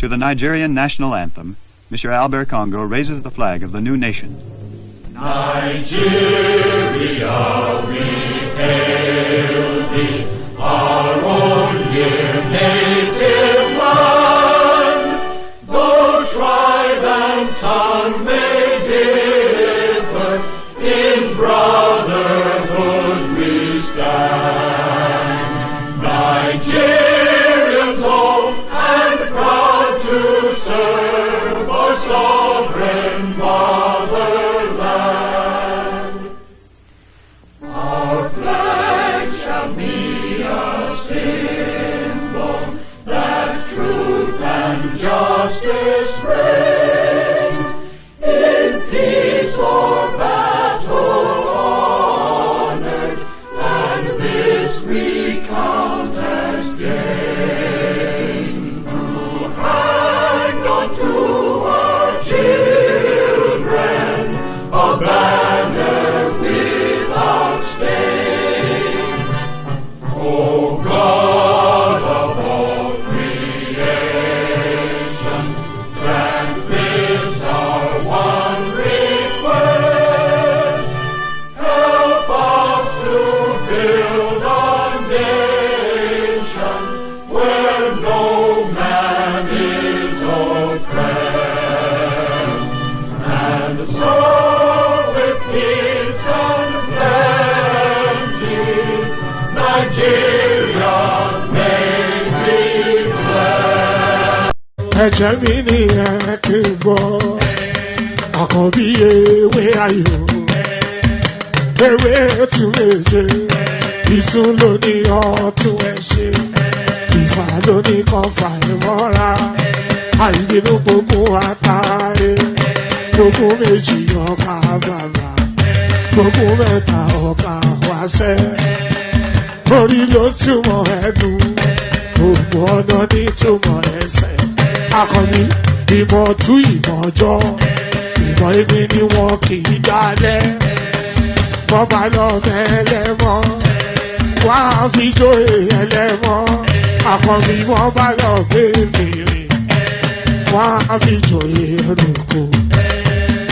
To the Nigerian national anthem, Mr. Albert Congo raises the flag of the new nation. Nigeria, we hail thee, our own dear native land. Though tribe and tongue may differ, in brotherhood we stand. Nigerians old and proud to serve our sovereign motherland. Our flag shall be a symbol that truth and justice reign. In peace or battle honored, and this we count as gain. To hang on to our children a banner without stain. Oh God of all creation, grant this our one request. Help us to build a nation where no man is oppressed, and so with peace and plenty, Nigeria may be blessed. Ẹ̀jẹ̀ mi ni ẹ kí n gbọ́, àkọ́bí ewé ayò, ewé tún méje, ìtún ló ní ọ̀tún ẹ̀ ṣe, ìfà ló ní kan fà ẹ̀ mọ́ra, àìbínú gbogbo àtàrẹ, gbogbo méjì ọkà bàbà, gbogbo mẹ́ta ọkà wáṣẹ́, orí ló túmọ̀ ẹ̀dùn, gbogbo ọ̀nà ní túmọ̀ ẹsẹ̀. Akọni ìmọ̀ tú ìmọ̀ ọjọ́, ìmọ̀ èmi ni wọn kì í dálẹ̀. Wọ́n bá lọ mẹ́lẹ́mọ́, wọ́n á fi jóye ẹlẹ́mọ́. Akọni wọ́n bá lọ gbé fèrè, wọ́n á fi jóye ẹrùkù.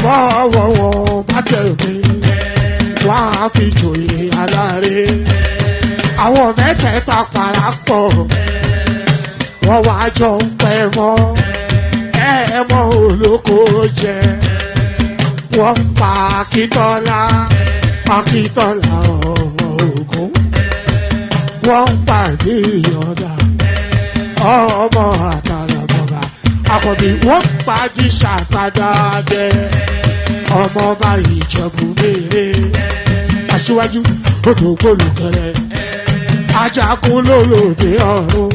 Bọ́wọ́ wọn bá tẹ̀lé, wọ́n á fi jóye aláre. Àwọn mẹ́tẹ̀ẹ̀ta parapọ̀, wọ́n wá jọ ń pẹ́ mọ́, ẹ̀ẹ́mọ́ olóko jẹ. Wọ́n ń pa Akíntọ́lá, Akíntọ́lá ọmọ Ògún. Wọ́n ń pàdé Ìyàndá, ọmọ Àtàràbọ̀bà. Àkọ́bí wọ́n ń pàdé Ṣàtàdàdẹ, ọmọ ọba Ìjẹ̀bú Mèrè. Aṣíwájú odò gbólùkẹrẹ, ajagun lólòdì ọ̀run.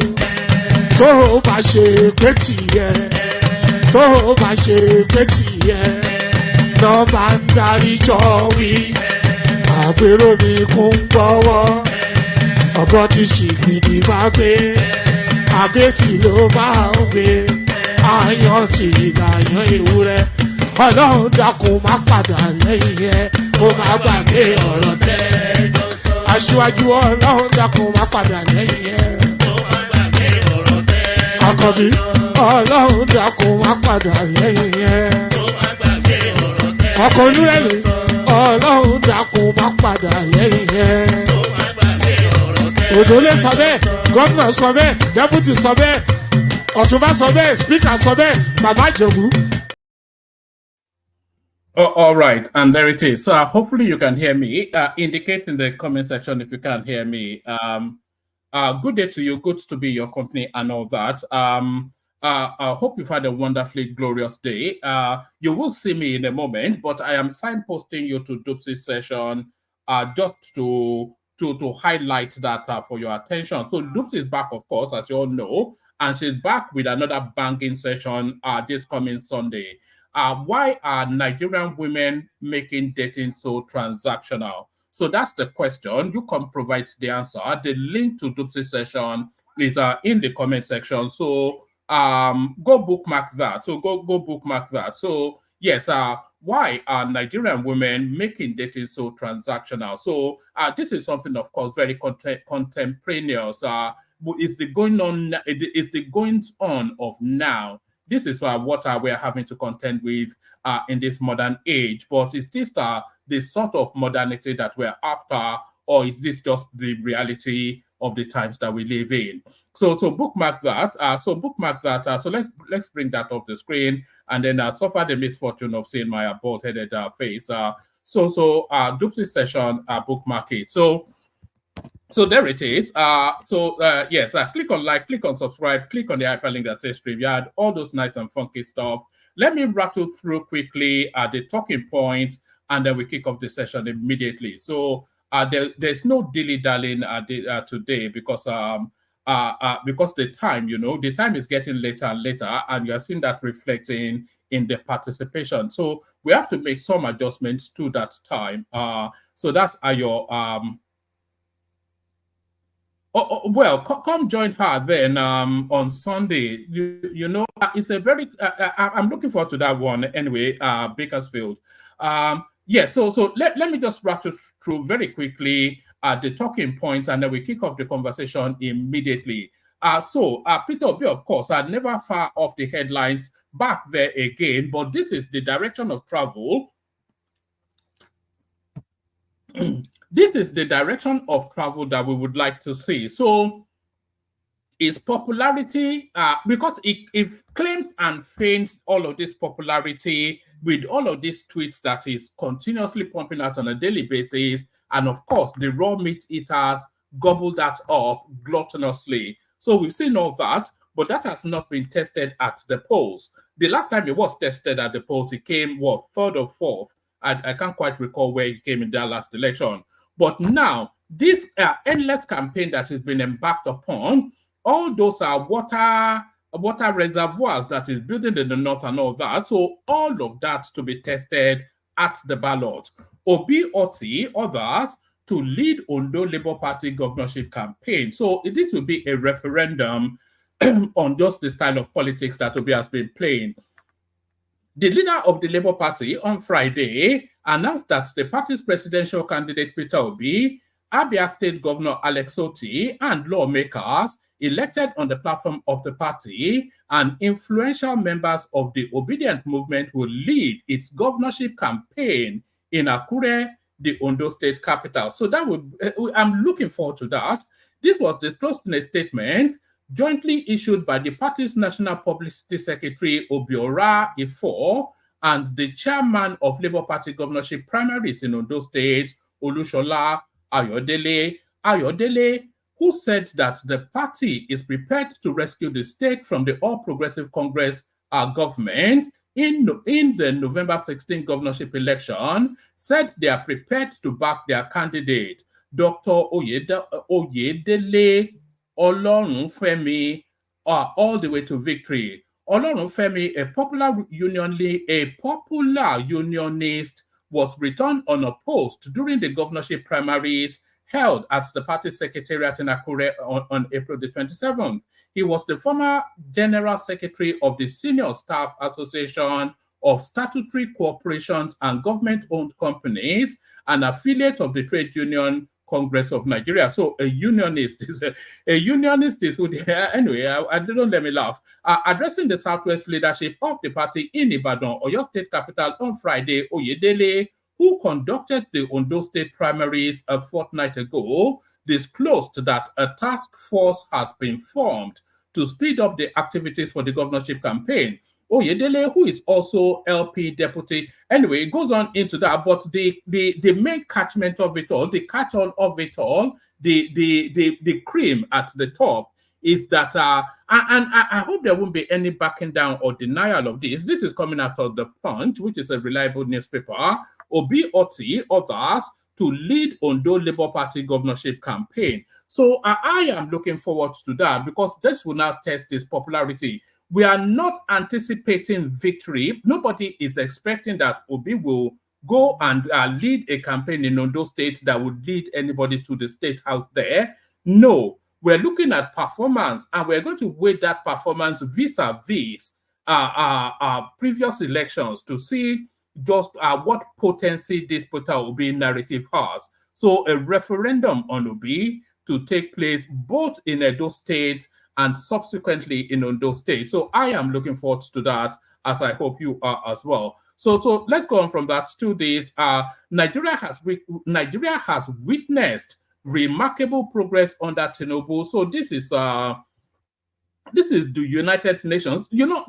Tó o bá ṣe pé tìyẹ, tó o bá ṣe pé tìyẹ, náà bá ń darí jọ wí. Àgbèrò mi kún gbọ́wọ́, ọ̀gọ́ ti ṣìgìdì máa gbé, àbẹ́tì ló máa ń gbé, àyàn ti ìlàyàn ewúrẹ́. Ọlọ́run dákun má padà lẹ́yìn ẹ, kó má gbàgbé ọ̀rọ̀ tẹ́. Aṣíwájú Ọlọ́run dákun má padà lẹ́yìn ẹ. Àkọ́bí Ọlọ́run dákun má padà lẹ́yìn ẹ. Ọkọ̀ olúrẹ̀lẹ̀ Ọlọ́run dákun má padà lẹ́yìn ẹ. Òdòlé sọ bẹ́ẹ̀, gómìnà sọ bẹ́ẹ̀, dẹ́pútì sọ bẹ́ẹ̀, ọ̀túnba sọ bẹ́ẹ̀, spíkà sọ bẹ́ẹ̀, bàbá Ìjẹ̀bú. Oh, all right, and there it is. So hopefully you can hear me. Indicate in the comment section if you can hear me. Good day to you. Good to be your company and all that. I hope you've had a wonderfully glorious day. You will see me in a moment, but I am signposting you to Dups's session just to highlight that for your attention. So Dupsi is back, of course, as you all know, and she's back with another banging session this coming Sunday. Why are Nigerian women making dating so transactional? So that's the question. You can provide the answer. The link to Dups's session is in the comment section. So go bookmark that. So go bookmark that. So yes, why are Nigerian women making dating so transactional? So this is something, of course, very contemporaneous. It's the going on of now this is what we're having to contend with in this modern age. But is this the sort of modernity that we're after, or is this just the reality of the times that we live in? So bookmark that. So let's bring that off the screen, and then suffer the misfortune of seeing my bald-headed face. Doopsy session, bookmark it. So there it is. Yes, click on like, click on subscribe, click on the hyperlink that says StreamYard, all those nice and funky stuff. Let me rattle through quickly the talking points, and then we kick off the session immediately. So there's no dilly-dallying today, because the time, the time is getting later and later, and you're seeing that reflecting in the participation. So we have to make some adjustments to that time. So that's your well, come join her then on Sunday. It's a very I'm looking forward to that one anyway. Bakersfield. Yeah, so let me just rattle through very quickly the talking points, and then we kick off the conversation immediately. Peter Obi, of course, are never far off the headlines back there again, but this is the direction of travel. This is the direction of travel that we would like to see. So its popularity, because it claims and feigns all of this popularity with all of these tweets that is continuously pumping out on a daily basis. And of course, the raw meat eaters gobble that up gluttonously. So we've seen all that, but that has not been tested at the polls. The last time it was tested at the polls, it came, what, third or fourth? I can't quite recall where it came in that last election. But now, this endless campaign that has been embarked upon, all those are water reservoirs that is building in the north and all that. So all of that to be tested at the ballot. Obi, Otti, others to lead Ondo Labour Party governorship campaign. So this will be a referendum on just the style of politics that Obi has been playing. The leader of the Labour Party on Friday announced that the party's presidential candidate Peter Obi, Abia State Governor Alex Otti, and lawmakers elected on the platform of the party and influential members of the Obedient movement will lead its governorship campaign in Akure, the Ondo State capital. So that I'm looking forward to that. This was disclosed in a statement jointly issued by the party's National Publicity Secretary Obiora Ifo and the chairman of Labour Party governorship primaries in Ondo State, Olushola Ayodele, who said that the party is prepared to rescue the state from the All Progressive Congress government in the November 16 governorship election, said they are prepared to back their candidate, Dr. Oyedele Olorunfemi, all the way to victory. Olorunfemi, a popular unionist, was returned unopposed during the governorship primaries held at the party secretariat in Akure on April the 27th. He was the former general secretary of the Senior Staff Association of Statutory Corporations and Government-Owned Companies, an affiliate of the Trade Union Congress of Nigeria. So a unionist is who, anyway, don't let me laugh. Addressing the Southwest leadership of the party in Ibadan, Oyo State capital, on Friday, Oyedele, who conducted the Ondo State primaries a fortnight ago, disclosed that a task force has been formed to speed up the activities for the governorship campaign. Oyedele, who is also LP deputy. Anyway, it goes on into that, but the main catchment of it all, the catch-all of it all, the cream at the top is that, and I hope there won't be any backing down or denial of this. This is coming out of The Punch, which is a reliable newspaper. Obi, Otti, others to lead Ondo Labour Party governorship campaign. So I am looking forward to that, because this will now test his popularity. We are not anticipating victory. Nobody is expecting that Obi will go and lead a campaign in Ondo State that would lead anybody to the state house there. No, we're looking at performance, and we're going to weigh that performance vis-a-vis previous elections to see just what potency this Peter Obi narrative has. So a referendum on Obi to take place both in Edo State and subsequently in Ondo State. So I am looking forward to that, as I hope you are as well. So let's go on from that. 2 days. Nigeria has witnessed remarkable progress under Tinubu. So this is the United Nations. You know,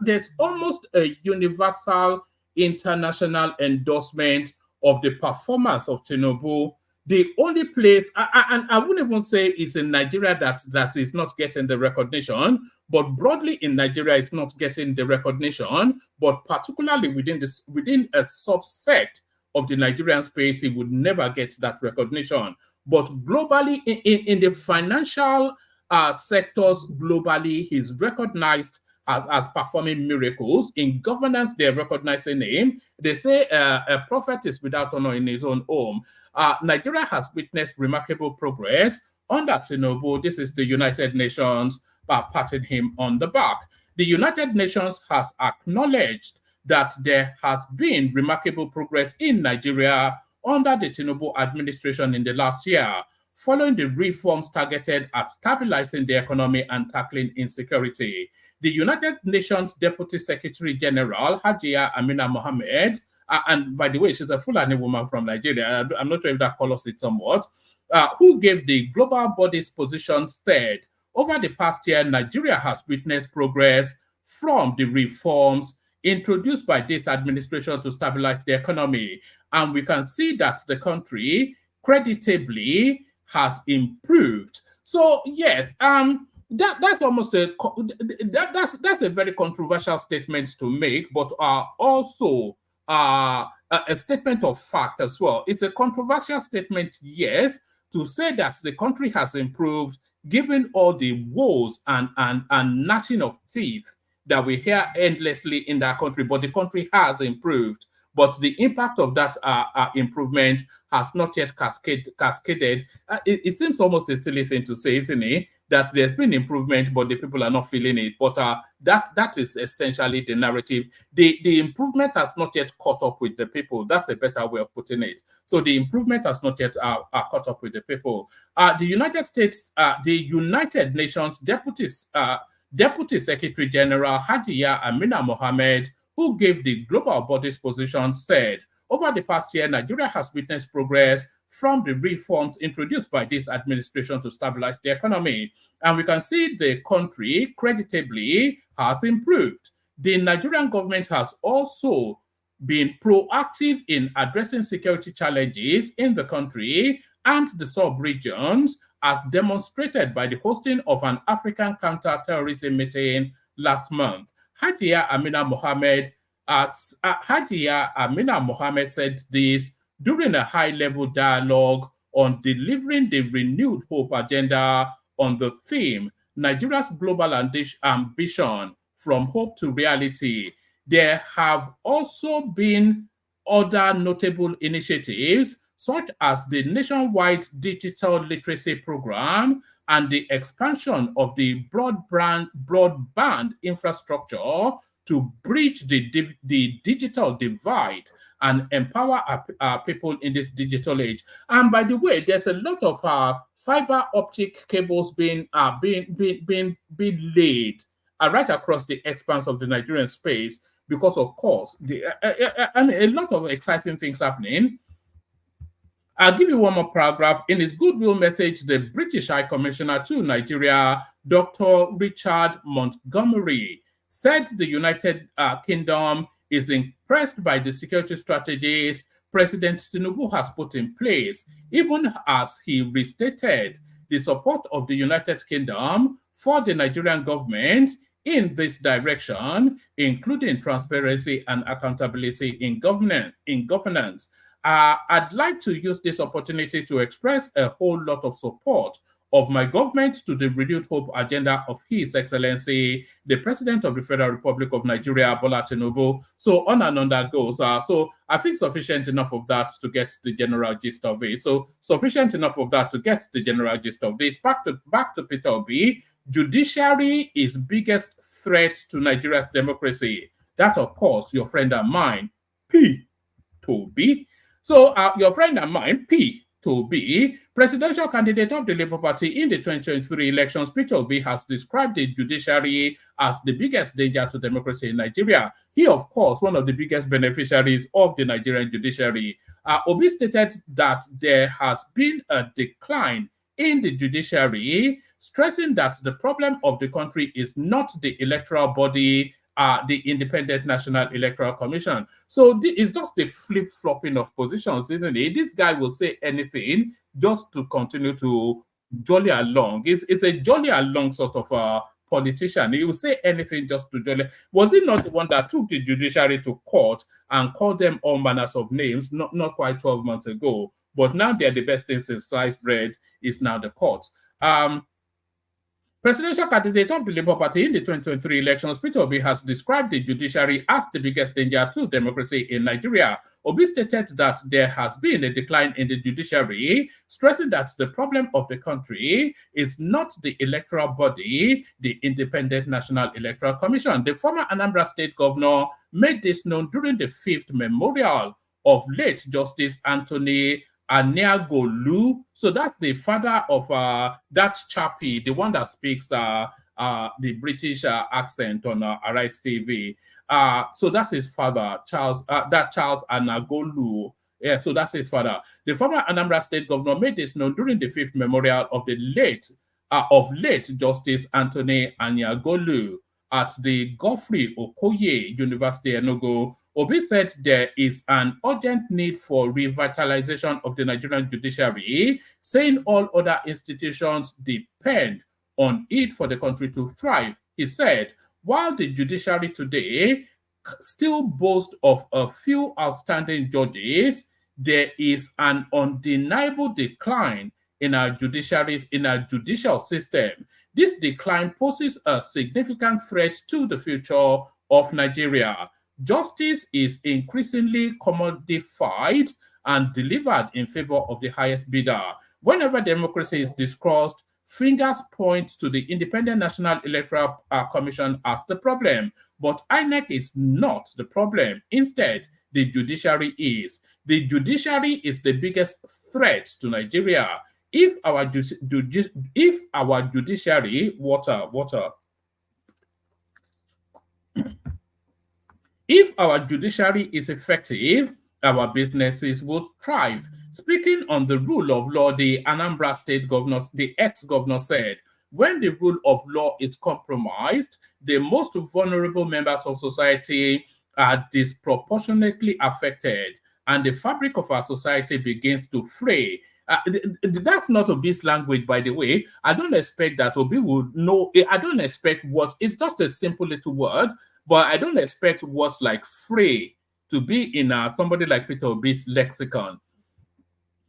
there's almost a universal international endorsement of the performance of Tinubu. The only place, and I wouldn't even say it's in Nigeria that is not getting the recognition, but broadly in Nigeria it's not getting the recognition, but particularly within a subset of the Nigerian space, it would never get that recognition. But globally, in the financial sectors globally, he's recognized as performing miracles. In governance, they're recognizing him. They say a prophet is without honor in his own home. Nigeria has witnessed remarkable progress under Tinubu. This is the United Nations patting him on the back. The United Nations has acknowledged that there has been remarkable progress in Nigeria under the Tinubu administration in the last year, following the reforms targeted at stabilizing the economy and tackling insecurity. The United Nations Deputy Secretary General, Hajia Amina Mohammed, and by the way, she's a Fulani woman from Nigeria, I'm not sure if that colors it somewhat, who gave the global body's position, said, over the past year, Nigeria has witnessed progress from the reforms introduced by this administration to stabilize the economy. And we can see that the country creditably has improved. So yes, that's almost that's a very controversial statement to make, but also a statement of fact as well. It's a controversial statement, yes, to say that the country has improved, given all the woes and gnashing of teeth that we hear endlessly in that country, but the country has improved. But the impact of that improvement has not yet cascaded. It seems almost a silly thing to say, isn't it? That there's been improvement, but the people are not feeling it. But that is essentially the narrative. The improvement has not yet caught up with the people. That's a better way of putting it. So the improvement has not yet caught up with the people. The United Nations Deputy Secretary General Hajia Amina Mohammed, who gave the global body's position, said, over the past year, Nigeria has witnessed progress from the reforms introduced by this administration to stabilize the economy. And we can see the country creditably has improved. The Nigerian government has also been proactive in addressing security challenges in the country and the sub-regions, as demonstrated by the hosting of an African counter-terrorism meeting last month. Hajia Amina Mohammed said this during a high-level dialogue on delivering the renewed hope agenda on the theme, Nigeria's global ambition from hope to reality. There have also been other notable initiatives, such as the nationwide digital literacy program and the expansion of the broadband infrastructure to bridge the digital divide and empower our people in this digital age. And by the way, there's a lot of fiber optic cables being laid right across the expanse of the Nigerian space, because of course, a lot of exciting things happening. I'll give you one more paragraph. In his goodwill message, the British High Commissioner to Nigeria, Dr. Richard Montgomery, said the United Kingdom is impressed by the security strategies President Tinubu has put in place, even as he restated the support of the United Kingdom for the Nigerian government in this direction, including transparency and accountability in governance. I'd like to use this opportunity to express a whole lot of support of my government to the renewed hope agenda of His Excellency, the President of the Federal Republic of Nigeria, Bola Tinubu. So on and on that goes. So I think sufficient enough of that to get the general gist of it. So sufficient enough of that to get the general gist of this. Back to Peter Obi. Judiciary is biggest threat to Nigeria's democracy. That, of course, your friend and mine, P. Toby. So your friend and mine, P. to be presidential candidate of the Labour Party in the 2023 elections, Peter Obi has described the judiciary as the biggest danger to democracy in Nigeria. He, of course, one of the biggest beneficiaries of the Nigerian judiciary. Obi stated that there has been a decline in the judiciary, stressing that the problem of the country is not the electoral body, the Independent National Electoral Commission. So it's just the flip-flopping of positions, isn't it? This guy will say anything just to continue to jolly along. It's a jolly along sort of politician. He will say anything just to jolly. Was he not the one that took the judiciary to court and called them all manners of names not quite 12 months ago? But now they're the best thing since sliced bread is now the court. Presidential candidate of the Labour Party in the 2023 elections, Peter Obi has described the judiciary as the biggest danger to democracy in Nigeria. Obi stated that there has been a decline in the judiciary, stressing that the problem of the country is not the electoral body, the Independent National Electoral Commission. The former Anambra State governor made this known during the 5th memorial of late Justice Anthony Aniagolu. So that's the father of that chappie, the one that speaks the British accent on Arise TV. So that's his father, Charles Aniagolu. Yeah, so that's his father. The former Anambra State governor made this known during the 5th memorial of the late Justice Anthony Aniagolu at the Godfrey Okoye University Enugu. Obi said there is an urgent need for revitalization of the Nigerian judiciary, saying all other institutions depend on it for the country to thrive. He said, while the judiciary today still boasts of a few outstanding judges, there is an undeniable decline in our judicial system. This decline poses a significant threat to the future of Nigeria. Justice is increasingly commodified and delivered in favor of the highest bidder. Whenever democracy is discussed, fingers point to the Independent National Electoral Commission as the problem. But INEC is not the problem. Instead, the judiciary is. The judiciary is the biggest threat to Nigeria. If our judiciary, if our judiciary is effective, our businesses will thrive. Speaking on the rule of law, the Anambra State governor, the ex-governor said, when the rule of law is compromised, the most vulnerable members of society are disproportionately affected, and the fabric of our society begins to fray. That's not Obi's language, by the way. I don't expect that Obi would know. I don't expect words. It's just a simple little word, but I don't expect words like fray to be in somebody like Peter Obi's lexicon.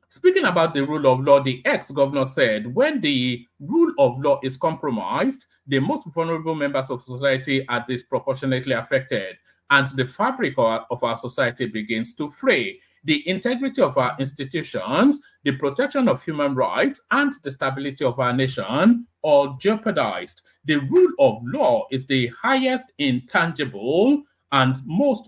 Speaking about the rule of law, the ex-governor said, when the rule of law is compromised, the most vulnerable members of society are disproportionately affected, and the fabric of our society begins to fray. The integrity of our institutions, the protection of human rights, and the stability of our nation are jeopardized. The rule of law is the highest intangible and most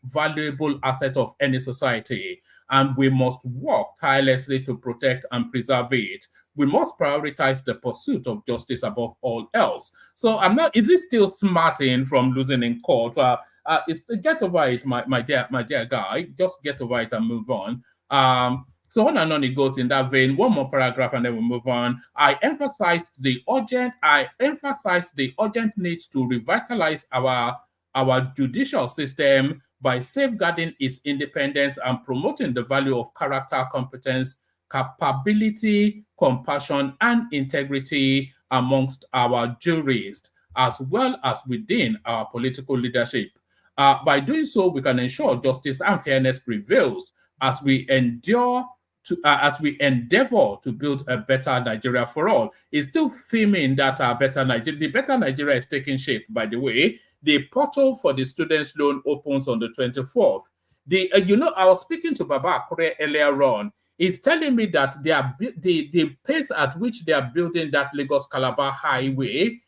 valuable asset of any society, and we must work tirelessly to protect and preserve it. We must prioritize the pursuit of justice above all else. So is it still smarting from losing in court? Get over it, my dear guy. Just get over it and move on. So on and on it goes in that vein. One more paragraph and then we'll move on. I emphasized the urgent need to revitalize our judicial system by safeguarding its independence and promoting the value of character, competence, capability, compassion, and integrity amongst our jurists, as well as within our political leadership. By doing so, we can ensure justice and fairness prevails as we endeavor to build a better Nigeria for all. It's still theming that the better Nigeria is taking shape, by the way. The portal for the students' loan opens on the 24th. I was speaking to Baba Akure earlier on. He's telling me that the pace at which they are building that Lagos-Calabar highway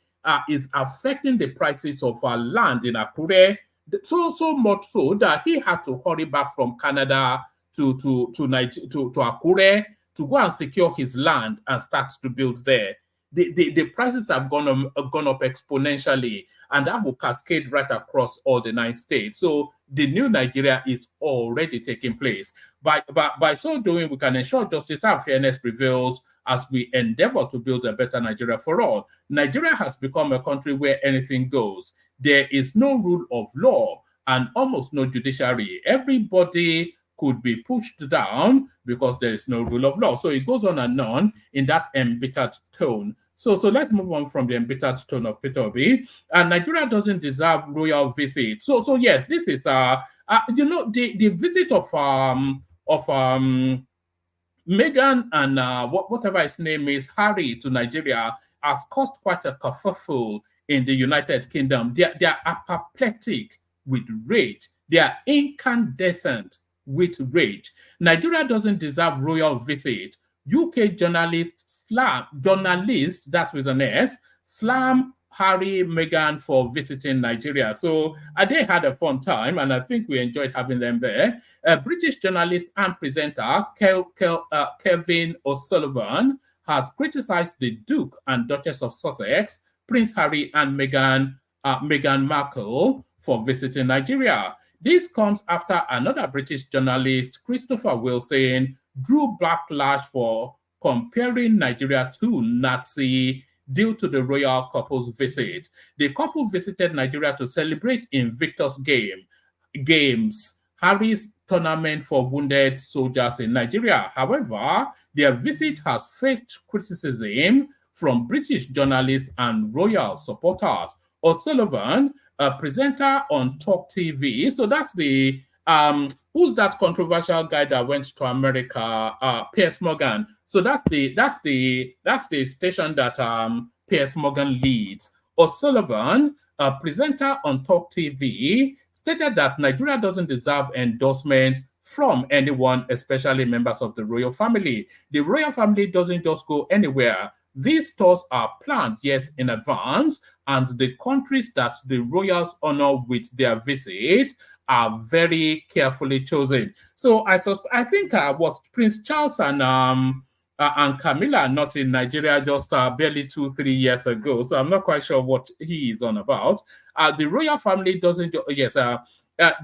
is affecting the prices of our land in Akure. So much so that he had to hurry back from Canada to Akure to go and secure his land and start to build there. The prices have gone up exponentially, and that will cascade right across all the 9 states. So the new Nigeria is already taking place. By so doing, we can ensure justice and fairness prevails as we endeavor to build a better Nigeria for all. Nigeria has become a country where anything goes. There is no rule of law and almost no judiciary. Everybody could be pushed down because there is no rule of law. So it goes on and on in that embittered tone. So let's move on from the embittered tone of Peter Obi. And Nigeria doesn't deserve royal visit. So yes, this is the visit of Meghan and whatever his name is, Harry, to Nigeria has caused quite a kerfuffle in the United Kingdom. They are apoplectic with rage. They are incandescent with rage. Nigeria doesn't deserve royal visit. UK journalist, that's with an S, slam Harry, Meghan for visiting Nigeria. So they had a fun time, and I think we enjoyed having them there. British journalist and presenter Kevin O'Sullivan has criticized the Duke and Duchess of Sussex, Prince Harry and Meghan Markle, for visiting Nigeria. This comes after another British journalist, Christopher Wilson, drew backlash for comparing Nigeria to Nazi due to the royal couple's visit. The couple visited Nigeria to celebrate Invictus Games, Harry's tournament for wounded soldiers in Nigeria. However, their visit has faced criticism from British journalists and royal supporters. O'Sullivan, a presenter on Talk TV, so that's the who's that controversial guy that went to America? Piers Morgan. So that's the station that Piers Morgan leads. O'Sullivan, a presenter on Talk TV, stated that Nigeria doesn't deserve endorsement from anyone, especially members of the royal family. The royal family doesn't just go anywhere. These tours are planned years in advance, and the countries that the royals honor with their visit are very carefully chosen. So I think was Prince Charles and Camilla not in Nigeria just barely 2-3 years ago. So I'm not quite sure what he is on about. The royal family doesn't.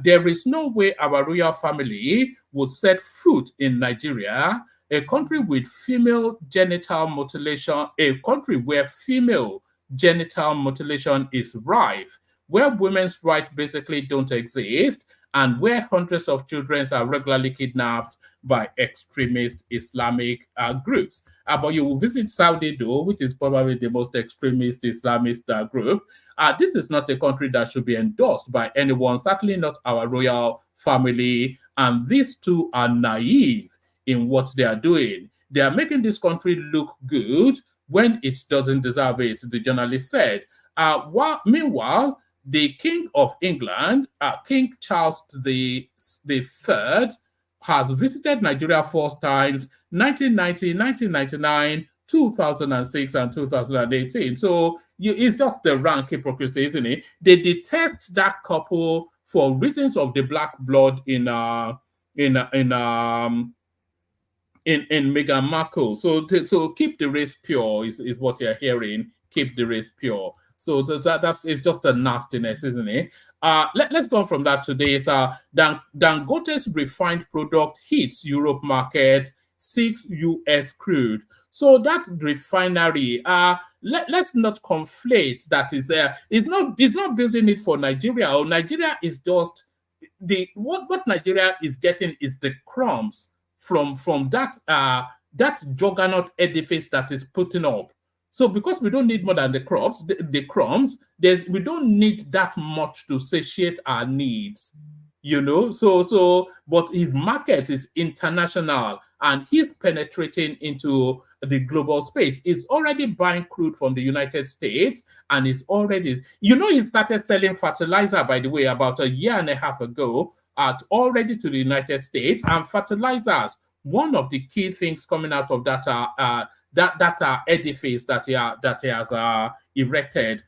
There is no way our royal family would set foot in Nigeria, a country with female genital mutilation, a country where female genital mutilation is rife, where women's rights basically don't exist, and where hundreds of children are regularly kidnapped by extremist Islamic groups. But you will visit Saudi, though, which is probably the most extremist Islamist group. This is not a country that should be endorsed by anyone, certainly not our royal family. And these two are naive in what they are doing. They are making this country look good when it doesn't deserve it, the journalist said. Meanwhile, the King of England, King Charles the Third, has visited Nigeria 4 times, 1990, 1999, 2006, and 2018. So it's just the rank hypocrisy, isn't it? They detect that couple for reasons of the black blood in Meghan Markle. So keep the race pure is what you're hearing. Keep the race pure. So that's it's just a nastiness, isn't it? Let's go on from that today. Dangote's refined product hits Europe market, 6 US crude. So that refinery, let's not conflate that it's not building it for Nigeria. Or Nigeria is just what Nigeria is getting is the crumbs from that juggernaut edifice that is putting up. So because we don't need more than the crumbs, we don't need that much to satiate our needs, but his market is international and he's penetrating into the global space. He's already buying crude from the United States, and he started selling fertilizer, by the way, about 1.5 years ago, already to the United States. And fertilizers, one of the key things coming out of that edifice that he has erected.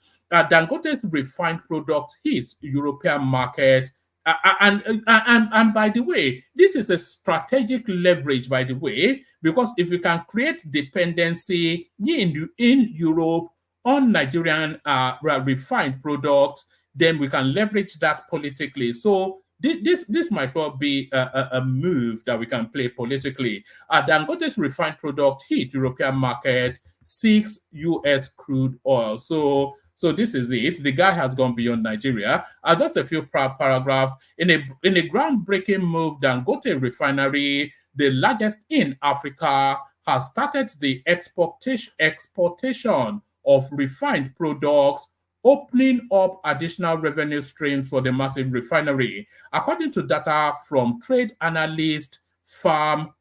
Dangote's refined product hits European market And by the way, this is a strategic leverage, by the way, because if you can create dependency in Europe on Nigerian refined products, then we can leverage that politically. So this might well be a move that we can play politically. Dangote's refined product hit European market, 6 US crude oil. So this is it. The guy has gone beyond Nigeria. Just a few paragraphs. In a groundbreaking move, Dangote Refinery, the largest in Africa, has started the exportation of refined products, opening up additional revenue streams for the massive refinery. According to data from trade analyst firm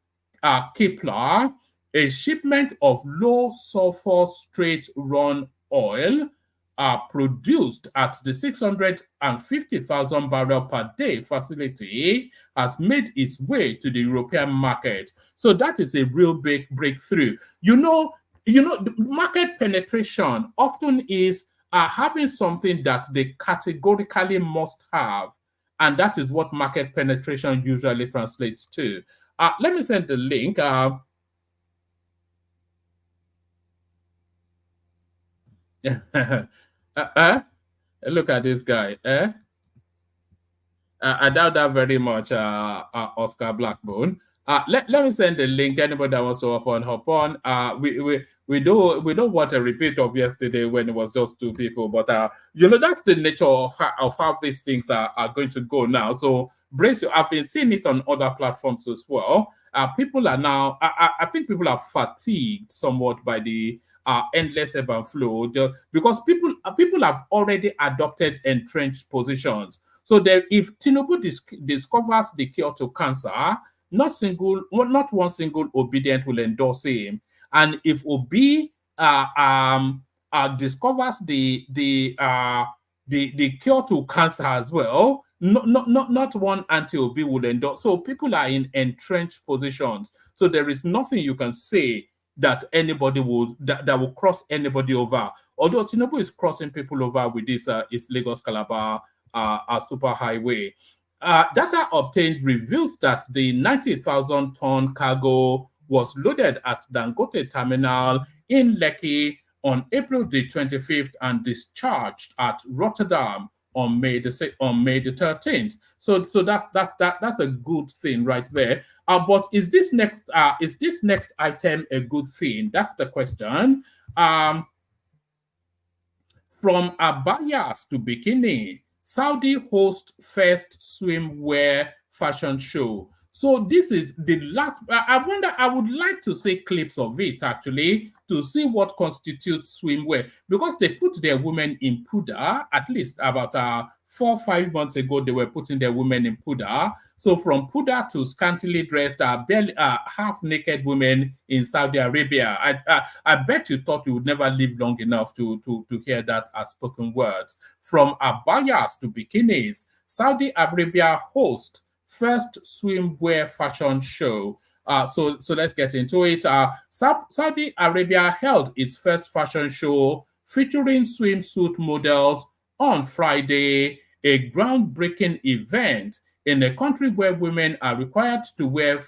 Kepler, a shipment of low sulfur straight run oil produced at the 650,000 barrel per day facility has made its way to the European market. So that is a real big breakthrough. The market penetration often is having something that they categorically must have, and that is what market penetration usually translates to. Let me send the link. Look at this guy. I doubt that very much, Oscar Blackbone. Let me send the link. Anybody that wants to hop on. We don't want a repeat of yesterday when it was just 2 people, but that's the nature of how these things are going to go now. So brace you. I've been seeing it on other platforms as well. People are now. I think people are fatigued somewhat by the endless ebb and flow, because people have already adopted entrenched positions. So if Tinubu discovers the cure to cancer, not one single obedient will endorse him. And if Obi discovers the cure to cancer as well, not one anti-Obi will endorse. So people are in entrenched positions. So there is nothing you can say that anybody that will cross anybody over. Although Tinubu is crossing people over with this Lagos Calabar super highway. Data obtained revealed that the 90,000 ton cargo was loaded at Dangote Terminal in Lekki on April the 25th and discharged at Rotterdam on May the 13th. So that's a good thing right there. But is this next item a good thing? That's the question. From abayas to bikini, Saudi host first swimwear fashion show. So this is the last. I would like to see clips of it actually to see what constitutes swimwear, because they put their women in puda. At least about 4 or 5 months ago, they were putting their women in puda. So from puda to scantily dressed, barely half-naked women in Saudi Arabia. I bet you thought you would never live long enough to hear that as spoken words. From abayas to bikinis, Saudi Arabia hosts first swimwear fashion show. So let's get into it. Saudi Arabia held its first fashion show featuring swimsuit models on Friday, a groundbreaking event in a country where women are required to wear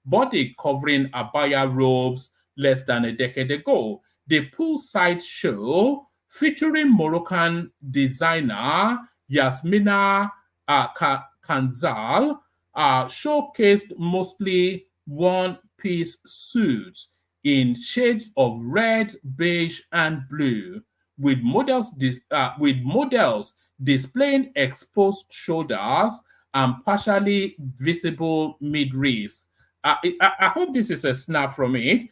body covering abaya robes less than a decade ago. The poolside show featuring Moroccan designer Yasmina Kanzal showcased mostly one-piece suits in shades of red, beige, and blue, with models displaying exposed shoulders and partially visible midriffs. I hope this is a snap from it.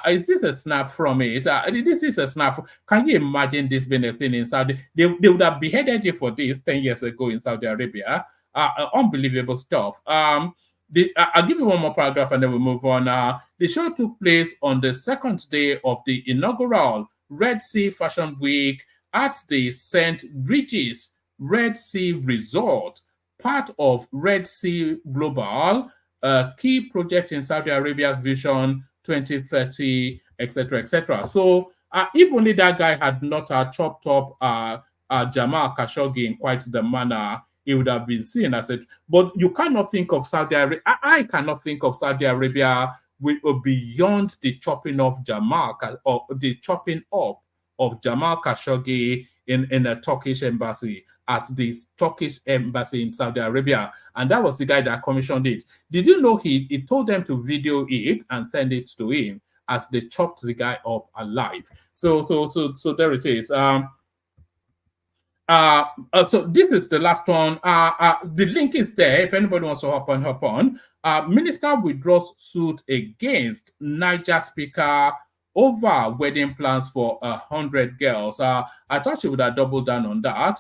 Is this a snap from it? This is a snap. Can you imagine this being a thing in Saudi? They would have beheaded you for this 10 years ago in Saudi Arabia. Unbelievable stuff. I'll give you one more paragraph and then we'll move on. The show took place on the second day of the inaugural Red Sea Fashion Week at the St. Regis Red Sea Resort, part of Red Sea Global, a key project in Saudi Arabia's Vision 2030, etc., etc. So if only that guy had not chopped up Jamal Khashoggi in quite the manner it would have been seen as it. But you cannot think of Saudi Arabia. I cannot think of Saudi Arabia beyond the chopping off Jamal, or the chopping up of Jamal Khashoggi in a Turkish embassy, at the Turkish embassy in Saudi Arabia. And that was the guy that commissioned it. Did you know he told them to video it and send it to him as they chopped the guy up alive? So there it is. So this is the last one. The link is there if anybody wants to hop on. Minister withdraws suit against Niger Speaker over wedding plans for 100 girls. I thought she would have doubled down on that.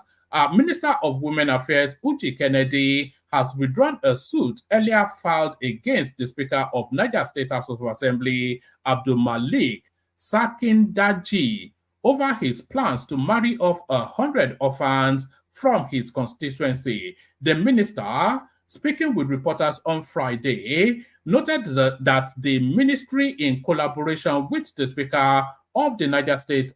Minister of Women Affairs Uche Kennedy has withdrawn a suit earlier filed against the Speaker of Niger State House of Assembly, Abdul Malik Sakindaji, over his plans to marry off 100 orphans from his constituency. The minister, speaking with reporters on Friday, noted that the ministry, in collaboration with the Speaker of the Niger State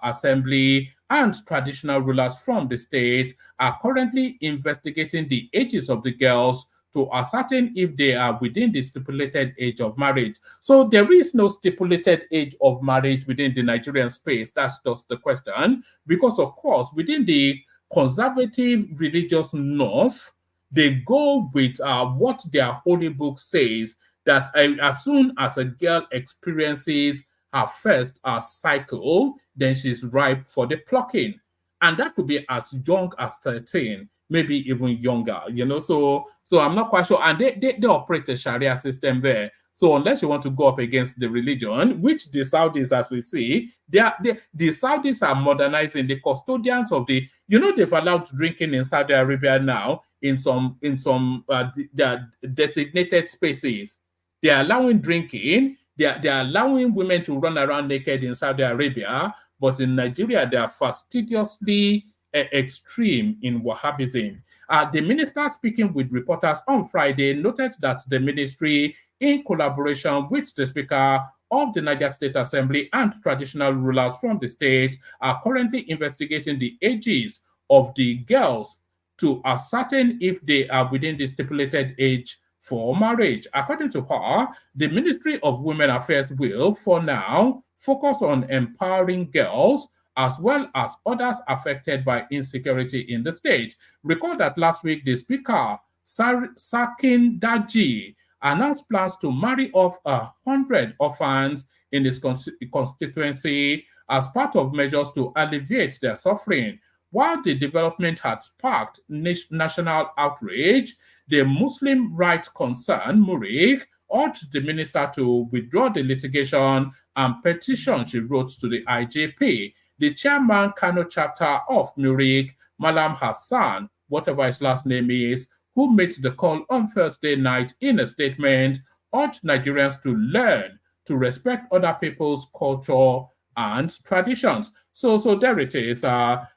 Assembly and traditional rulers from the state, are currently investigating the ages of the girls to ascertain if they are within the stipulated age of marriage. So there is no stipulated age of marriage within the Nigerian space. That's just the question. Because, of course, within the conservative religious north, they go with what their holy book says, that as soon as a girl experiences her first cycle, then she's ripe for the plucking. And that could be as young as 13, maybe even younger, So I'm not quite sure. And they operate a Sharia system there. So unless you want to go up against the religion, which the Saudis, as we see, the Saudis are modernizing. The custodians of they've allowed drinking in Saudi Arabia now in some designated spaces. They're allowing drinking. They're allowing women to run around naked in Saudi Arabia, but in Nigeria, they are fastidiously extreme in Wahhabism. The minister, speaking with reporters on Friday, noted that the ministry, in collaboration with the Speaker of the Niger State Assembly and traditional rulers from the state, are currently investigating the ages of the girls to ascertain if they are within the stipulated age for marriage. According to her, the Ministry of Women Affairs will, for now, focus on empowering girls as well as others affected by insecurity in the state. Recall that last week, the Speaker, Sakindaji, announced plans to marry off 100 orphans in his constituency as part of measures to alleviate their suffering. While the development had sparked national outrage, the Muslim rights concern, Murik, urged the minister to withdraw the litigation and petition she wrote to the IJP. The chairman, Kano chapter of Murik, Malam Hassan, whatever his last name is, who made the call on Thursday night in a statement, urged Nigerians to learn to respect other people's culture and traditions. So there it is. Let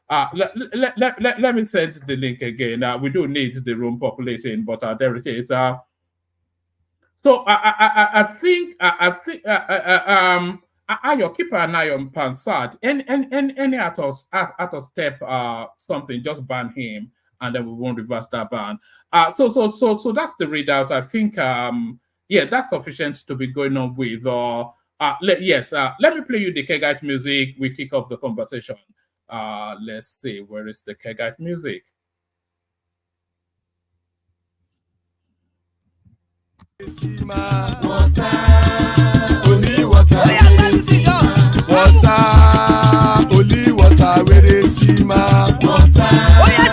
me send the link again. We do need the room populating, but there it is. So I think Ayo, keep an eye on Pansat. Any out of step something, just ban him, and then we won't reverse that ban. So that's the readout. I think that's sufficient to be going on with. Let me play you the Kegite music. We kick off the conversation. Let's see, where is the Kegite music? Water, only water. Water, only water. Where they see ma. Water, water.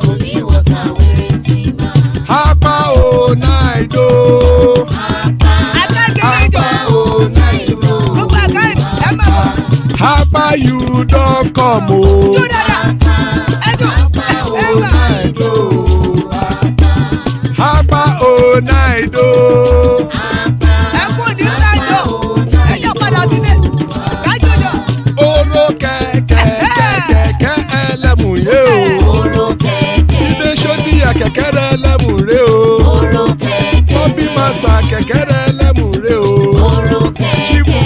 Only water. Where they see ma. Hapa o naido. Hapa o naido. Hapa you don't come o. Hapa o naido. Oro keke elemu ye o. Ide sodi ya keke elemu re o. Bobby master keke elemu re o. Chifu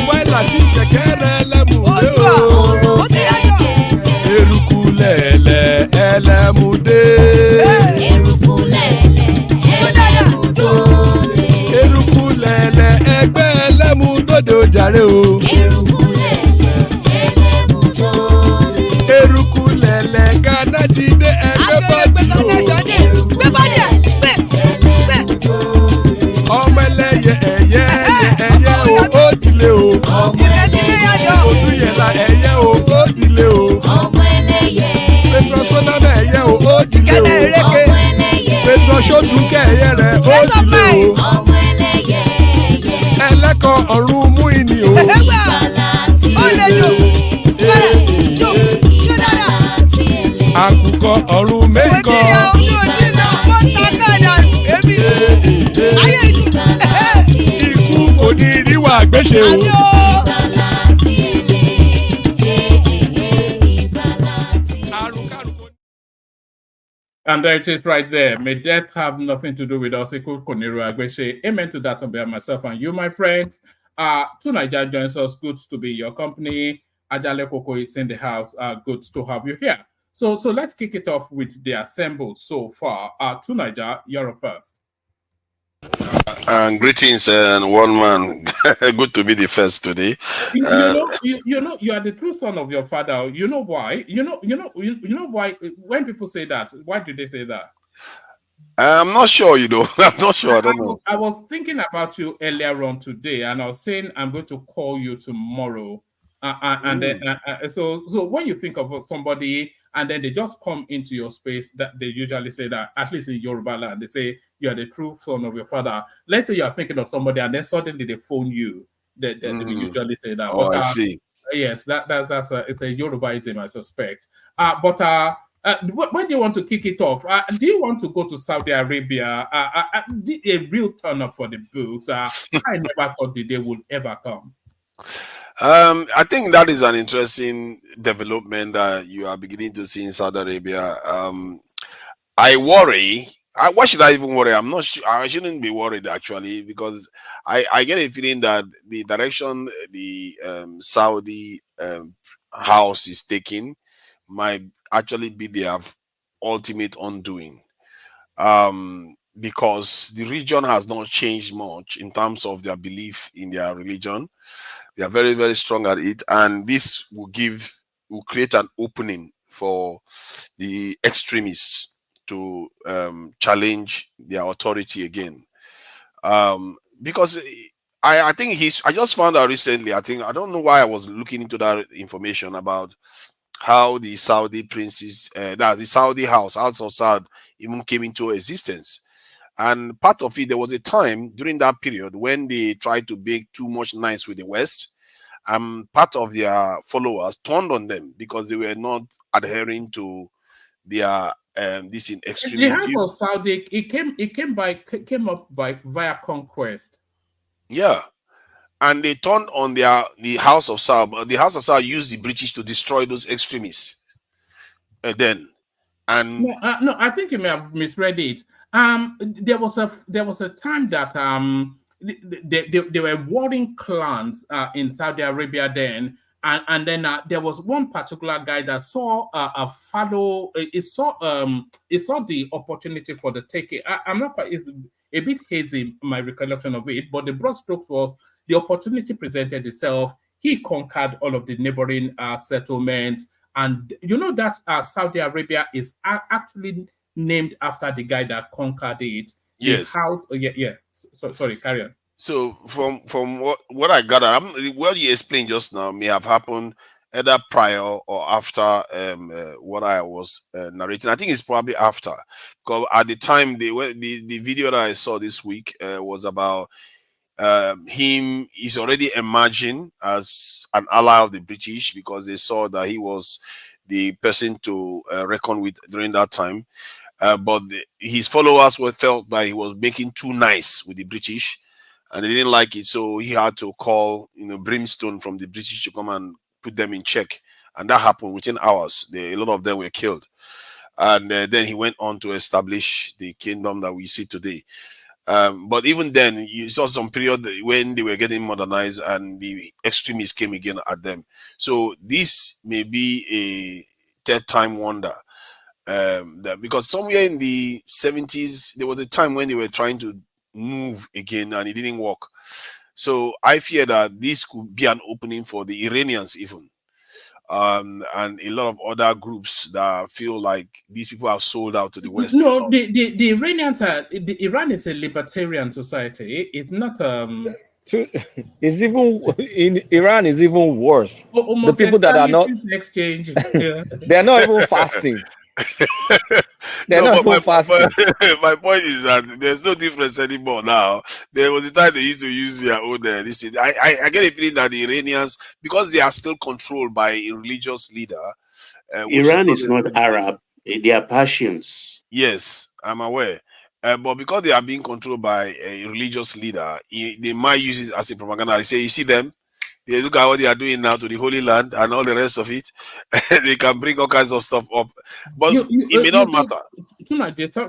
jàre o. Eruku lẹ̀lẹ̀ Ghana ti dé ẹgbẹ́ bọ́dì o. Ọmọ ẹlẹ́yẹ ẹ̀yẹ o ó dilé o. Olúyẹ̀lá ẹ̀yẹ o ó dilé o. Petrosonama ẹ̀yẹ o ó dilé o. Petrosodunke ẹ̀yẹ rẹ̀ ó dilé o. Ẹlẹ́kọ̀ ọ̀run mú ìní o. Àkùkọ ọ̀run mẹ́kọ̀. Ikú kò ní ríwà gbéṣe o. And there it is right there. May death have nothing to do with us. Amen to that on behalf of myself and you, my friends. To Nigeria joins us. Good to be your company. Ajale Koko is in the house. Good to have you here. So let's kick it off with the assembled so far. To Nigeria, you're up first. Greetings and one man. Good to be the first today. You know, you are the true son of your father. You know why? You know why? When people say that, why do they say that? I'm not sure. I'm not sure. I don't know. I was thinking about you earlier on today, and I was saying I'm going to call you tomorrow. So when you think of somebody and then they just come into your space, that they usually say that, at least in Yoruba land, they say you are the true son of your father. Let's say you are thinking of somebody and then suddenly they phone you. They usually say that. Oh, I see. Yes, that's it's a Yorubaism, I suspect. But when do you want to kick it off? Do you want to go to Saudi Arabia? A real turn up for the books. I never thought the day would ever come. I think that is an interesting development that you are beginning to see in Saudi Arabia. I worry. Why should I even worry? I'm not sure. I shouldn't be worried actually, because I get a feeling that the direction the Saudi house is taking might actually be their ultimate undoing. Because the region has not changed much in terms of their belief in their religion. They are very, very strong at it, and this will create an opening for the extremists to challenge their authority again. Because I think I just found out recently, I don't know why I was looking into that information about how the Saudi princes, the Saudi house of Saud even came into existence. And part of it, there was a time during that period when they tried to make too much nice with the West. Part of their followers turned on them because they were not adhering to their this in extreme. The house of Saudi, it came up via conquest. Yeah, and they turned on the house of Saud. The house of Saud used the British to destroy those extremists. No, I think you may have misread it. There was a time that there were warring clans in Saudi Arabia then, and then there was one particular guy that saw a fallow. He saw the opportunity for the taking. I'm not quite. It's a bit hazy my recollection of it, but the broad strokes was the opportunity presented itself. He conquered all of the neighboring settlements, and you know that Saudi Arabia is actually named after the guy that conquered it. Yes. Sorry, carry on. So from what I gather, what you explained just now may have happened either prior or after what I was narrating. I think it's probably after, because at the time the video that I saw this week was about him. He's already emerging as an ally of the British because they saw that he was the person to reckon with during that time. But his followers felt that he was making too nice with the British, and they didn't like it, so he had to call brimstone from the British to come and put them in check, and that happened within hours. A lot of them were killed, and then he went on to establish the kingdom that we see today. But even then, you saw some period when they were getting modernized, and the extremists came again at them. So this may be a third time wonder. Because somewhere in the 70s, there was a time when they were trying to move again and it didn't work. So I fear that this could be an opening for the Iranians even. And a lot of other groups that feel like these people have sold out to the West. No, the Iranians Iran is a libertarian society. It's not It's even in Iran is even worse. The people that are not exchange. Yeah. they're not even fasting. They're No, not but even fasting. my point is that there's no difference anymore now. There was a time they used to use their own this thing. I get a feeling that the Iranians, because they are still controlled by a religious leader. Iran is not Arab. They are Persians. Yes, I'm aware. But because they are being controlled by a religious leader, they might use it as a propaganda. They say, you see them, they look at what they are doing now to the Holy Land and all the rest of it. They can bring all kinds of stuff up. But it may not matter.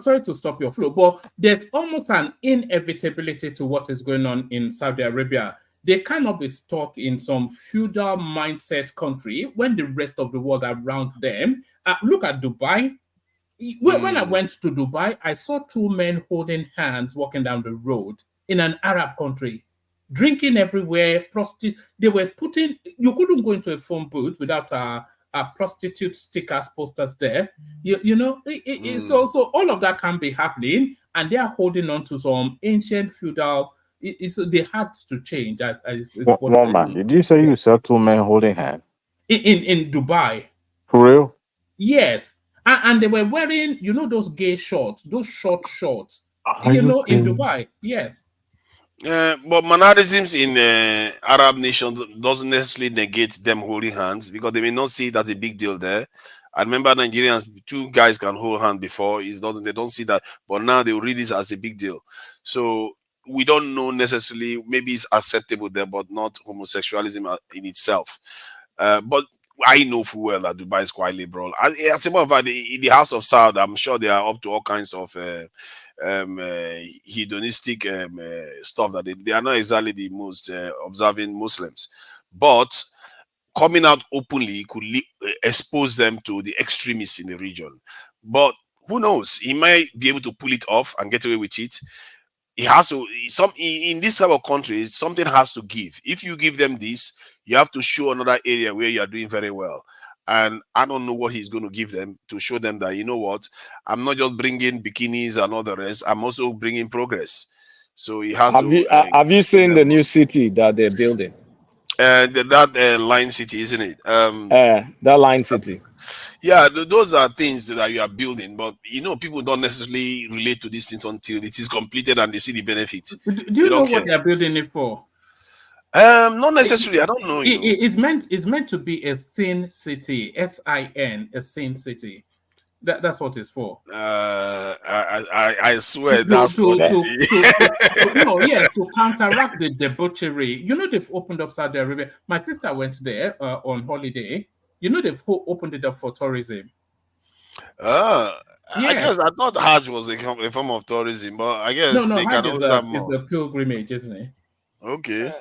Sorry to stop your flow, but there's almost an inevitability to what is going on in Saudi Arabia. They cannot be stuck in some feudal mindset country when the rest of the world around them. Look at Dubai. When I went to Dubai, I saw two men holding hands walking down the road in an Arab country, drinking everywhere. They were putting. You couldn't go into a phone booth without a prostitute stickers, posters there. It's also all of that can be happening, and they are holding on to some ancient feudal. They had to change. One man, did you say you saw two men holding hands in Dubai? For real? Yes. And they were wearing, those gay shorts, those short shorts, in Dubai. Yes. But mannerisms in Arab nations doesn't necessarily negate them holding hands, because they may not see it as a big deal there. I remember Nigerians, two guys can hold hands before. They don't see that, but now they read it as a big deal. So we don't know necessarily. Maybe it's acceptable there, but not homosexualism in itself. But I know full well that Dubai is quite liberal. As a matter of fact, in the House of Saud, I'm sure they are up to all kinds of hedonistic stuff that they are not exactly the most observing Muslims. But coming out openly could expose them to the extremists in the region. But who knows? He might be able to pull it off and get away with it. He has to. In this type of countries, something has to give. If you give them this, you have to show another area where you are doing very well. And I don't know what he's going to give them to show them that, you know what, I'm not just bringing bikinis and all the rest. I'm also bringing progress. So he has have you seen the new city that they're building? That line city, isn't it? That line city. Yeah, those are things that you are building, but people don't necessarily relate to these things until it is completed and they see the benefit. Do you know what they're building it for? Not necessarily. I don't know. It's meant to be a thin city, SIN, a thin city. That's what it's for. I swear to counteract the debauchery. They've opened up Saudi Arabia. My sister went there on holiday. They've opened it up for tourism. I guess I thought Hajj was a form of tourism, but I guess no, they can Hajj also have more. It's a pilgrimage, isn't it? Okay.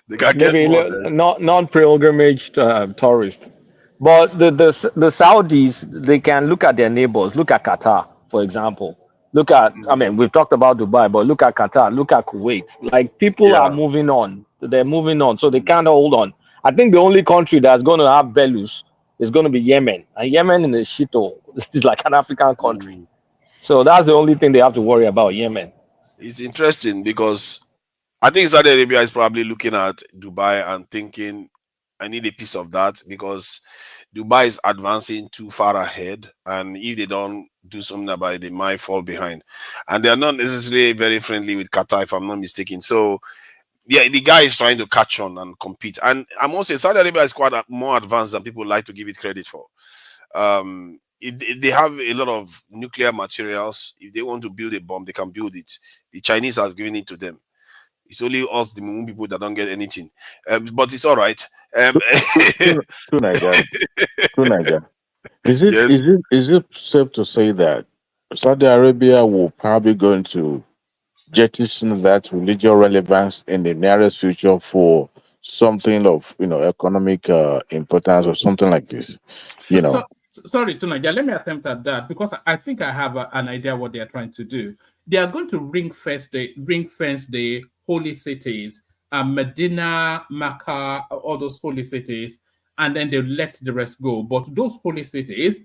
They can get more. Non-pilgrimage tourist. But the Saudis, they can look at their neighbors. Look at Qatar, for example. Look at, we've talked about Dubai, but look at Qatar, look at Kuwait. Like, people are moving on. They're moving on, so they can't hold on. I think the only country that's going to have Belus is going to be Yemen. And Yemen in the shito is like an African country. So that's the only thing they have to worry about, Yemen. It's interesting because I think Saudi Arabia is probably looking at Dubai and thinking, I need a piece of that, because Dubai is advancing too far ahead, and if they don't do something about it, they might fall behind. And they are not necessarily very friendly with Qatar, if I'm not mistaken. So, yeah, the guy is trying to catch on and compete. And I must say, Saudi Arabia is quite more advanced than people like to give it credit for. They have a lot of nuclear materials. If they want to build a bomb, they can build it. The Chinese have given it to them. It's only us, the Moon people, that don't get anything. But it's all right. To Nigeria. Is it safe to say that Saudi Arabia will probably going to jettison that religious relevance in the nearest future for something of economic importance or something like this? Sorry, Tunaja, let me attempt at that, because I think I have an idea what they are trying to do. They are going to ring fence the holy cities, Medina, Mecca, all those holy cities, and then they let the rest go. But those holy cities,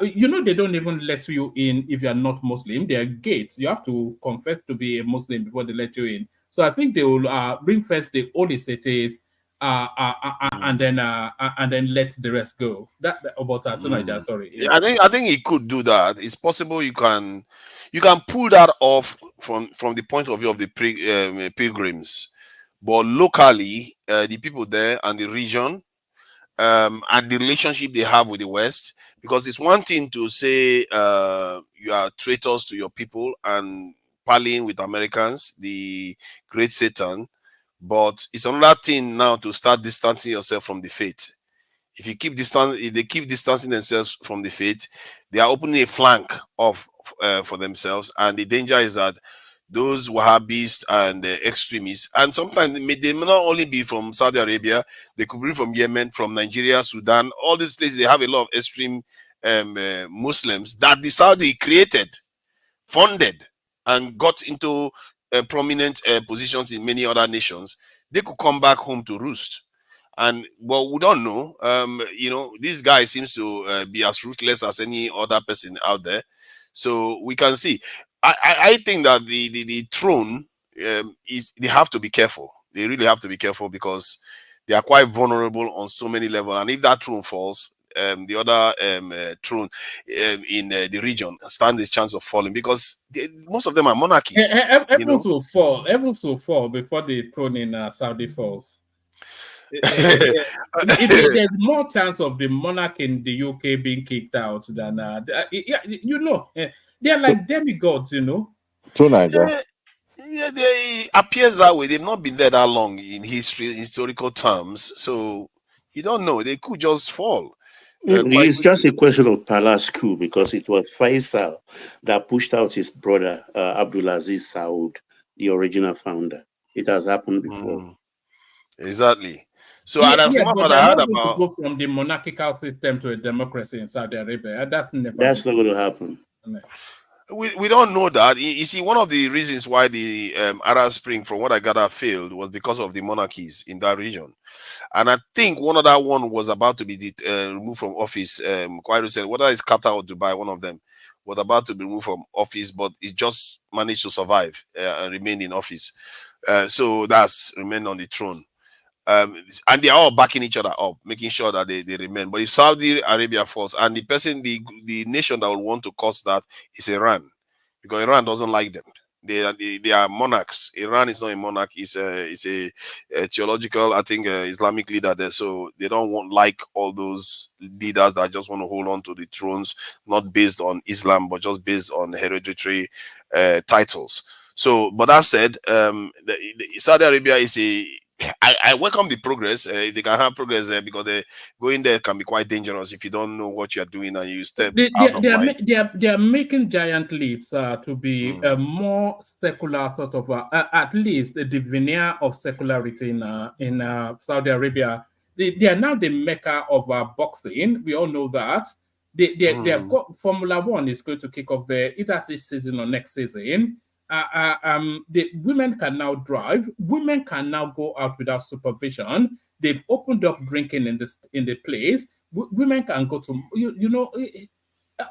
they don't even let you in if you are not Muslim. There are gates. You have to confess to be a Muslim before they let you in. So I think they will bring first the holy cities, and then let the rest go. That about Nigeria. Sorry. Yeah, I think he could do that. It's possible you can pull that off from the point of view of the pilgrims, but locally, the people there and the region, and the relationship they have with the West, because it's one thing to say you are traitors to your people and parleying with Americans, the great Satan, but it's another thing now to start distancing yourself from the faith. If they keep distancing themselves from the faith, they are opening a flank off for themselves, and the danger is that those Wahhabis and extremists, and sometimes they may not only be from Saudi Arabia, they could be from Yemen, from Nigeria, Sudan, all these places. They have a lot of extreme Muslims that the Saudi created, funded, and got into prominent positions in many other nations. They could come back home to roost. And well, we don't know. This guy seems to be as ruthless as any other person out there. So we can see. I think that the throne they have to be careful. They really have to be careful because they are quite vulnerable on so many levels. And if that throne falls, the other throne in the region stands a chance of falling because most of them are monarchies. Everyone will fall. Everyone will fall before the throne in Saudi falls. There's more chance of the monarch in the UK being kicked out than they're like demigods, True, Niger. Yeah, they appears that way. They've not been there that long in historical terms, so you don't know. They could just fall. It's just a question of palace coup because it was Faisal that pushed out his brother Abdulaziz Saud, the original founder. It has happened before. Exactly. So but I heard about to go from the monarchical system to a democracy in Saudi Arabia. That's not going to happen. We don't know that. You see, one of the reasons why the Arab Spring, from what I gather, failed was because of the monarchies in that region. And I think one other one was about to be removed from office quite recently. Whether it's Qatar or Dubai, one of them was about to be removed from office, but it just managed to survive and remain in office. So that's remained on the throne. And they are all backing each other up, making sure that they remain. But if Saudi Arabia falls, and the nation that will want to cause that is Iran, because Iran doesn't like them. They are monarchs. Iran is not a monarch. It's a theological, I think, Islamic leader there. So they don't like all those leaders that just want to hold on to the thrones, not based on Islam, but just based on hereditary titles. So, but that said, Saudi Arabia is I welcome the progress. They can have progress there because going there can be quite dangerous if you don't know what you're doing and you step out of line. They are making giant leaps to be a more secular sort of at least the veneer of secularity in Saudi Arabia. They are now the mecca of boxing. We all know that. They have got Formula One is going to kick off there either this season or next season. The women can now drive. Women can now go out without supervision. They've opened up drinking in the place. Women can go to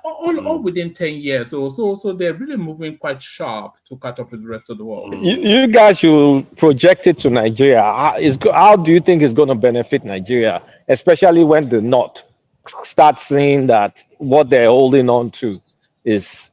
all within 10 years. So they're really moving quite sharp to catch up with the rest of the world. You guys should project it to Nigeria. How do you think it's going to benefit Nigeria, especially when the North start seeing that what they're holding on to is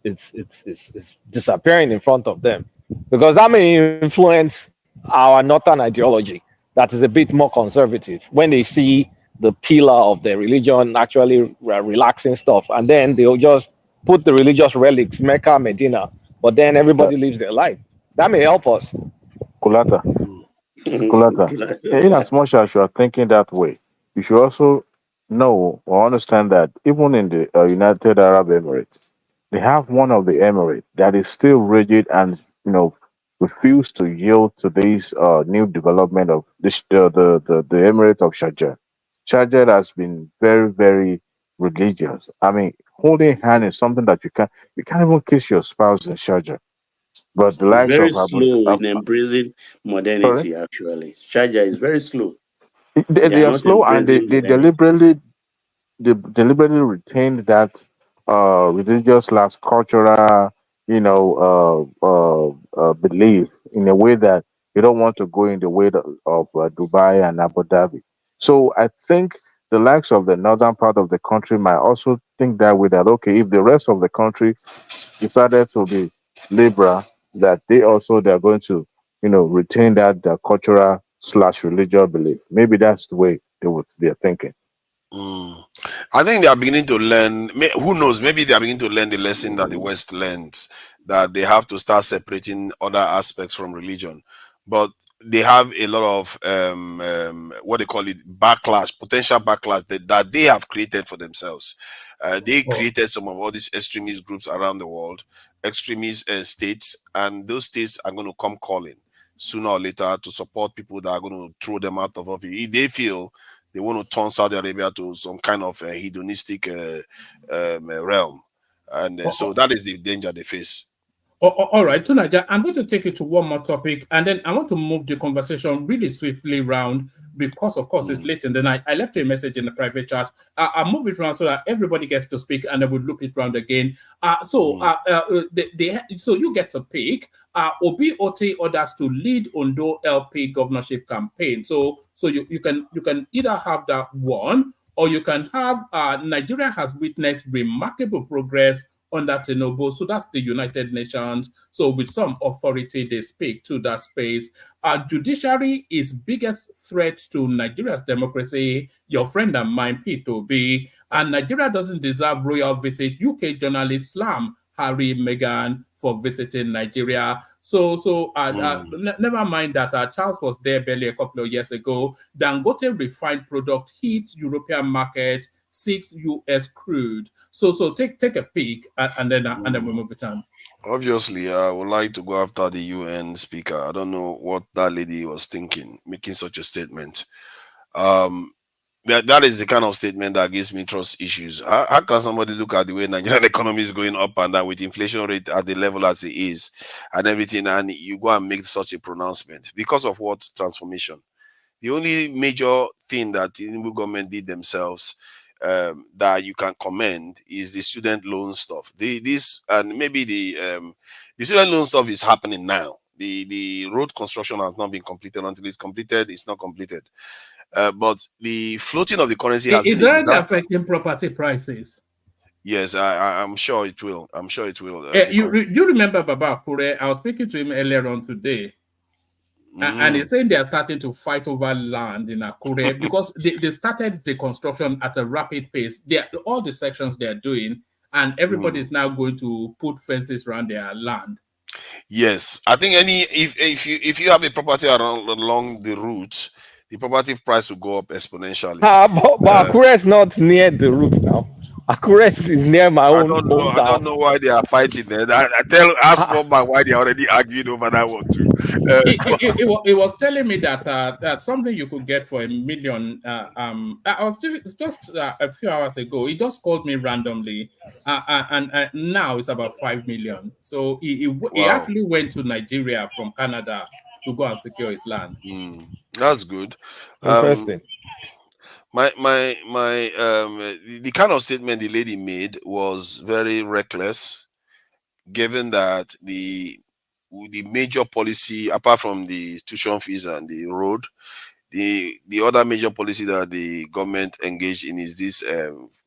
disappearing in front of them, because that may influence our northern ideology that is a bit more conservative when they see the pillar of their religion actually relaxing stuff, and then they'll just put the religious relics Mecca, Medina, but then everybody lives their life. That may help us. Kulata. In as much as you are thinking that way, you should also know or understand that even in the United Arab Emirates, they have one of the emirates that is still rigid and refuse to yield to this new development of this the emirate of Sharjah. Sharjah has been very, very religious. I mean, holding hand is something that you can't even kiss your spouse in Sharjah. But the It's likes very of Abu, slow in embracing sorry, modernity, actually. Charger is very slow. they, They they are are not slow and embracing modernity. they deliberately retained that religious slash cultural, belief in a way that you don't want to go in the way of Dubai and Abu Dhabi. So I think the likes of the northern part of the country might also think that way, that okay, if the rest of the country decided to be liberal, that they're going to retain that cultural slash religious belief. Maybe that's the way they're thinking. Mm. I think they are beginning to learn. Who knows? Maybe they are beginning to learn the lesson that the West learns, that they have to start separating other aspects from religion. But they have a lot of what they call it, backlash, potential backlash that they have created for themselves. They created some of all these extremist groups around the world, extremist states, and those states are going to come calling sooner or later to support people that are going to throw them out of office. If they feel they want to turn Saudi Arabia to some kind of hedonistic realm, and so that is the danger they face. All right, Tunaja, I'm going to take you to one more topic, and then I want to move the conversation really swiftly round because, of course, it's late in the night. I left you a message in the private chat. I'll move it around so that everybody gets to speak, and then we'll loop it round again. So you get to pick. Obi Otti orders to lead Ondo LP governorship campaign. So you can either have that one, or you can have Nigeria has witnessed remarkable progress under Tinubu. So that's the United Nations. So with some authority, they speak to that space. Judiciary is biggest threat to Nigeria's democracy. Your friend and mine, P2B. And Nigeria doesn't deserve royal visit. UK journalist slam Harry Meghan for visiting Nigeria. Never mind that Charles was there barely a couple of years ago. Dangote refined product hits European market, 6 US crude. So take a peek and then we move it on. Obviously, I would like to go after the UN speaker. I don't know what that lady was thinking, making such a statement. That is the kind of statement that gives me trust issues. How can somebody look at the way Nigerian economy is going up and down with inflation rate at the level as it is and everything, and you go and make such a pronouncement? Because of what transformation? The only major thing that the Tinubu government did themselves that you can commend is the student loan stuff. This and maybe the student loan stuff is happening now. The road construction has not been completed. Until it's completed, it's not completed. But the floating of the currency has been Is already affecting property prices. Yes, I'm sure it will. I'm sure it will. You remember Baba Kure? I was speaking to him earlier on today. And he's saying they are starting to fight over land in Akure because they started the construction at a rapid pace. All the sections they are doing, and everybody is now going to put fences around their land. Yes, I think if you have a property along the route, the property price will go up exponentially. But Akure is not near the route now. Akure is near my own hometown. I don't know why they are fighting there. Ask Mama why they are already arguing over that one too. He was telling me that that's something you could get for $1 million. I was just a few hours ago. He just called me randomly, and now it's about 5 million. So he actually went to Nigeria from Canada to go and secure his land. That's good. Interesting. The kind of statement the lady made was very reckless, given that the major policy, apart from the tuition fees and the road, the other major policy that the government engaged in is this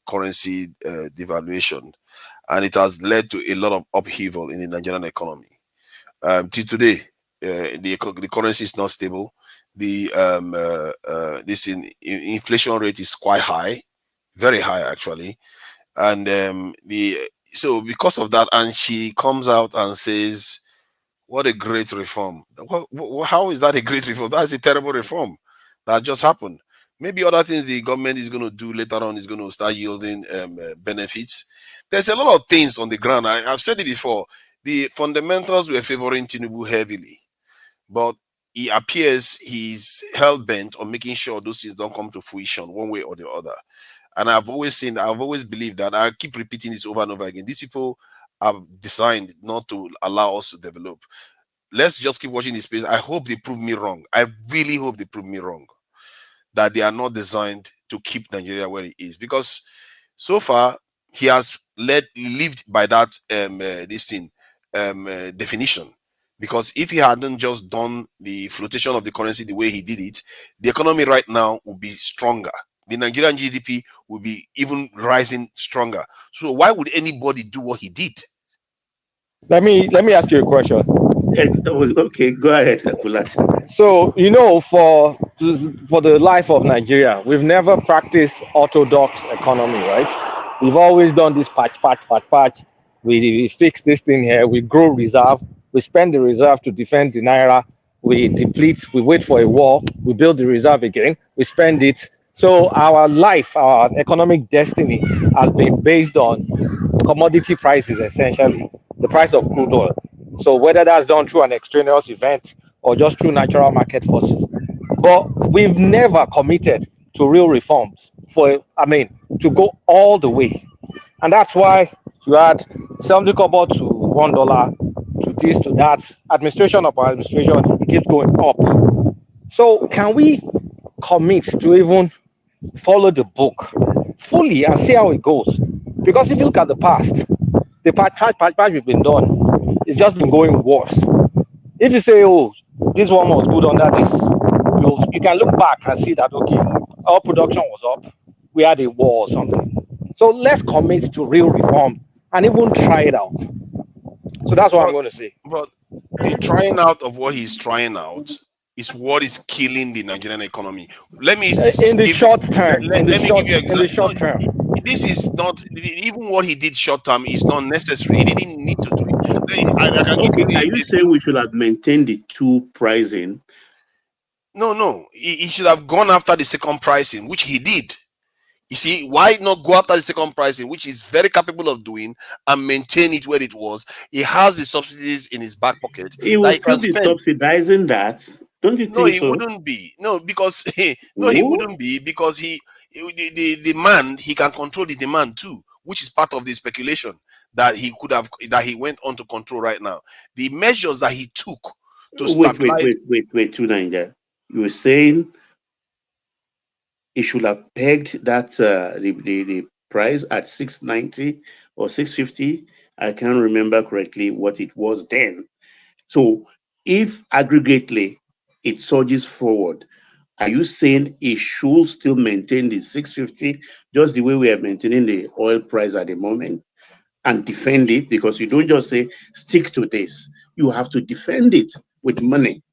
currency devaluation, and it has led to a lot of upheaval in the Nigerian economy. Till today, the currency is not stable. The inflation rate is quite high, very high actually, and so because of that, and she comes out and says, "What a great reform!" How is that a great reform? That's a terrible reform that just happened. Maybe other things the government is going to do later on is going to start yielding benefits. There's a lot of things on the ground. I've said it before. The fundamentals were favoring Tinubu heavily, but it appears he's hell-bent on making sure those things don't come to fruition one way or the other. And I've always believed that. I keep repeating this over and over again. These people are designed not to allow us to develop. Let's just keep watching this space. I hope they prove me wrong. I really hope they prove me wrong, that they are not designed to keep Nigeria where it is, because so far he has lived by that definition. Because if he hadn't just done the flotation of the currency the way he did it, the economy right now would be stronger. The Nigerian GDP will be even rising stronger. So why would anybody do what he did? Let me ask you a question. Okay, go ahead, Akulati. So, you know, for the life of Nigeria, we've never practiced orthodox economy, right? We've always done this patch. We fix this thing here, we grow reserve, we spend the reserve to defend the naira, we deplete, we wait for a war, we build the reserve again, we spend it. So our life, our economic destiny has been based on commodity prices, essentially, the price of crude oil. So whether that's done through an extraneous event or just through natural market forces. But we've never committed to real reforms to go all the way. And that's why you had 70 kobo to $1, to this, to that. Administration upon administration, it keeps going up. So can we commit to even follow the book fully and see how it goes? Because if you look at the past, the patch we've been done, it's just been going worse. If you say, oh, this one was good under this, you can look back and see that, okay, our production was up, we had a war or something. So let's commit to real reform and even try it out. So that's what I'm going to say. But the trying out of what he's trying out is what is killing the Nigerian economy. Let me in the short term. Let me give you an example. This is not even what he did short term is not necessary. He didn't need to do it. Are you saying we should have maintained the two pricing? No. He should have gone after the second pricing, which he did. You see, why not go after the second pricing, which is very capable of doing, and maintain it where it was? He has the subsidies in his back pocket. He will still be subsidizing that. Don't you think so? No, he wouldn't be. No, because he wouldn't be, because the demand, he can control the demand too, which is part of the speculation that he went on to control right now. The measures that he took to stabilize. Wait, Tunanja. You were saying he should have pegged that the price at 690 or 650. I can't remember correctly what it was then. So if aggregately it surges forward, are you saying it should still maintain the 650 just the way we are maintaining the oil price at the moment and defend it? Because you don't just say stick to this, you have to defend it with money.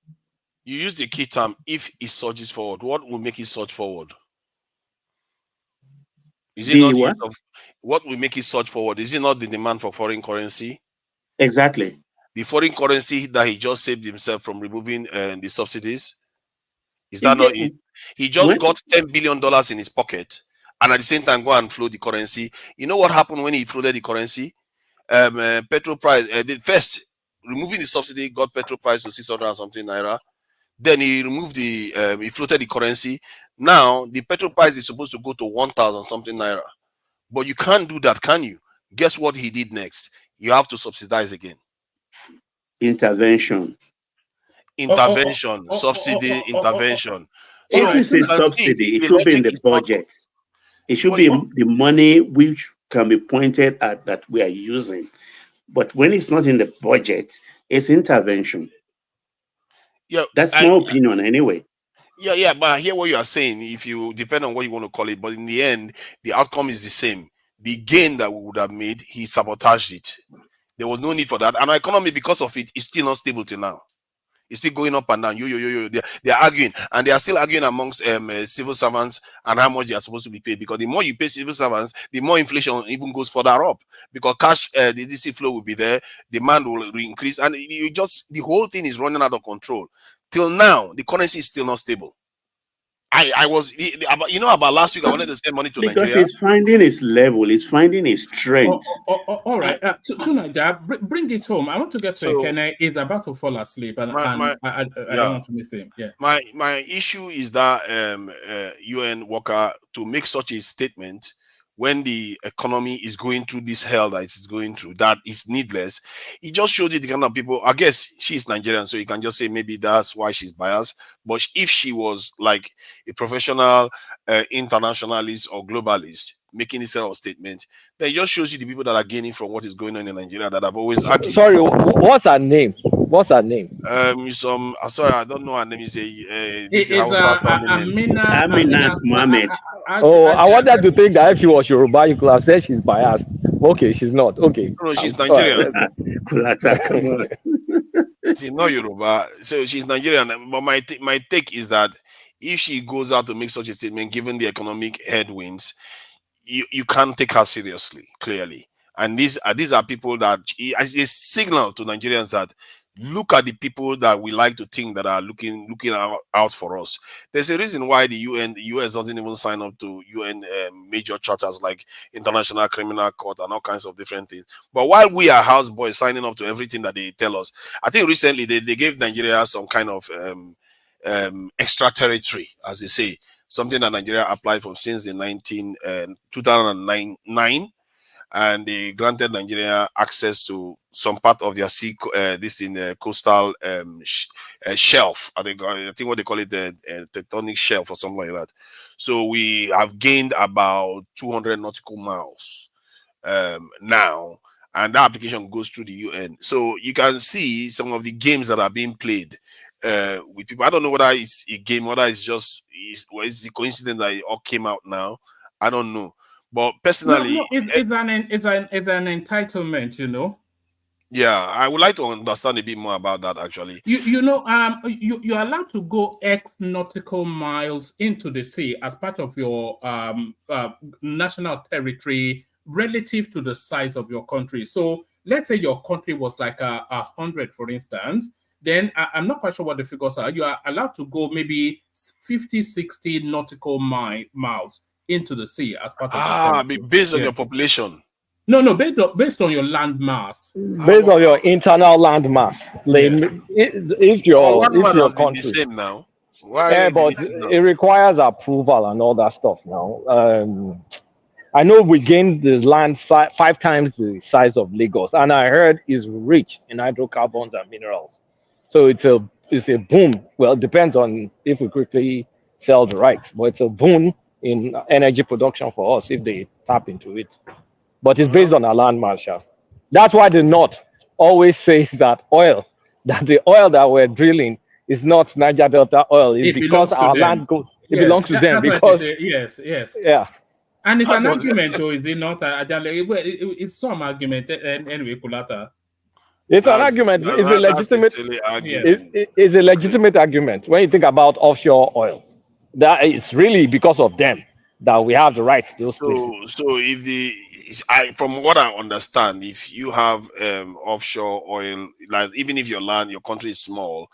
You use the key term, if it surges forward. What will make it surge forward? Is it not what will make it surge forward? Is it not the demand for foreign currency? Exactly. The foreign currency that he just saved himself from removing the subsidies. Is that not it? He just got $10 billion in his pocket, and at the same time go and float the currency. You know what happened when he floated the currency? Petrol price. First, removing the subsidy got petrol price to 600 and something naira. Then he removed he floated the currency. Now the petrol price is supposed to go to 1,000 something naira, but you can't do that, can you? Guess what he did next? You have to subsidize again. Intervention, subsidy, intervention. If you say subsidy, it should be in the budget. It should be the money which can be pointed at that we are using. But when it's not in the budget, it's intervention. Yeah, that's my opinion anyway. Yeah, but I hear what you are saying. If you depend on what you want to call it, but in the end, the outcome is the same. The gain that we would have made, he sabotaged it. There was no need for that. And our economy, because of it, is still not stable till now. It's still going up and down. They're arguing, and they are still arguing amongst civil servants and how much they are supposed to be paid. Because the more you pay civil servants, the more inflation even goes further up. Because cash, the DC flow will be there, demand will increase, and the whole thing is running out of control. Till now, the currency is still not stable. About last week, I wanted to send money to Nigeria. Because it's finding its level, it's finding its strength. All right. To Nigeria, bring it home. I want to get to Ekene. He's about to fall asleep, and I don't want to miss him. Yeah. My issue is that UN worker, to make such a statement when the economy is going through this hell that it's going through, that is needless. It just shows you the kind of people. I guess she's Nigerian, so you can just say maybe that's why she's biased. But if she was like a professional internationalist or globalist making this kind of statement, then it just shows you the people that are gaining from what is going on in Nigeria that have always argued. Sorry, what's her name? What's her name? Sorry, I don't know her name. This It's is how Aminat Mohammed. I wanted to think that if she was Yoruba, you could have said she's biased. Okay, she's not. Okay. No, she's Nigerian. Come on. She's not Yoruba, so she's Nigerian. But my take is that if she goes out to make such a statement, given the economic headwinds, you can't take her seriously, clearly. And these are people that as a signal to Nigerians that look at the people that we like to think that are looking out for us. There's a reason why the US doesn't even sign up to UN major charters like International Criminal Court and all kinds of different things. But while we are houseboys signing up to everything that they tell us, I think recently they gave Nigeria some kind of extra territory, as they say, something that Nigeria applied for since the 2009, and they granted Nigeria access to some part of their sea, coastal shelf. I think what they call it, the tectonic shelf or something like that. So we have gained about 200 nautical miles now, and that application goes through the UN. So you can see some of the games that are being played with people. I don't know whether it's a game, whether it's just is the coincidence that it all came out now. I don't know. But personally, it's an entitlement, you know. Yeah, I would like to understand a bit more about that. Actually, you're allowed to go X nautical miles into the sea as part of your national territory relative to the size of your country. So let's say your country was like 100, for instance. Then I'm not quite sure what the figures are. You are allowed to go maybe 50, 60 nautical miles into the sea as part of based on your population. No, based on your land mass. Based on your internal land mass. Like, if your country the same now. But it requires approval and all that stuff now. I know we gained the land 5 times the size of Lagos, and I heard it's rich in hydrocarbons and minerals. So it's a boom. Well, it depends on if we quickly sell the rights, but it's a boom in energy production for us if they tap into it. But it's based on our land mass. That's why the North always says that the oil that we're drilling is not Niger Delta oil. It's because our land belongs to them. Because yes. Yeah. And it's an argument, so is it not? It's some argument anyway, Kulata. It's an argument. It's a legitimate. It's a legitimate argument when you think about offshore oil. That it's really because of them that we have the rights to those places. So from what I understand, if you have offshore oil, like even if your country is small,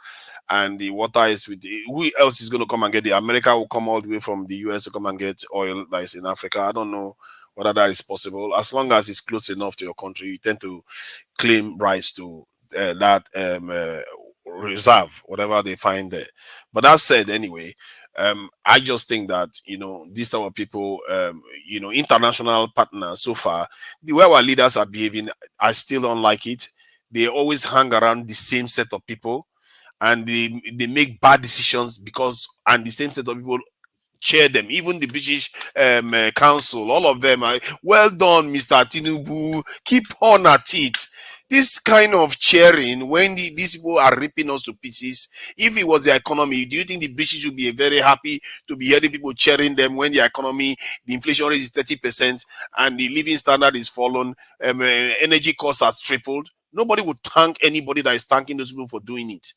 and the water is with who else is going to come and get it? America will come all the way from the US to come and get oil that is in Africa. I don't know whether that is possible. As long as it's close enough to your country, you tend to claim rights to that reserve, whatever they find there. But that said, anyway, I just think that, these type of people, international partners so far, the way our leaders are behaving, I still don't like it. They always hang around the same set of people, and they make bad decisions and the same set of people chair them. Even the British Council, all of them are, well done, Mr. Tinubu, keep on at it. This kind of cheering, when these people are ripping us to pieces, if it was the economy, do you think the British would be very happy to be hearing people cheering them when the economy, the inflation rate is 30% and the living standard is fallen, energy costs has tripled? Nobody would thank anybody that is thanking those people for doing it.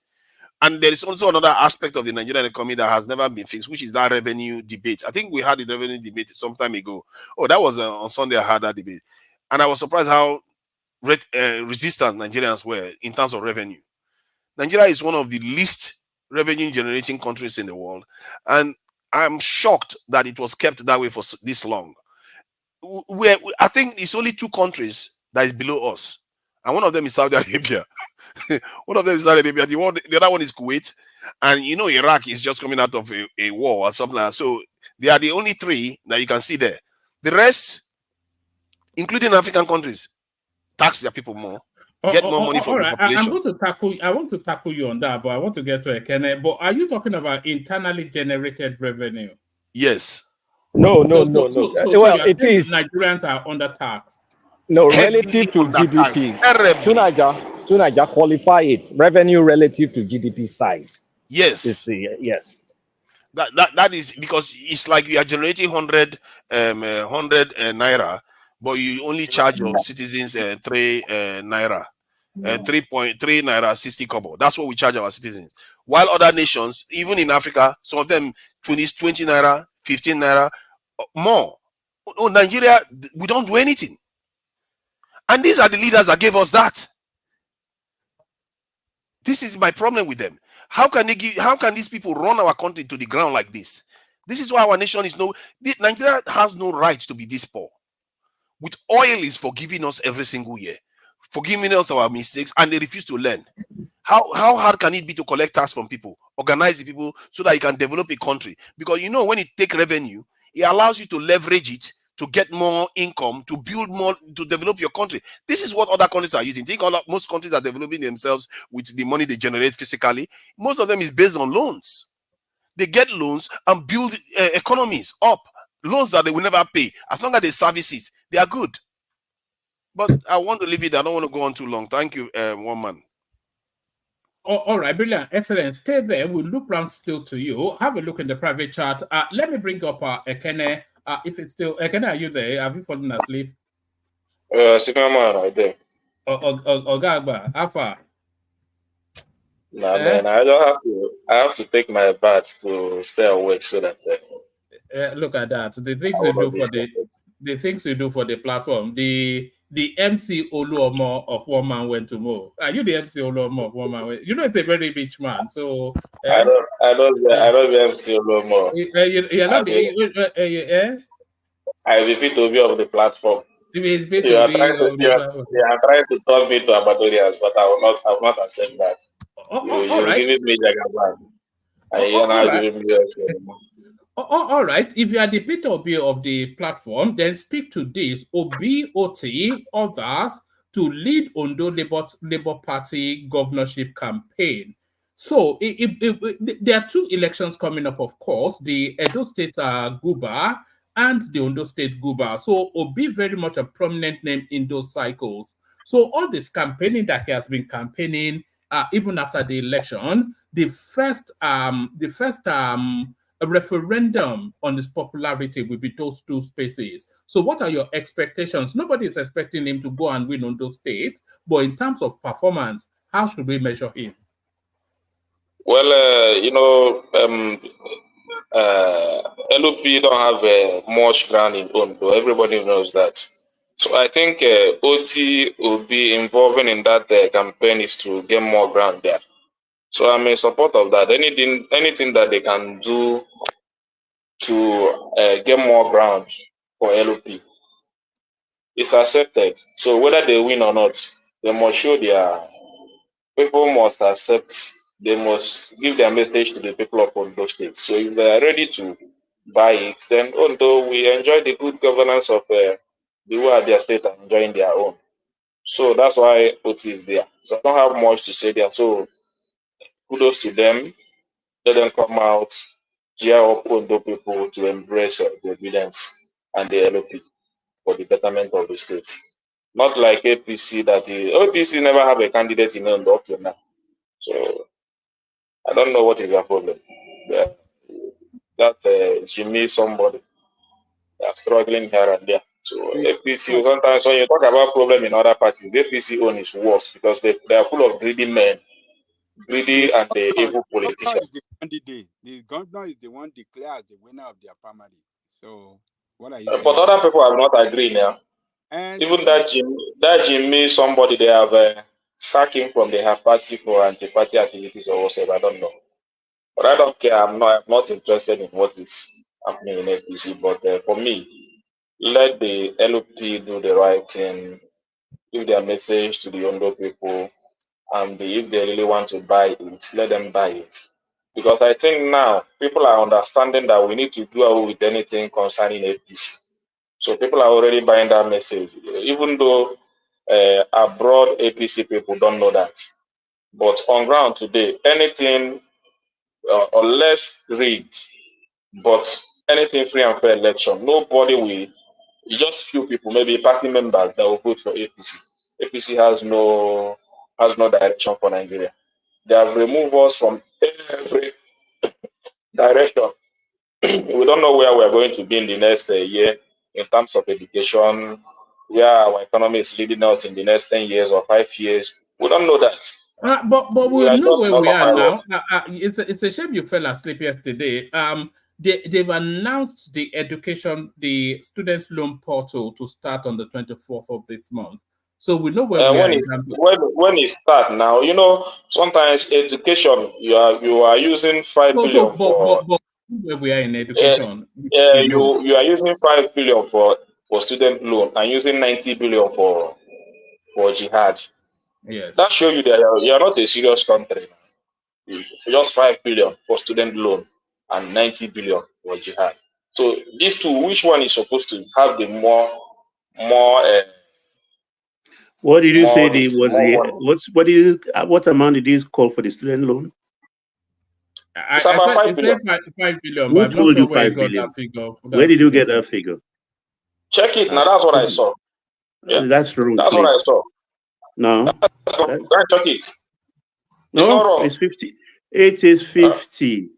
And there is also another aspect of the Nigerian economy that has never been fixed, which is that revenue debate. I think we had the revenue debate some time ago. Oh, that was on Sunday I had that debate. And I was surprised how resistant Nigerians were in terms of revenue. Nigeria is one of the least revenue generating countries in the world, and I'm shocked that it was kept that way for this long. I think it's only 2 countries that is below us, and one of them is Saudi Arabia. The other one is Kuwait, and Iraq is just coming out of a war or something like that. So they are the only 3 that you can see there. The rest, including African countries, tax their people more, get more money from the population. I'm going to tackle. I want to tackle you on that, but I want to get to Ekene. But are you talking about internally generated revenue? Yes. No. So Well, you're it saying is. Nigerians are under tax. No, Heavily relative to under tax, GDP. terribly. Tunaja, qualify it. Revenue relative to GDP size. Yes. Yes. That is because it's like you are generating 100 naira, but you only charge your citizens 3 naira, 3.3 naira 60 kobo. That's what we charge our citizens. While other nations, even in Africa, some of them 20 naira, 15 naira, more. Oh, Nigeria, we don't do anything. And these are the leaders that gave us that. This is my problem with them. How can these people run our country to the ground like this? This is why our nation is Nigeria has no right to be this poor. With oil is forgiving us every single year, forgiving us our mistakes, and they refuse to learn. How hard can it be to collect tax from people, organize the people so that you can develop a country? Because when you take revenue, it allows you to leverage it to get more income, to build more, to develop your country. This is what other countries are using. Most countries are developing themselves with the money they generate physically. Most of them is based on loans. They get loans and build economies up. Loans that they will never pay. As long as they service it, they are good. But I want to leave it. I don't want to go on too long. Thank you, one man. All right, brilliant, excellent. Stay there. We'll look round still to you. Have a look in the private chat. Let me bring up Ekene. If it's still Ekene, are you there? Have you fallen asleep? Superman right there. Ogagba, how far? Nah, man, I have to take my bath to stay awake so that. Look at that. The things you do for the platform. The MC Oluomo of One Man Went to Mo. Are you the MC Oluomo of One Man Went? It's a very rich man. So I don't be MC Oluomo. You're not I be P2B of the platform. You are trying to turn me to Abadorians, but I will not accept that. You're giving me Jagaban. And you're not giving me all right. If you are the P2B of the platform, then speak to this Obi, Otti, others to lead Ondo Labour Party governorship campaign. So there are 2 elections coming up, of course, the Edo State Guber and the Ondo State Guber. So Obi very much a prominent name in those cycles. So all this campaigning that he has been campaigning, even after the election, the first a referendum on his popularity will be those 2 spaces. So what are your expectations? Nobody is expecting him to go and win on those states, but in terms of performance, how should we measure him? Well, LOP don't have much ground in Ondo. Everybody knows that. So I think Otti will be involving in that campaign is to get more ground there. So I'm in support of that. Anything that they can do to get more ground for LOP is accepted. So whether they win or not, they must show people must accept. They must give their message to the people of Ondo State. So if they are ready to buy it, then although we enjoy the good governance of the people at their state and enjoying their own. So that's why Otti is there. So I don't have much to say there. So kudos to them. Let them come out, cheer up Ondo people to embrace the evidence and the LOP for the betterment of the state. Not like APC APC never have a candidate in Ondo up to now. So I don't know what is their problem. That Jimmy somebody, they are struggling here and there. So APC, sometimes when you talk about problem in other parties, APC own is worse because they are full of greedy men, and the evil politicians. The governor is the one declared the winner of their primary. So what are you saying? But other people have not agreed now. And even that Jimmy somebody, they have sacked him from the party for anti-party activities or whatever. I don't know. But I don't care. I'm not interested in what is happening in APC. But for me, let the LOP do the right thing, give their message to the Ondo people, and if they really want to buy it, let them buy it. Because I think now people are understanding that we need to do away with anything concerning APC. So people are already buying that message, even though abroad APC people don't know that. But on ground today, anything or less rigged, but anything free and fair election, nobody will. Just few people, maybe party members, that will vote for APC. APC has no direction for Nigeria. They have removed us from every direction. We don't know where we're going to be in the next year in terms of education, where our economy is leading us in the next 10 years or 5 years. We don't know that. But We we are know just where we are now. autopilot. It's a shame you fell asleep yesterday. They've announced the students' loan portal to start on the 24th of this month. So we know where we are in terms of when it start now, sometimes education you are using 5 billion for. But where we are in education, you are using 5 billion for student loan and using 90 billion for jihad. Yes. That shows you that you are not a serious country. Just 5 billion for student loan and 90 billion for jihad. So these two, which one is supposed to have the more what did you more say what amount did you call for the student loan? It's about 5 billion. 5 billion, Who but I'm told not you sure where 5 you got billion? that figure. Where did you get that figure? Check it now. That's what I saw. Yeah. That's wrong. That's please. what I saw. No. Go and check it. It's No, not wrong. it's 50. It is 50.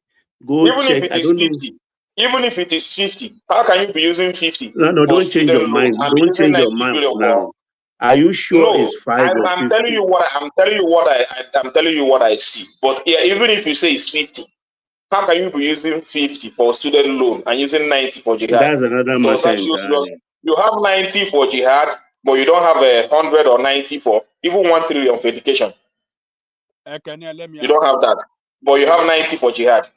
Go even check. if it is 50, even if it is 50, how can you be using 50? No, don't change your mind. Don't change your mind now. Are you sure it's 5 or 50? I'm telling you what I see. But yeah, even if you say it's 50, how can you be using 50 for student loan and using 90 for jihad? That's another matter entirely. You have 90 for jihad, but you don't have 100 or 90 for even 1 trillion for education. Ekene, let me you don't have that, but you have 90 for jihad.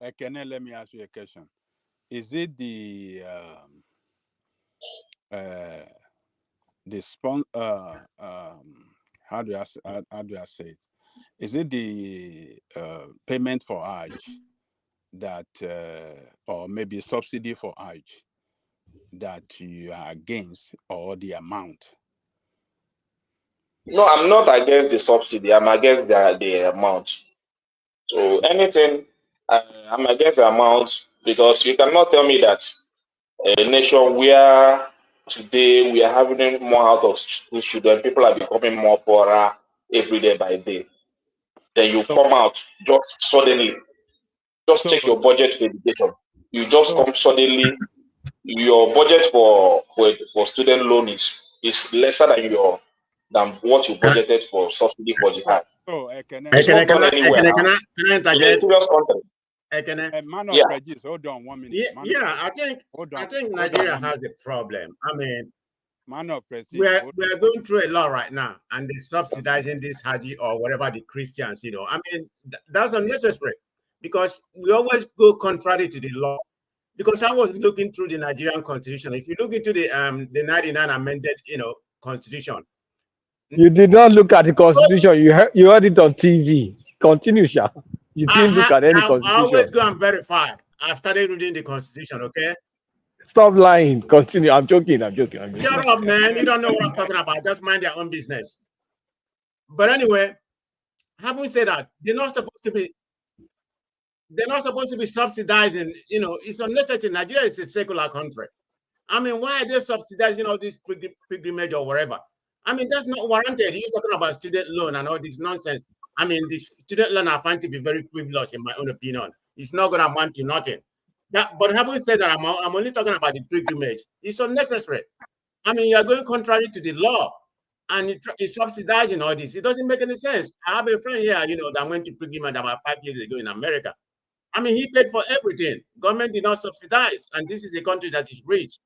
Ekene, let me ask you a question. Is it the how do I say it? Is it the payment for Hajj that or maybe subsidy for Hajj that you are against, or the amount? No, I'm not against the subsidy. I'm against the amount. So anything, I'm against the amount, because you cannot tell me that a nation where today we are having more out of school children, people are becoming more poorer every day by day. Then you come out just suddenly, check your budget for education. You just come suddenly, your budget for student loan is lesser than what you budgeted for subsidy for jihad. It's not gone anywhere. Can I In a serious country. Hold on 1 minute. I think Nigeria has a problem. I mean, we are going through a lot right now, and they're subsidizing this Haji or whatever the Christians, I mean, that's unnecessary, because we always go contrary to the law. Because I was looking through the Nigerian constitution. If you look into the 99 amended, constitution. You did not look at the constitution. You heard it on TV. Continue, Sha. You didn't look at any constitution. I always go and verify. I've started reading the constitution, okay? Stop lying. Continue. I'm joking. Shut up, man. You don't know what I'm talking about. Just mind their own business. But anyway, having said that, they're not supposed to be subsidizing, it's unnecessary. Nigeria is a secular country. I mean, why are they subsidizing all this pilgrimage or whatever? I mean, that's not warranted. You're talking about student loan and all this nonsense. I mean, the student loan I find to be very frivolous, in my own opinion. It's not going to amount to nothing. But having said that, I'm only talking about the pilgrimage. It's unnecessary. I mean, you're going contrary to the law, and it's subsidizing all this. It doesn't make any sense. I have a friend here, that went to pilgrimage about 5 years ago in America. I mean, he paid for everything. Government did not subsidize, and this is a country that is rich.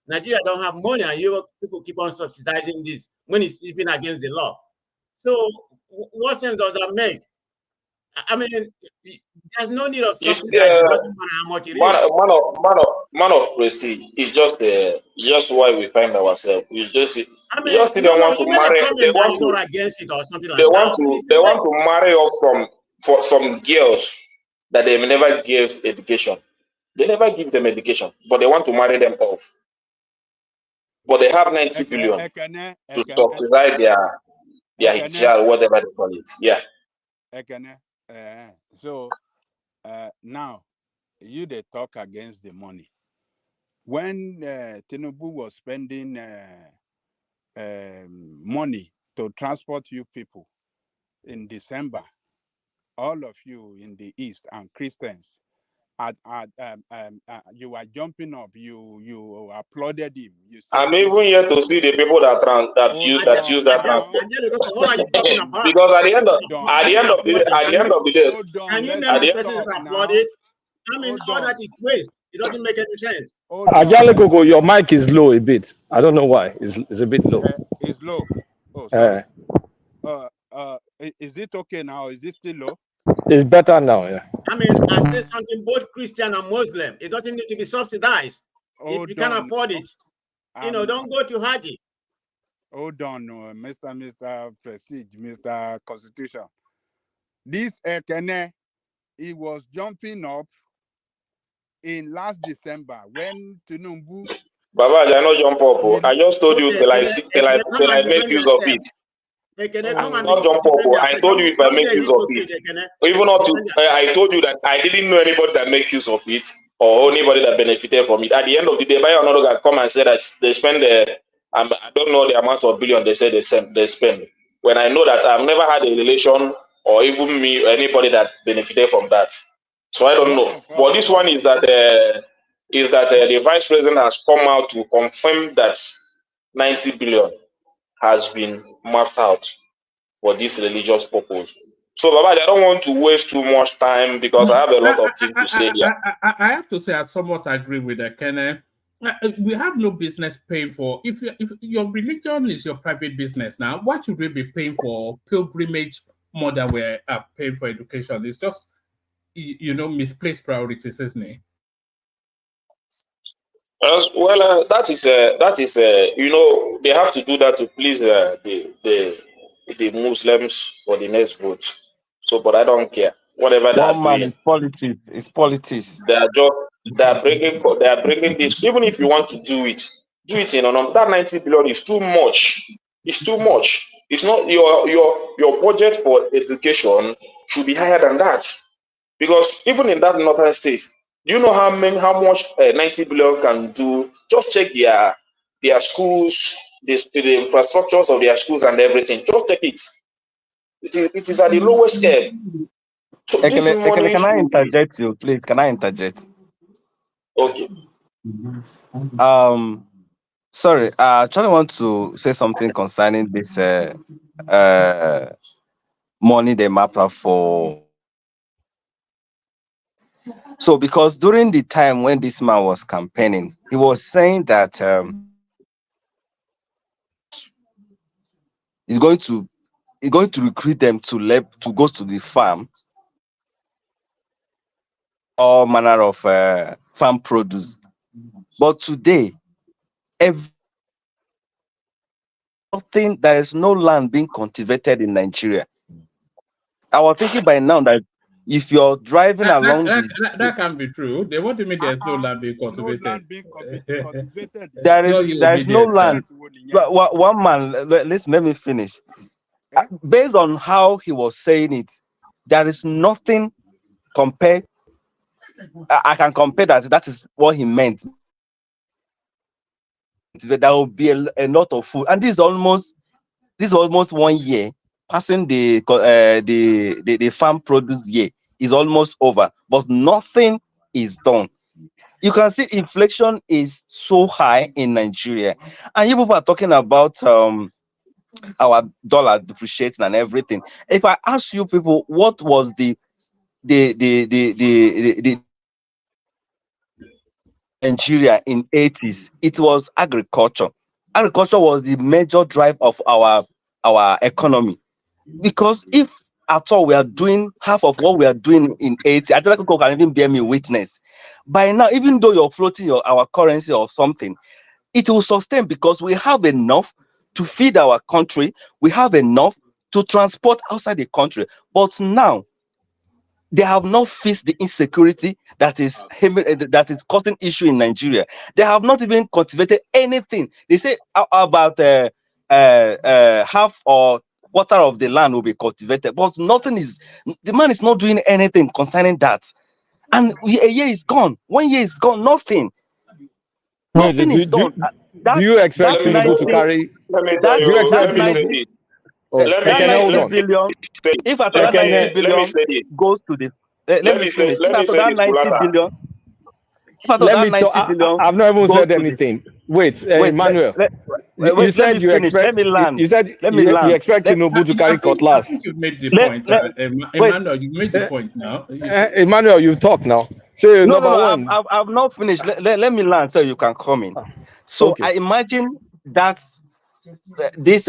Nigeria don't have money, and people keep on subsidizing this when it's even against the law. So, what sense does that make? I mean, there's no need of subsidizing. It doesn't matter how much it is. Man of prestige is just why we find ourselves. You just see, I mean, they want to marry. They want to against it or something like they want to marry off for some girls that they never gave education. They never give them education, but they want to marry them off. but they have 90 billion to subsidize their judiciary, whatever they call it. Yeah. So now you they talk against the money. When Tinubu was spending money to transport you people in December, all of you in the East and Christians, you were jumping up. You applauded him. You said, I'm even here to see the people that use that transport. Because at the end of the day, can you name a person that applauded? I mean, all that is waste. It doesn't make any sense. Ajalegogo, your mic is low a bit. I don't know why. It's a bit low. It's low. Oh, sorry. Is it okay now? Is it still low? It's better now, yeah. I mean, I say something both Christian and Muslim. It doesn't need to be subsidized. If you can't afford it, don't go to Haji. Hold on, Mr. Prestige, Mr. Constitution. This Ekene, he was jumping up in last December when Tinubu. Baba, I not jump up. I just told you till I make use of it. Not jump up. I told you if I make use of it. Even up to I told you that I didn't know anybody that make use of it or anybody that benefited from it. At the end of the day, buy another guy come and say that they spend I don't know the amount of billion they say they spend. When I know that I've never had a relation or even me anybody that benefited from that. So I don't know. But this one is that the vice president has come out to confirm that 90 billion has been mapped out for this religious purpose. So, Baba, I don't want to waste too much time because I have a lot of things to say here. I have to say I somewhat agree with Kenneth. We have no business paying for, if your religion is your private business now, why should we be paying for pilgrimage more than we're paying for education? It's just, misplaced priorities, isn't it? Well, that is they have to do that to please the Muslims for the next vote. So, but I don't care. Whatever they are doing, it's politics. It's politics. They are bringing this. Even if you want to do it in that 90 billion is too much. It's too much. It's not your budget for education should be higher than that, because even in that northern states, do you know how much 90 billion can do? Just check their schools, the infrastructures of their schools and everything. Just check it. It is at the lowest scale. So can I interject you, please? Can I interject? Okay. Sorry, I actually want to say something concerning this money they map up for. So, because during the time when this man was campaigning, he was saying that he's going to recruit them to go to the farm, all manner of farm produce. But today, there is no land being cultivated in Nigeria. I was thinking by now that if you're driving along that can be true. They want to mean there's no land being cultivated. No land being cultivated. There is no land. One man, listen, let me finish. Based on how he was saying it, there is nothing compared. I can compare that is what he meant. There will be a lot of food, and this is almost 1 year passing the farm produce year is almost over, but nothing is done. You can see inflation is so high in Nigeria, and you people are talking about our dollar depreciating and everything. If I ask you people, what was the Nigeria in 80s? It was agriculture. Agriculture was the major drive of our economy, because if at all we are doing half of what we are doing in 80, I don't think people can even bear me witness. By now, even though you're floating our currency or something, it will sustain, because we have enough to feed our country. We have enough to transport outside the country. But now, They have not fixed the insecurity that is causing issue in Nigeria. They have not even cultivated anything. They say about half or quarter of the land will be cultivated, but nothing is. The man is not doing anything concerning that. And a year is gone. 1 year is gone. Nothing. Nothing is done. Do you expect Tinubu to carry? Let me tell you. Let me say this. That 90 billion, if after that 90 billion goes to the, let me finish. If after that 90 billion, if after that 90 billion, I've not even said anything. Wait, Emmanuel. You said you expect. Let me land. You said you expect Tinubu to carry cutlass. I think you've made the point. Emmanuel, you made the point now. Emmanuel, you talk now. So no, I've not finished. Let me land so you can come in. So okay. I imagine that this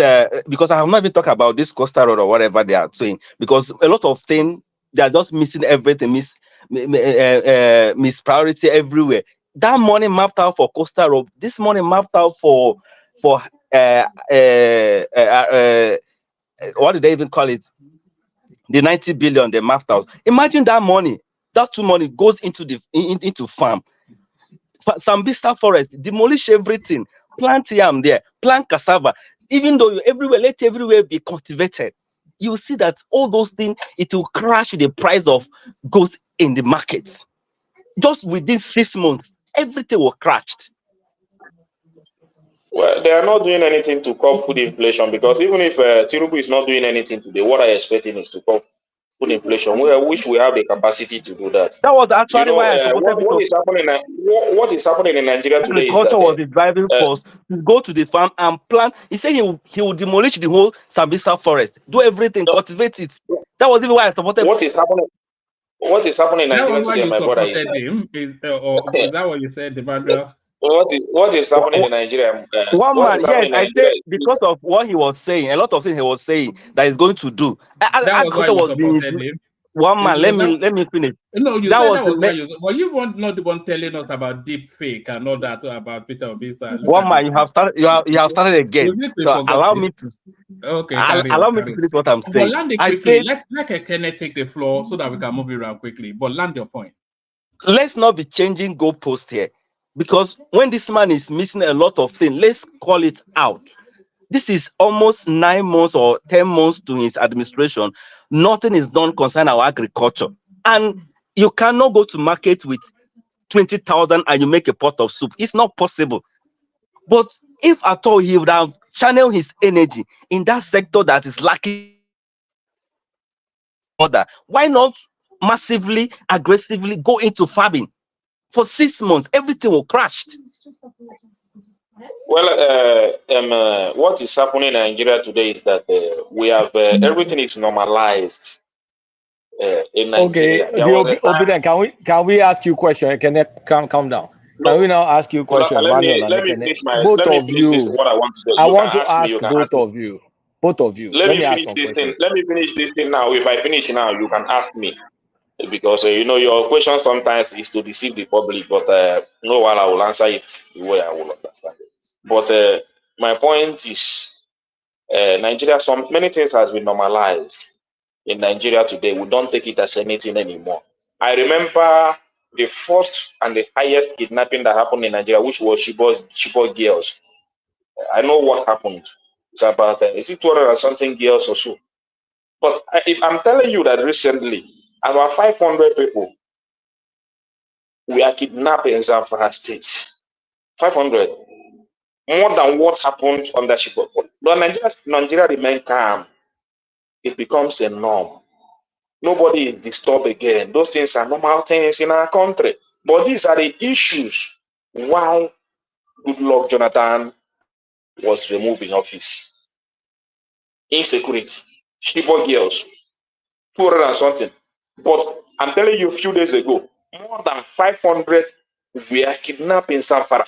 because I have not even talked about this Coastal Road or whatever they are saying, because a lot of things they are just missing everything, miss priority everywhere. That money mapped out for Coastal Road, this money mapped out for what did they even call it? The 90 billion they mapped out. Imagine that money, that money goes into farm. Sambisa forest, demolish everything, plant yam there, plant cassava. Even though let everywhere be cultivated, you see that all those things, it will crash the price of goods in the markets. Just within 6 months, everything will crash. Well, they are not doing anything to curb food inflation, because even if Tinubu is not doing anything today, what I expecting is to curb food inflation. We wish we have the capacity to do that. That was actually why I supported what is happening. What is happening in Nigeria today is agriculture that was the driving force. To go to the farm and plant. He said he will demolish the whole Sambisa forest, do everything, cultivate it. That was even why I supported. What is happening? What is happening in Nigeria today, my brother? Is that what you said, Emmanuel? What is happening in Nigeria? One man, yes, I think because of what he was saying, a lot of things he was saying that he's going to do. One man, let me finish. No, you said that was why you. Well, you weren't not the one telling us about deep fake and all that about Peter Obisa. One man, you have started again. So allow me to. Okay, allow me to finish what I'm saying. But land it quickly. Let Kenneth take the floor so that we can move it around quickly. But land your point. Let's not be changing goalposts here, because when this man is missing a lot of things, let's call it out. This is almost 9 months or 10 months to his administration. Nothing is done concerning our agriculture. And you cannot go to market with 20,000 and you make a pot of soup. It's not possible. But if at all he would have channeled his energy in that sector that is lacking, why not massively, aggressively go into farming? For 6 months, everything will crash. Well, what is happening in Nigeria today is that we have everything is normalized in Nigeria. Okay, can we ask you a question? Can calm down? Can we now ask you a question? Let me finish what I want to say. I want to ask both of you. Both of you. Let me finish this thing. Let me finish this thing now. If I finish now, you can ask me. Because your question sometimes is to deceive the public, but no one I will answer it the way I will understand it. But my point is, Nigeria, many things has been normalized in Nigeria today. We don't take it as anything anymore. I remember the first and the highest kidnapping that happened in Nigeria, which was Chibok girls. I know what happened. It's about is it 200 or something girls or so. But if I'm telling you that recently, about 500 people were kidnapped in Zamfara State. 500. More than what happened on the Chibok. But Nigeria remains calm. It becomes a norm. Nobody is disturbed again. Those things are normal things in our country. But these are the issues why Goodluck Jonathan was removed in office. Insecurity. Chibok girls. 200 and something. But I'm telling you, a few days ago, more than 500 were kidnapped in Zamfara.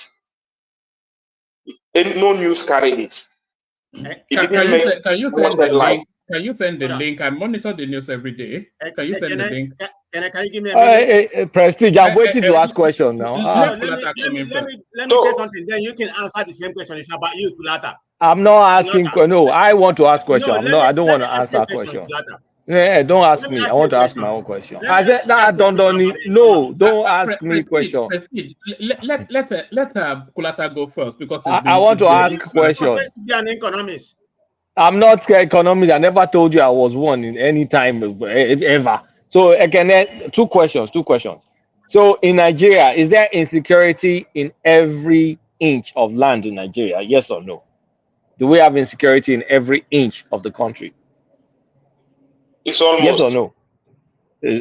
And no news carried it. Can you send the link? Can you send the link? I monitor the news every day. Can you send the link? Can you give me a minute? Prestige, I'm waiting to ask question now. Let me say something. Then you can answer the same question. It's about you, Kulata. I'm not asking. No, I want to ask question. I don't want to answer a question. Yeah, don't ask me. I want to ask my own question. I said that don't ask me question. Let Kulata go first because I want to ask question. Be an economist. I'm not economist. I never told you I was one in any time ever. So again, two questions. So in Nigeria, is there insecurity in every inch of land in Nigeria? Yes or no? Do we have insecurity in every inch of the country? It's almost. Yes or no?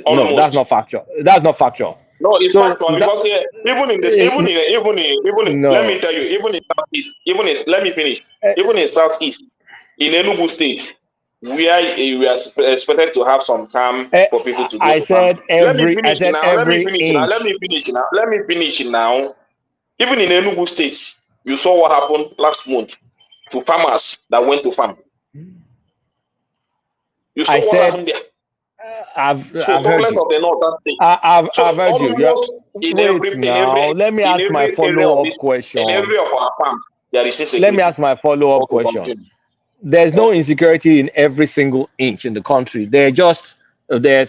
Almost. No, that's not factual. That's not factual. No, it's factual because even in this, even in no. let me tell you, even in Southeast, let me finish. Even in Southeast, in Enugu State, where we are expected to have some time for people to go to farm. Let me finish now. Even in Enugu State, you saw what happened last month to farmers that went to farm. You saw what happened there. I've heard you. Of the northern state. I've heard you. Let me ask my follow-up question. In every of our farms, there is insecurity. Let me ask my follow-up question. There's no insecurity in every single inch in the country. There's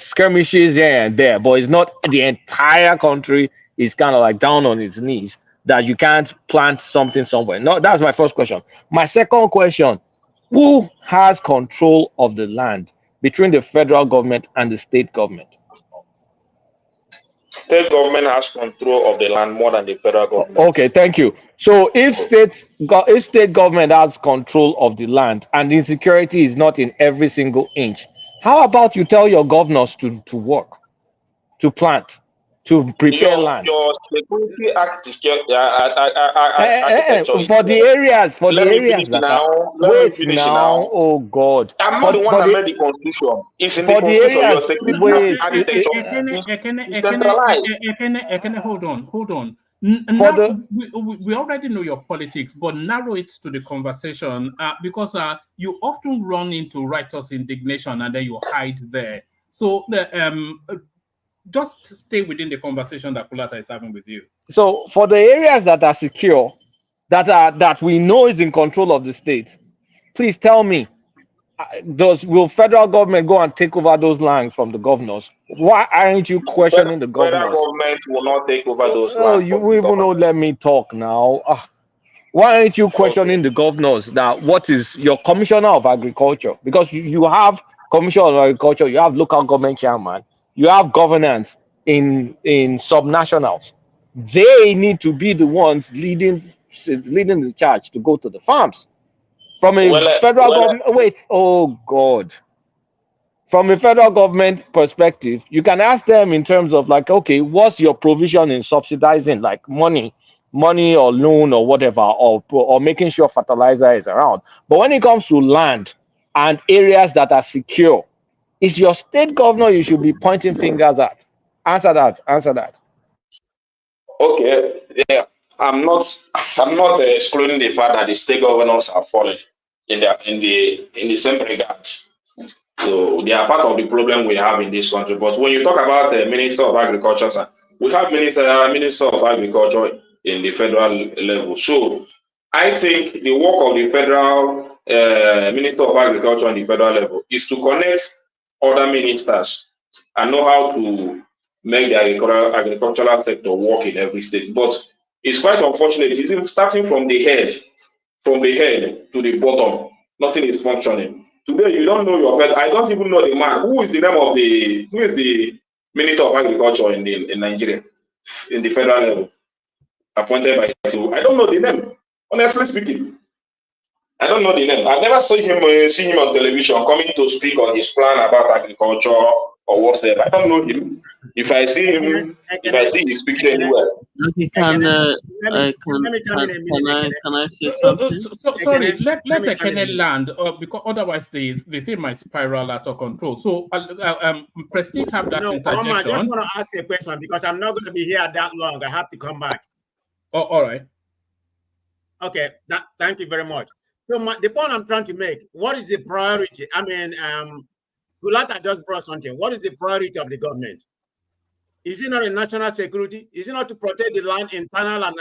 skirmishes here and there, but it's not the entire country is kind of like down on its knees that you can't plant something somewhere. No, that's my first question. My second question, who has control of the land between the federal government and the state government? State government has control of the land more than the federal government. Okay, thank you. So if state government has control of the land and insecurity is not in every single inch, how about you tell your governors to work, to plant, to prepare land? Your security act for the areas now. Oh God! I'm not the one that made the constitution. It's in the constitution. Your security architecture. Hold on. We already know your politics, but narrow it to the conversation because you often run into righteous indignation and then you hide there. So just stay within the conversation that Kulata is having with you. So for the areas that are secure, that we know is in control of the state, please tell me, will federal government go and take over those lands from the governors? Why aren't you questioning the governors? Federal government will not take over those lands. You even know. Let me talk now. Why aren't you questioning the governors that what is your commissioner of agriculture? Because you have commissioner of agriculture, you have local government chairman, you have governance in subnationals. They need to be the ones leading the charge to go to the farms. From a federal government, from a federal government perspective, you can ask them in terms of like, okay, what's your provision in subsidizing, like money or loan or whatever, or making sure fertilizer is around. But when it comes to land and areas that are secure, it's your state governor you should be pointing fingers at. Answer that. Okay, yeah. I'm not excluding the fact that the state governors are falling in the same regard. So they are part of the problem we have in this country. But when you talk about the Minister of Agriculture, we have Minister of Agriculture in the federal level. So I think the work of the federal Minister of Agriculture on the federal level is to connect other ministers and know how to make the agricultural sector work in every state. But it's quite unfortunate. It's even starting from the head to the bottom. Nothing is functioning. Today, you don't know your head. I don't even know the man. Who is the Minister of Agriculture in Nigeria, in the federal level, appointed by Tinubu? I don't know the name. Honestly speaking, I don't know the name. I've never seen him on television coming to speak on his plan about agriculture or whatever. I don't know him. If I see him, if I see his picture anywhere. Okay, can I say something? Sorry, let Ekene land, because otherwise the thing might spiral out of control. So, Prestige have that interjection. I just want to ask a question because I'm not going to be here that long. I have to come back. Oh, all right. Okay, thank you very much. So the point I'm trying to make, what is the priority? I mean, Kulata just brought something. What is the priority of the government? Is it not a national security? Is it not to protect the land, internal and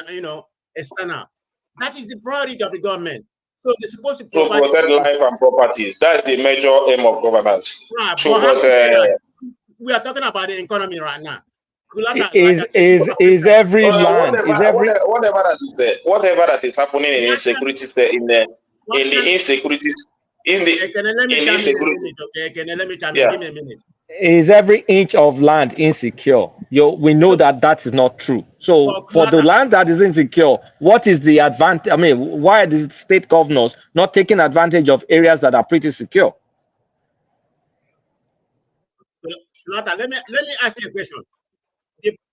external? That is the priority of the government. So they're supposed to to protect life and properties. That's the major aim of governance. Right, So, but but we are talking about the economy right now. Is every land whatever that is happening in insecurity in the insecurity in the let me chime in a minute, okay? Let me chime in. Give me a minute. Is every inch of land insecure? We know that is not true. So for the land that is insecure, what is the advantage? I mean, why are the state governors not taking advantage of areas that are pretty secure? Let me ask you a question.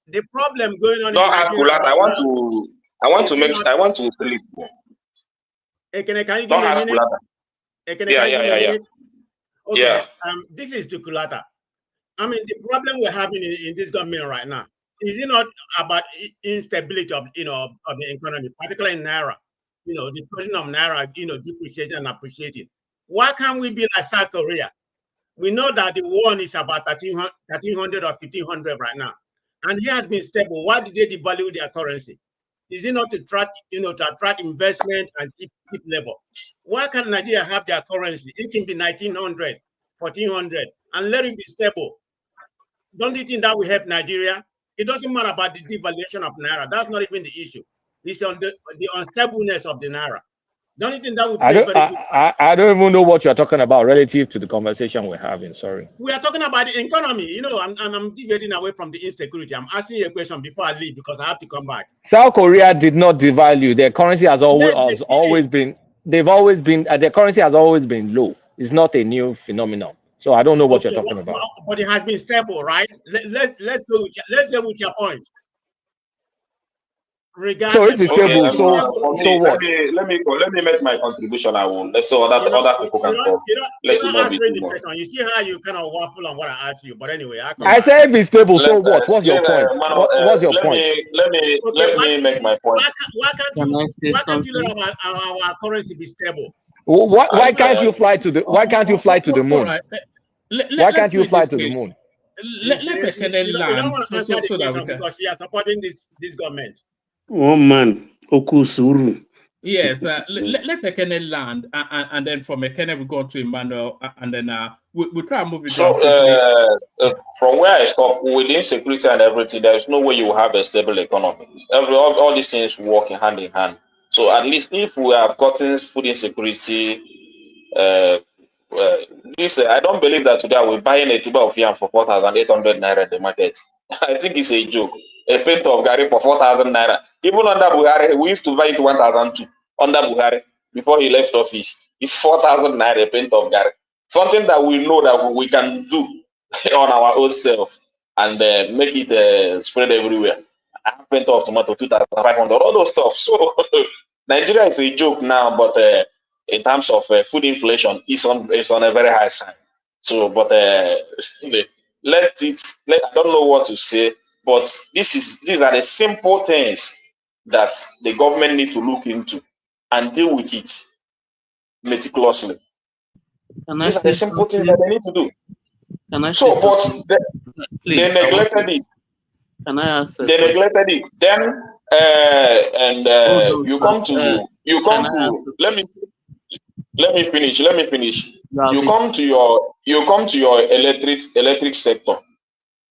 The problem going on don't in ask Nigeria. I want to sleep. Can you give don't me a ask minute? Yeah. Okay. Yeah. This is to Kulata. I mean, the problem we're having in this government right now is it not about instability of of the economy, particularly in Naira. The position of Naira, depreciating and appreciating. Why can't we be like South Korea? We know that the won is about 1300 or 1500 right now, and it has been stable. Why did they devalue their currency? Is it not to attract investment and keep level? Why can't Nigeria have their currency? It can be 1900, 1400, and let it be stable. Don't you think that will help Nigeria? It doesn't matter about the devaluation of Naira. That's not even the issue. It's on the unstableness of the Naira. Don't you think that would play very good? I don't even know what you're talking about relative to the conversation we're having. Sorry. We are talking about the economy. I'm deviating away from the insecurity. I'm asking you a question before I leave because I have to come back. South Korea did not devalue. Their currency has always been. They've always been. Their currency has always been low. It's not a new phenomenon. So I don't know what you're talking about. But it has been stable, right? Let's go with your point. So if it's stable, so what? Let me make my contribution. I will. So other people can come. You don't answer the question. You see how you kind of waffle on what I asked you. But anyway, I say if it's stable, so what? What's your point? What's your point? Let me make my point. Why can't you let our currency be stable? Why can't you fly to the moon? Why can't you fly to the moon? Let Ekene land so that we can. Because she is supporting this government. Oh man, Okusuru. Yes, let Ekene land, and then from Ekene we go on to Emmanuel, and then we try and move it down. So from where I stop, with insecurity and everything, there is no way you will have a stable economy. All these things work hand in hand. So at least if we have gotten food insecurity, I don't believe that today we're buying a tuber of yam for 4,800 naira at the market. I think it's a joke. A pint of gari for 4,000 naira. Even under Buhari, we used to buy it 1,002 under Buhari before he left office. It's 4,000 naira a pint of gari. Something that we know that we can do on our own self and make it spread everywhere. I have pint of tomato 2,500, all those stuff. So Nigeria is a joke now, but in terms of food inflation, it's on a very high side. So, but I don't know what to say. But these are the simple things that the government need to look into and deal with it meticulously. These are the simple things that they need to do. They neglected it. Can I ask? They neglected it. Then you come to. Let me finish. You come to your electric sector.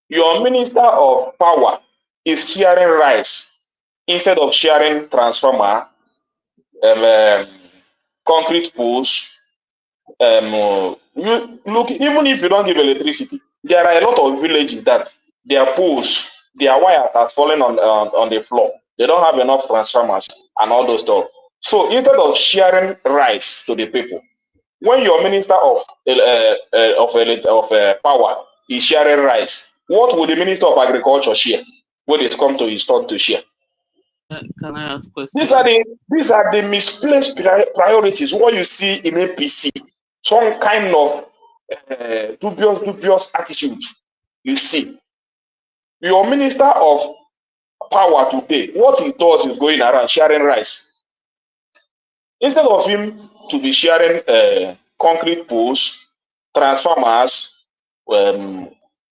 Your minister of power is sharing rice instead of sharing transformer, concrete poles. Look, even if you don't give electricity, there are a lot of villages that their poles, their wires are falling on the floor. They don't have enough transformers and all those stuff. So instead of sharing rice to the people, when your minister of power is sharing rice, what would the minister of agriculture share when it comes to his turn to share? Can I ask questions? These are the misplaced priorities. What you see in APC, some kind of dubious attitude. You see, your minister of power today, what he does is going around sharing rice. Instead of him to be sharing concrete poles, transformers,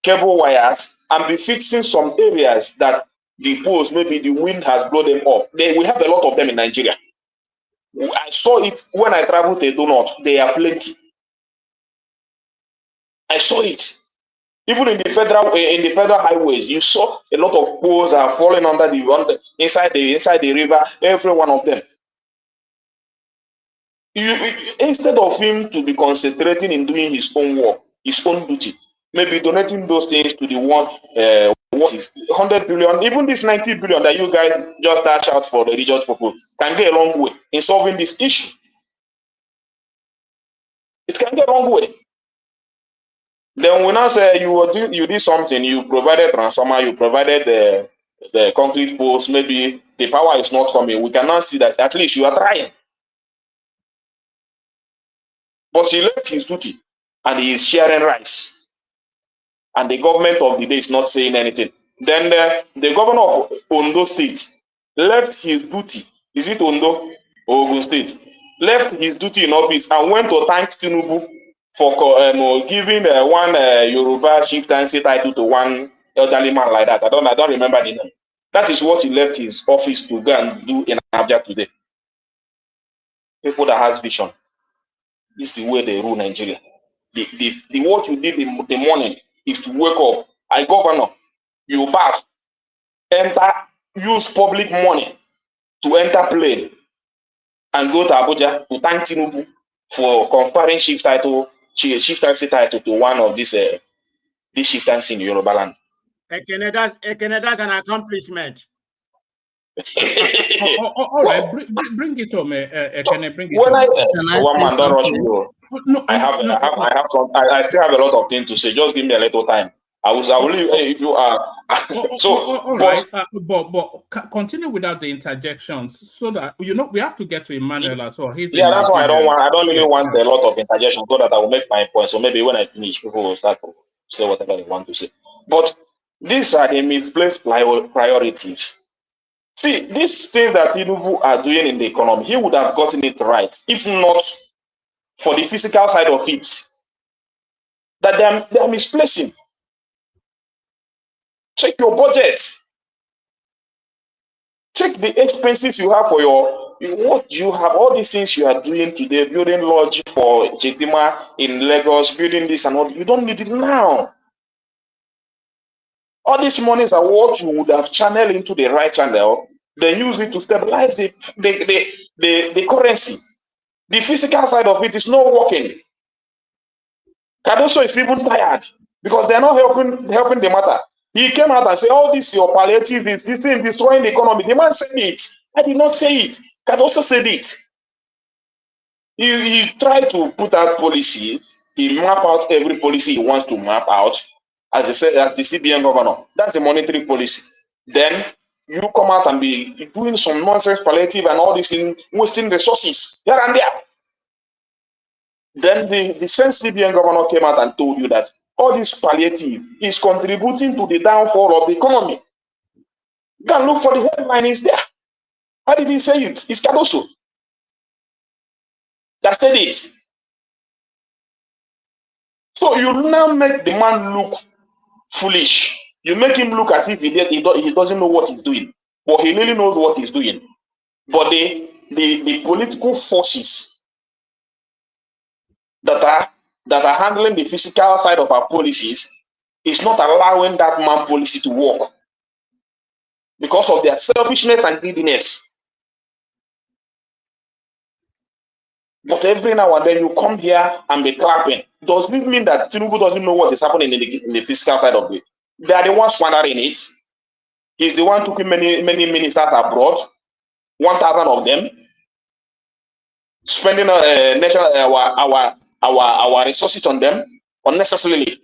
cable wires, and be fixing some areas that the poles, maybe the wind has blown them off. We have a lot of them in Nigeria. I saw it when I traveled to Donut. They are plenty. I saw it. Even in the federal highways, you saw a lot of poles are falling under inside the river. Every one of them. Instead of him to be concentrating in doing his own work, his own duty, maybe donating those things to the one what is 100 billion, even this 90 billion that you guys just dash out for the religious people can get a long way in solving this issue. It can get a long way. Then we now say you did something, you provided transformer, you provided the concrete posts, maybe the power is not coming. We cannot see that at least you are trying. But he left his duty and he is sharing rice. And the government of the day is not saying anything. Then the governor of Ondo State left his duty. Is it Ondo or Ogun State? Left his duty in office and went to thank Tinubu for giving one Yoruba chieftaincy title to one elderly man like that. I don't remember the name. That is what he left his office to go and do in Abuja today. People that has vision. This is the way they rule Nigeria. The what you did in the morning is to wake up. I governor, you bath, enter, use public money to enter plane and go to Abuja to thank Tinubu for conferring chieftaincy title to one of these chieftains in Yoruba land. That's an accomplishment. All right, bring it home. Can I bring it when home? One man don't rush you. No, I still have a lot of things to say. Just give me a little time. I will leave if you are. All right, but continue without the interjections, so that we have to get to Emmanuel as well. That's why I don't really want a lot of interjections, so that I will make my point. So maybe when I finish, people will start to say whatever they want to say. But these are the misplaced priorities. See, these things that Tinubu are doing in the economy, he would have gotten it right, if not for the physical side of it, that they are misplacing. Check your budget. Check the expenses you have for what you have, all these things you are doing today, building lodge for Chetima in Lagos, building this and all. You don't need it now. All these monies are what you would have channeled into the right channel, then use it to stabilize the currency. The physical side of it is not working. Cardoso is even tired because they're not helping the matter. He came out and said, "Oh, this is your palliative, this thing destroying the economy." The man said it. I did not say it. Cardoso said it. He tried to put out policy. He mapped out every policy he wants to map out as the CBN governor. That's the monetary policy. Then you come out and be doing some nonsense palliative and all this in wasting resources here and there. Then the same CBN governor came out and told you that all this palliative is contributing to the downfall of the economy. Go and look for the headline, is there. How did he say it? It's Cardoso that said it. So you now make the man look foolish. You make him look as if he doesn't know what he's doing, but he really knows what he's doing. But the political forces that are handling the physical side of our policies is not allowing that man policy to work because of their selfishness and greediness. But every now and then you come here and be clapping. Does this mean that Tinubu doesn't know what is happening in the physical side of it? They are the ones squandering it. He's the one taking many ministers abroad, 1,000 of them, spending our resources on them unnecessarily.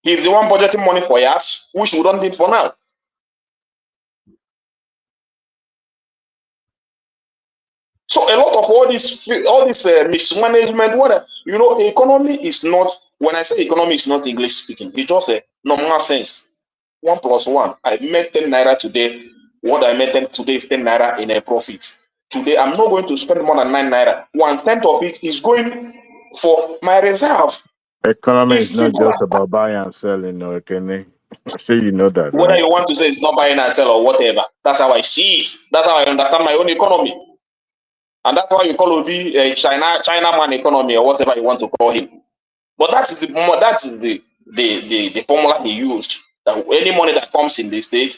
He's the one budgeting money for us, which we don't need for now. So a lot of all this mismanagement, economy is not, when I say economy is not English speaking, it's just a normal sense. 1 + 1. I made 10 naira today. What I made today is 10 naira in a profit. Today, I'm not going to spend more than 9 naira. 1/10 of it is going for my reserve. Economy is not just about buying and selling, okay? I'm sure you know that. Whether you want to say it's not buying and sell or whatever, that's how I see it. That's how I understand my own economy. And that's why you call Obi a China man economy or whatever you want to call him. But that is the formula he used. That any money that comes in the state,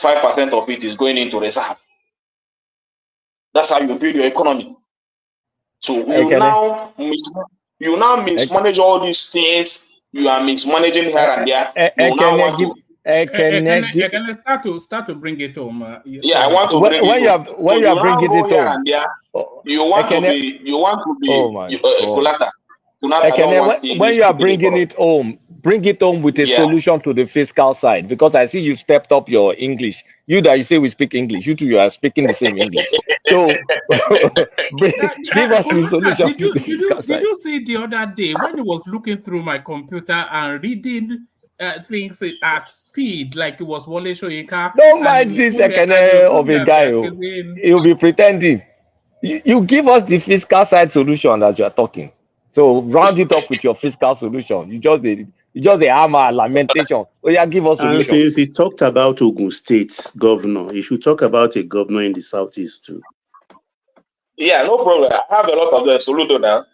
5% of it is going into reserve. That's how you build your economy. So you now mismanage all these things. You are mismanaging here and there. You now want to. Can I start to bring it home? Yeah, I want to bring it home. When you are bringing it home, you want to be. Oh my God. When you are bringing it home, bring it home with a solution to the fiscal side, because I see you stepped up your English. You that you say we speak English, you two you are speaking the same English. So give us the solution to the fiscal side. Did you see the other day when he was looking through my computer and reading things at speed, like it was Wole Soyinka? Don't mind this of a guy. He'll be pretending. You give us the fiscal side solution as you are talking. So round it up with your fiscal solution. You just the hammer lamentation. Oh yeah, give us solution. And since he talked about Ogun State governor, you should talk about a governor in the southeast too. Yeah, no problem. I have a lot of the Soludo now.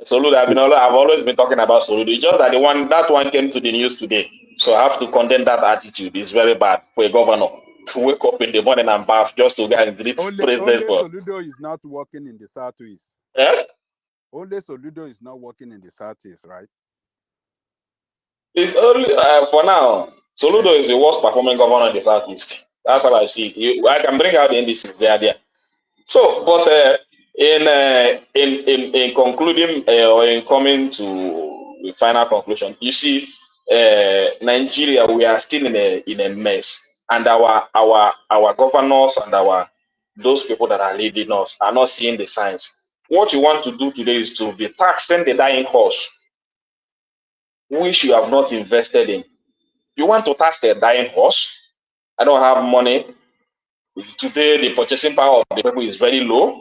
Soludo, I've always been talking about Soludo. It's just that that one came to the news today. So I have to condemn that attitude. It's very bad for a governor to wake up in the morning and bath just to get and greet president. Soludo is not working in the southeast. Eh? Only Soludo is not working in the southeast, right? It's only for now. Soludo is the worst performing governor in the southeast. That's how I see it. I can bring out the indices there. So, but in concluding or in coming to the final conclusion, you see, Nigeria, we are still in a mess, and our governors and those people that are leading us are not seeing the signs. What you want to do today is to be taxing the dying horse, which you have not invested in. You want to tax the dying horse? I don't have money. Today, the purchasing power of the people is very low.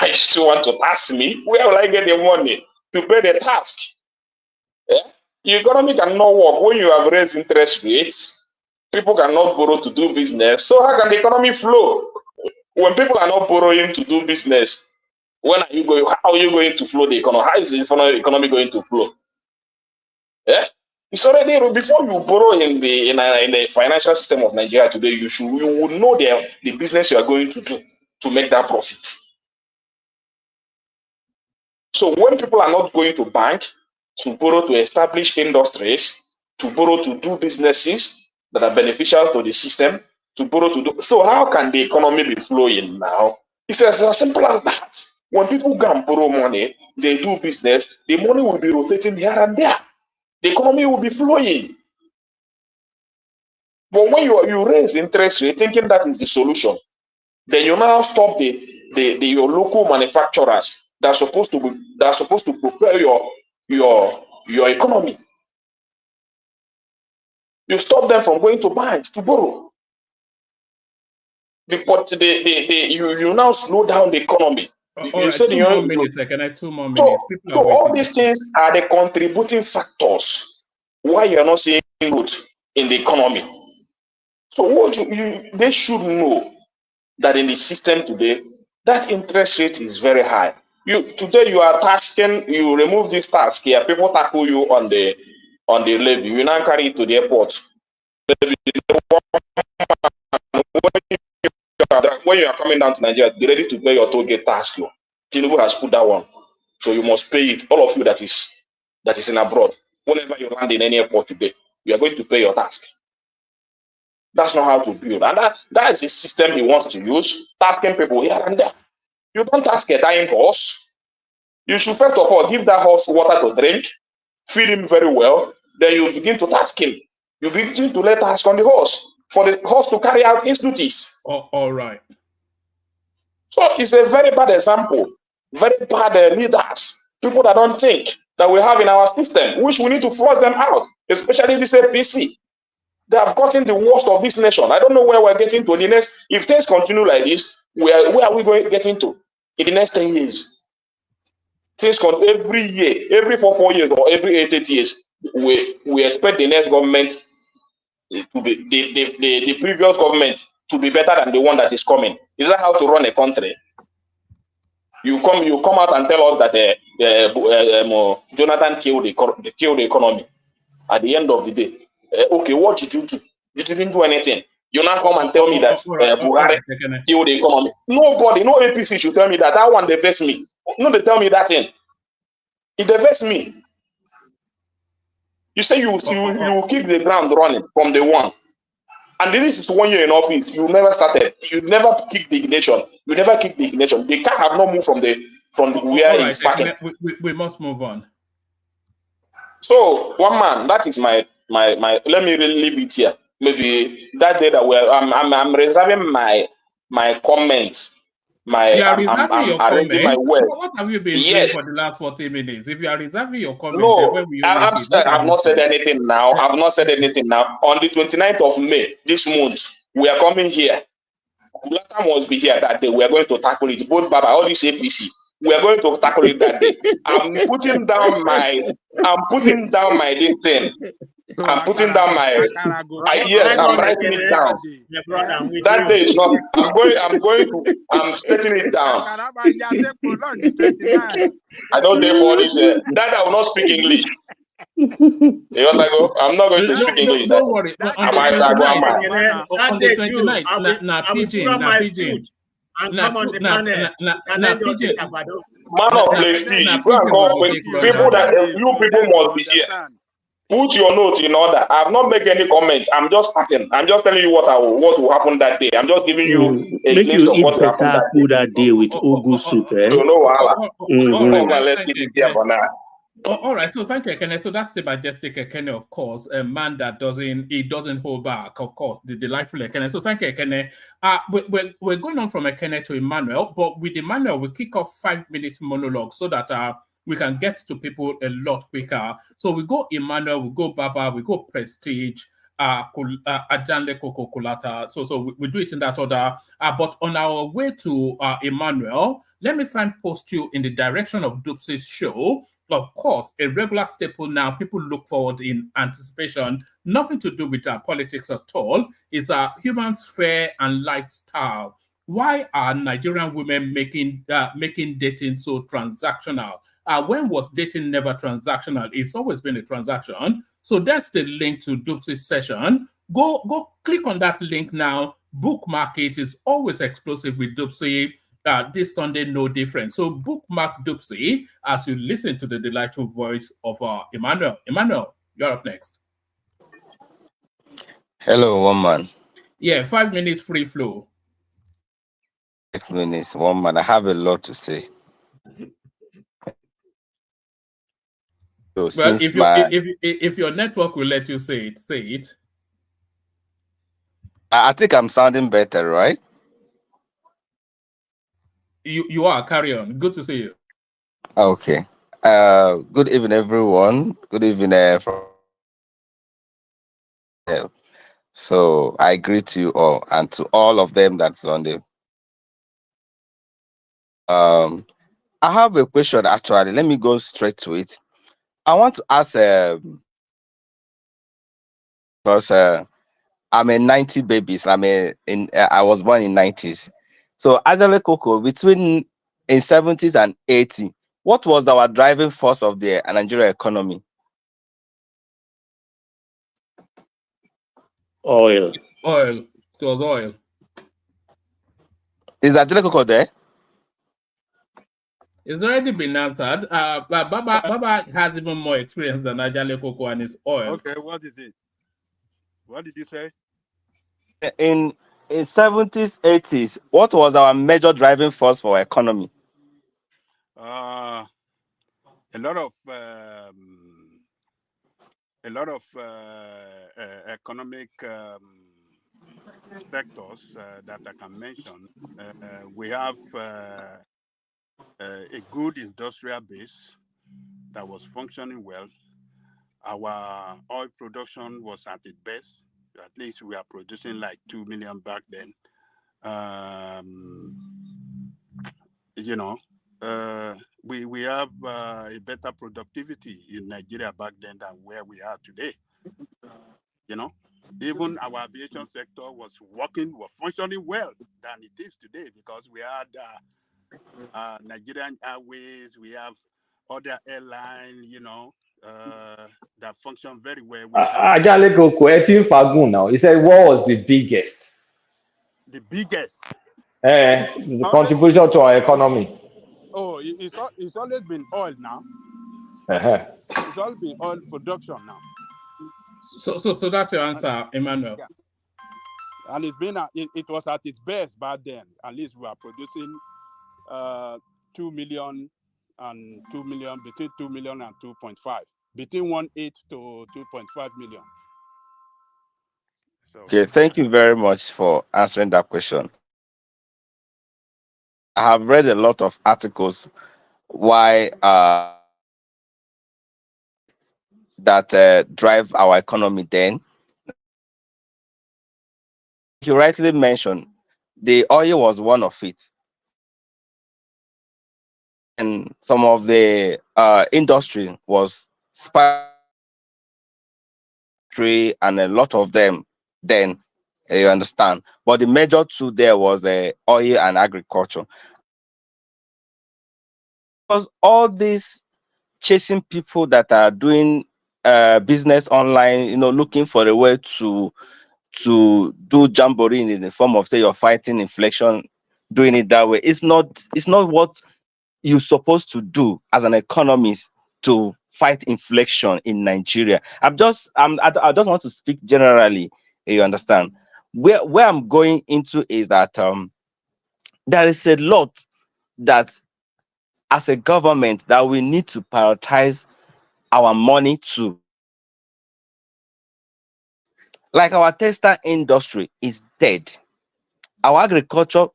I still want to tax me. Where will I get the money to pay the tax? Yeah? The economy cannot work when you have raised interest rates. People cannot borrow to do business. So how can the economy flow? When people are not borrowing to do business, how are you going to flow the economy? How is the economy going to flow? Yeah? It's already, before you borrow in the financial system of Nigeria today, you would know the business you are going to do to make that profit. So when people are not going to bank to borrow to establish industries, to borrow to do businesses that are beneficial to the system, to borrow to do, so how can the economy be flowing now? It's as simple as that. When people go and borrow money, they do business, the money will be rotating here and there. The economy will be flowing. But when you raise interest rate, thinking that is the solution, then you now stop your local manufacturers that are supposed to prepare your economy. You stop them from going to banks to borrow. You now slow down the economy. All right, 2 more minutes. Can I have 2 more minutes? So all these things are the contributing factors why you are not seeing growth in the economy. So what they should know that in the system today, that interest rate is very high. Today you are taxing, you remove this tax here, people tackle you on the levy. You now carry it to the airport. When you are coming down to Nigeria, be ready to pay your toll gate tax. Tinubu has put that one, so you must pay it. All of you that is in abroad, whenever you land in any airport today, you are going to pay your tax. That's not how to build, and that is a system he wants to use, tasking people here and there. You don't task a dying horse. You should first of all give that horse water to drink, feed him very well. Then you begin to task him. You begin to lay task on the horse for the horse to carry out his duties. All right. So it's a very bad example, very bad leaders, people that don't think, that we have in our system, which we need to force them out, especially this APC. They have gotten the worst of this nation. I don't know where we're getting to the next. If things continue like this, where are we going to get into in the next 10 years? Things every year, every 4 years, or every 8 years, we expect the next government to be the previous government to be better than the one that is coming. Is that how to run a country? You come out and tell us that Jonathan killed the economy. At the end of the day, okay, what did you do? You didn't do anything. You now come and tell me that Buhari killed the economy. Nobody, no APC should tell me that. That one, they vex me. No, they tell me that thing. It vex me. You say you keep the ground running from the one. And this is 1 year in office. You never started. You never kicked the ignition. You never kicked the ignition. The car have not moved from where it's parking. We must move on. So one man, that is my. Let me really leave it here. Maybe that day that I'm reserving my comments. I'm arranging my words. What have you been doing for the last 40 minutes? If you are reserving your comments, no, I've not said anything now. I've not said anything now. On the 29th of May this month, we are coming here. Kulata must be here that day. We are going to tackle it. Both Baba, all this APC. We are going to tackle it that day. I'm putting down my this thing. I'm putting down my. Yes, I'm writing it down. That day is not. I'm setting it down. I don't dare for this. That I will not speak English. You want to go? I'm not going to speak English. Don't worry. On the 29th, Pidgin. Man of prestige, go and call people that you people must be here. Put your notes in order. I have not made any comments. I'm just starting. I'm just telling you what will happen that day. I'm just giving you a list of what will happen that day with Ogu soup. So no, let's keep it here for now. All right, so thank you, Ekene. So that's the majestic Ekene, of course, a man that doesn't hold back, of course, the delightful Ekene. So thank you, Ekene. We're going on from Ekene to Emmanuel, but with Emmanuel, we kick off 5 minutes monologue so that we can get to people a lot quicker. So we go Emmanuel, we go Baba, we go Prestige, Ajanle Koko Kulata. So we do it in that order. But on our way to Emmanuel, let me signpost you in the direction of Dupsey's show. Of course, a regular staple now. People look forward in anticipation. Nothing to do with politics at all. It's a human sphere and lifestyle. Why are Nigerian women making dating so transactional? When was dating never transactional? It's always been a transaction. So that's the link to Dupsey's session. Go click on that link now. Bookmark it. It's always explosive with Dupsey. This Sunday, no different. So bookmark Dupsey as you listen to the delightful voice of Emmanuel. Emmanuel, you're up next. Hello, one man. Yeah, 5 minutes free flow. 5 minutes, one man. I have a lot to say. So well, if your network will let you say it. I think I'm sounding better, right? You are. Carry on. Good to see you. Okay. Good evening, everyone. Good evening. So I greet you all and to all of them that's on the. I have a question actually. Let me go straight to it. I want to ask because I'm a 90 babies. I was born in 90s. So Ajale Koko, between in 70s and 80, what was our driving force of the Nigerian economy? Oil. It was oil. Is Ajale Koko there? It's already been answered. But Baba has even more experience than Ajale Koko and his oil. Okay, what is it? What did you say? In 70s, 80s, what was our major driving force for our economy? A lot of economic sectors that I can mention. We have a good industrial base that was functioning well. Our oil production was at its best. At least we are producing like 2 million back then. We have a better productivity in Nigeria back then than where we are today. Even our aviation sector was functioning well than it is today because we had Nigerian Airways. We have other airline, that function very well. We have Ajale Koko, Etin Fagun now. He said, what was the biggest the biggest. It's the always been. contribution to our economy? It's always been oil now. Uh-huh. It's always been oil production now. So that's your answer, Emmanuel. Yeah. And it's been it was at its best back then. At least we are producing 2 million and 2 million, between 2 million and 2.5, between 1.8 to 2.5 million. So Okay, thank you very much for answering that question. I have read a lot of articles why that drive our economy. Then you rightly mentioned the oil was one of it, and some of the industry was tree and a lot of them. Then you understand, but the major two there was oil and agriculture. Because all these chasing people that are doing business online, looking for a way to do jamboree in the form of, say, you're fighting inflation, doing it that way. It's not what you're supposed to do as an economist to fight inflation in Nigeria. I just want to speak generally. You understand? Where I'm going into is that there is a lot that as a government that we need to prioritize our money to. Like our textile industry is dead. Our agriculture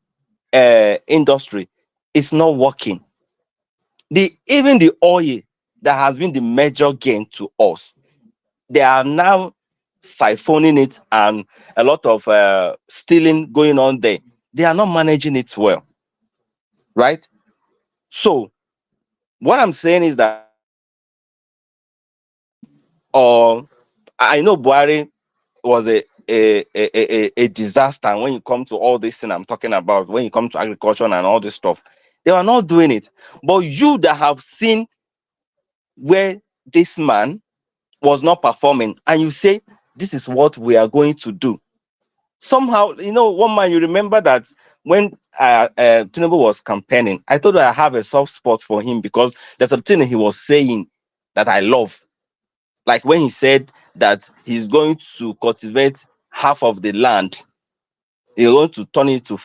industry is not working. Even the oil that has been the major gain to us, they are now siphoning it, and a lot of stealing going on there. They are not managing it well, right? So what I'm saying is that, or I know Buhari was a disaster when you come to all this thing I'm talking about, when you come to agriculture and all this stuff. They were not doing it. But you that have seen where this man was not performing, and you say, this is what we are going to do. Somehow, one man, you remember that when Tinubu was campaigning, I thought I have a soft spot for him because there's something he was saying that I love. Like when he said that he's going to cultivate half of the land, he's going to turn it to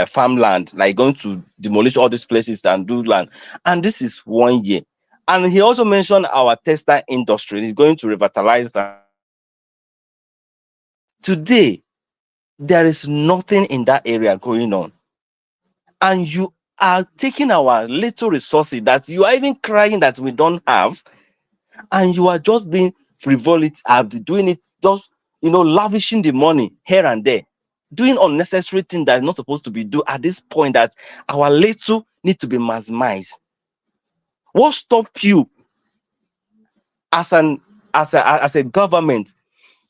farmland, like going to demolish all these places and do land. And this is 1 year. And he also mentioned our textile industry. He's going to revitalize that. Today, there is nothing in that area going on. And you are taking our little resources that you are even crying that we don't have, and you are just being frivolous, doing it, just lavishing the money here and there, doing unnecessary things that are not supposed to be done at this point that our little need to be maximized. What stopped you as a government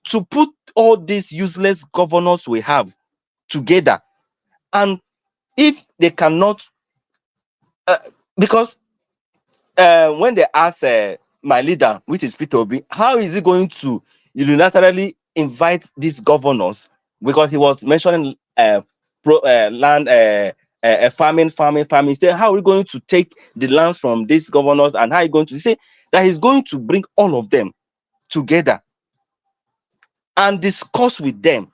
to put all these useless governors we have together? And if they cannot, because when they ask my leader, which is Peter Obi, how is he going to unilaterally invite these governors? Because he was mentioning land, farming. He said, how are we going to take the land from these governors, and how are you going to say that he's going to bring all of them together and discuss with them,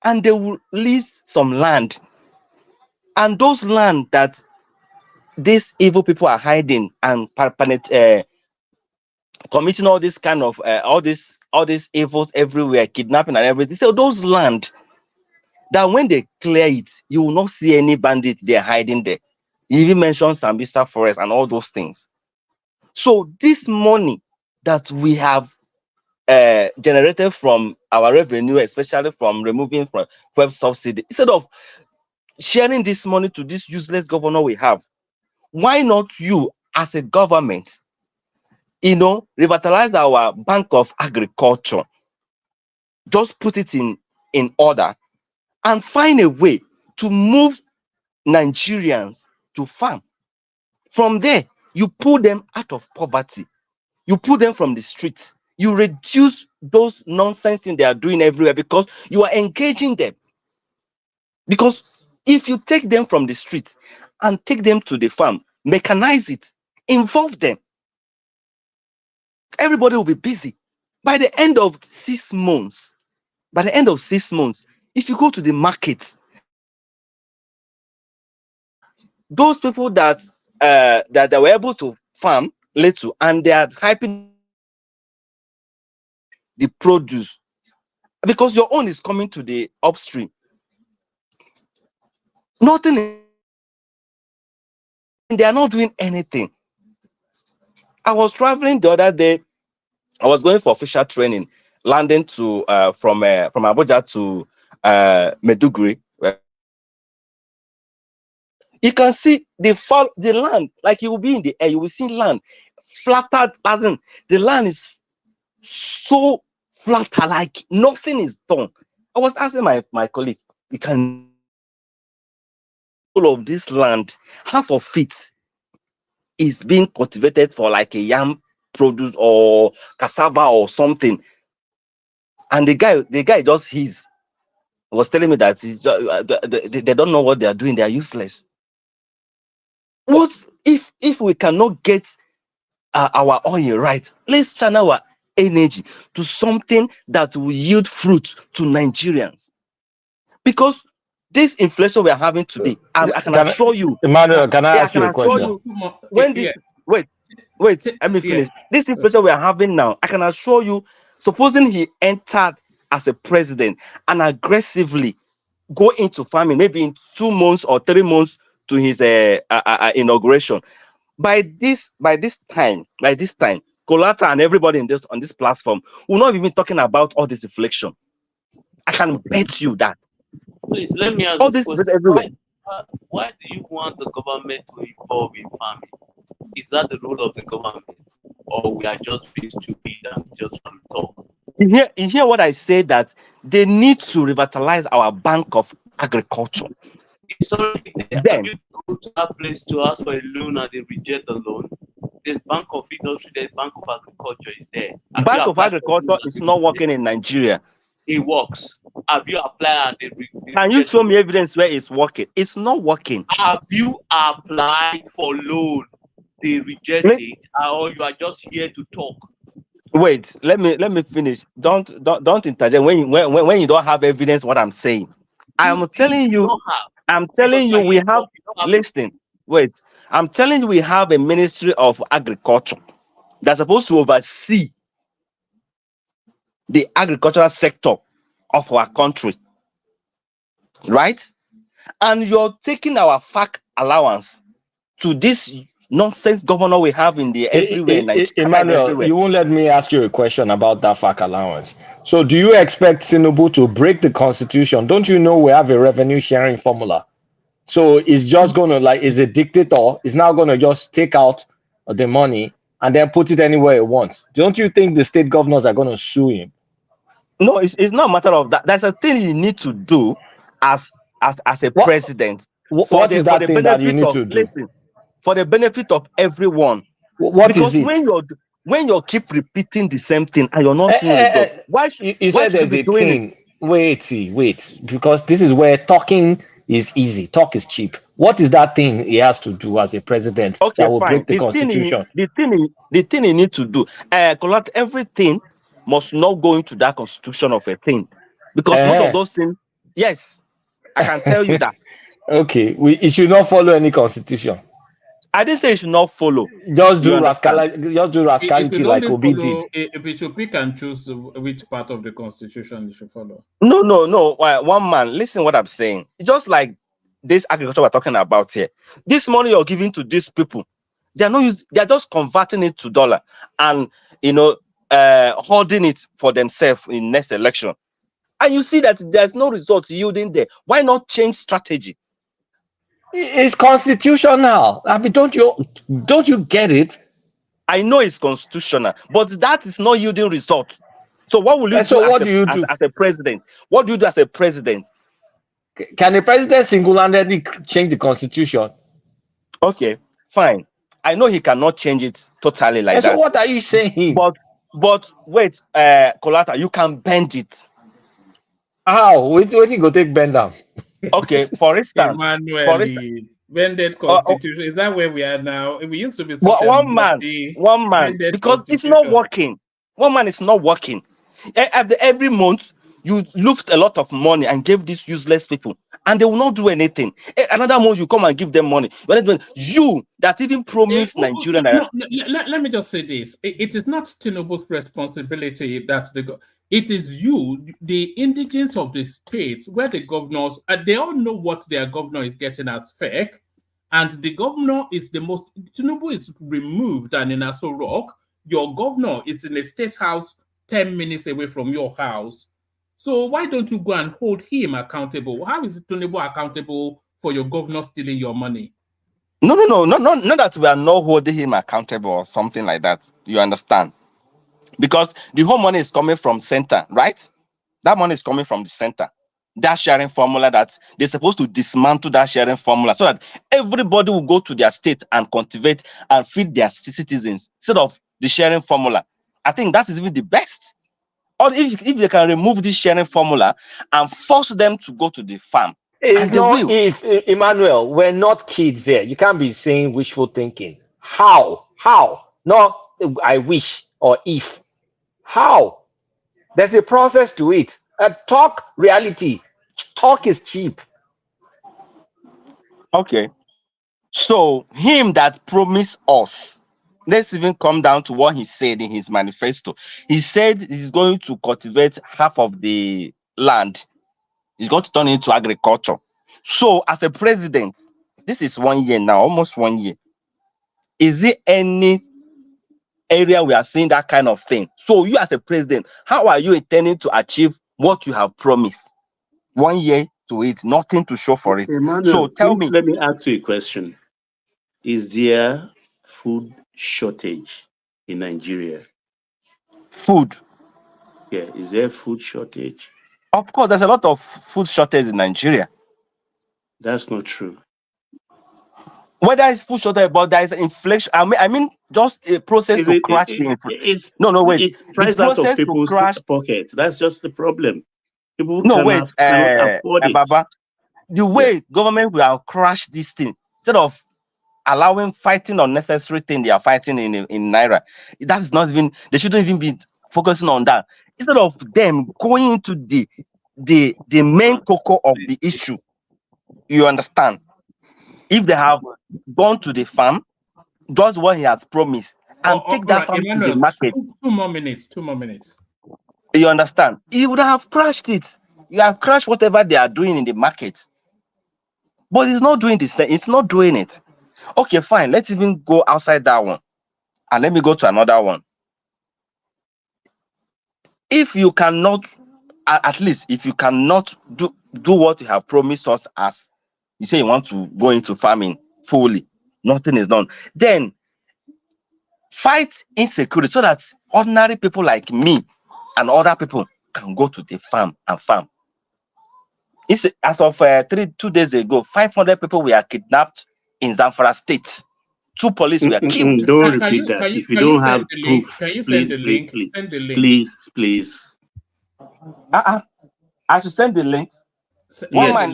and they will lease some land, and those land that these evil people are hiding and committing all this kind of all these evils everywhere, kidnapping and everything. So those land that when they clear it, you will not see any bandit there hiding there. You even mentioned Sambisa Forest and all those things. So this money that we have generated from our revenue, especially from removing from web subsidy, instead of sharing this money to this useless governor we have, why not you as a government, revitalize our Bank of Agriculture, just put it in order and find a way to move Nigerians to farm. From there, you pull them out of poverty. You pull them from the streets. You reduce those nonsense things they are doing everywhere because you are engaging them. Because if you take them from the street and take them to the farm, mechanize it, involve them, everybody will be busy. By the end of 6 months, if you go to the market, those people that they were able to farm little and they are hyping the produce because your own is coming to the upstream. Nothing. They are not doing anything. I was traveling the other day. I was going for official training, landing to from Abuja to Meduguri. You can see the land, like you will be in the air. You will see land flattered. The land is so flatter, like nothing is done. I was asking my colleague, you can all of this land, half of it is being cultivated for like a yam produce or cassava or something. And the guy just was telling me that they don't know what they are doing. They are useless. What if we cannot get our oil right? Let's channel our energy to something that will yield fruit to Nigerians. Because this inflation we are having today, I can assure you, Emmanuel, can I ask you a question? When this wait, let me finish. This inflation we are having now, I can assure you, supposing he entered as a president and aggressively go into farming, maybe in 2 months or 3 months to his inauguration. By this time, Colata and everybody on this platform will not even talking about all this inflation. I can bet you that. Please let me ask all this this question. Why do you want the government to involve in farming? Is that the role of the government, or we are just being stupid and just want to talk? You hear what I say, that they need to revitalize our bank of agriculture. It's already there. Have you gone to that place to ask for a loan and they reject the loan? There's Bank of Industry, there's Bank of Agriculture is there. Bank of Agriculture is not working in Nigeria. It works. Have you applied and they Can you show me evidence where it's working? It's not working. Have you applied for loan? They reject it, or you are just here to talk? Wait, let me finish. Don't interject when you don't have evidence what I'm saying. I'm telling you we have listen. Wait, I'm telling you we have a Ministry of Agriculture that's supposed to oversee the agricultural sector of our country, right? And you're taking our FAC allowance to this nonsense governor we have in the everywhere. Emmanuel, everywhere. You won't let me ask you a question about that FAC allowance. So do you expect Tinubu to break the constitution? Don't you know we have a revenue sharing formula? So it's just going to, like, is a dictator, is now going to just take out the money and then put it anywhere he wants. Don't you think the state governors are going to sue him? No, it's not a matter of that. That's a thing you need to do as a president. What is that thing that you need to do? Listen, for the benefit of everyone. Because when you keep repeating the same thing and you're not seeing results, why should you said there's a thing? Wait, because this is where talking is easy. Talk is cheap. What is that thing he has to do as a president that will break the constitution? The thing he needs to do, collect everything must not go into that constitution of a thing, because most of those things, yes, I can tell you that. Okay, it should not follow any constitution. I didn't say it should not follow. Just do rascality like Obi did. If it should pick and choose which part of the constitution it should follow. No. One man, listen what I'm saying. Just like this agriculture we're talking about here. This money you're giving to these people, they're just converting it to dollar and holding it for themselves in next election. And you see that there's no result yielding there. Why not change strategy? It's constitutional. I mean, don't you get it? I know it's constitutional, but that is not yielding results. So what will you do? What do you do as a president? What do you do as a president? Can the president single-handedly change the constitution? Okay, fine. I know he cannot change it totally like And that. so what are you saying? But wait, Colata, you can bend it. How? What you go take bend down? Okay, for instance, bended constitution. Is that where we are now? We used to be such one man, because it's not working. One man is not working. Every month you lost a lot of money and gave these useless people, and they will not do anything. Another month you come and give them money. You that even promised Nigeria. Let me just say this: it is not Tinubu's responsibility. It is you, the indigents of the states, where the governors, they all know what their governor is getting as fake, and the governor is the most. Tinubu is removed and in Aso Rock. Your governor is in a state house 10 minutes away from your house. So why don't you go and hold him accountable? How is Tinubu accountable for your governor stealing your money? No, not that we are not holding him accountable or something like that. You understand? Because the whole money is coming from center, right? That money is coming from the center. That sharing formula that they're supposed to dismantle that sharing formula so that everybody will go to their state and cultivate and feed their citizens instead of the sharing formula. I think that is even the best. Or if they can remove this sharing formula and force them to go to the farm. It's not if, Emmanuel, we're not kids here. You can't be saying wishful thinking. How? Not I wish or if. How? There's a process to it. Talk reality. Talk is cheap. Okay. So him that promised us, let's even come down to what he said in his manifesto. He said he's going to cultivate half of the land. He's going to turn it into agriculture. So as a president, this is 1 year now, almost 1 year. Is there any area we are seeing that kind of thing? So you as a president, how are you intending to achieve what you have promised? 1 year to it, nothing to show for it. Emmanuel, so tell me. Let me ask you a question. Is there food shortage in Nigeria? Food? Yeah, is there food shortage? Of course, there's a lot of food shortage in Nigeria. That's not true. Whether it's food shortage, but there is inflation. I mean, just a process to crash the inflation. No, wait. It's priced out of people's pocket. That's just the problem. People cannot afford it. Baba, the way government will have crashed this thing, instead of allowing fighting unnecessary thing they are fighting in Naira, that is not even, they shouldn't even be focusing on that. Instead of them going into the main cocoa of the issue, you understand? If they have gone to the farm, does what he has promised, and take that farm to the market. 2 more minutes. 2 more minutes. You understand? He would have crashed it. You have crashed whatever they are doing in the market. But it's not doing this. It's not doing it. Okay, fine. Let's even go outside that one. And let me go to another one. If you cannot, at least if you cannot do what you have promised us, as you say you want to go into farming fully, nothing is done, then fight insecurity so that ordinary people like me and other people can go to the farm and farm. It's, as of 2 days ago, 500 people were kidnapped in Zamfara State. 2 police were killed. Don't repeat that. If you don't have proof, please. I should send the link. Yes. Man,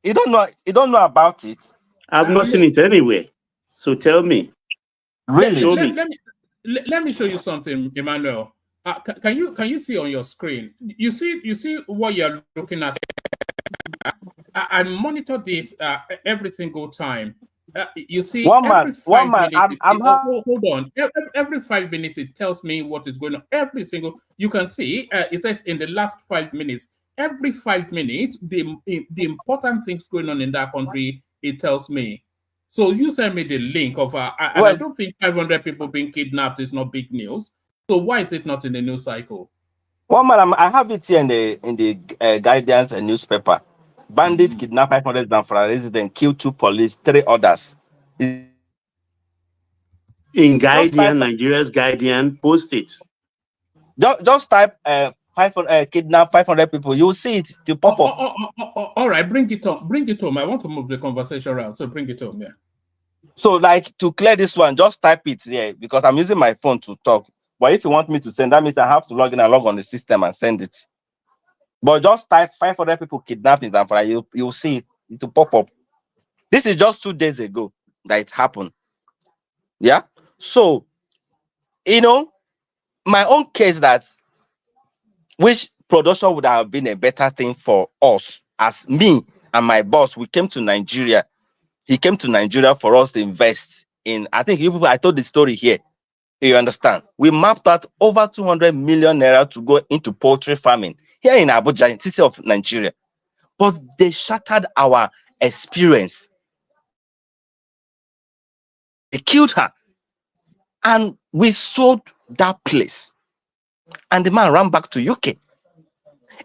you don't know about it. I've not seen it anyway. So tell me. Really? Show me. Let me show you something, Emmanuel. Can you see on your screen? You see what you're looking at. I monitor this every single time. You see, every 5 minutes. Hold on. Every 5 minutes, it tells me what is going on. Every single. You can see. It says in the last 5 minutes. Every 5 minutes, the important things going on in that country, it tells me. So you send me the link of, and I don't think 500 people being kidnapped is not big news. So why is it not in the news cycle? Well, madam, I have it here in the Guardian's newspaper. Bandit kidnap 500 Zamfara residents, kill 2 police, 3 others. In Guardian, Nigeria's Guardian, post it. Just type kidnap 500 people, you'll see it to pop up. All right, bring it on. Bring it home. I want to move the conversation around, so bring it home. Yeah. So, like, to clear this one, just type it here because I'm using my phone to talk. But if you want me to send, that means I have to log in and log on the system and send it. But just type 500 people kidnapped in Zamfara, you'll see it. It will pop up. This is just 2 days ago that it happened. Yeah. So, you know, my own case that which production would have been a better thing for us, as me and my boss, we came to Nigeria. He came to Nigeria for us to invest in, I think I told the story here. You understand? We mapped out over 200 million naira to go into poultry farming here in Abuja, in the city of Nigeria. But they shattered our experience. They killed her. And we sold that place. And the man ran back to UK.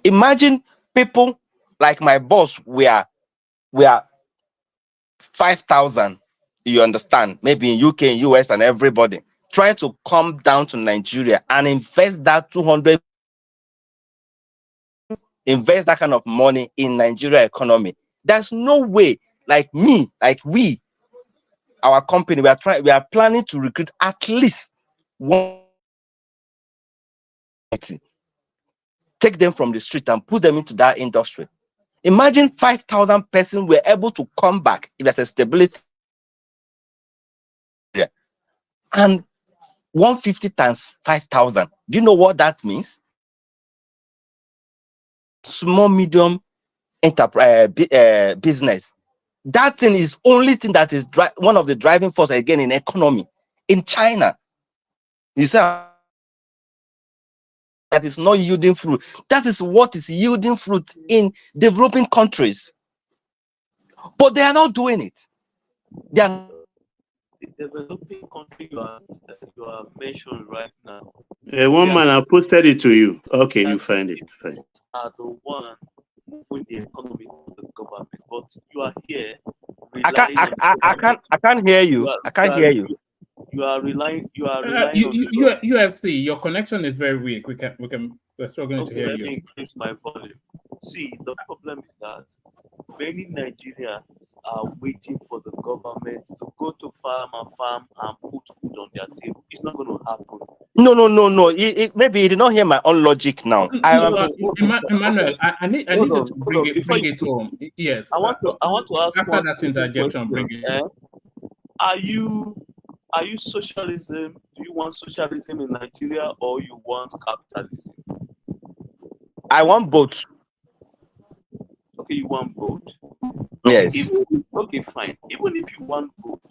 Imagine people like my boss, we are 5,000, you understand, maybe in UK, in US, and everybody trying to come down to Nigeria and invest that 200, invest that kind of money in Nigeria economy. There's no way, like me, like we, our company, we are planning to recruit at least one, take them from the street and put them into that industry. Imagine 5,000 persons were able to come back if there's a stability. Yeah. And 150 times 5,000. Do you know what that means? Small, medium enterprise business. That thing is only thing that is one of the driving force again in economy in China. You say that is not yielding fruit. That is what is yielding fruit in developing countries. But they are not doing it. They are the developing country you are mentioning right now. One man, I posted it to you. Okay, you find it. Fine. Are the one moving the economy of the government, but you are here. I can't hear you. I can't hear you. You are relying. UFC, your connection is very weak. We're struggling to hear Let you. me increase my volume. See, the problem is that many Nigerians are waiting for the government to go to farm and put food on their table. It's not going to happen. No. Maybe you did not hear my own logic now. Emmanuel, I need you to bring it home. Yes. I want to ask after that interjection, bring it. Are you socialism? Do you want socialism in Nigeria or you want capitalism? I want both. Okay, you want both? Yes. Okay, fine. Even if you want both,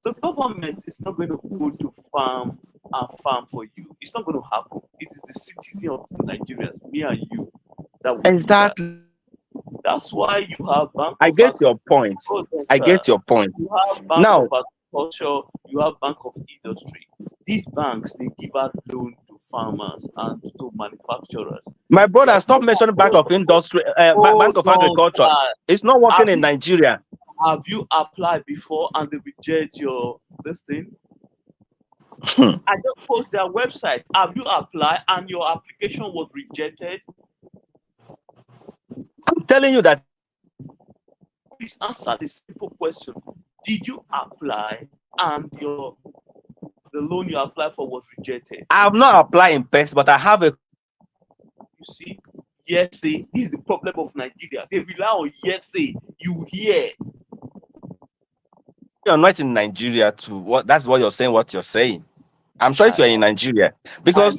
the government is not going to go to farm for you. It's not going to happen. It is the citizen of Nigerians, me and you, that will exactly. Do that. That's why you have bank. I get your point. I get your point. You have bank now, of agriculture. You have bank of industry. These banks, they give out loan to farmers and to manufacturers. My brother, stop mentioning bank of industry, bank of agriculture. It's not working in Nigeria. Have you applied before and they reject your this thing? I just post their website. Have you applied and your application was rejected? I'm telling you that. Please answer this simple question. Did you apply and the loan you applied for was rejected? I have not applied in person, but I have a. You see, yes, this is the problem of Nigeria. They rely on yes, you hear. You're not in Nigeria to what? That's what you're saying. What you're saying. I'm sure if you're in Nigeria, because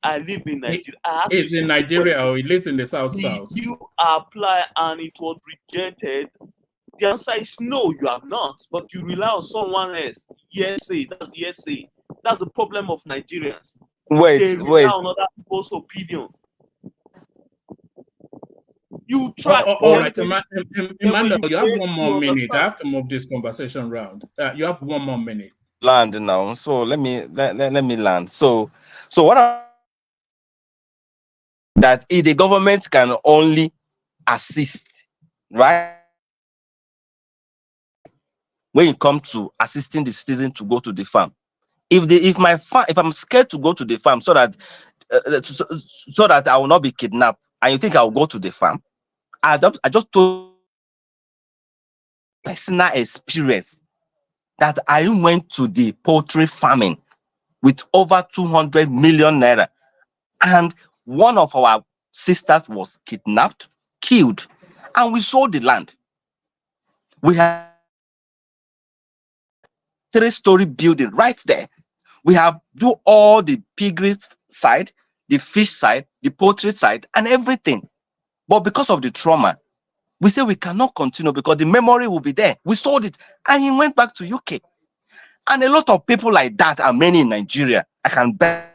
I live in Nigeria. It's in Nigeria or he lives in the south. You apply and it was rejected. The answer is no, you have not. But you rely on someone else. Yes, that's yes. That's the problem of Nigerians. They rely on other people's opinion. You try. All right, Emmanuel, you have 1 more minute. I have to move this conversation round. You have 1 more minute. Land now, so let me land. So what that if the government can only assist, right? When it comes to assisting the citizen to go to the farm, if I'm scared to go to the farm so that so that I will not be kidnapped. And you think I will go to the farm? I just told personal experience that I went to the poultry farming with over 200 million naira, and one of our sisters was kidnapped, killed, and we sold the land. We have 3-story building right there. We have do all the piggery side, the fish side, the poultry side, and everything. But because of the trauma, we say we cannot continue because the memory will be there. We sold it, and he went back to UK. And a lot of people like that are many in Nigeria. I can bet.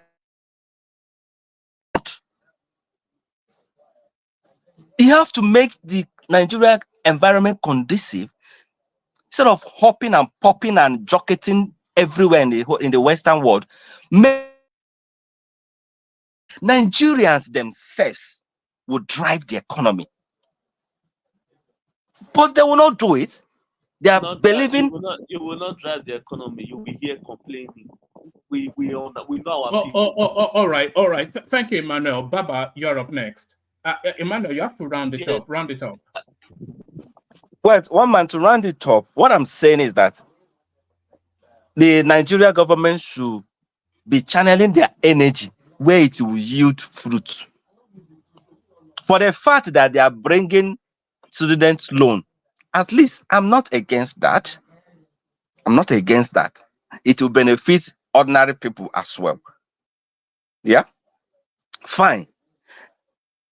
You have to make the Nigeria environment conducive instead of hopping and popping and jocketing everywhere in the Western world. Nigerians themselves will drive the economy, but they will not do it. They are believing you will not drive the economy. You will be here complaining. We know our people. All right. Thank you, Emmanuel. Baba, you're up next. Emmanuel, you have to round it up. Round it up. Well, one man to round it up. What I'm saying is that the Nigeria government should be channeling their energy where it will yield fruit. For the fact that they are bringing student loan, at least I'm not against that. I'm not against that. It will benefit ordinary people as well. Yeah, fine.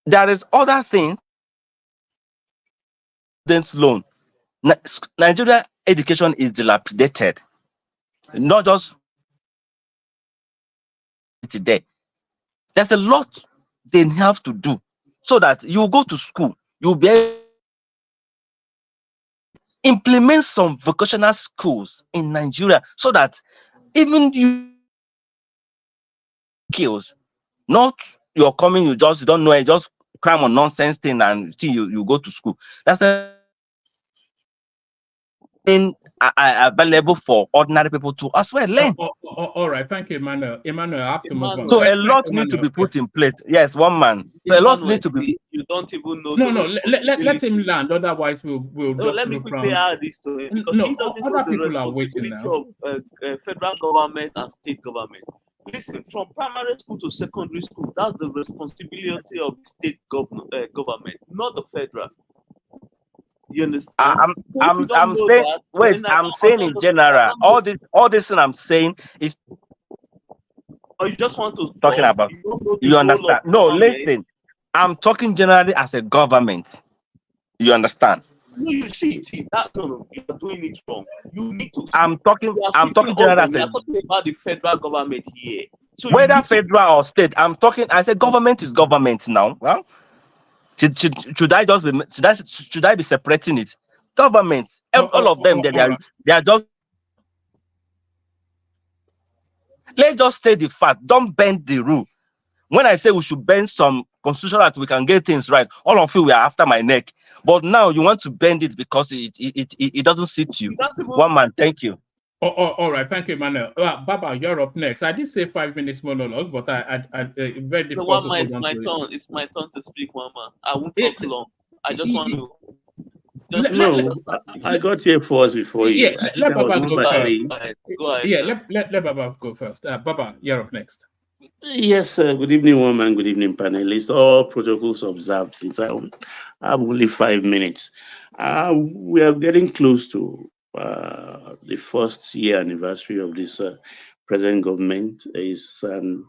There is other thing. Student loan. Nigeria education is dilapidated. Not just today. There's a lot they have to do so that you go to school, you'll be able to implement some vocational schools in Nigeria so that even you skills, not you're coming, you don't know it, just cram on nonsense thing and you go to school. That's the thing available for ordinary people to as well learn. All right, thank you, Emmanuel. Emmanuel, I have to move on. So a lot needs to be put in place. Yes, one man. So a lot needs to be. You don't even know. No. Let him land. Otherwise, we'll no, just let me quickly add this to it. Because no, he doesn't other know the people are waiting now. of federal government and state government. Listen, from primary school to secondary school, that's the responsibility of the state government, not the federal. You understand? I'm saying. Wait, I'm saying in general. All this thing I'm saying is. Or you just want to talking about. You understand? No, listen. I'm talking generally as a government. You understand? No, you see that. No, you're doing it wrong. You need to. I'm talking generally as a. Talking about the federal government here. So whether federal or state, I'm talking. I said government is government now. Well, should I just be? Should I be separating it? Governments, all of them, they are just. Let's just state the fact. Don't bend the rule. When I say we should bend some constitution that we can get things right, all of you were after my neck. But now you want to bend it because it doesn't suit you. One man, thank you. All right, thank you, Emmanuel. Baba, you're up next. I did say 5 minutes monologue, but I very difficult. One man, it's my turn. It's my turn to speak, one man. I won't talk long. I just want to. I got here first before you. Yeah, let Baba go first. Go ahead. Yeah, let Baba go first. Baba, you're up next. Yes, good evening, woman. Good evening, panelists. All protocols observed since I have only 5 minutes. We are getting close to the first year anniversary of this present government. Is an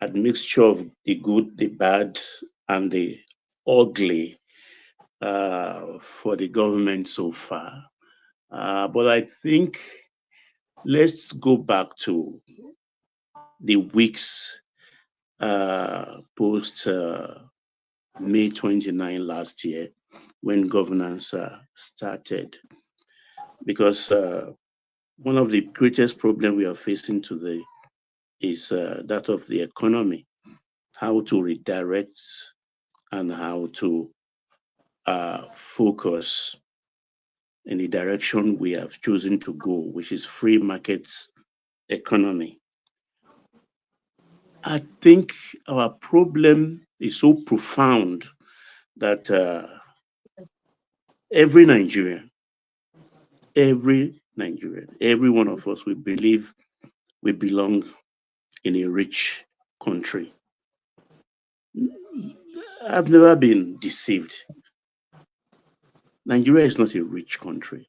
admixture of the good, the bad, and the ugly for the government so far. But I think let's go back to the weeks post May 29 last year when governance started. Because one of the greatest problems we are facing today is that of the economy, how to redirect and how to focus in the direction we have chosen to go, which is free market economy. I think our problem is so profound that every Nigerian, every one of us, we believe we belong in a rich country. I've never been deceived. Nigeria is not a rich country.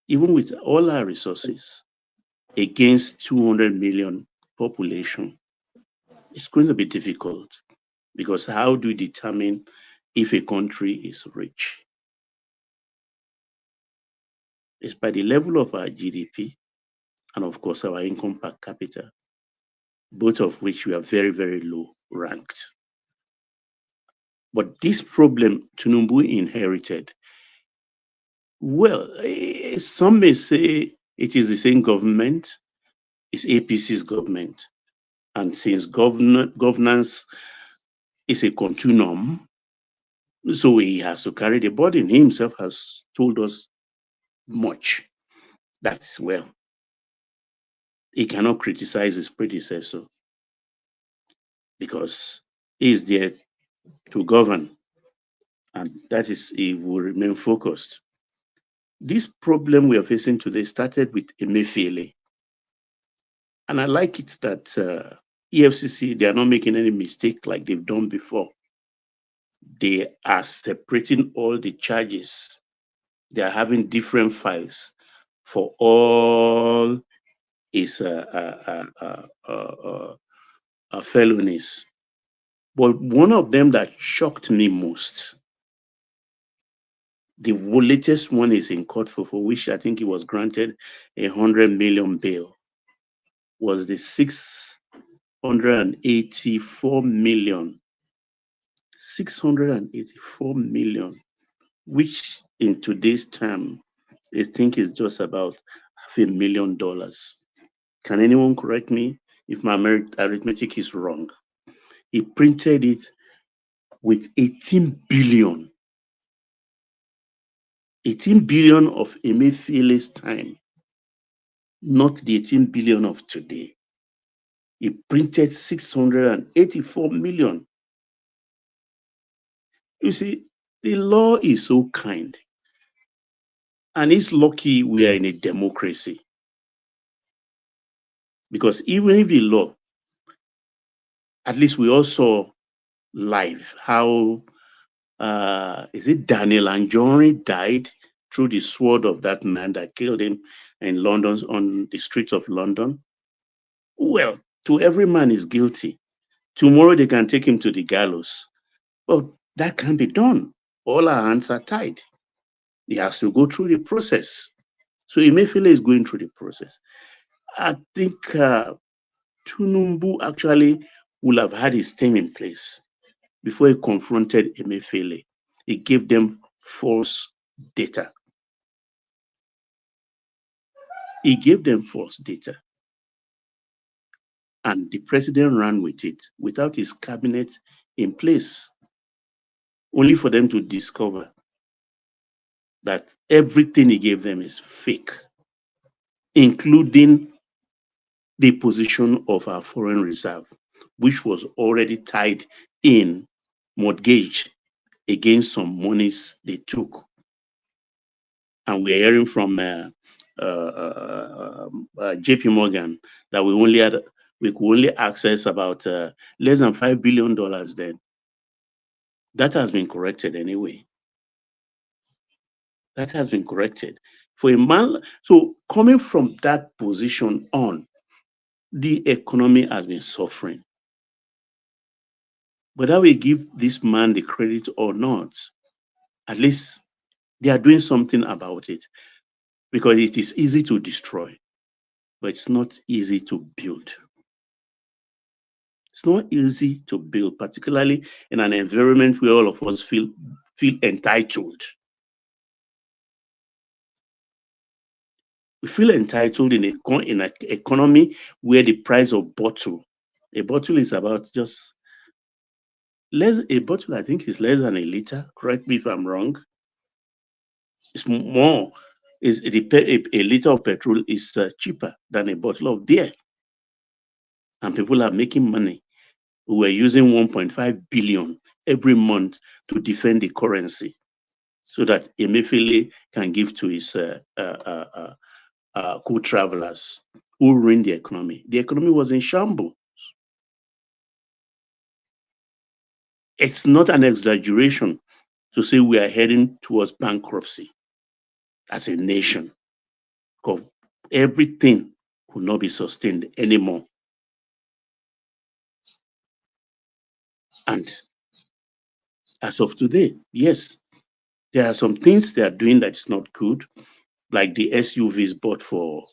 Even with all our resources against 200 million population, it's going to be difficult, because how do you determine if a country is rich? It's by the level of our GDP and, of course, our income per capita, both of which we are very, very low ranked. But this problem Tinubu inherited, well, some may say it is the same government, it's APC's government. And since governance is a continuum, so he has to carry the burden. He himself has told us much. That's well. He cannot criticize his predecessor because he is there to govern, and that is, he will remain focused. This problem we are facing today started with Emefiele, and I like it that EFCC, they are not making any mistake like they've done before. They are separating all the charges. They are having different files for all his felonies. But one of them that shocked me most, the latest one is in court for which I think he was granted 100 million bail, was the 684 million. 684 million, which in today's term, I think is just about $500,000. Can anyone correct me if my arithmetic is wrong? He printed it with 18 billion. 18 billion of Emefiele's time, not the 18 billion of today. He printed 684 million. You see, the law is so kind. And it's lucky we are in a democracy. Because even if the law, at least we also live how is it Daniel Anjorin died through the sword of that man that killed him in London, on the streets of London. Well, to every man is guilty. Tomorrow they can take him to the gallows. But that can't be done. All our hands are tied. He has to go through the process. So Emefiele is going through the process. I think Tinubu actually will have had his team in place before he confronted Emefiele. He gave them false data. He gave them false data. And the president ran with it without his cabinet in place, only for them to discover that everything he gave them is fake, including the position of our foreign reserve, which was already tied in mortgage against some monies they took. And we're hearing from JP Morgan that we could only access about less than $5 billion then. That has been corrected anyway. That has been corrected. For a man, so coming from that position on, the economy has been suffering. Whether we give this man the credit or not, at least they are doing something about it, because it is easy to destroy, but it's not easy to build. It's not easy to build, particularly in an environment where all of us feel entitled. We feel entitled in an economy where the price of a bottle is about just a bottle, I think, is less than a liter. Correct me if I'm wrong. It's more. A liter of petrol is cheaper than a bottle of beer. and people are making money. We were using 1.5 billion every month to defend the currency so that Emefiele can give to his co-travelers who ruined the economy. The economy was in shambles. It's not an exaggeration to say we are heading towards bankruptcy as a nation, because everything could not be sustained anymore. And as of today, yes, there are some things they are doing that is not good, like the SUVs bought for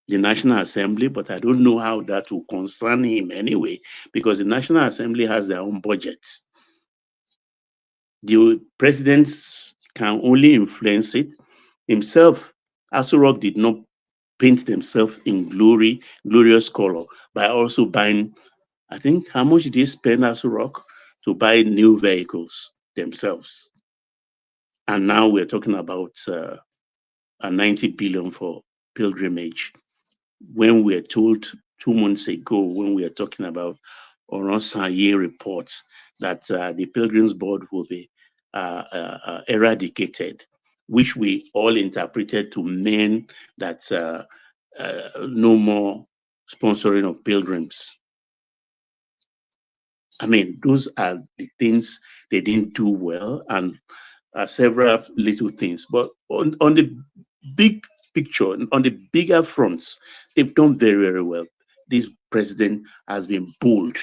the National Assembly, but I don't know how that will concern him anyway, because the National Assembly has their own budgets. The presidents can only influence it. Himself, Asurok did not paint themselves in glorious color by also buying, I think, how much did they spend Asurok to buy new vehicles themselves? And now we're talking about a 90 billion for pilgrimage. When we're told 2 months ago, when we were talking about Oronsaye reports that the Pilgrims Board will be eradicated, which we all interpreted to mean that no more sponsoring of pilgrims. I mean, those are the things they didn't do well, and several little things. But on the big picture, on the bigger fronts, they've done very, very well. This president has been bold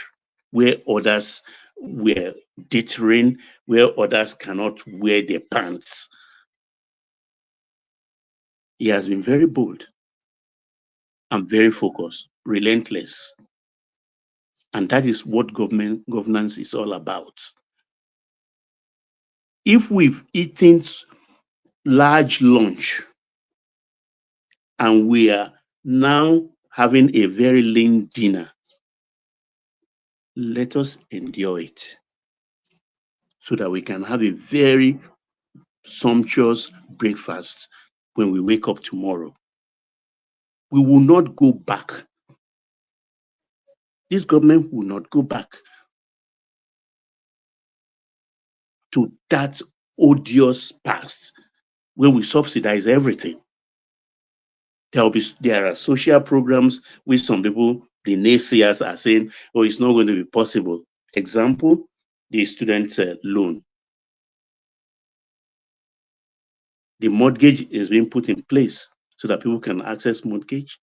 where others were deterring, where others cannot wear their pants. He has been very bold and very focused, relentless. And that is what governance is all about. If we've eaten large lunch and we are now having a very lean dinner, let us endure it so that we can have a very sumptuous breakfast when we wake up tomorrow. We will not go back. This government will not go back to that odious past where we subsidize everything. There are social programs which some people, the naysayers, are saying, oh, it's not going to be possible. Example, the student loan. The mortgage is being put in place so that people can access mortgage,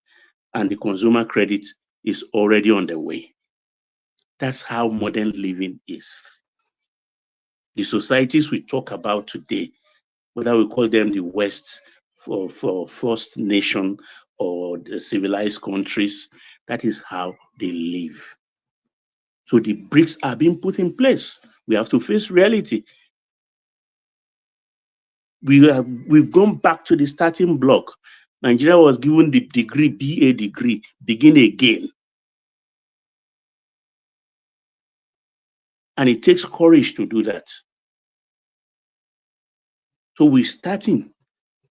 and the consumer credit is already on the way. That's how modern living is. The societies we talk about today, whether we call them the West for first nation or the civilized countries, that is how they live. So the bricks are being put in place. We have to face reality. We've gone back to the starting block. Nigeria was given the degree, BA degree, begin again. And it takes courage to do that. So we're starting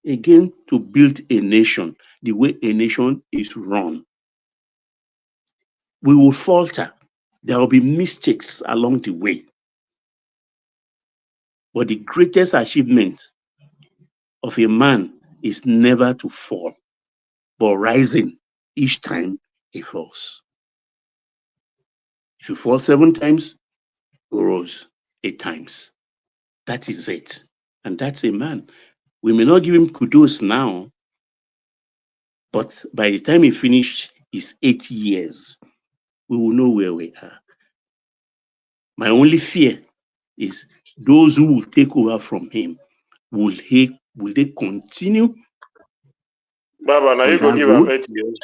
again to build a nation the way a nation is run. We will falter. There will be mistakes along the way. But the greatest achievement of a man is never to fall, but rising each time he falls. If you fall 7 times, you rose 8 times. That is it. And that's a man. We may not give him kudos now, but by the time he finished his 8 years, we will know where we are. My only fear is those who will take over from him. Will they continue? Baba, now you go give him 8 years.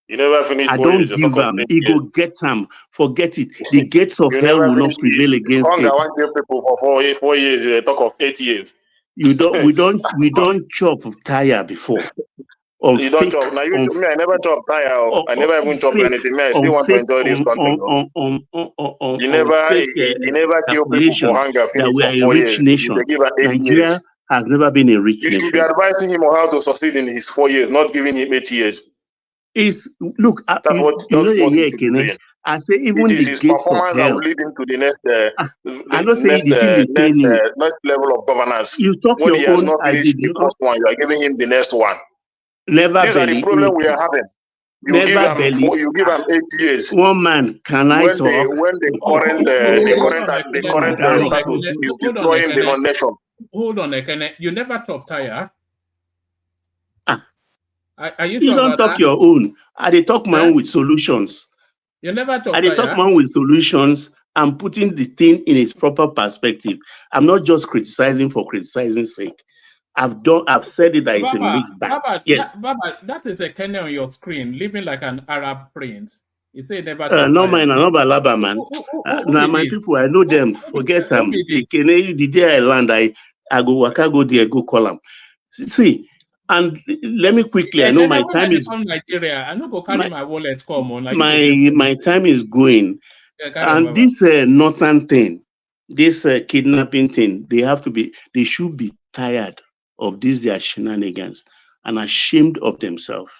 You never finish. I don't give him. He go get him. Forget it. The gates of hell will not prevail against it. I want to people for 4 years. They talk of 8 years. We don't chop tire before. You don't chop. Now me, I never chop tire. I never even chop anything. Me, I still want to enjoy this content. You never kill people for hunger. That we are a rich nation. Nigeria has never been a rich nation. You should be advising him on how to succeed in his 4 years, not giving him 8 years. Is look, That's you know, what yeah, it is doing. I say even It is the his gates of performance that hell. will lead him to the next, I don't say the thing they train him. next level of governance. You talk When your he has own, not I finished did the not. first one, you are giving him the next one. Never These are the belly. problem we are having. You give Never him belly. you give him 8 years. One man, can I When talk? the current status is destroying the nation. Hold on, Ekene. You never talk tire. Are you You sure don't about talk that? your own. I dey talk my own with solutions. You never talk I dey talk tire. my own with solutions. I'm putting the thing in its proper perspective. I'm not just criticizing for criticizing sake. I've said it that it's a mixed bag. Baba, Yes. Baba, that is a Kenyan on your screen, living like an Arab prince. You say never No talk man, tire. no balaba man. Now my people, I know them. Forget them. The day I land, I go waka go there, go call them. See, and let me quickly. I know my time is. Nigeria. I no go carry my wallet come on. My time is going, and this northern thing, this kidnapping thing, they should be tired of their shenanigans and ashamed of themselves.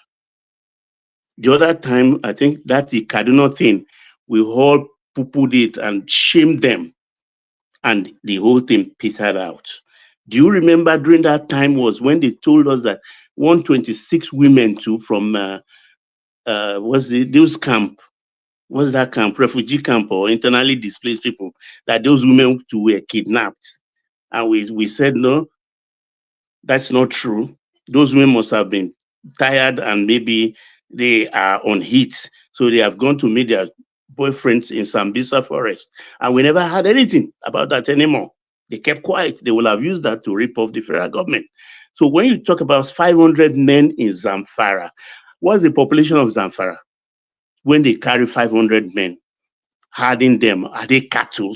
The other time, I think that the Kaduna thing, we all poo-pooed it and shamed them, and the whole thing petered out. Do you remember during that time was when they told us that 126 women from those camp, what's that camp, refugee camp or internally displaced people, that those women were kidnapped, and we said no, that's not true. Those women must have been tired and maybe they are on heat, so they have gone to meet their boyfriends in Sambisa forest, and we never heard anything about that anymore. They kept quiet. They will have used that to rip off the federal government. So when you talk about 500 men in Zamfara, what's the population of Zamfara? When they carry 500 men, herding them, are they cattle?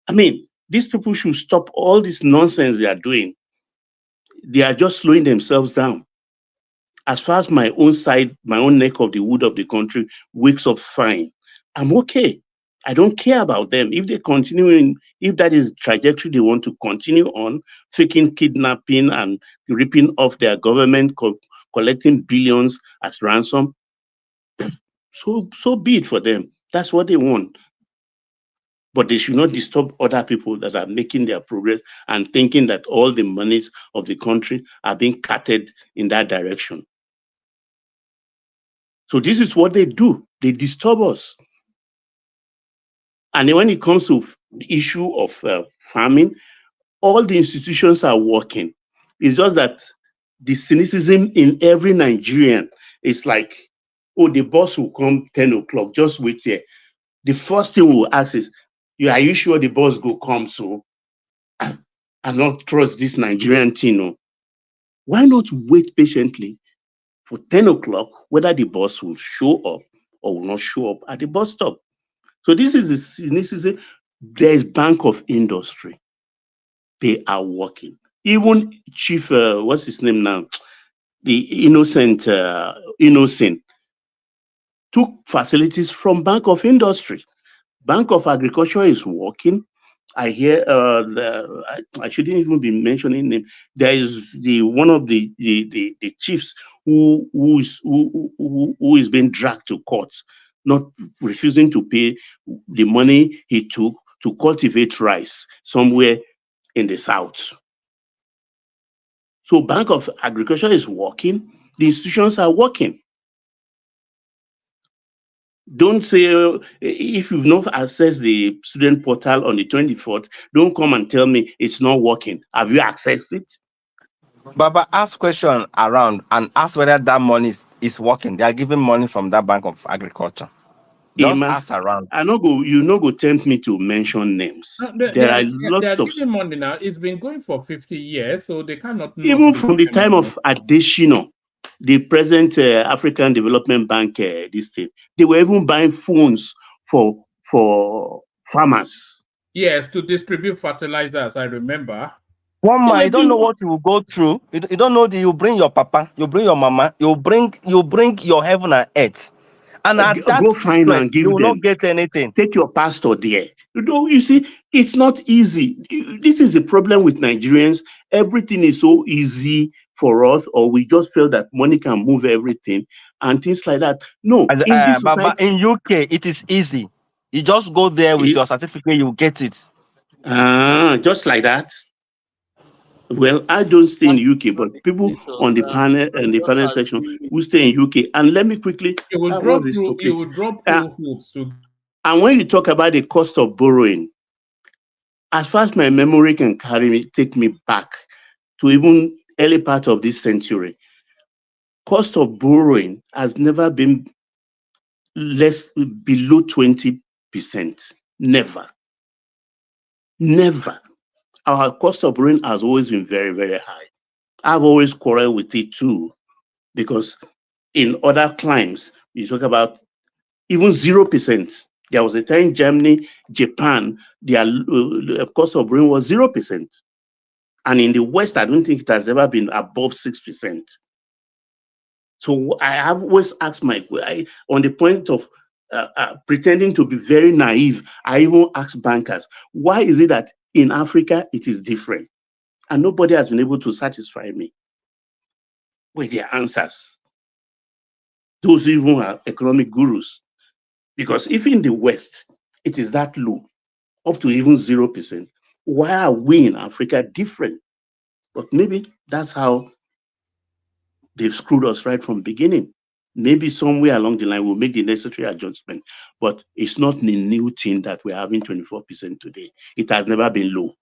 I mean, these people should stop all this nonsense they are doing. They are just slowing themselves down. As far as my own side, my own neck of the wood of the country wakes up fine, I'm okay. I don't care about them. If they continue if that is the trajectory they want to continue on, faking kidnapping and ripping off their government, collecting billions as ransom, so be it for them. That's what they want. But they should not disturb other people that are making their progress and thinking that all the monies of the country are being carted in that direction. So this is what they do. They disturb us. And when it comes to the issue of farming, all the institutions are working. It's just that the cynicism in every Nigerian is like, oh, the boss will come 10 o'clock, just wait here. The first thing we'll ask is, are you sure the boss will come? So I not trust this Nigerian thing. No. Why not wait patiently for 10 o'clock, whether the boss will show up or will not show up at the bus stop? So this is the cynicism. There is Bank of Industry. They are working. Even Chief, what's his name now? The innocent took facilities from Bank of Industry. Bank of Agriculture is working. I hear I shouldn't even be mentioning name. There is one of the chiefs who is being dragged to court, not refusing to pay the money he took to cultivate rice somewhere in the south. So Bank of Agriculture is working. The institutions are working. Don't say, if you've not accessed the student portal on the 24th, don't come and tell me it's not working. Have you accessed it? Baba, ask question around and ask whether that money is working. They are giving money from that Bank of Agriculture. Just ask around. You no go tempt me to mention names. They are giving money now. It's been going for 50 years, so they cannot. Even from the time of Adesina, the present African Development Bank, this thing, they were even buying phones for farmers. Yes, to distribute fertilizers. I remember. One man, you don't know what you will go through. You don't know. You bring your papa, you bring your mama, you bring your heaven and earth, and at that go find stress, and give you will them. not get anything. Take your pastor there. You see, it's not easy. This is the problem with Nigerians. Everything is so easy for us, or we just feel that money can move everything and things like that. No, in this But society, in UK, it is easy. You just go there with your certificate, you get it. Just like that. Well, I don't stay in UK, but people on the panel and the panel section who stay in UK. And let me quickly. You will drop through. You will drop through hoops to. And when you talk about the cost of borrowing, as far as my memory can carry me, take me back to even early part of this century, cost of borrowing has never been below 20%. Never. Never. Our cost of borrowing has always been very, very high. I've always quarreled with it too, because in other climes, you talk about even 0%. There was a time Germany, Japan, their cost of borrowing was 0%. And in the West, I don't think it has ever been above 6%. So I have always asked on the point of pretending to be very naive, I even asked bankers, why is it that in Africa it is different? And nobody has been able to satisfy me with their answers. Those even are economic gurus. Because if in the West it is that low, up to even 0%, why are we in Africa different? But maybe that's how they've screwed us right from the beginning. Maybe somewhere along the line we'll make the necessary adjustment, but it's not a new thing that we're having 24% today. It has never been low.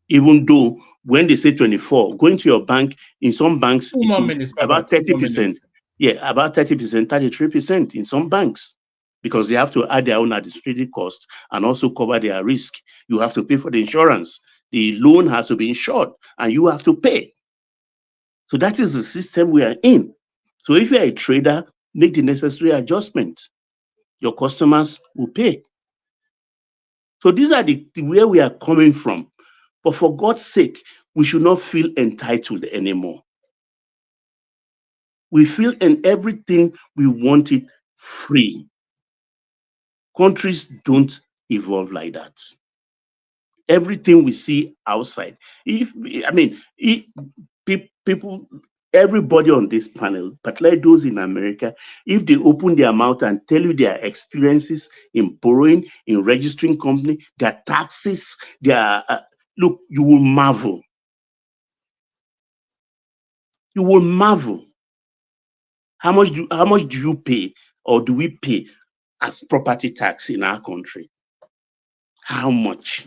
Even though when they say 24, going to your bank, in some banks, about 30%. Yeah, about 30%, 33% in some banks, because they have to add their own administrative costs and also cover their risk. You have to pay for the insurance. The loan has to be insured and you have to pay. So that is the system we are in. So if you're a trader, make the necessary adjustments. Your customers will pay. So these are where we are coming from. But for God's sake, we should not feel entitled anymore. We feel in everything we want it free. Countries don't evolve like that. Everything we see outside. People, everybody on this panel, particularly those in America, if they open their mouth and tell you their experiences in borrowing, in registering company, their taxes, look, you will marvel. You will marvel. How much do you pay, or do we pay as property tax in our country? How much?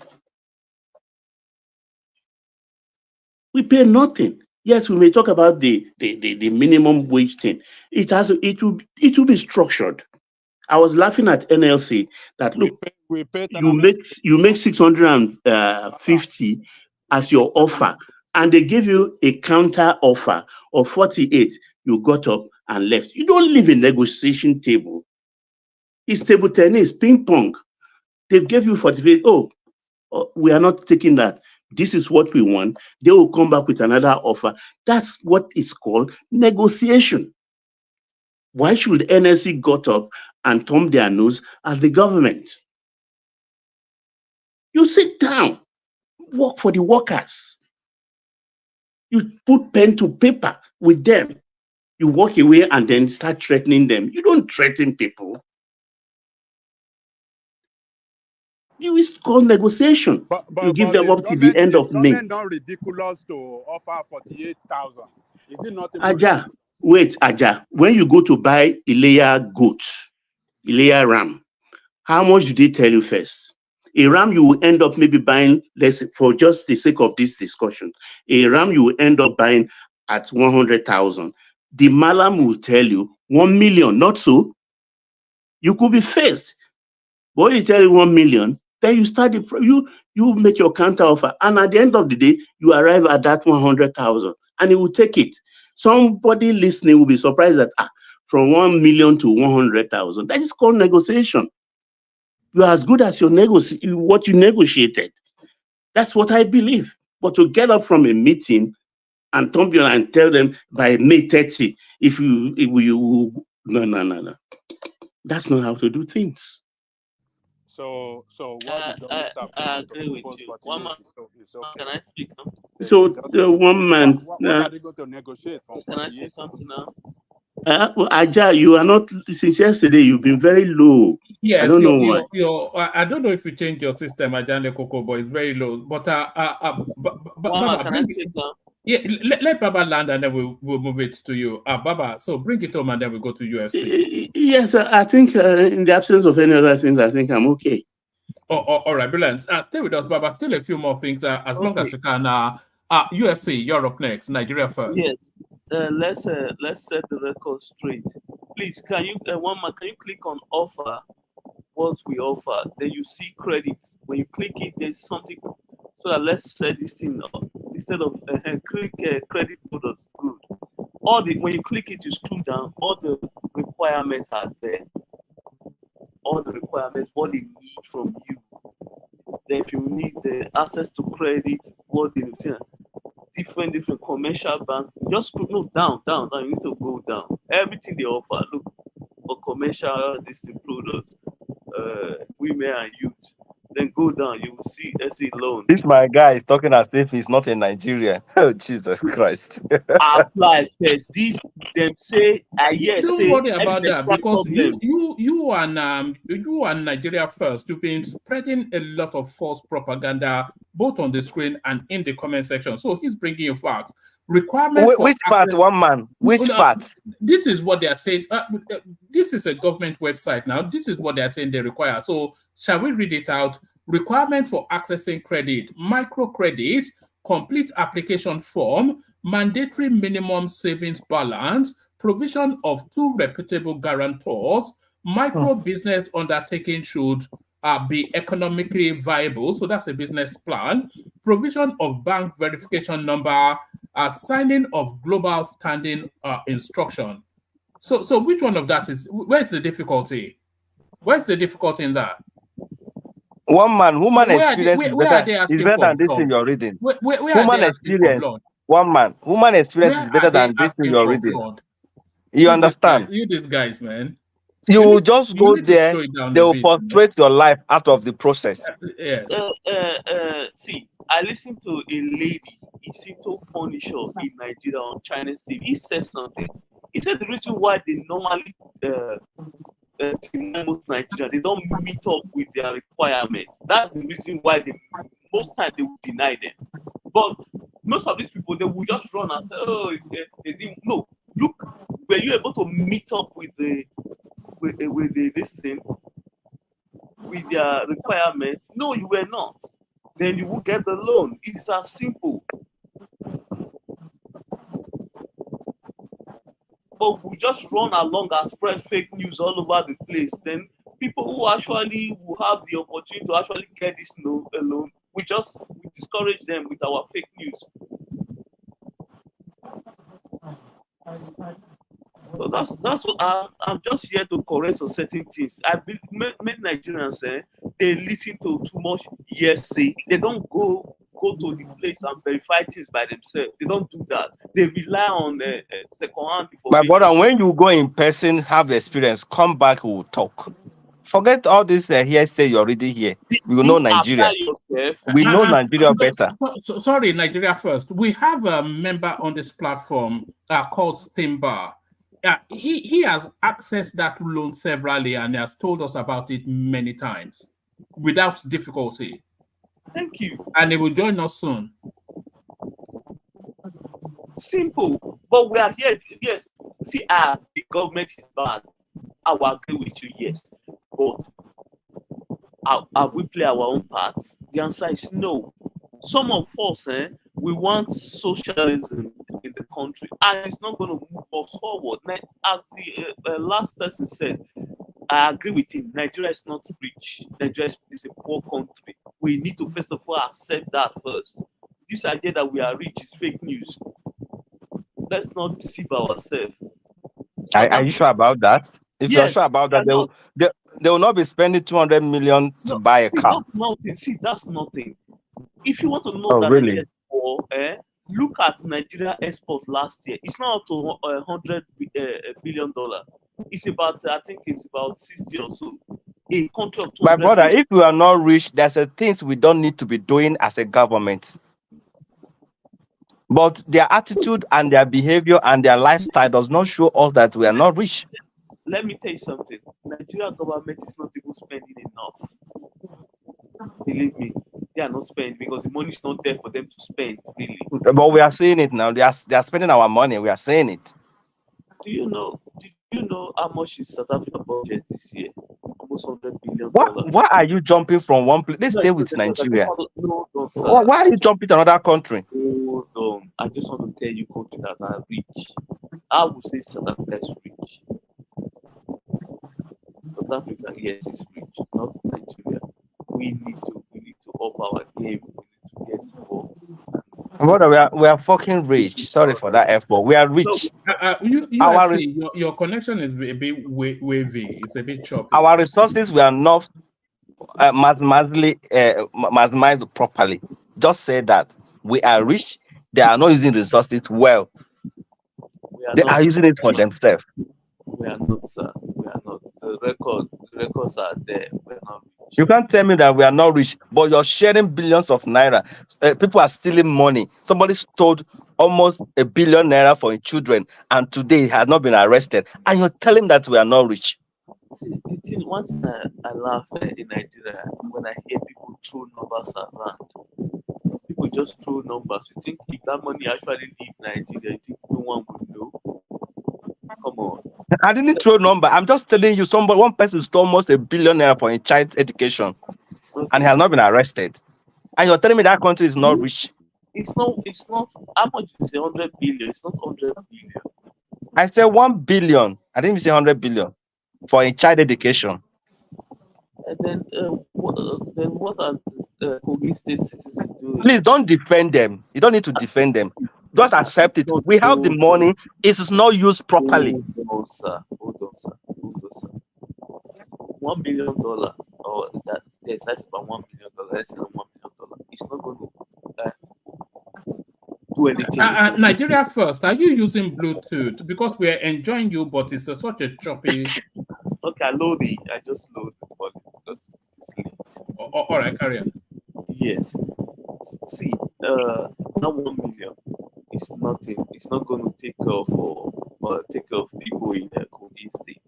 We pay nothing. Yes, we may talk about the minimum wage thing. It will be structured. I was laughing at NLC that look, you make 650 as your offer, and they give you a counter offer of 48. You got up and left. You don't leave a negotiation table. It's table tennis, ping pong. They gave you 48. Oh, we are not taking that. This is what we want. They will come back with another offer. That's what is called negotiation. Why should NSC got up and thumb their nose at the government? You sit down, work for the workers. You put pen to paper with them. You walk away and then start threatening them. You don't threaten people. It's called negotiation. You give them up to the end of May. It's not ridiculous to offer 48,000. Is it not? Aja, wait, Aja. When you go to buy Ilea goats, Ilea ram, how much do they tell you first? A ram you will end up maybe buying, let's say, for just the sake of this discussion, a ram you will end up buying at 100,000. The Malam will tell you 1 million, not so. You could be first. But when you tell you 1 million, then you start you make your counter offer, and at the end of the day, you arrive at that 100,000, and he will take it. Somebody listening will be surprised that from 1 million to 100,000. That is called negotiation. You are as good as what you negotiated. That's what I believe. But to get up from a meeting and thump you and tell them by May 30, no. That's not how to do things. So what the government have I come out to agree with propose you. for One today man, is okay. can I speak now? So the one man. What are they going to negotiate from Can I say 48? something now? Well, Aja, you are not since yesterday. You've been very low. I Yes, don't know why. I don't know if you change your system, Ajane Coco, but it's very low. But One man, Baba, can I bring speak now? yeah, let Baba land and then we'll move it to you. Baba, so bring it home and then we go to UFC. Yes, I think in the absence of any other things, I think I'm okay. All right, brilliant. Stay with us, Baba. Still a few more things as long as you can. UFC, Europe next, Nigeria first. Yes. Let's set the record straight. Please, can you one man? Can you click on offer? What we offer, then you see credit. When you click it, there's something. So that let's set this thing up instead of click credit product. Good. When you click it, you scroll down. All the requirements are there. All the requirements, what they need from you. Then if you need the access to credit, what they need, different commercial bank, just scroll down. You need to go down. Everything they offer, look for commercial product, women and youth. Then go down, you will see SE loan. This my guy is talking as if he's not in Nigeria. Oh Jesus Christ! Apply first. This them say Don't worry about that because you and Nigeria first. You've been spreading a lot of false propaganda both on the screen and in the comment section. So he's bringing you facts. Requirements. Which part, one man? Which part? This is what they are saying. This is a government website now. This is what they are saying they require. So shall we read it out? Requirement for accessing credit, microcredit, complete application form, mandatory minimum savings balance, provision of 2 reputable guarantors, micro business undertaking should be economically viable. So that's a business plan. Provision of bank verification number, signing of global standing instruction. So which one of that is, where's the difficulty? Where's the difficulty in that? One man, human experience is better than this thing you're reading. Human experience, one man, human experience is better than this thing you're reading. You understand? You these guys, man. You just go there, they will frustrate your life out of the process. Yes. See, I listened to a lady, he seemed so funny show in Nigeria on Chinese TV. He said something. He said the reason why they normally most Nigerians, they don't meet up with their requirements. That's the reason why most times they will deny them. But most of these people, they will just run and say, oh, they didn't. No, look, were you able to meet up with this thing, with their requirements? No, you were not. Then you will get the loan. It's as simple. But we just run along and spread fake news all over the place. Then people who actually will have the opportunity to actually get this loan, we discourage them with our fake news. So that's what I'm just here to correct some certain things. Many Nigerians they listen to too much hearsay. They don't go to the place and verify things by themselves. They don't do that. They rely on second-hand information. My brother, when you go in person, have experience, come back, we'll talk. Forget all this hearsay you're already here. We know Nigeria. We know Nigeria better. Sorry, Nigeria first. We have a member on this platform called Stimbar. He has accessed that loan severally and has told us about it many times without difficulty. Thank you. And he will join us soon. Simple. But we are here. Yes. See, the government is bad. I will agree with you, yes. But have we play our own part? The answer is no. Some of us, we want socialism in the country, and it's not going to move us forward. As the last person said, I agree with him. Nigeria is not rich. Nigeria is a poor country. We need to first of all accept that first. This idea that we are rich is fake news. Let's not deceive ourselves. Are you sure about that? If you're sure about that, they will not be spending 200 million to buy a car. That's nothing. See, that's nothing. If you want to know that really? Nigeria is poor, look at Nigeria export last year. It's not up to $100 billion. It's about, I think it's about 60 or so. A country of My 200 brother, million. if we are not rich, there's a things we don't need to be doing as a government. But their attitude and their behavior and their lifestyle does not show us that we are not rich. Let me tell you something. Nigerian government is not even spending enough. Believe me, they are not spending because the money is not there for them to spend, really. But we are seeing it now. They are spending our money. We are seeing it. Do you know how much is South Africa budget this year? Almost $100 billion. Why are you jumping from one place? Let's stay with Nigeria. No, sir. Why are you jumping to another country? Hold on. I just want to tell you countries that are rich. I would say South Africa is rich. South Africa, yes, is rich, not Nigeria. We need to up our game. We need to get more. Brother, we are fucking rich. Sorry for that F, but we are rich. Your connection is a bit wavy. It's a bit choppy. Our resources we are not maximized properly. Just say that we are rich. They are not using resources well. They are using it for themselves. We are not, sir. We are not. The records are there. We are not rich. You can't tell me that we are not rich, but you're sharing billions of naira. People are stealing money. Somebody stole almost $1 billion naira for children, and today he has not been arrested. And you're telling that we are not rich. See, one thing I laugh in Nigeria when I hear people throw numbers around. People just throw numbers. You think if that money actually leave Nigeria, you think no one would know? Come on. I didn't throw number. I'm just telling you, one person stole almost $1 billion naira for a child's education, and he has not been arrested. And you're telling me that country is not rich? It's not. How much is 100 billion? It's not 100 billion. I said 1 billion. I didn't say 100 billion for a child education. And then what are Kogi State citizens doing? Please don't defend them. You don't need to defend them. Just accept it. We have the money. It is not used properly. Hold on, sir. $1 billion, or that there's that's about $1 million. Let's say $1 million. It's not going to do anything. Nigeria first. Are you using Bluetooth? Because we are enjoying you, but it's such a choppy. Okay, I just load it for you. All right, carry on. Yes. See, now 1 million. It's nothing. It's not going to take care of people in Kogi State.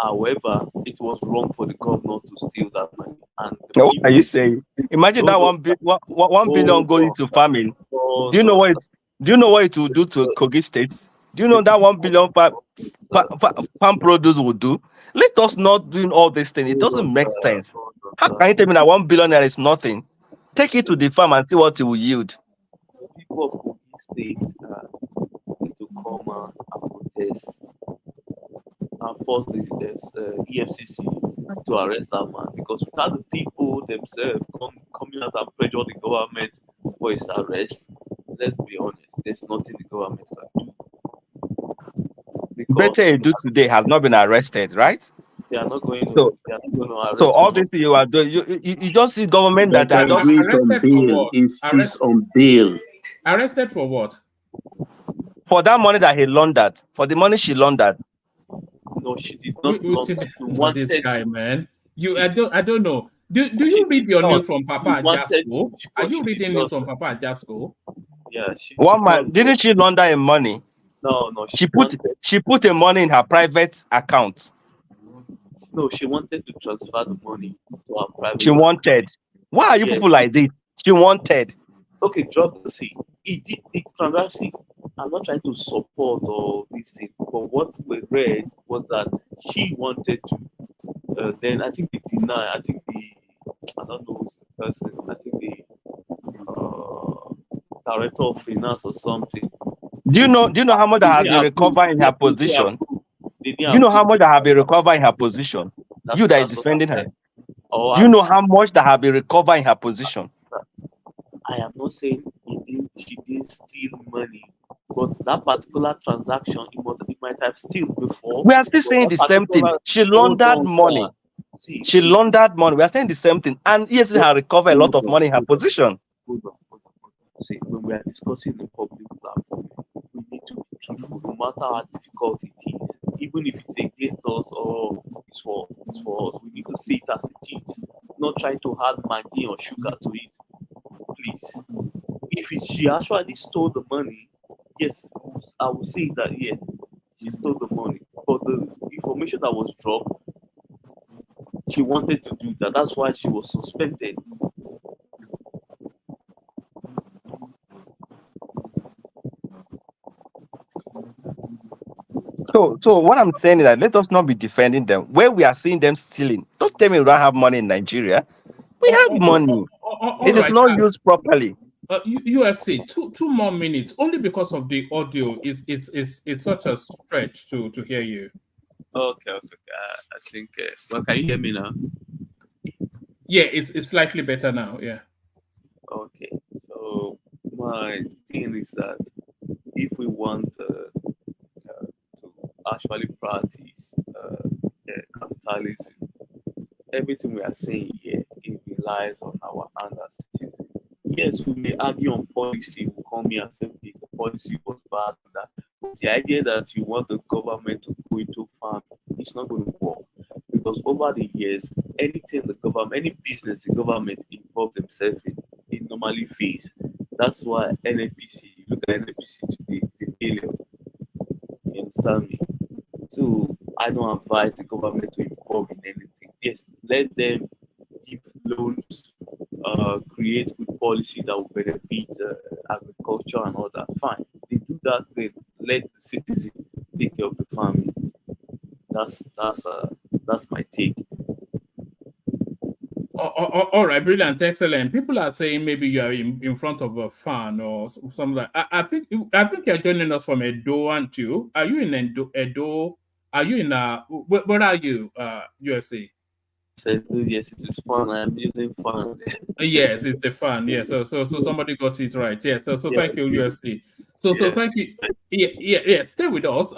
However, it was wrong for the governor to steal that money. And what are you saying? Imagine that 1 billion going to farming. Do you know what it will do to Kogi State? Do you know that 1 billion farm produce will do? Let us not doing all these things. It doesn't make sense. How can you tell me that 1 billion is nothing? Take it to the farm and see what it will yield. People of Kogi State need to come out and protest and force the EFCC to arrest that man, because without the people themselves coming out and pressure the government for his arrest, let's be honest, there's nothing the government can do. Better do today has not been arrested, right? They are not going to arrest. So all this you are doing, you don't see government that are just arrested on bail. Arrested for what? For that money that he laundered, for the money she laundered. No, she did not. What this guy, man? I don't know. Do you read your news from Papa Ajasco? Are you reading news from Papa Ajasco? Yeah. One man, didn't she launder him money? No. She put the money in her private account. No, she wanted to transfer the money to her private. She wanted. Why are you people like this? She wanted. Okay, drop the seat. He did the transaction. I'm not trying to support all these things, but what we read was that she wanted to. Then I think they deny. I don't know the person. I think the director of finance or something. Do you know how much that has been recovered in her position? Do you know how much that have been recovered in her position? You that is defending her. Do you know how much that have been recovered in her position? I am not saying she didn't steal money, but that particular transaction, it might have stolen before. We are still saying the same thing. She laundered money. She laundered money. We are saying the same thing. And yes, she has recovered a lot of money in her position. Hold on. See, when we are discussing the public platform, we need to be truthful, no matter how difficult it is. even if it's against us or it's for us, we need to see it as it is, not try to add maggi or sugar to it. Please, if she actually stole the money, yes, I will say that yes, she stole the money. But the information that was dropped, she wanted to do that. That's why she was suspended. So what I'm saying is that let us not be defending them. Where we are seeing them stealing, don't tell me we don't have money in Nigeria. We have money. It is not used properly. UFC, two more minutes, only because of the audio is such a stretch to hear you. Okay. I think. Well, can you hear me now? Yeah, it's slightly better now. Yeah. Okay. So my thing is that if we want to actually practice capitalism, everything we are saying here, it relies on our hand as citizens. Yes, we may argue on policy. We come here and say the policy was bad. That but the idea that you want the government to go into farm, it's not going to work, because over the years, anything the government, any business the government involve themselves in, it normally fails. That's why NNPC, look at NNPC today, it's a failure. You understand me? So I don't advise the government to involve in anything. Yes, let them give loans, create good policy that will benefit agriculture and all that. Fine. They do that, then let the citizen take care of the farming. That's my take. All right, brilliant, excellent. People are saying maybe you are in front of a fan or something like. I think you're joining us from Edo, aren't you? Are you in Edo? Are you in where are you? UFC. Yes, it is fun. I'm using fun. Yes, it's the fan. Yeah, so somebody got it right. Yeah, so yes, thank you, UFC. So yes. thank you. Yeah. Stay with us.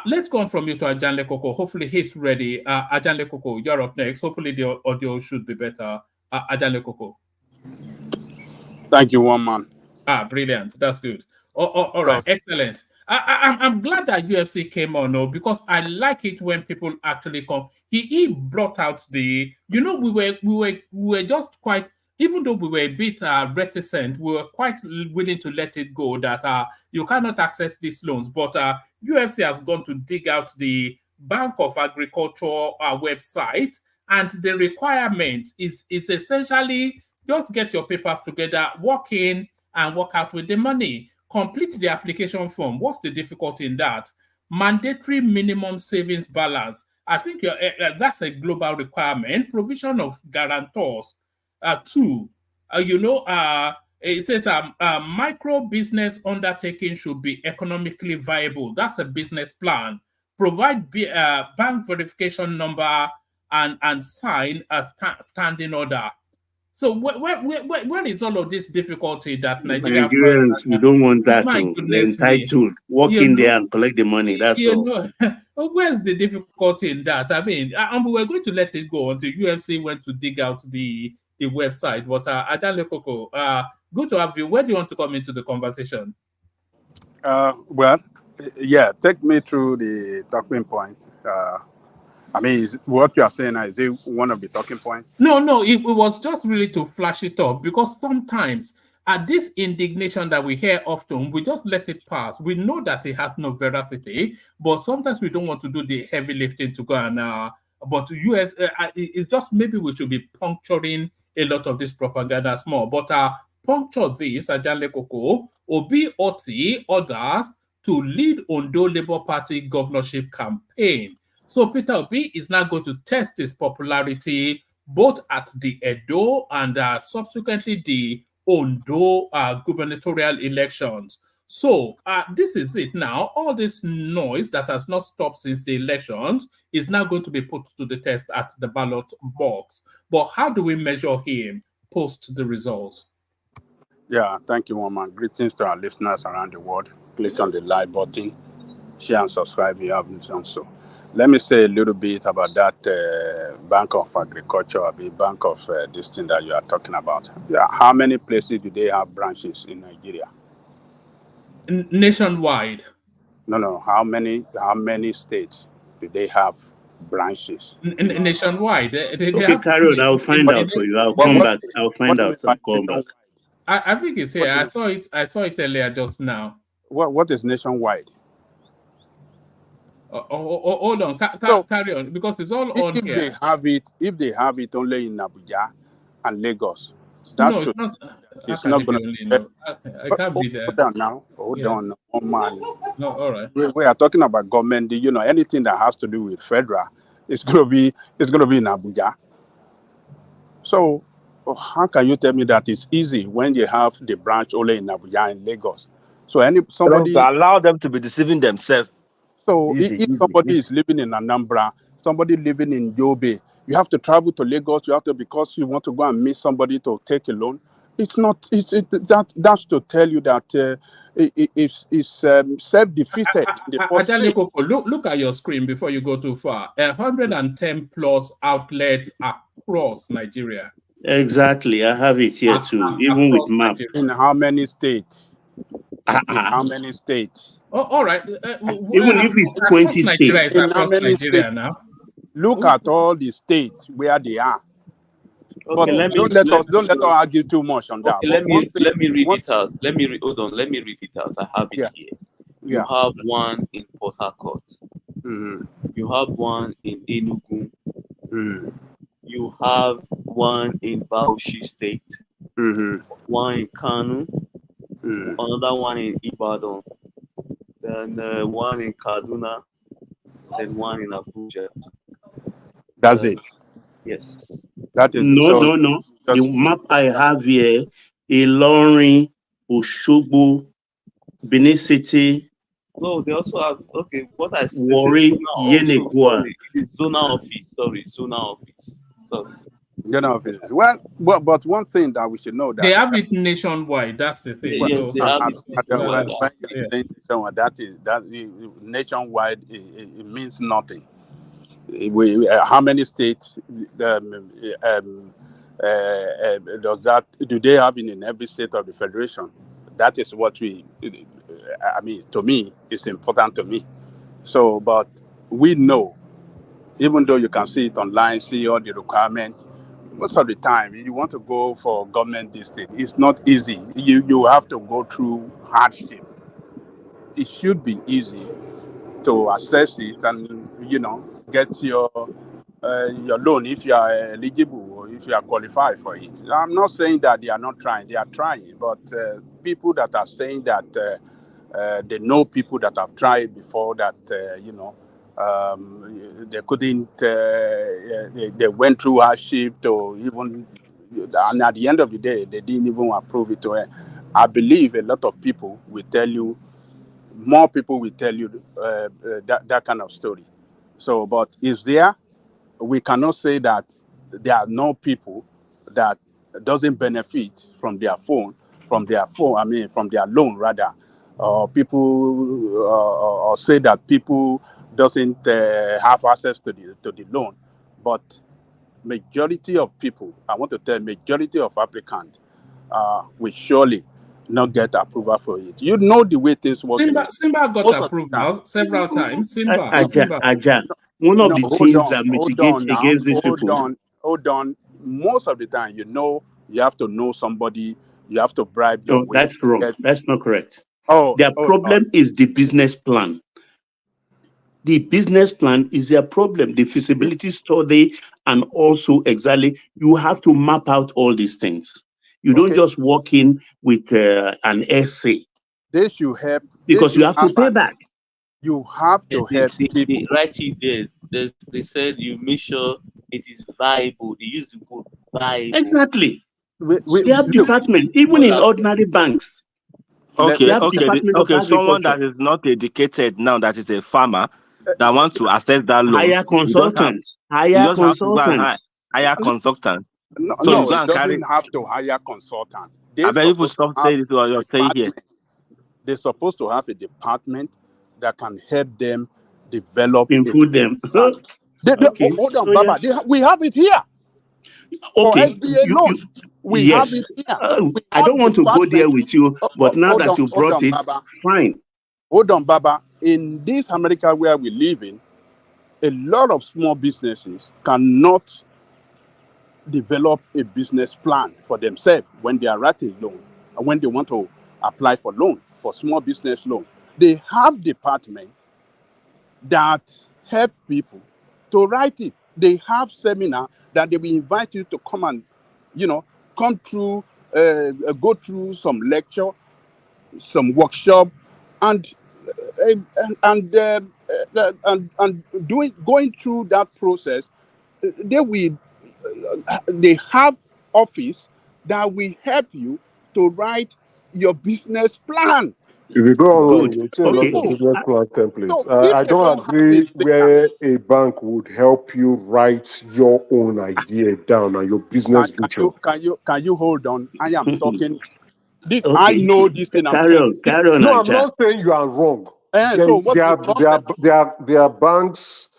Let's go on from you to Ajanle Koko. Hopefully he's ready. Ajanle Koko, you're up next. Hopefully the audio should be better. Ajanle Koko. Thank you, one man. Brilliant. That's good. All right, excellent. I'm glad that UFC came on, because I like it when people actually come. He brought out the, we were just quite, even though we were a bit reticent, we were quite willing to let it go that you cannot access these loans. But UFC has gone to dig out the Bank of Agriculture website, and the requirement is essentially just get your papers together, walk in and work out with the money. Complete the application form. What's the difficulty in that? Mandatory minimum savings balance. I think that's a global requirement. Provision of guarantors. Two, it says micro business undertaking should be economically viable. That's a business plan. Provide bank verification number and sign a standing order. So when is all of this difficulty that Nigeria Nigerians, we don't want that my to. They're goodness me. entitled. Walk in there and collect the money. That's all. Where's the difficulty in that? I mean, we were going to let it go until UFC went to dig out the website. But Ajanle Koko, good to have you. Where do you want to come into the conversation? Well, yeah, take me through the talking point. I mean, what you are saying is it one of the talking points? No, it was just really to flash it up, because sometimes at this indignation that we hear often, we just let it pass. We know that it has no veracity, but sometimes we don't want to do the heavy lifting to go and. But US, it's just maybe we should be puncturing a lot of this propaganda small. But puncture this, Ajanle Koko, Obi Otti others to lead Ondo Labour Party governorship campaign. So Peter Obi is now going to test his popularity both at the Edo and subsequently the Ondo gubernatorial elections. So this is it now. All this noise that has not stopped since the elections is now going to be put to the test at the ballot box. But how do we measure him post the results? Yeah, thank you, Woman. Greetings to our listeners around the world. Click on the like button, share and subscribe if you haven't done so. Let me say a little bit about that Bank of Agriculture, the Bank of this thing that you are talking about. Yeah, how many places do they have branches in Nigeria? Nationwide. No. How many states do they have branches? Nationwide, they Okay, have. carry on. I'll find What, out for you. I'll what, come what, back. I'll what find do you mean out. by I'll come back. nationwide? I think it's here. What is, I saw it earlier just now. what is nationwide? Hold on, So carry on, because it's all on if here. they have it only in Abuja and Lagos, that No, it's should not. How it's can not it be going only? to. No, I can't be there. Hold on now. Hold Yes. on, oh man. No, all right. We are talking about government. Anything that has to do with federal, it's going to be in Abuja. So how can you tell me that it's easy when you have the branch only in Abuja and Lagos? So somebody. Allow them to be deceiving themselves. So Easy, if easy, somebody easy. is living in Anambra, somebody living in Yobe, you have to travel to Lagos. You have to, because you want to go and meet somebody to take a loan. It's not. That's to tell you that it's self-defeated in the first place. Look at your screen before you go too far. 110 plus outlets across Nigeria. Exactly. I have it here too, even with map. Nigeria. In how many states? In how many states? Oh, all right. Even if it's 20 Nigeria states. is across Nigeria now. Look at all the states where they are. Okay, But don't let us argue too much on that. Okay, But let me read it out. Hold on. Let me read it out. I have it here. You Yeah. have one in Port Harcourt. Mm-hmm. You have one in Enugu. Mm-hmm. You have one in Bauchi State. Mm-hmm. One in Kanu. Mm-hmm. Another one in Ibadan. Then one in Kaduna. Then one in Abuja. That's it. Yes. That is No. The map I have here: Ilorin, Osogbo, Benin City. No, they also have. Okay, what I said. Warri, Yenagoa. It's zonal office. Sorry, zonal office. Sorry. General offices. Well, but one thing that we should know that they have it nationwide. That's the thing. Yes, they have it nationwide. That nationwide, it means nothing. How many states does that? Do they have in every state of the federation? That is what to me, it's important to me. So, but we know, even though you can see it online, see all the requirements, most of the time, you want to go for government district, it's not easy. You have to go through hardship. It should be easy to assess it and, get your loan if you are eligible or if you are qualified for it. I'm not saying that they are not trying. They are trying. But people that are saying that they know people that have tried before that, they couldn't, they went through hardship to even, and at the end of the day, they didn't even approve it. I believe a lot of people will tell you, more people will tell you that kind of story. So, but is there? We cannot say that there are no people that doesn't benefit from their from their loan rather. People or say that people doesn't have access to the loan, but majority of people, I want to tell majority of applicants, will surely not get approval for it. You know the way things work. Simba got approval several times. Simba. Aja. One of the things that mitigate against these people. Hold on. Most of the time, you have to know somebody. You have to bribe your way. That's wrong. That's not correct. Their problem is the business plan. The business plan is their problem. The feasibility study, and also exactly, you have to map out all these things. You don't just walk in with an essay. They should help. Because you have to pay back. You have to help people. Right here, they said you make sure it is viable. They use the word viable. Exactly. We have department, even in ordinary banks. Okay. Someone that is not educated now, that is a farmer, that wants to assess that loan. Hire consultants. Hire consultants. Hire consultant. No, so it doesn't have to hire consultant. I bet people stop saying this what you're saying here. They're supposed to have a department that can help them develop. Improve them. Hold on, Baba. We have it here. Okay. For SBA loan. We have it here. I don't want to go there with you, but now that you brought it, fine. Hold on, Baba. in this America where we live in, a lot of small businesses cannot develop a business plan for themselves when they are writing loan and when they want to apply for loan, for small business loan. They have departments that help people to write it. They have seminar that they will invite you to come and, come through, go through some lecture, some workshop, and going through that process. They have office that will help you to write your business plan. If you go online, Good. you'll see a lot Okay. of business plan templates. So if I they don't don't have agree it, they where a bank would help you write your own idea down and your business vision. can you hold on? I am talking. This I Okay. know this thing I'm Carry telling on. you. Carry on, No, I'm Aja. not saying you are wrong. So what's the problem? There are banks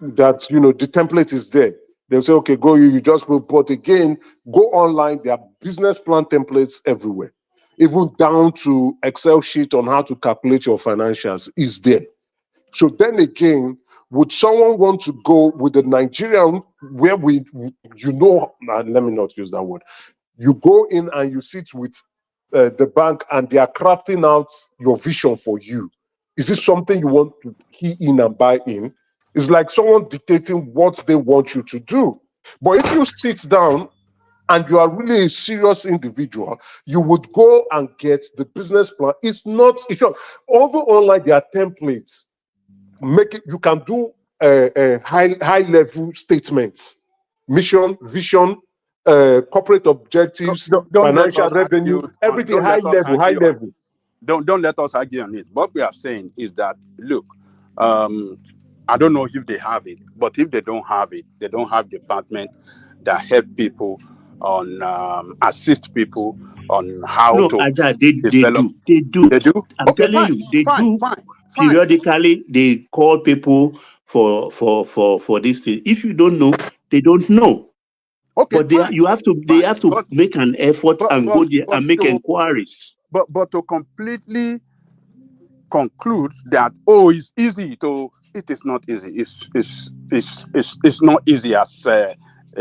that the template is there. They'll say, okay, go, you just will, but again, go online. There are business plan templates everywhere, even down to Excel sheet on how to calculate your financials is there. So then again, would someone want to go with the Nigerian where let me not use that word. You go in and you sit with the bank and they are crafting out your vision for you. Is this something you want to key in and buy in? It's like someone dictating what they want you to do. But if you sit down and you are really a serious individual, you would go and get the business plan. It's not over online, there are templates. You can do high level statements, mission, vision, corporate objectives, Don't let financial us revenue, argue on. everything Don't high let us level, high argue on. level. Don't let us argue on it. What we are saying is that look, I don't know if they have it, but if they don't have it, they don't have department that help people on assist people on how No, to Aja, they develop. do. They do. They do. I'm Okay, telling fine, you, they fine, do. fine, fine. Periodically, they call people for this thing. If you don't know, they don't know. Okay, But fine, they fine. have to make an effort and go there But and make inquiries. but to completely conclude that it's easy to, it is not easy. It's not easy as a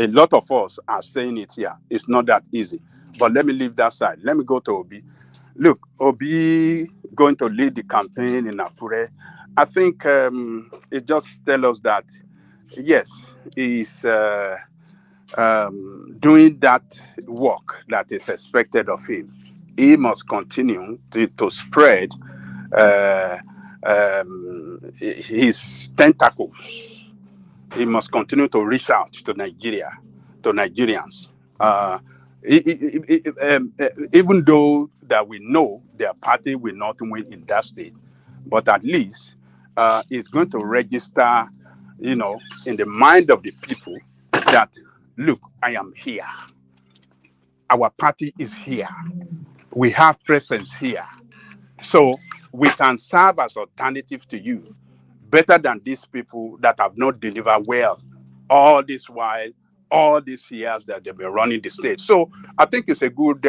lot of us are saying it here. It's not that easy. But let me leave that side. Let me go to Obi. Look, Obi going to lead the campaign in Akure. I think it just tells us that yes, he's doing that work that is expected of him. He must continue to spread uh, his tentacles. He must continue to reach out to Nigerians. Even though that we know their party will not win in that state, but at least it's going to register, in the mind of the people that, look, I am here. Our party is here. We have presence here. So we can serve as alternative to you better than these people that have not delivered well all this while, all these years that they've been running the state. So I think it's a good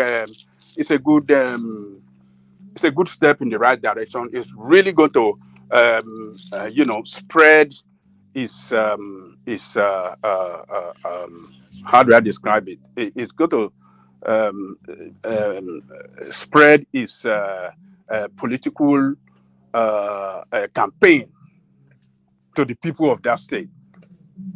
step in the right direction. It's really going to spread its how do I describe it? It's going to spread its political campaign to the people of that state.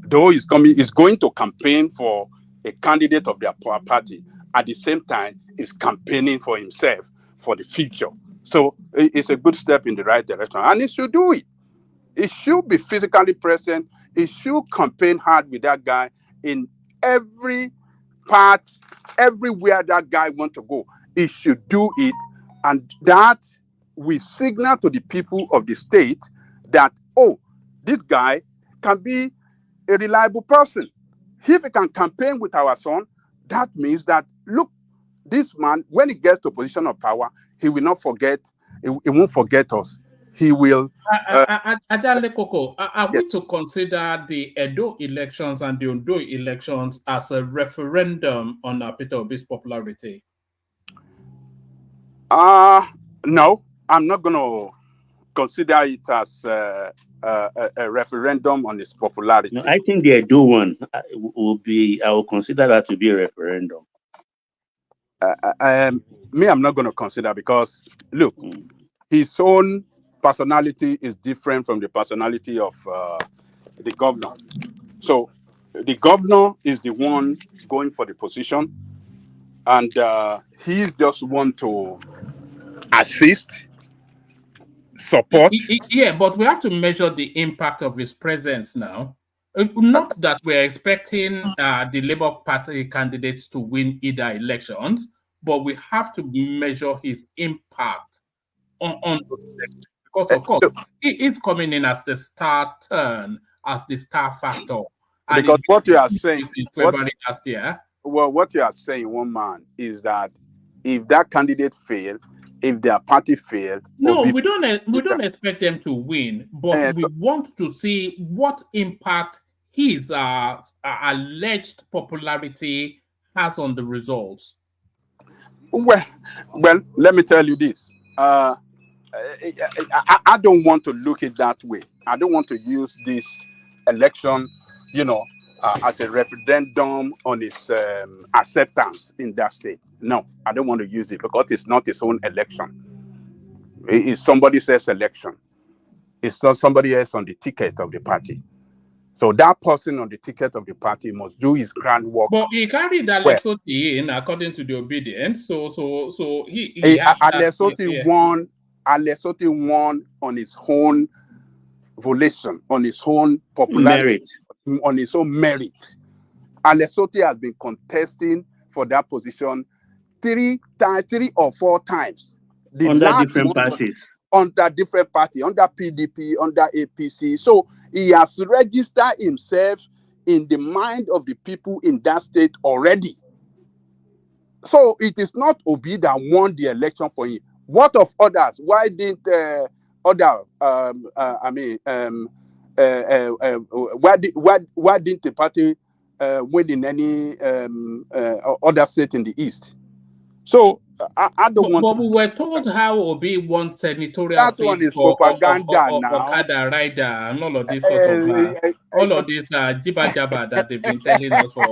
Though he's going to campaign for a candidate of their party, at the same time, he's campaigning for himself for the future. So it's a good step in the right direction, and he should do it. He should be physically present. He should campaign hard with that guy in every part, everywhere that guy wants to go. He should do it, and that we signal to the people of the state that, this guy can be a reliable person. If he can campaign with our son, that means that, look, this man, when he gets to a position of power, he will not forget, he won't forget us. He will. Ajale Koko, are Yes. we to consider the Edo elections and the Ondo elections as a referendum on Peter Obi's popularity? No, I'm not going to consider it as a referendum on its popularity. No, I think the Edo one I will consider that to be a referendum. Me, I'm not going to consider, because look, his own personality is different from the personality of the governor. So the governor is the one going for the position, and he's just want to assist, support. Yeah, but we have to measure the impact of his presence now. Not that we're expecting the Labour Party candidates to win either elections, but we have to measure his impact on the election. Because, of course, he is coming in as the star turn, as the star factor. And Because what you are saying, in February last year. Well, what you are saying, one man, is that if that candidate fail, if their party fail, no, we don't expect them to win, but we want to see what impact his alleged popularity has on the results. Well, let me tell you this. I don't want to look it that way. I don't want to use this election, as a referendum on its acceptance in that state. No, I don't want to use it, because it's not its own election. It's somebody else's election. It's not somebody else on the ticket of the party. So that person on the ticket of the party must do his groundwork. But he carried Alex Otti in according to the obedience. So he has Alex Otti won. Alex Otti won on his own volition, on his own popularity, on his own merit. Alex Otti has been contesting for that position three or four times. Under different parties. Under different party, under PDP, under APC. So he has registered himself in the mind of the people in that state already. So it is not Obi that won the election for him. What of others? Why didn't why didn't the party win in any other state in the East? So I don't want. But we were told how Obi won senatorial that one is propaganda now. Okada rider and all of this sort of all of this jibba jabba that they've been telling us for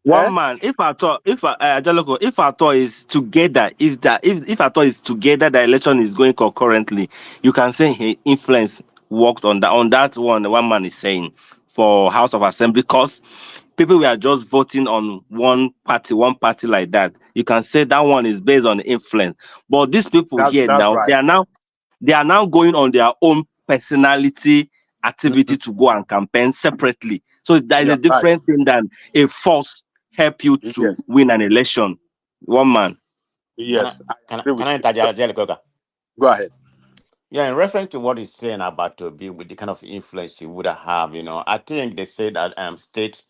One man, if I thought is together, if I thought is together, the election is going concurrently, you can say his influence worked on that one. The one man is saying for House of Assembly, because people were just voting on one party like that. You can say that one is based on influence. But these people now, right. they are now going on their own personality activity to go and campaign separately. So that is a different thing than a force help you to win an election. One man. Yes. Can I interject? Go ahead. Yeah, in reference to what he's saying about to be with the kind of influence he would have, I think they say that state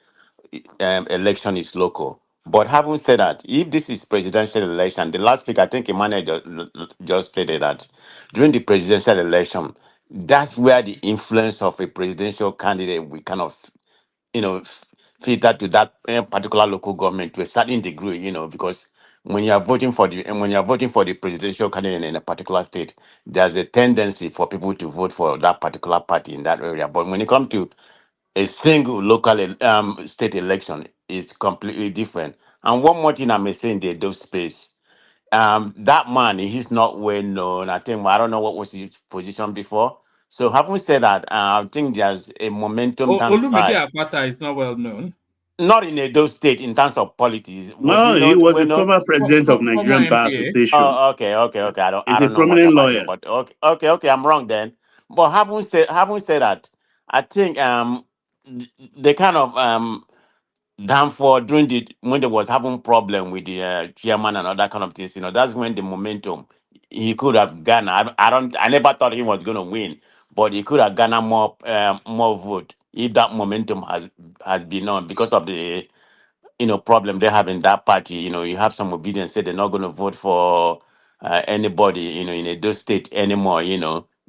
election is local. But having said that, if this is presidential election, the last week I think Emmanuel just stated that during the presidential election, that's where the influence of a presidential candidate we kind of, filter to that particular local government to a certain degree, because when you are voting for the presidential candidate in a particular state, there's a tendency for people to vote for that particular party in that area. But when it comes to a single local state election, is completely different. And one more thing I may say in the Edo space, that man, he's not well known. I don't know what was his position before. So having said that, I think there's a momentum Olumide Akpata is not well known. Not in Edo State in terms of politics. He was the former president of Nigerian Bar Association. Oh, okay. I don't know prominent lawyer. But okay, I'm wrong then. But having said that, I think they kind of down for when there was having problem with the chairman and other kind of things, that's when the momentum he could have garnered. I never thought he was going to win, but he could have garnered more vote if that momentum has been on, because of the problem they have in that party. You have some obedience say they're not going to vote for anybody in Edo State anymore,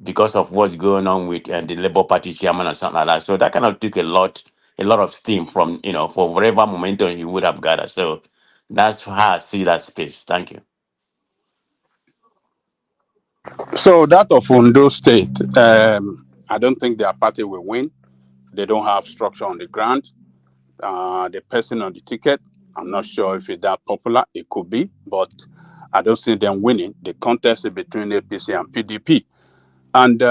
because of what's going on with the Labour Party chairman or something like that. So that kind of took a lot of steam from for whatever momentum he would have gathered. So that's how I see that space. Thank you. So that of Ondo State, I don't think their party will win. They don't have structure on the ground. The person on the ticket, I'm not sure if it's that popular. It could be, but I don't see them winning. The contest is between APC and PDP. And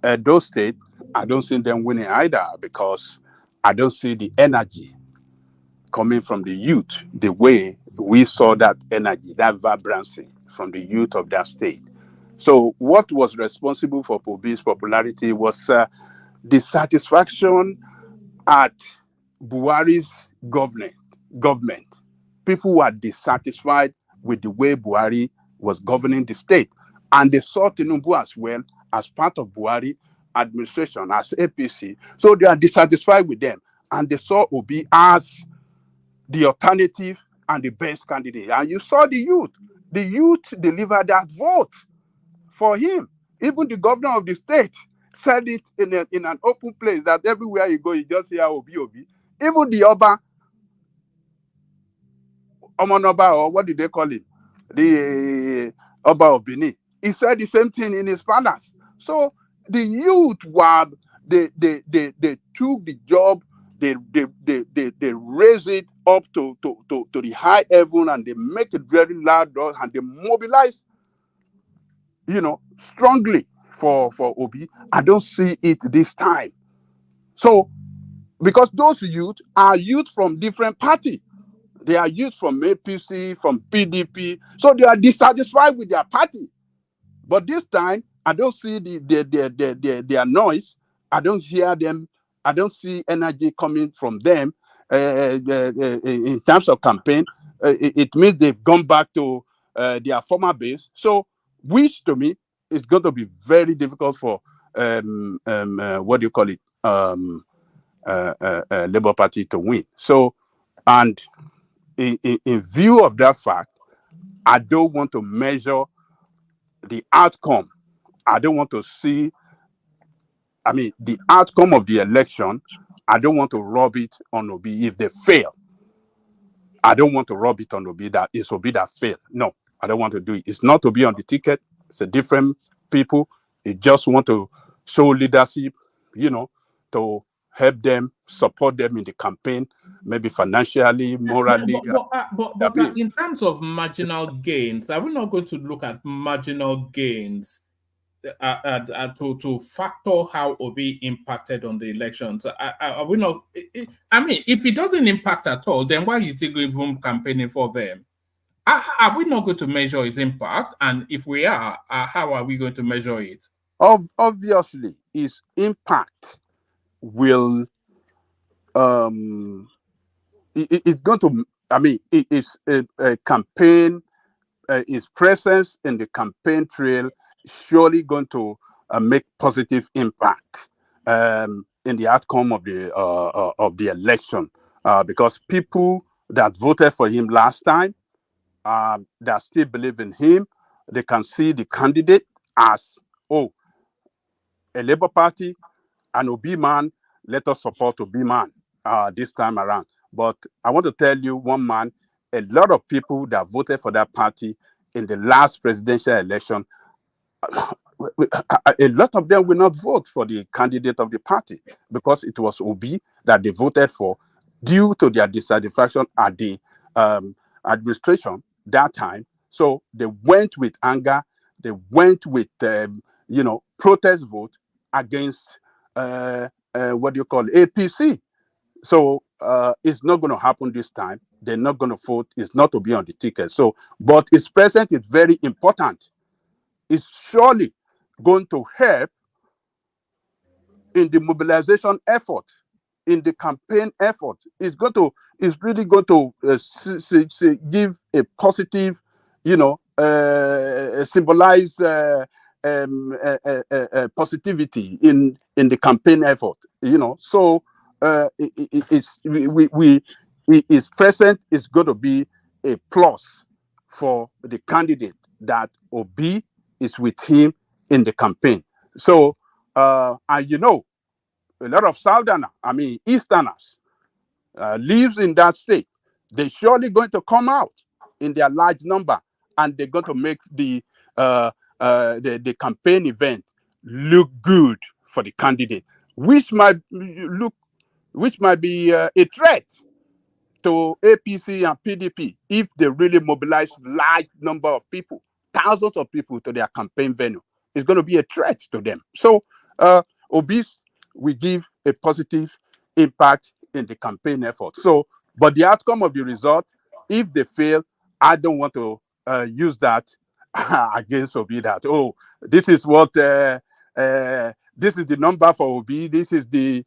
Edo State, I don't see them winning either because I don't see the energy coming from the youth the way we saw that energy, that vibrancy from the youth of that state. So what was responsible for Obi's popularity was the satisfaction at Buhari's government. People were dissatisfied with the way Buhari was governing the state. And they saw Tinubu as well as part of Buhari administration, as APC. So they are dissatisfied with them. And they saw Obi as the alternative and the best candidate. And you saw the youth. The youth delivered that vote for him. Even the governor of the state said it in an open place that everywhere you go, you just hear Obi. Even the Oba, Omonoba, or what did they call him? The Oba of Benin. He said the same thing in his palace. So the youth were, they took the job, they raise it up to the high heaven, and they make it very loud, and they mobilize, strongly for Obi. I don't see it this time. So, because those youth are youth from different parties. They are youth from APC, from PDP. So they are dissatisfied with their party. But this time, I don't see their noise. I don't hear them. I don't see energy coming from them in terms of campaign. It means they've gone back to their former base. So, which to me is going to be very difficult for what do you call it? Labour Party to win. So, and in view of that fact, I don't want to measure the outcome. I don't want to see, the outcome of the election. I don't want to rub it on Obi if they fail. I don't want to rub it on Obi that it's Obi that failed. No, I don't want to do it. It's not Obi on the ticket. It's a different people. They just want to show leadership, to help them, support them in the campaign, maybe financially, morally. But in terms of marginal gains, are we not going to look at marginal gains to factor how Obi impacted on the elections? Are we not? If it doesn't impact at all, then why is he even campaigning for them? Are we not going to measure his impact? And if we are, how are we going to measure it? Obviously, his impact will it's going to, it is a campaign, his presence in the campaign trail surely going to make positive impact in the outcome of the election, because people that voted for him last time, that still believe in him, they can see the candidate as, a Labour Party, an Obi man, let us support Obi man this time around. But I want to tell you, one man, a lot of people that voted for that party in the last presidential election, a lot of them will not vote for the candidate of the party because it was Obi that they voted for due to their dissatisfaction at the administration that time. So they went with anger. They went with, protest vote against what do you call it? APC. So it's not going to happen this time. They're not going to vote. It's not to be on the ticket. So, but its presence is very important. It's surely going to help in the mobilization effort, in the campaign effort. It's really going to give a positive, symbolize positivity in the campaign effort. So its present is going to be a plus for the candidate that Obi is with him in the campaign. So, and a lot of Southerners, Easterners, lives in that state. They're surely going to come out in their large number, and they're going to make the the campaign event look good for the candidate, which might be a threat to APC and PDP if they really mobilize large number of people, thousands of people to their campaign venue. It's going to be a threat to them. So obese will give a positive impact in the campaign effort. So, but the outcome of the result, if they fail, I don't want to use that against Obi, that, oh, this is what this is the number for Obi, this is this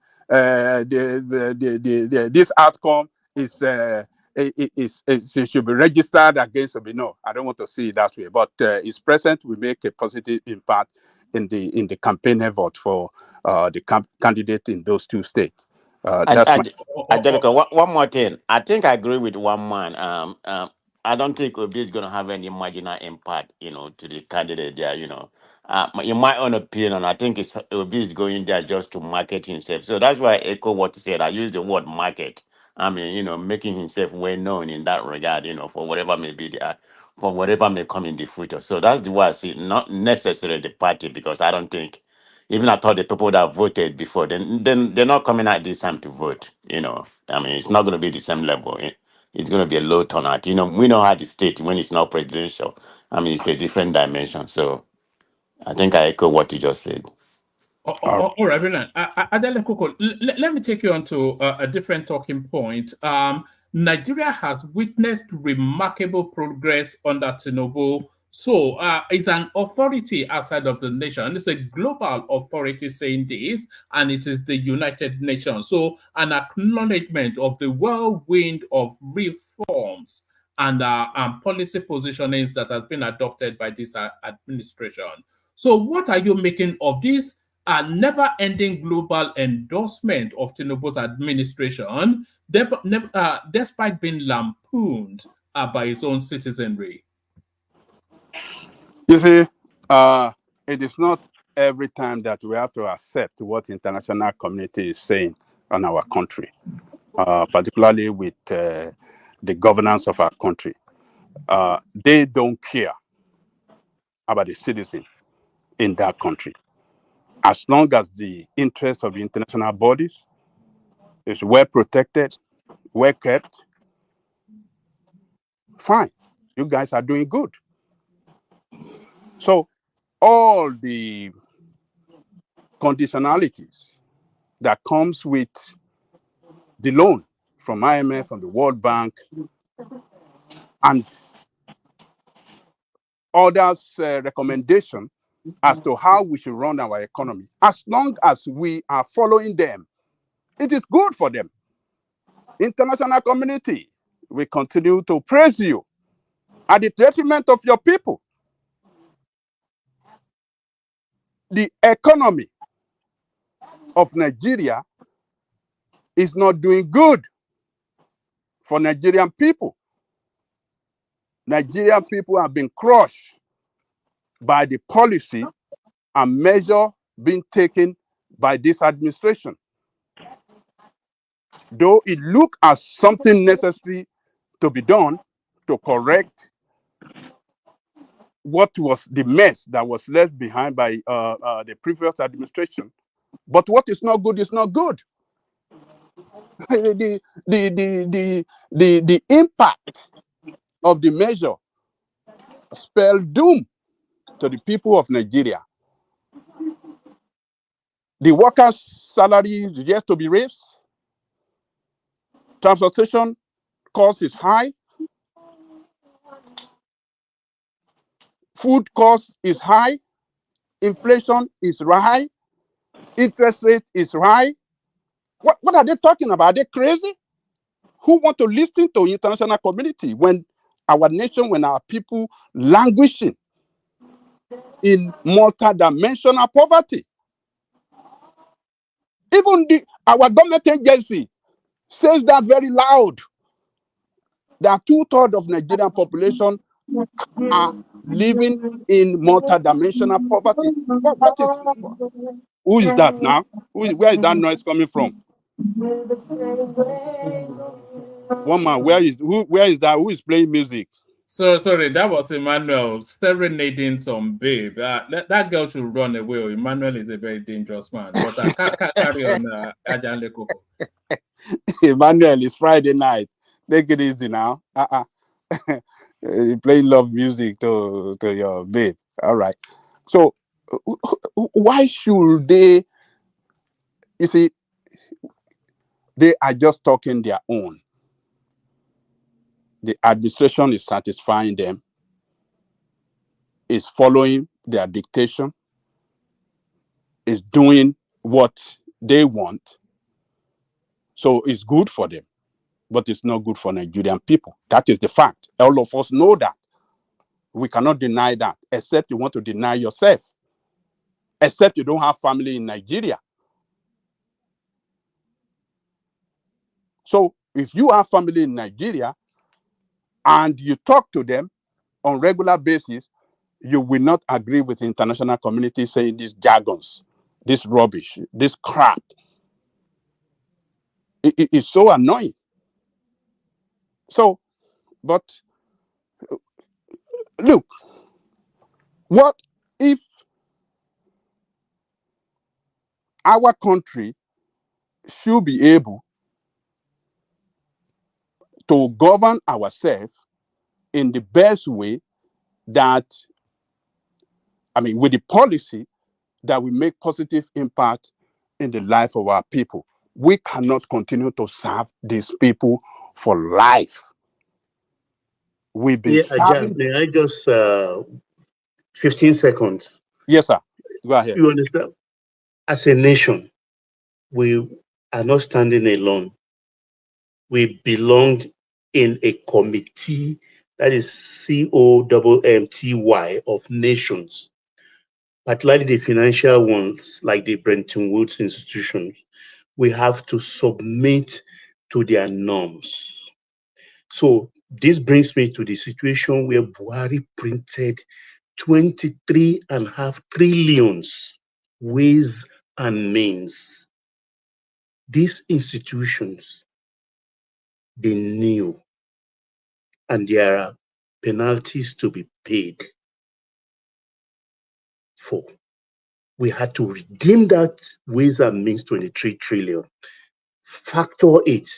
outcome is it should be registered against Obi. No, I don't want to see it that way. But its presence will make a positive impact in the campaign effort for the candidate in those two states. That's my. Angelica, one more thing. I think I agree with one man. I don't think Obi is going to have any marginal impact, to the candidate there. In my own opinion, I think Obi is going there just to market himself. So that's why I echo what he said. I use the word market. I mean, making himself well known in that regard, for whatever may be there, for whatever may come in the future. So that's the way I see it, not necessarily the party, because I don't think, even I thought the people that voted before, then they're not coming out this time to vote. I mean, it's not going to be the same level. It's going to be a low turnout. We know how the state, when it's not presidential, I mean, it's a different dimension. So I think I echo what you just said. All right, brilliant. Adele Koko, let me take you on to a different talking point. Nigeria has witnessed remarkable progress under Tinubu. So it's an authority outside of the nation. It's a global authority saying this, and it is the United Nations. So an acknowledgement of the whirlwind of reforms and policy positionings that has been adopted by this administration. So what are you making of this never-ending global endorsement of Tinubu's administration, despite being lampooned by his own citizenry? You see, it is not every time that we have to accept what the international community is saying on our country, particularly with the governance of our country. They don't care about the citizen in that country. As long as the interest of the international bodies is well protected, well kept, fine. You guys are doing good. So all the conditionalities that comes with the loan from IMF, from the World Bank, and others' recommendation as to how we should run our economy, as long as we are following them, it is good for them. International community will continue to praise you at the detriment of your people. The economy of Nigeria is not doing good for Nigerian people. Nigerian people have been crushed by the policy and measure being taken by this administration. Though it looks as something necessary to be done to correct what was the mess that was left behind by the previous administration, but what is not good is not good. The impact of the measure spelled doom to the people of Nigeria. The workers' salary is yet to be raised. Transportation cost is high. Food cost is high. Inflation is high. Interest rate is high. What are they talking about? Are they crazy? Who want to listen to international community when our nation, when our people languishing in multidimensional poverty? Even our government agency says that very loud. That 2/3 of Nigerian population are living in multidimensional poverty. Who is that now? Where is that noise coming from? One man, where is that? Who is playing music? So sorry, that was Emmanuel serenading some babe. That girl should run away. Emmanuel is a very dangerous man. But I can't carry on Ajan Lekoko. Emmanuel, it's Friday night. Take it easy now. You play love music to your babe. All right. So why should they? You see, they are just talking their own. The administration is satisfying them, is following their dictation, is doing what they want. So it's good for them, but it's not good for Nigerian people. That is the fact. All of us know that. We cannot deny that, except you want to deny yourself, except you don't have family in Nigeria. So if you have family in Nigeria and you talk to them on regular basis, you will not agree with the international community saying these jargons, this rubbish, this crap. It's so annoying. So, but look, what if our country should be able to govern ourselves in the best way that, with the policy that will make positive impact in the life of our people? We cannot continue to serve these people for life. We've been serving them. May I just 15 seconds? Yes, sir. Go ahead. You understand? As a nation, we are not standing alone. We belong in a committee that is COMMTY of nations, particularly the financial ones like the Bretton Woods institutions. We have to submit to their norms. So this brings me to the situation where Buhari printed 23.5 trillions ways and means. These institutions, they knew, and there are penalties to be paid for. We had to redeem that ways and means 23 trillion. Factor it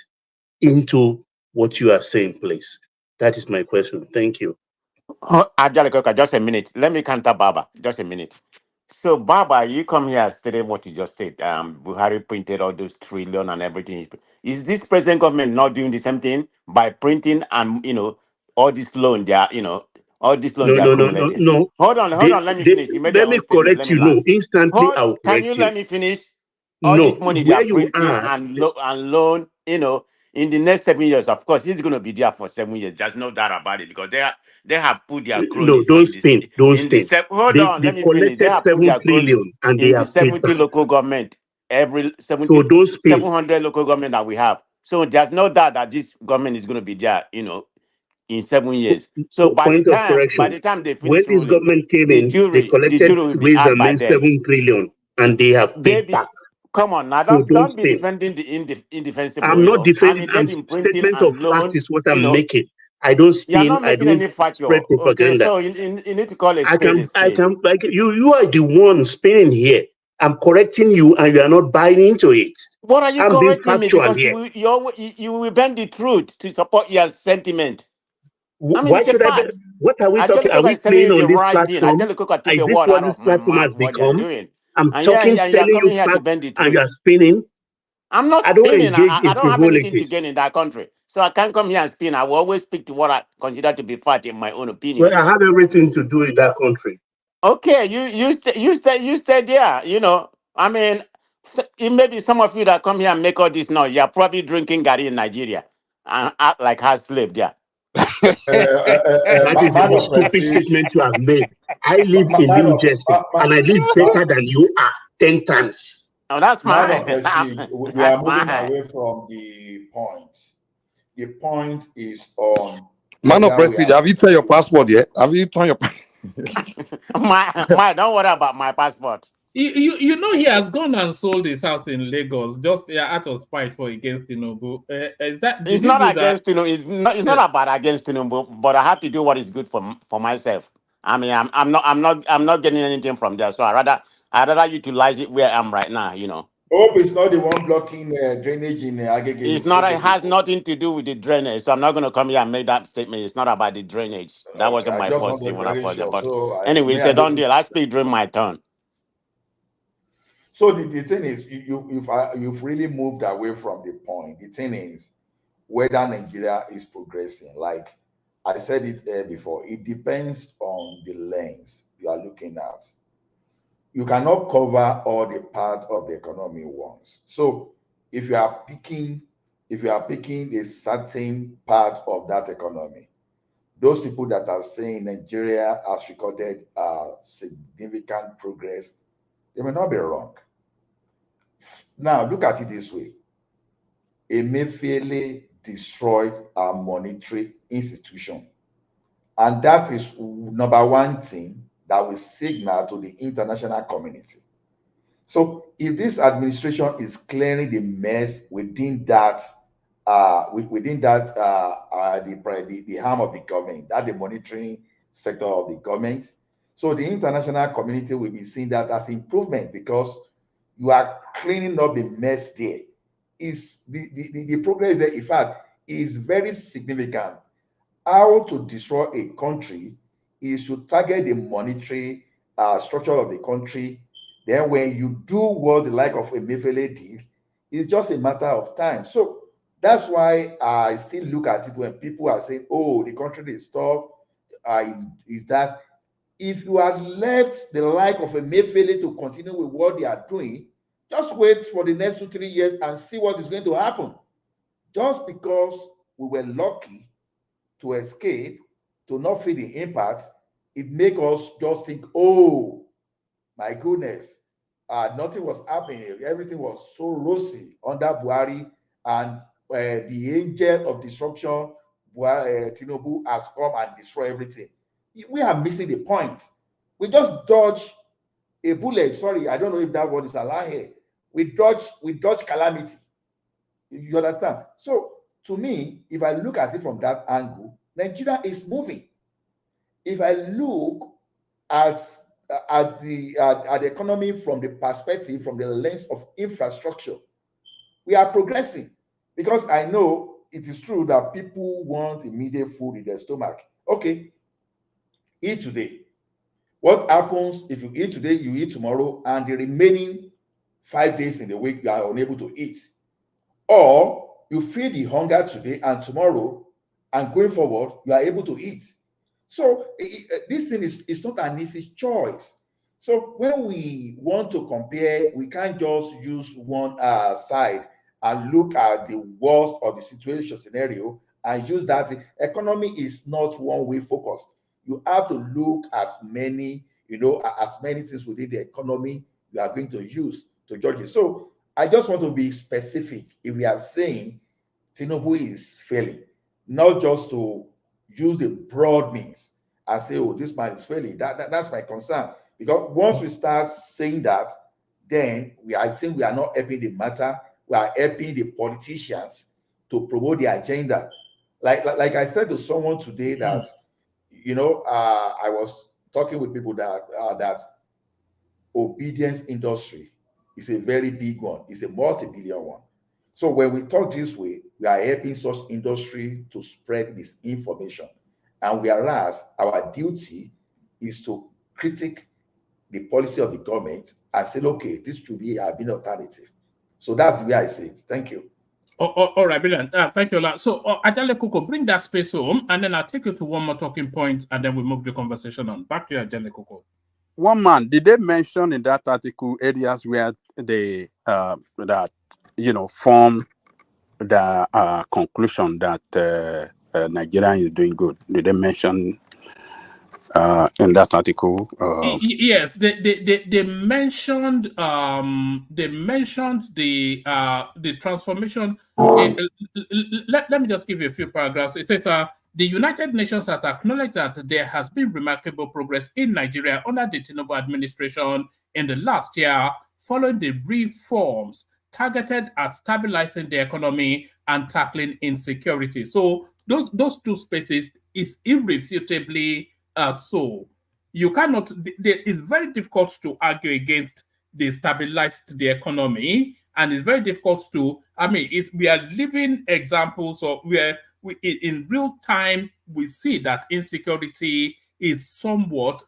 into what you are saying, please. That is my question. Thank you. Ajalekoka, just a minute. Let me counter Baba. Just a minute. So, Baba, you come here and stated what you just said. Buhari printed all those trillion and everything. Is this present government not doing the same thing by printing and all this loan? They are all this loan they are accumulating. No. Hold on. Let me finish. You made your Let me own statement. correct Let me you. land. No, instantly I'll Can correct you you. let me finish? All No, this money they where are you printing are, and loan. In the next 7 years, of course, he's going to be there for 7 years. There's no doubt about it because they have put their no, cronies don't spin. hold on, let They me finish. They collected have put 7 their cronies trillion and they in the have paid 70 back. local government, every So don't spin. 700 local government that we have. So there's no doubt that this government is going to be there, in 7 years. So by the Point of time correction. they When finish this ruling, government came the in, they collected jury will be ways out and by means then. 7 trillion and they have paid back. Come on now, So don't don't be spin. defending the indefensible. I'm not defending. They've been printing Statement of and fact loan. is what I'm making. I don't You're spin. not I making don't any fact, spread okay? propaganda. So you need to call a I spade a can, spade. like you are the one spinning here. I'm correcting you and you are not buying into it. What are you I'm being correcting me? factual Because here. you will bend the truth to support your sentiment. Why It's a should I be? fact. What are we talking? Are Angelica we is telling playing you on the this right thing. platform? Angelica took Is a this word what out this of my platform mouth, has what they're become? doing. I'm And talking, you're telling you coming here to facts, bend the and you truth. are spinning. I'm not I don't spinning. engage I in don't have anything to frivolities. gain in that country. So I can't come here and spin. I will always speak to what I consider to be fact in my own opinion. Well, I have everything to do in that country. Okay, you stay there. It may be some of you that come here and make all this noise. You're probably drinking Gary in Nigeria and act like house slave there. That is the most stupid statement you have made. I live in New Jersey and I live better than you are 10 times. Oh, that's Man fine. of Prestige, we are moving away from the point. The point is on Man of whether we Prestige, are. have you turned your passport yet? Have you turned your my don't worry about my passport. You know he has gone and sold his house in Lagos just out of spite for against Tinubu. Did It's he not do against that? It's not about against Tinubu, but I have to do what is good for myself. I mean, I'm not getting anything from there. So I rather utilize it where I am right now. You know. Hope is not the one blocking drainage in Agege. It's not. It has nothing to do with the drainage. So I'm not going to come here and make that statement. It's not about the drainage. That Okay, wasn't I my just first want to thing be when I very first there. sure. But So anyway, it's a done deal. I speak during my turn. So the thing is, you've really moved away from the point. The thing is, whether Nigeria is progressing, like I said it before, it depends on the lens you are looking at. You cannot cover all the part of the economy once. So if you are picking a certain part of that economy, those people that are saying Nigeria has recorded significant progress, they may not be wrong. Now look at it this way. Emefiele destroyed our monetary institution. And that is number one thing that will signal to the international community. So if this administration is clearing the mess within that, the arm of the government, that the monitoring sector of the government, so the international community will be seeing that as improvement because you are cleaning up the mess there. Is the progress there, in fact, is very significant. How to destroy a country is to target the monetary structure of the country. Then when you do what the like of Emefiele did, it's just a matter of time. So that's why I still look at it when people are saying, oh, the country is tough, is that if you had left the like of Emefiele to continue with what they are doing, just wait for the next 2-3 years and see what is going to happen. Just because we were lucky to escape, to not feel the impact, it makes us just think, oh, my goodness, nothing was happening. Everything was so rosy under Buhari, and the angel of destruction, Tinubu, has come and destroyed everything. We are missing the point. We just dodge a bullet. Sorry, I don't know if that word is allowed here. We dodge calamity. You understand? So to me, if I look at it from that angle, Nigeria is moving. If I look at the economy from the perspective, from the lens of infrastructure, we are progressing. Because I know it is true that people want immediate food in their stomach. Okay, eat today. What happens if you eat today, you eat tomorrow, and the remaining 5 days in the week you are unable to eat? Or you feel the hunger today and tomorrow, and going forward, you are able to eat. So this thing is not an easy choice. So when we want to compare, we can't just use one side and look at the worst of the situation scenario and use that. Economy is not one-way focused. You have to look as many things within the economy you are going to use to judge it. So I just want to be specific. If we are saying Tinubu is failing, not just to use the broad means and say, oh, this man is failing. That's my concern. Because once we start saying that, then I think we are not helping the matter. We are helping the politicians to promote the agenda. Like I said to someone today that, I was talking with people that obedience industry is a very big one. It's a multi-billion one. So when we talk this way, we are helping such industry to spread this information. And whereas our duty is to critique the policy of the government and say, okay, this should be an alternative. So that's the way I see it. Thank you. All right, brilliant. Thank you a lot. So, Ajale Koko, bring that space home, and then I'll take you to one more talking point, and then we move the conversation on. Back to you, Ajale Koko. One man, did they mention in that article areas where they form the conclusion that Nigeria is doing good? Did they mention in that article? Yes, they mentioned the transformation. Let me just give you a few paragraphs. It says the United Nations has acknowledged that there has been remarkable progress in Nigeria under the Tinubu administration in the last year following the reforms targeted at stabilizing the economy and tackling insecurity. So those two spaces is irrefutably so. You cannot, it's very difficult to argue against the stabilized the economy, and it's very difficult to, we are living examples of where in real time we see that insecurity is somewhat,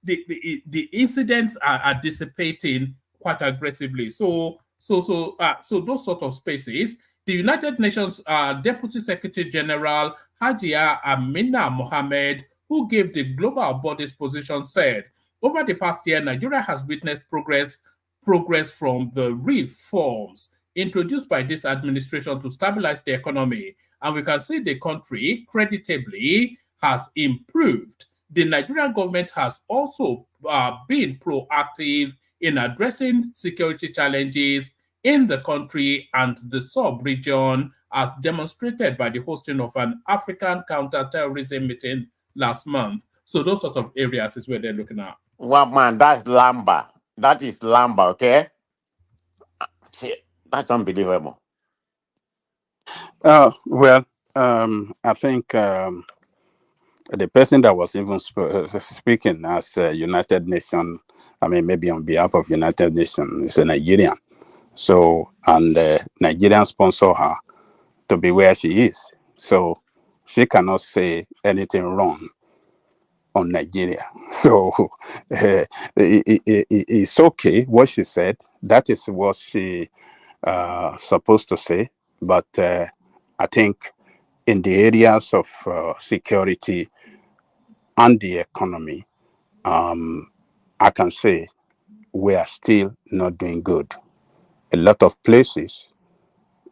the incidents are dissipating quite aggressively. So those sort of spaces, the United Nations Deputy Secretary General Hajia Amina Mohammed, who gave the global body's position, said, over the past year, Nigeria has witnessed progress from the reforms introduced by this administration to stabilize the economy. And we can see the country creditably has improved. The Nigerian government has also been proactive in addressing security challenges in the country and the sub-region, as demonstrated by the hosting of an African counter-terrorism meeting last month. So those sort of areas is where they're looking at. Well, man, that's Lamba. That is Lamba, okay? That's unbelievable. Well, I think the person that was even speaking as United Nations, maybe on behalf of United Nations, is a Nigerian. So, and Nigerian sponsor her to be where she is. So she cannot say anything wrong on Nigeria. So it's okay what she said. That is what she supposed to say. But I think in the areas of security and the economy, I can say we are still not doing good. A lot of places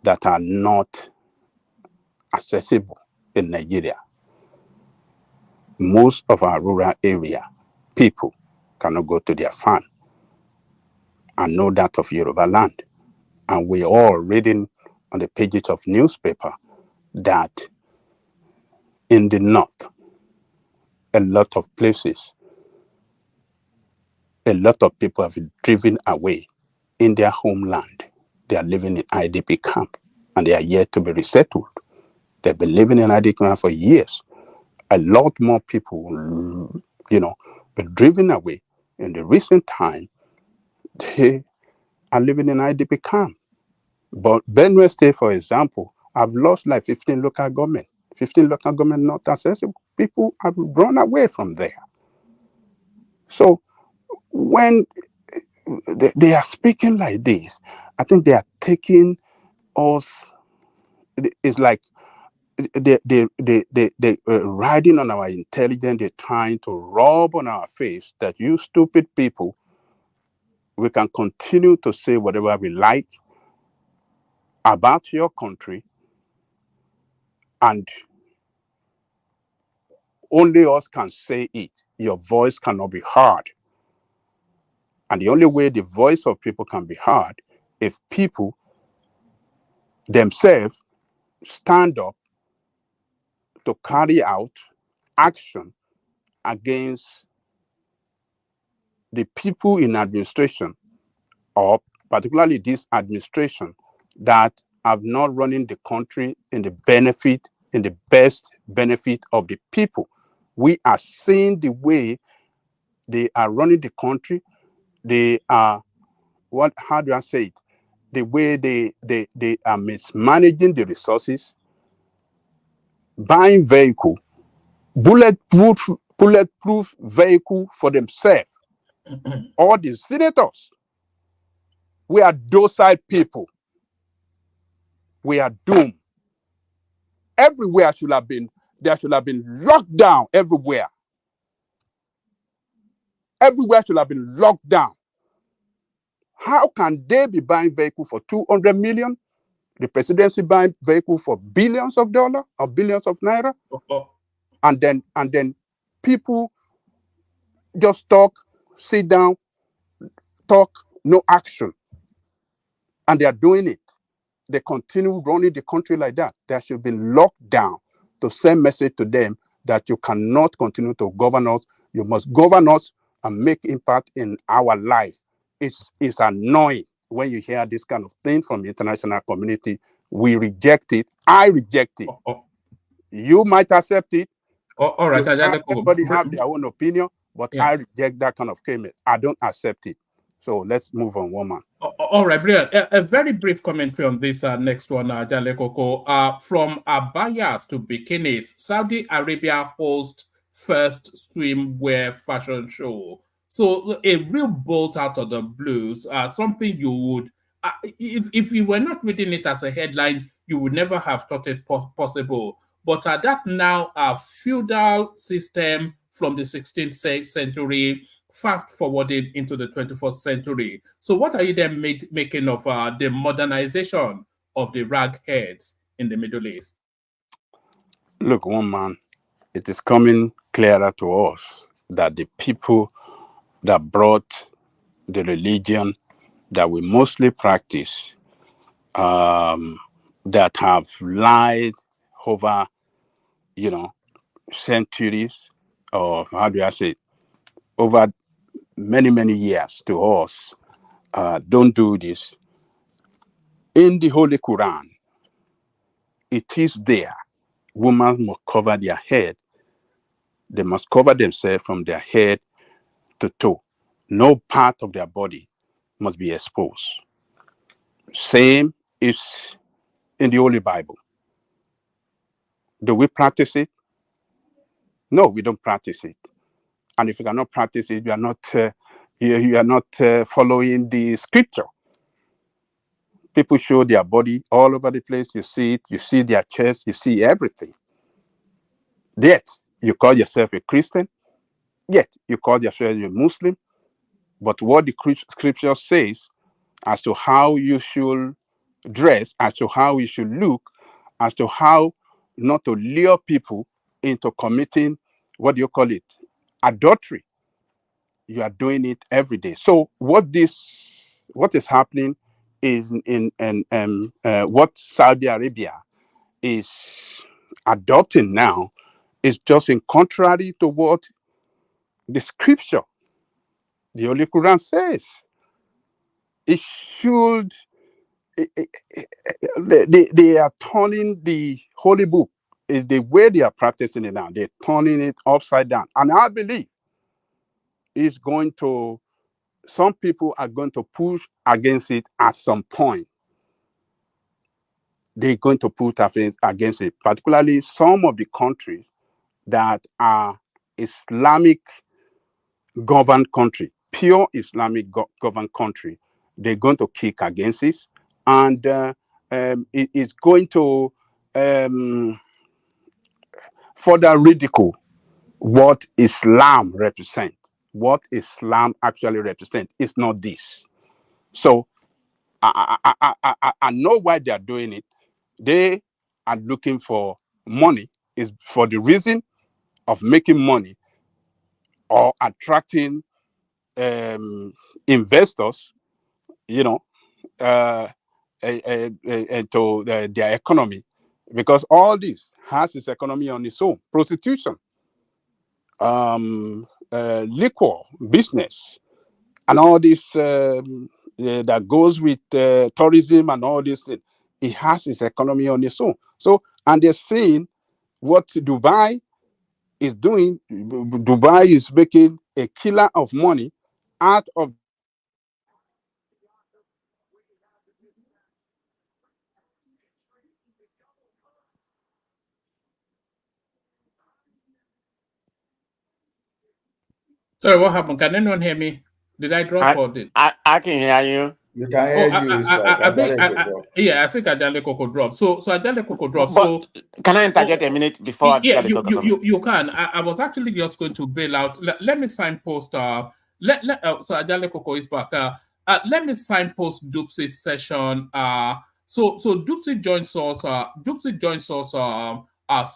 that are not accessible in Nigeria. Most of our rural area, people cannot go to their farm. I know that of Yoruba land. And we all reading on the pages of newspaper that in the north, a lot of places, a lot of people have been driven away in their homeland. They are living in IDP camp and they are yet to be resettled. They've been living in IDP camp for years. A lot more people, been driven away. In the recent time, they are living in IDP camp. But Benue State, for example, have lost like 15 local government. 15 local government not accessible. People have run away from there. So when they are speaking like this, I think they are taking us, it's like they riding on our intelligence. They're trying to rub on our face that you stupid people, we can continue to say whatever we like about your country, and only us can say it. Your voice cannot be heard. And the only way the voice of people can be heard if people themselves stand up to carry out action against the people in administration, or particularly this administration, that have not running the country in the best benefit of the people. We are seeing the way they are running the country. They are, how do I say it? The way they are mismanaging the resources, buying vehicle, bulletproof vehicle for themselves. All the senators, we are docile people. We are doomed. Everywhere there should have been lockdown everywhere. Everywhere should have been locked down. How can they be buying vehicle for 200 million? The presidency buying vehicle for billions of dollars or billions of naira? And then people just talk, sit down, talk, no action. And they are doing it. They continue running the country like that. There should be locked down to send message to them that you cannot continue to govern us. You must govern us and make impact in our life. It's annoying when you hear this kind of thing from the international community. We reject it. I reject it. You might accept it. All right, everybody have their own opinion, but yeah. I reject that kind of comment. I don't accept it. So let's move on, woman. All right, brilliant. A very brief commentary on this next one, Jale Koko. From abayas to bikinis, Saudi Arabia hosts first swimwear fashion show. So a real bolt out of the blues, something you would, if you were not reading it as a headline, you would never have thought it possible. But that now feudal system from the 16th century, fast forwarded into the 21st century. So what are you then making of the modernization of the ragheads in the Middle East? Look, woman, it is coming clearer to us that the people that brought the religion that we mostly practice, that have lied over, centuries, or how do I say it, over many, many years to us, don't do this. In the Holy Quran, it is there. Women must cover their head. They must cover themselves from their head to toe. No part of their body must be exposed. Same is in the Holy Bible. Do we practice it? No, we don't practice it. And if you cannot practice it, you are not following the scripture. People show their body all over the place. You see it. You see their chest. You see everything. Yet you call yourself a Christian. Yet you call yourself a Muslim. But what the scripture says as to how you should dress, as to how you should look, as to how not to lure people into committing, adultery. You are doing it every day. So what is happening is what Saudi Arabia is adopting now is just in contrary to what the scripture, the Holy Quran says. It should. They are turning the holy book, the way they are practicing it now. They're turning it upside down, and I believe it's going to. Some people are going to push against it at some point. They're going to push against it, particularly some of the countries that are Islamic governed country, pure Islamic governed country. They're going to kick against it, and it is going to further ridicule what Islam represents. What Islam actually represents is not this. So I know why they are doing it. They are looking for money. Is for the reason of making money or attracting investors, to their economy, because all this has its economy on its own. Prostitution, liquor business, and all this that goes with tourism and all this thing. It has its economy on its own. So, and they're seeing what Dubai is doing. Dubai is making a killer of money out of. Sorry, what happened? Can anyone hear me? Did I drop or did? I can hear you. You can hear you. I think Ajale Koko dropped. So Ajale Koko dropped. But can I interject a minute before? Yeah, you can. I was actually just going to bail out. Let me signpost. So Ajale Koko is back. Let me signpost Dupsi's session. So Dupsi joins us.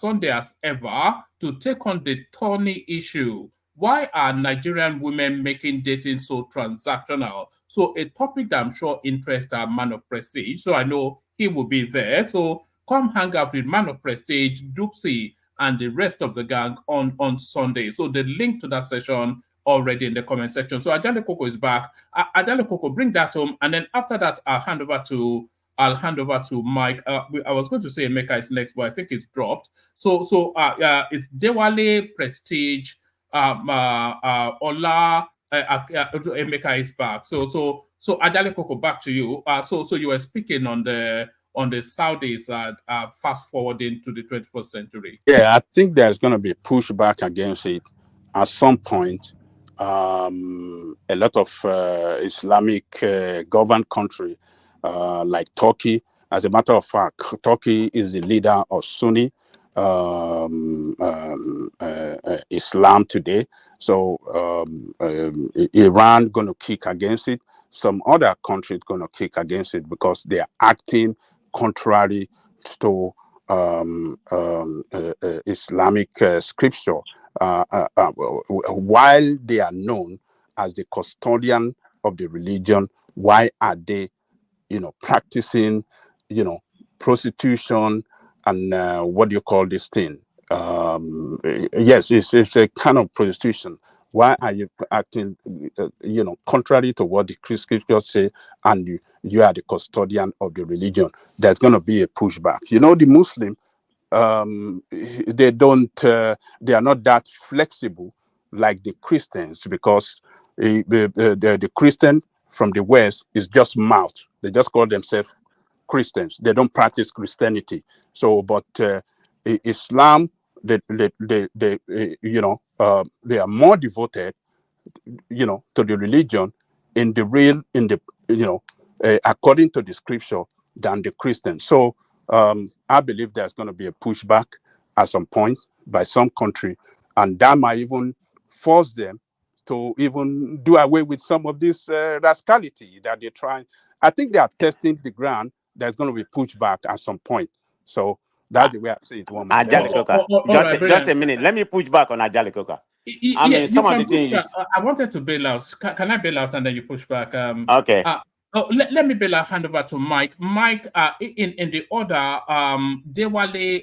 Sunday as ever to take on the thorny issue. Why are Nigerian women making dating so transactional? So a topic that I'm sure interests a man of prestige. So I know he will be there. So come hang out with man of prestige, Dupsi, and the rest of the gang on Sunday. So the link to that session already in the comment section. So Ajale Coco is back. Ajale Coco, bring that home, and then after that, I'll hand over to Mike. I was going to say Emeka is next, but I think it's dropped. So it's Dewale, Prestige, Ola, Emeka is back. So Ajale Coco, back to you. So you were speaking on the Saudis fast forwarding to the 21st century. Yeah, I think there's going to be pushback against it at some point. A lot of Islamic governed country like Turkey, as a matter of fact, Turkey is the leader of Sunni Islam today. So Iran going to kick against it. Some other countries going to kick against it because they are acting contrary to Islamic scripture, while they are known as the custodian of the religion. Why are they, practicing, prostitution and what do you call this thing? Yes, it's a kind of prostitution. Why are you acting, contrary to what the scriptures say, and you are the custodian of the religion? There's going to be a pushback. The Muslim, they are not that flexible like the Christians, because the Christian from the West is just mouth. They just call themselves Christians. They don't practice Christianity. So, but Islam, they are more devoted, to the religion according to the scripture than the Christians. So I believe there's going to be a pushback at some point by some country, and that might even force them to even do away with some of this rascality that they're trying. I think they are testing the ground. There's going to be pushback at some point. So that's the way I see it. Ajale Coca. Just a minute. Let me push back on Ajale Coca. Some of the things. I wanted to bail out. Can I bail out and then you push back? Okay. Let me bail out. Hand over to Mike. Mike, in the order, Dewale,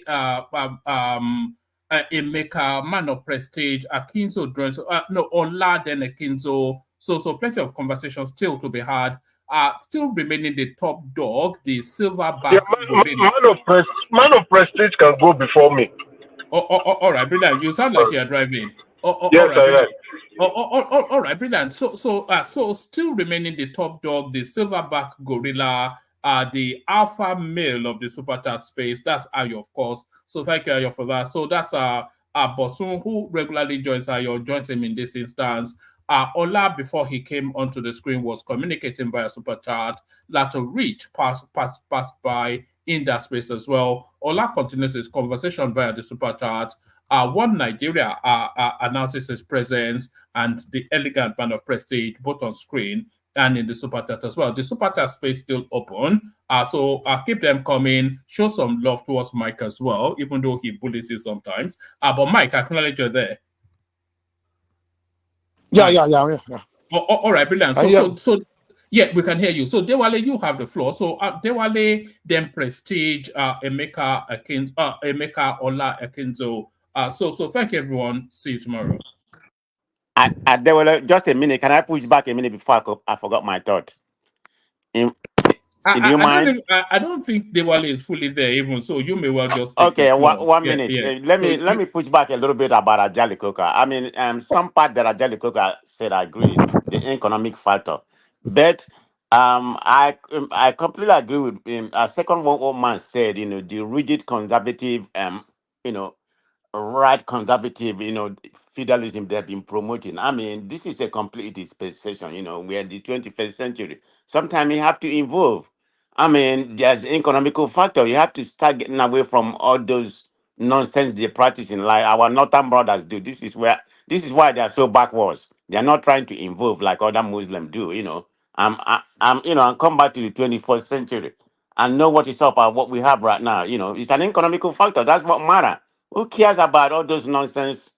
Emeka, Man of Prestige, Akinzo joins. Ola, then Akinzo. So plenty of conversations still to be had. Still remaining the top dog, the silverback. Yeah, man of Prestige can go before me. All right, brilliant. You sound like you're driving. Yes, I am. All right, brilliant. So still remaining the top dog, the silverback gorilla, the alpha male of the super chat space. That's Ayo, of course. So thank you, Ayo, for that. So that's Bosun, who regularly joins Ayo, joins him in this instance. Ola, before he came onto the screen, was communicating via super chat. Lato Reach passed by in that space as well. Ola continues his conversation via the super chat. One Nigeria announces his presence, and the elegant Man of Prestige, both on screen and in the super chat as well. The super chat space still open. So keep them coming. Show some love towards Mike as well, even though he bullies you sometimes. But Mike, acknowledge you're there. Yeah. All right, brilliant. So yeah, we can hear you. So Dewale, you have the floor. So Dewale, then Prestige, Emeka, Ola, Akinzo. So thank you, everyone. See you tomorrow. Dewale, just a minute. Can I push back a minute before I forgot my thought? Do you mind? I don't think Dewale is fully there even, so you may well just take okay. One minute. Yeah. Let me push back a little bit about Ajale Coca. I mean, some part that Ajale Coca said I agree, the economic factor, but I completely agree with him. Second one man said, the rigid conservative, right conservative, feudalism they've been promoting. I mean, this is a complete dispensation. We're in the 21st century. Sometimes you have to evolve. I mean, there's economical factor. You have to start getting away from all those nonsense they're practicing, like our northern brothers do. This is why they're so backwards. They're not trying to evolve like other Muslims do. I'm come back to the 21st century and know what is up and what we have right now. It's an economical factor. That's what matters. Who cares about all those nonsense,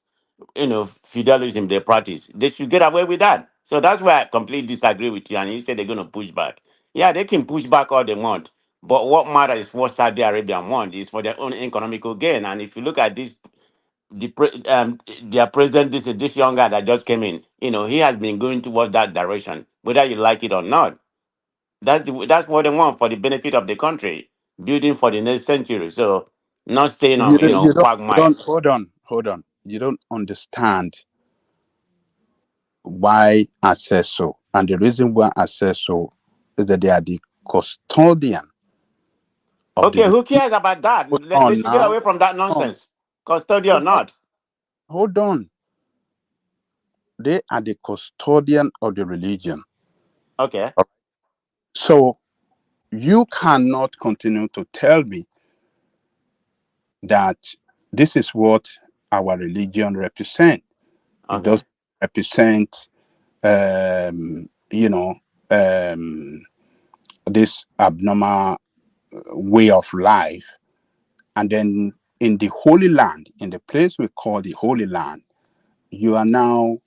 feudalism they practice? They should get away with that. So that's why I completely disagree with you. And you said they're going to push back. Yeah, they can push back all they want. But what matters is what Saudi Arabia want is for their own economical gain. And if you look at this their president, this young guy that just came in, he has been going towards that direction, whether you like it or not. That's what they want for the benefit of the country, building for the next century. So not staying on, You quagmire. don't hold on. You don't understand why I say so. And the reason why I say so is that they are the custodian of Okay, the who cares about that? hold They on should get now. away from that Hold nonsense, custodian or hold on. not. Hold on. They are the custodian of the religion. Okay. So you cannot continue to tell me that this is what our religion represents. It Okay. doesn't represent, this abnormal way of life. And then in the Holy Land, in the place we call the Holy Land, you are now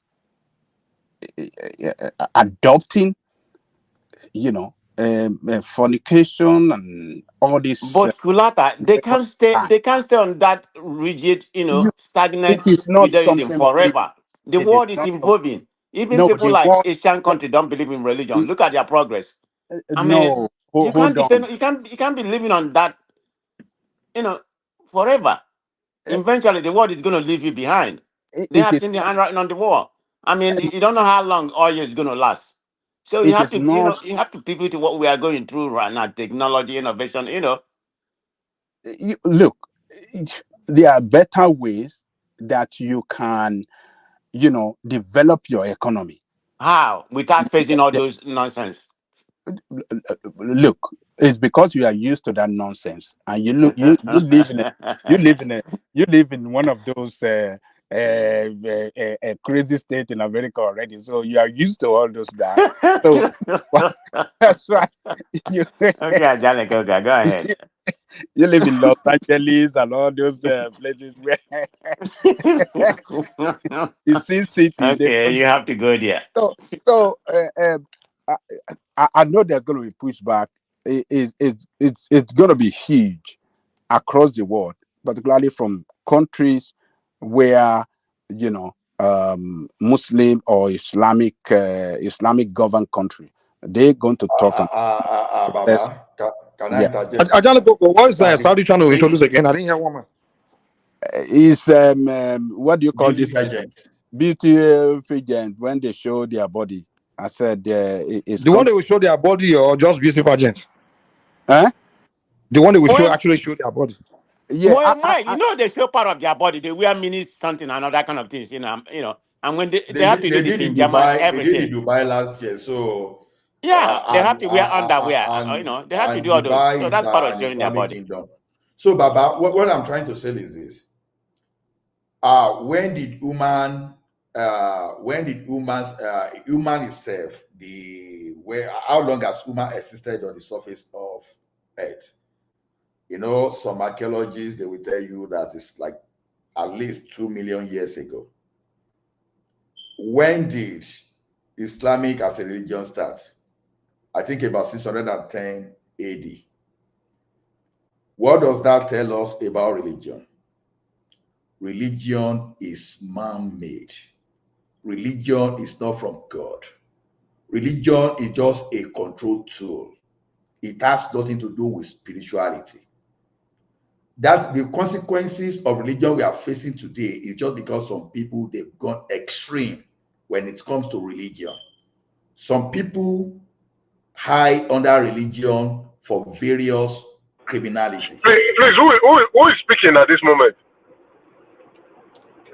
adopting, fornication and all this. But Kulata, they can't stay on that rigid, It stagnant is not Judaism something. forever. The It is world is not. evolving. Even No, people the like world. Asian country don't believe in religion. Look at their progress. I mean, No, you can't hold on. depend. You can't be living on that, forever. Eventually, the world is going to leave you behind. They It have is. seen the handwriting on the wall. I mean, you don't know how long oil is going to last. So you It have is to, not. you have to pivot to what we are going through right now: technology, innovation. Look, there are better ways that you can, develop your economy. How? Without facing all those nonsense. Look, it's because you are used to that nonsense, and you live in you live in one of those crazy state in America already, so you are used to all those that. So that's why you Okay, Angelica, okay, go ahead. you live in Los Angeles and all those places where it's in city. They Okay, don't. you have to go there. So I know there's going to be pushback. It's going to be huge across the world, particularly from countries where Muslim or Islamic governed country. They're going to talk and protest. Baba, can I Yeah, interject? Ajana, what is that? Sorry. How are you trying to introduce again? I didn't hear one man. is what do you call Beauty this pageant. beauty pageant when they show their body? I said it's The one called. they will show their body or just beauty pageant? Huh? The one they will show When, actually show their body. Yeah, Mike, they show part of their body. They wear mini something and all that kind of things, And when they have to do They the did in pajamas, Dubai. They did in everything. Dubai last year. So Yeah, they have to wear underwear. They have to and do all those. Dubai So is that's part of an showing their Islamic body. kingdom. So Baba, what I'm trying to say is this: when did human human itself how long has human existed on the surface of Earth? Some archaeologists, they will tell you that it's like at least 2 million years ago. When did Islamic as a religion start? I think about 610 AD. What does that tell us about religion? Religion is man-made. Religion is not from God. Religion is just a control tool. It has nothing to do with spirituality. That the consequences of religion we are facing today is just because some people, they've gone extreme when it comes to religion. Some people hide under religion for various criminality. Please, who is speaking at this moment?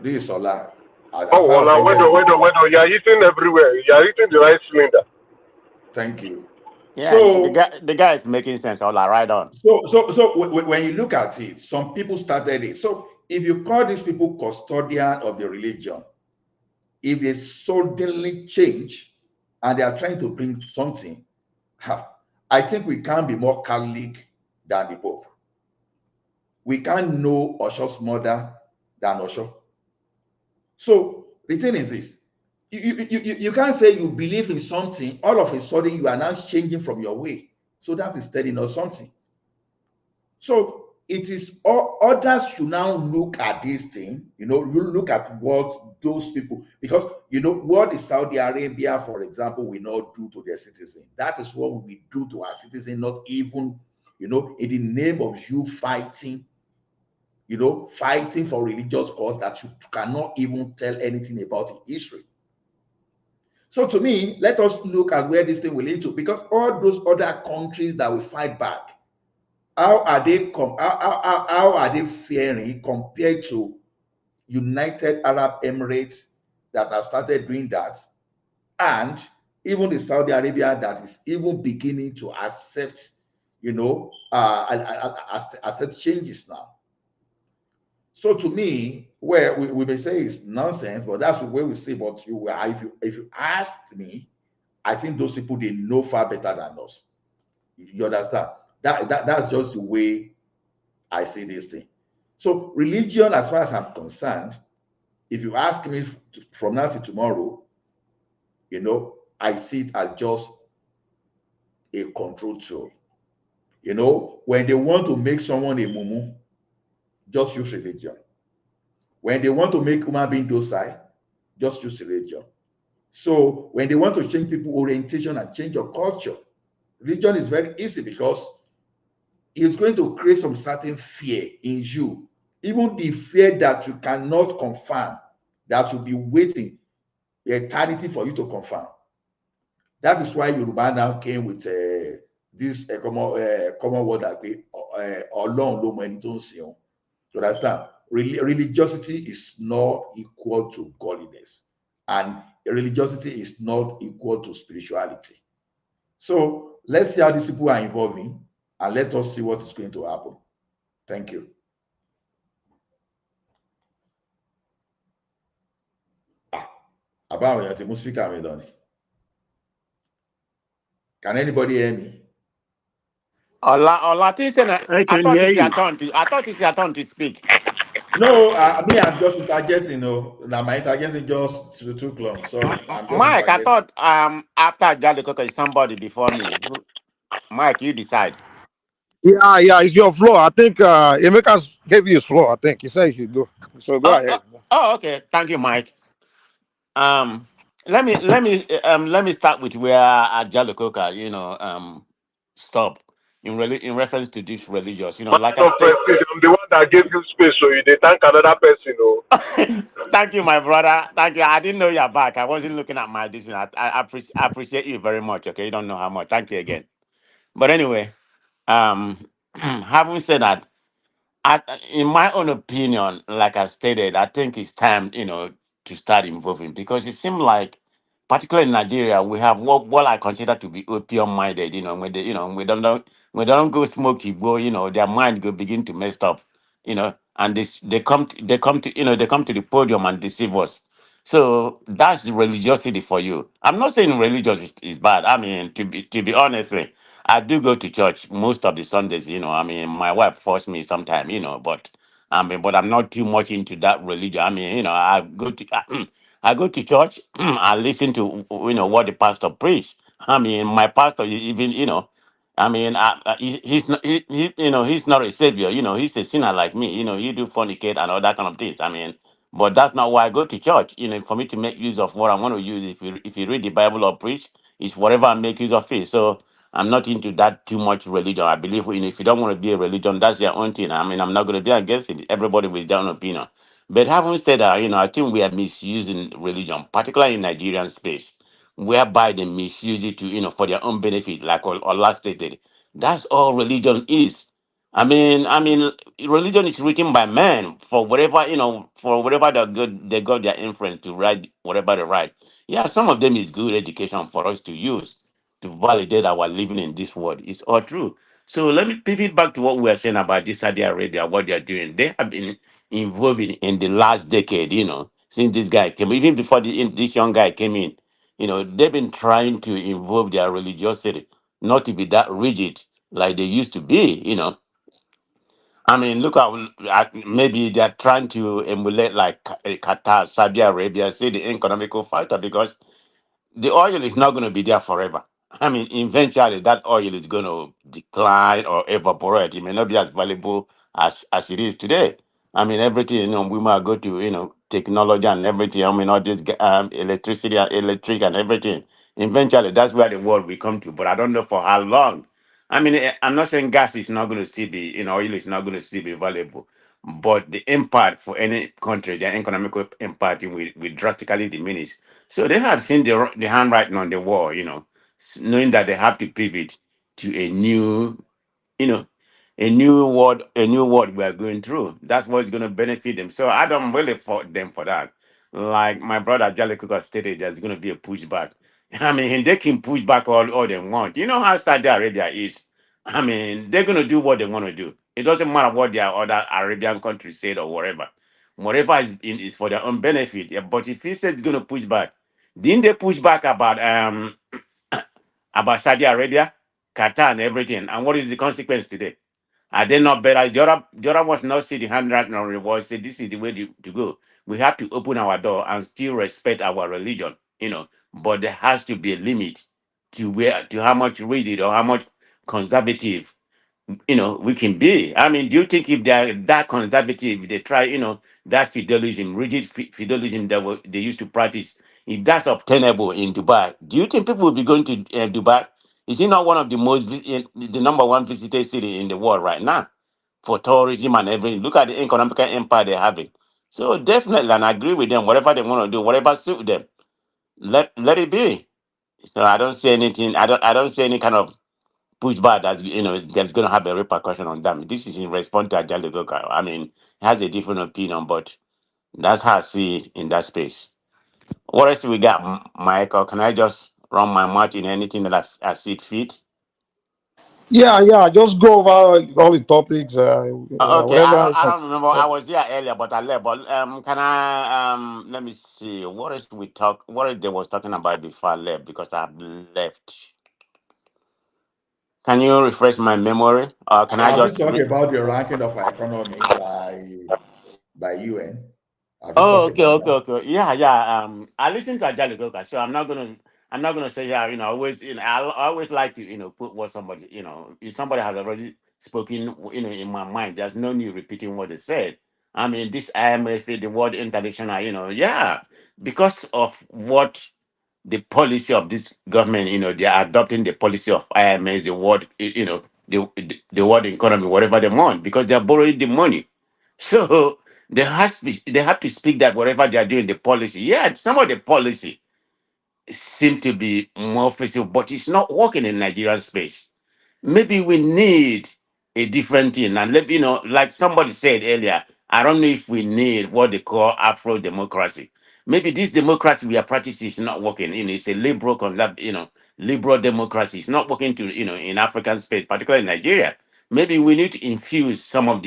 This is Ola. Oh, well, now, wait on. You are hitting everywhere. You are hitting the right cylinder. Thank you. Yeah, So, the guy is making sense. All right on. So when you look at it, some people started it. So if you call these people custodian of the religion, if they suddenly change and they are trying to bring something, I think we can't be more Catholic than the Pope. We can't know Osho's mother than Osho. So the thing is this: you can't say you believe in something, all of a sudden you are now changing from your way. So that is telling us something. So it is all others should now look at this thing, you look at what those people, because what is Saudi Arabia, for example, will not do to their citizens. That is what we do to our citizens, not even, in the name of you fighting, fighting for religious cause that you cannot even tell anything about in history. So to me, let us look at where this thing will lead to, because all those other countries that will fight back, how are they faring compared to United Arab Emirates that have started doing that, and even the Saudi Arabia that is even beginning to accept, accept changes now. So to me, where we may say it's nonsense, but that's the way we see. But if you ask me, I think those people, they know far better than us. You understand? That's just the way I see this thing. So religion, as far as I'm concerned, if you ask me from now to tomorrow, I see it as just a control tool. When they want to make someone a mumu, just use religion. When they want to make human being docile, just use religion. So when they want to change people's orientation and change your culture, religion is very easy, because it's going to create some certain fear in you, even the fear that you cannot confirm, that will be waiting eternity for you to confirm. That is why Yoruba now came with this common word that we Ọlọ́run ló mọ ẹni tó ń sìn ọ́. You understand? Religiosity is not equal to godliness, and religiosity is not equal to spirituality. So let's see how these people are evolving, and let us see what is going to happen. Thank you. About the speaker, can anybody hear me? Ola, I thought it's your you. turn to. I thought it's your turn to speak. No, I'm just interjecting. Now my interjection just too long. Sorry, I'm just Mike, I interjecting. thought after Jolly Cocker is somebody before me. Mike, you decide. Yeah, it's your floor. I think Emeka gave you his floor. I think he said you should go. So go ahead. Okay. Thank you, Mike. Let me start with where Jolly Cocker, stop in reference to this religious. Like I No, said. President, I'm the one that gave you space, so you did thank another person. Thank you, my brother. Thank you. I didn't know you're back. I wasn't looking at my decision. I appreciate you very much. Okay, you don't know how much. Thank you again. But anyway, having said that, in my own opinion, like I stated, I think it's time, to start involving, because it seems like, particularly in Nigeria, we have what I consider to be opium-minded. When they, we don't go smoke Igbo, their mind go begin to mess up, and they come to the podium and deceive us. So that's the religiosity for you. I'm not saying religious is bad. I mean, to be honestly, I do go to church most of the Sundays. I mean, my wife forced me sometime. But I'm not too much into that religion. I mean, I go to I go to church. I listen to what the pastor preach. I mean, my pastor even I mean, he's not he's not a savior. He's a sinner like me. You do fornicate and all that kind of things. I mean, but that's not why I go to church. For me to make use of what I want to use. If you read the Bible or preach, it's whatever I make use of it. So I'm not into that too much religion. I believe if you don't want to be a religion, that's your own thing. I mean, I'm not going to be against it. Everybody with their own opinion. But having said that, I think we are misusing religion, particularly in Nigerian space, whereby they misuse it to, for their own benefit, like Allah stated. That's all religion is. I mean, religion is written by men for whatever they got their influence to write whatever they write. Yeah, some of them is good education for us to use to validate our living in this world. It's all true. So let me pivot back to what we were saying about this Saudi Arabia, what they're doing. They have been involved in the last decade, since this guy came, even before this young guy came in, they've been trying to involve their religiosity, not to be that rigid like they used to be. I mean, look at maybe they're trying to emulate like Qatar, Saudi Arabia, say the economical factor, because the oil is not going to be there forever. I mean, eventually that oil is going to decline or evaporate. It may not be as valuable as it is today. I mean, everything, we might go to, technology and everything. I mean, all this electricity, electric and everything. Eventually, that's where the world will come to. But I don't know for how long. I mean, I'm not saying gas is not going to still be, oil is not going to still be valuable. But the impact for any country, their economical impact will drastically diminish. So they have seen the handwriting on the wall, knowing that they have to pivot to you know, a new world we are going through. That's what's going to benefit them. So I don't really fault them for that. Like my brother Jolly Cooker stated, there's going to be a pushback. I mean, they can push back all they want. You know how Saudi Arabia is. I mean, they're going to do what they want to do. It doesn't matter what their other Arabian countries said or whatever. Whatever is for their own benefit. Yeah, but if he says it's going to push back, didn't they push back about Saudi Arabia, Qatar, and everything? And what is the consequence today? Are they not better? The other was not see the handwriting on the wall, say this is the way to go. We have to open our door and still respect our religion, but there has to be a limit to how much rigid or how much conservative we can be. I mean, do you think if they're that conservative, if they try, that fidelism, rigid fidelism that they used to practice, if that's obtainable in Dubai, do you think people will be going to Dubai? Is it not one of the the number one visited city in the world right now for tourism and everything? Look at the economic empire they're having. So definitely, and I agree with them. Whatever they want to do, whatever suit them, let it be. So I don't see anything. I don't see any kind of pushback that's going to have a repercussion on them. This is in response to Ajali Goka. I mean, he has a different opinion, but that's how I see it in that space. What else we got, Michael? Can I just run my mouth in anything that I see it fit? Yeah. Just go over all the topics. Okay, I don't Whatever. I don't remember. I was here earlier, but I left. But can I let me see. What else we talk? What else they was talking about before I left? Because I've left. Can you refresh my memory? Or can I Have we just talked about the ranking of our economy by UN? Have we Oh, talked okay, about okay, that? okay. Yeah. I listen to Ajali Goka, so I'm not gonna say yeah. Always, I always like to, put what somebody, if somebody has already spoken, in my mind, there's no need repeating what they said. I mean, this IMF, the World International, yeah, because of what the policy of this government, they are adopting the policy of IMF, the world, the world economy, whatever they want, because they are borrowing the money. So they have to speak that whatever they are doing, the policy. Yeah, some of the policy seem to be more feasible, but it's not working in Nigerian space. Maybe we need a different thing. And like somebody said earlier, I don't know if we need what they call Afro democracy. Maybe this democracy we are practicing is not working. It's a liberal democracy. It's not working in African space, particularly in Nigeria. Maybe we need to infuse some of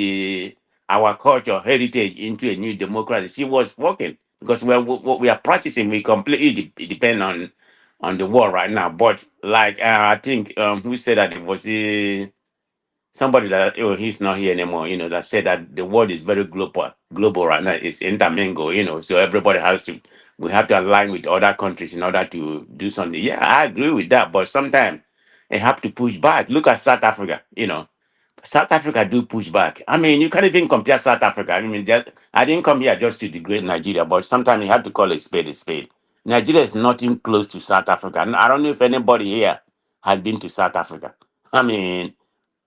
our culture, heritage into a new democracy. See what's working. Because what we are practicing, we completely depend on the world right now. But like I think who said that it was somebody that he's not here anymore. That said that the world is very global right now. It's intermingled. So everybody has to. We have to align with other countries in order to do something. Yeah, I agree with that. But sometimes they have to push back. Look at South Africa. South Africa do push back. I mean, you can't even compare South Africa. I mean, I didn't come here just to degrade Nigeria, but sometimes you have to call a spade a spade. Nigeria is nothing close to South Africa. And I don't know if anybody here has been to South Africa. I mean,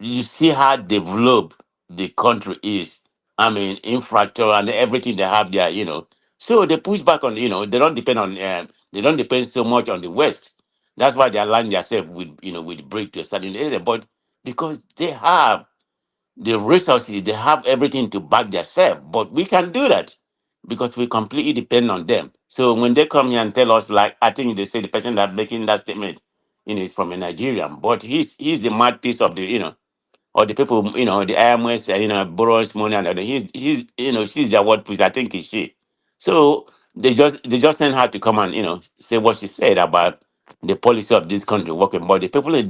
you see how developed the country is. I mean, infrastructure and everything they have there. So they push back on, they don't depend so much on the West. That's why they align themselves with brick to a certain area. But because they have the resources, they have everything to back themselves. But we can do that because we completely depend on them. So when they come here and tell us, like I think they say the person that making that statement, is from a Nigerian, but he's the mouthpiece of the or the people, the IMS, borrows money and she's their word piece. I think it's she. So they just send her to come and say what she said about the policy of this country working, but the people in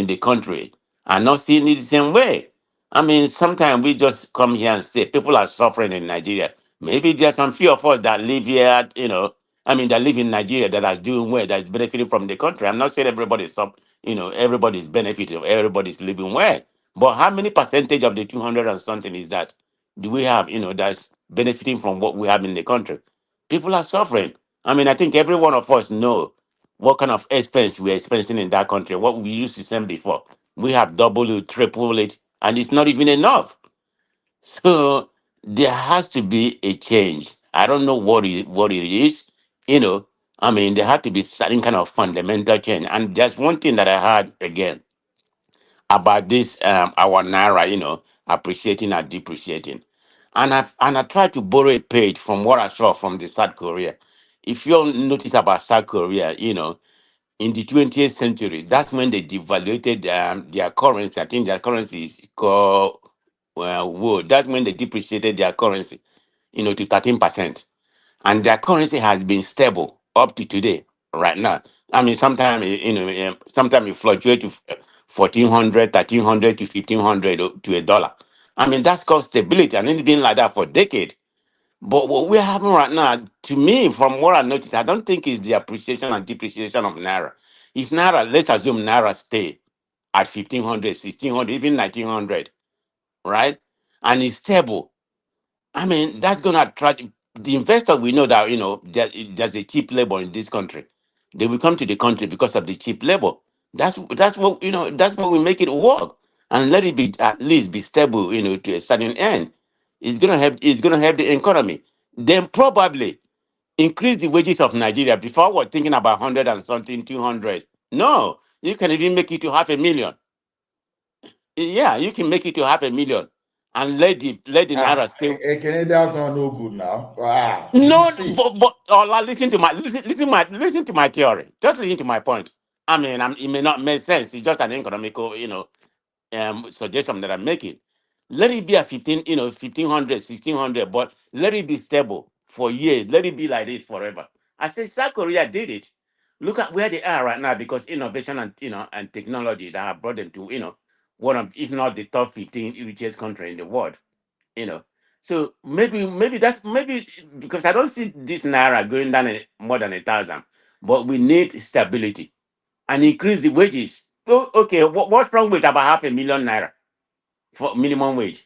the country are not seeing it the same way. I mean, sometimes we just come here and say people are suffering in Nigeria. Maybe there's some few of us that live here, I mean, that live in Nigeria that are doing well, that is benefiting from the country. I'm not saying everybody's everybody's benefiting, everybody's living well. But how many percentage of the 200 and something is that do we have, that's benefiting from what we have in the country? People are suffering. I mean, I think every one of us know what kind of expense we're experiencing in that country, what we used to send before. We have double it, triple it, and it's not even enough. So there has to be a change. I don't know what it is. I mean, there has to be certain kind of fundamental change. And there's one thing that I heard again about this our naira, appreciating and depreciating. And I tried to borrow a page from what I saw from the South Korea. If you all notice about South Korea, in the 20th century, that's when they devaluated their currency. I think their currency is called wood. That's when they depreciated their currency, to 13%. And their currency has been stable up to today, right now. I mean, sometimes, sometimes it fluctuates to 1,400, 1,300 to 1,500 to a dollar. I mean, that's called stability. And it's been like that for decades. But what we're having right now, to me, from what I noticed, I don't think it's the appreciation and depreciation of Naira. If Naira, let's assume Naira stay at 1,500, 1,600, even 1,900, right? And it's stable. I mean, that's going to attract the investor. We know that, there's a cheap labor in this country. They will come to the country because of the cheap labor. That's what, that's what will make it work. And let it be at least be stable, to a certain end. It's gonna help the economy. Then probably increase the wages of Nigeria. Before we're thinking about 100 and something, 200. No, you can even make it to 500,000. Yeah, you can make it to 500,000 and let the naira stay. A Canadian not no good now. No, but listen to my theory. Just listen to my point. I mean, it may not make sense. It's just an economical, suggestion that I'm making. Let it be at 1,500, 1,600, but let it be stable for years. Let it be like this forever. I say South Korea did it. Look at where they are right now because innovation and technology that have brought them to, one of, if not the top 15 richest country in the world. you know. So maybe that's maybe because I don't see this naira going down more than 1,000, but we need stability and increase the wages. Oh, okay, what's wrong with about 500,000 naira for minimum wage?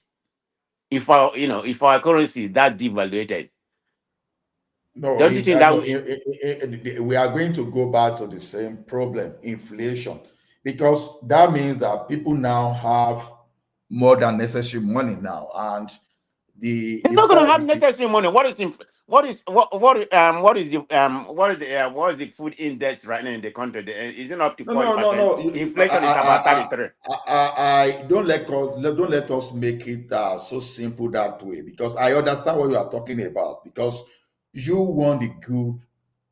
If our currency is that devaluated, No, don't you think that we are going to go back to the same problem, inflation, because that means that people now have more than necessary money now, and it's not going to have necessary money? What is the food index right now in the country? Is it up to 40%? No. Inflation is about 33. I don't let us make it so simple that way, because I understand what you are talking about, because you want the good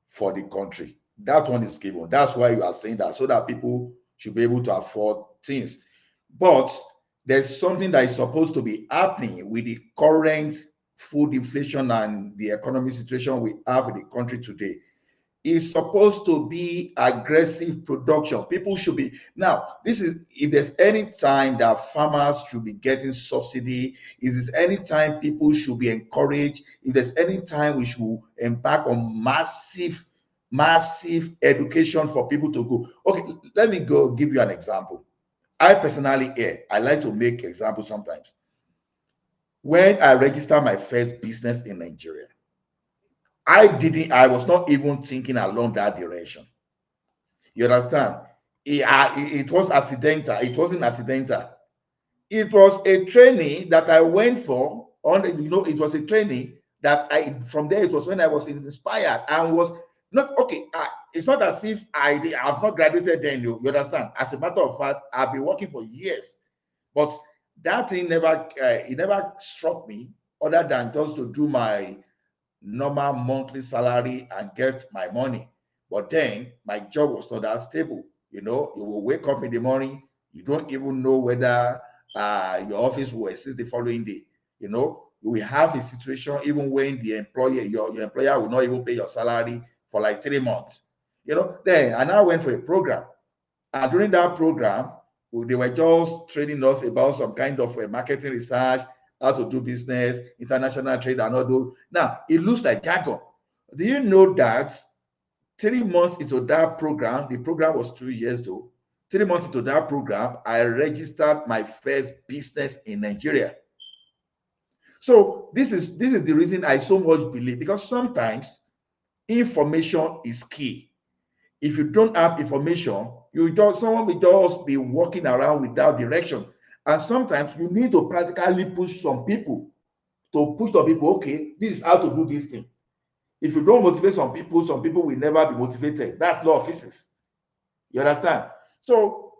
for the country. That one is given. That's why you are saying that, so that people should be able to afford things. But there's something that is supposed to be happening with the current food inflation and the economic situation we have in the country today. It's supposed to be aggressive production. People should be now. This is, if there's any time that farmers should be getting subsidy, is this any time people should be encouraged? If there's any time we should embark on massive education for people to go. Okay, let me go give you an example. I personally I like to make examples sometimes. When I registered my first business in Nigeria, I was not even thinking along that direction. You understand? It was accidental. It wasn't accidental. It was a training that I went for. It was a training that from there, it was when I was inspired and was not okay. It's not as if I have not graduated then. You understand? As a matter of fact, I've been working for years, but that thing never struck me other than just to do my normal monthly salary and get my money. But then my job was not that stable. You will wake up in the morning, you don't even know whether your office will exist the following day. You will have a situation even when the your employer will not even pay your salary for like 3 months. Then I now went for a program. And during that program, they were just training us about some kind of marketing research, how to do business, international trade, and all those. Now, it looks like jargon. Do you know that 3 months into that program, the program was 2 years though. 3 months into that program, I registered my first business in Nigeria. So this is the reason I so much believe, because sometimes information is key. If you don't have information, someone will just be walking around without direction. And sometimes you need to practically push some people okay, this is how to do this thing. If you don't motivate some people will never be motivated. That's law of physics. You understand? So,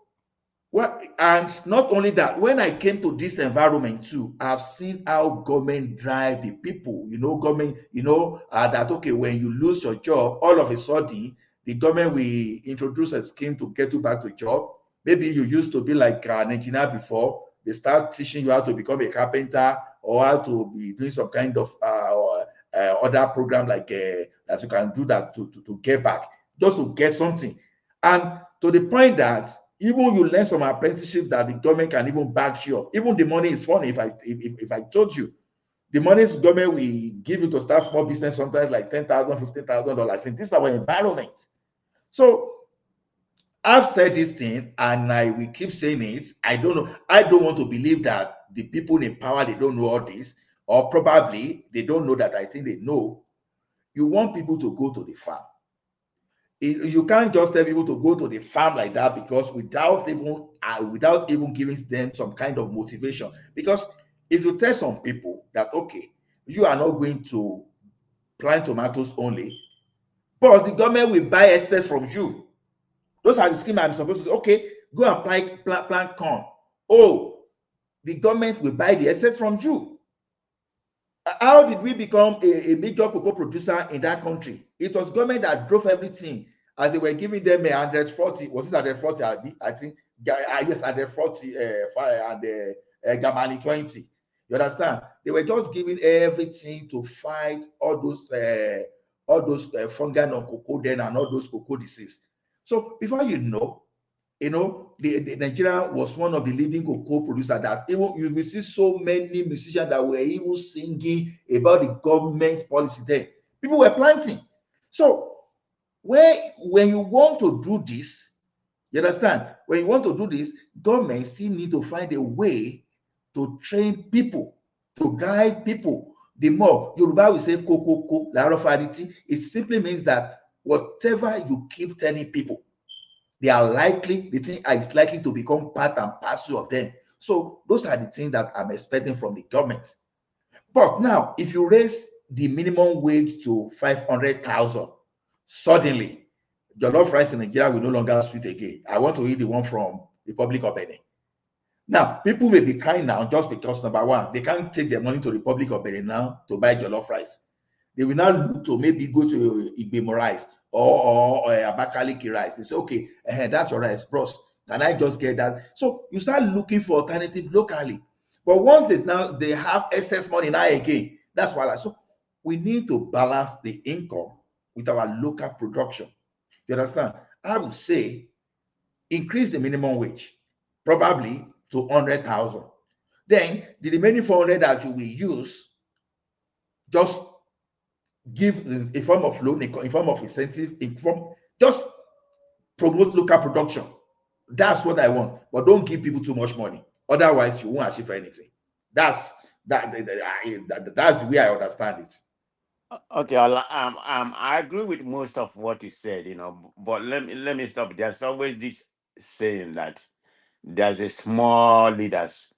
and not only that, when I came to this environment too, I've seen how government drive the people. Government, that okay, when you lose your job, all of a sudden, the government will introduce a scheme to get you back to job. Maybe you used to be like an engineer before. They start teaching you how to become a carpenter or how to be doing some kind of other program like that you can do that to get back, just to get something. And to the point that even you learn some apprenticeship that the government can even back you up. Even the money is funny. If I told you, the money the government will give you to start small business sometimes like $10,000, $15,000 in this our environment. So I've said this thing and I will keep saying it. I don't know. I don't want to believe that the people in power, they don't know all this, or probably they don't know that I think they know. You want people to go to the farm. You can't just tell people to go to the farm like that, because without even giving them some kind of motivation. Because if you tell some people that okay, you are not going to plant tomatoes only, but the government will buy excess from you. Those are the schemes I'm supposed to say, okay, go and plant corn. Oh, the government will buy the excess from you. How did we become a major cocoa producer in that country? It was government that drove everything, as they were giving them 140. Was it 140? I think yes, 140 and Gamani 20. You understand? They were just giving everything to fight all those fungi on cocoa then and all those cocoa disease. So before the Nigeria was one of the leading cocoa producers that even you will see so many musicians that were even singing about the government policy there. People were planting. So when you want to do this, you understand? When you want to do this, government still need to find a way to train people, to guide people. The more Yoruba will say "kokoko," it simply means that whatever you keep telling people, the thing is likely to become part and parcel of them. So those are the things that I'm expecting from the government. But now, if you raise the minimum wage to 500,000, suddenly, jollof rice in Nigeria will no longer sweet again. I want to eat the one from the Republic of Benin. Now, people may be crying now just because, number one, they can't take their money to the Republic of Benin now to buy jollof rice. They will now look to maybe go to Igbimo rice or Abakaliki rice. They say, okay, that's your rice, bros. Can I just get that? So you start looking for alternative locally. But once they have excess money now again, that's why. So we need to balance the income with our local production. You understand? I would say increase the minimum wage, probably to 100,000. Then the remaining 400 that you will use, just give a form of loan, in form of incentive, just promote local production. That's what I want. But don't give people too much money. Otherwise, you won't achieve anything. That's the way I understand it. Okay, I agree with most of what you said, but let me stop. There's always this saying that there's a small leaders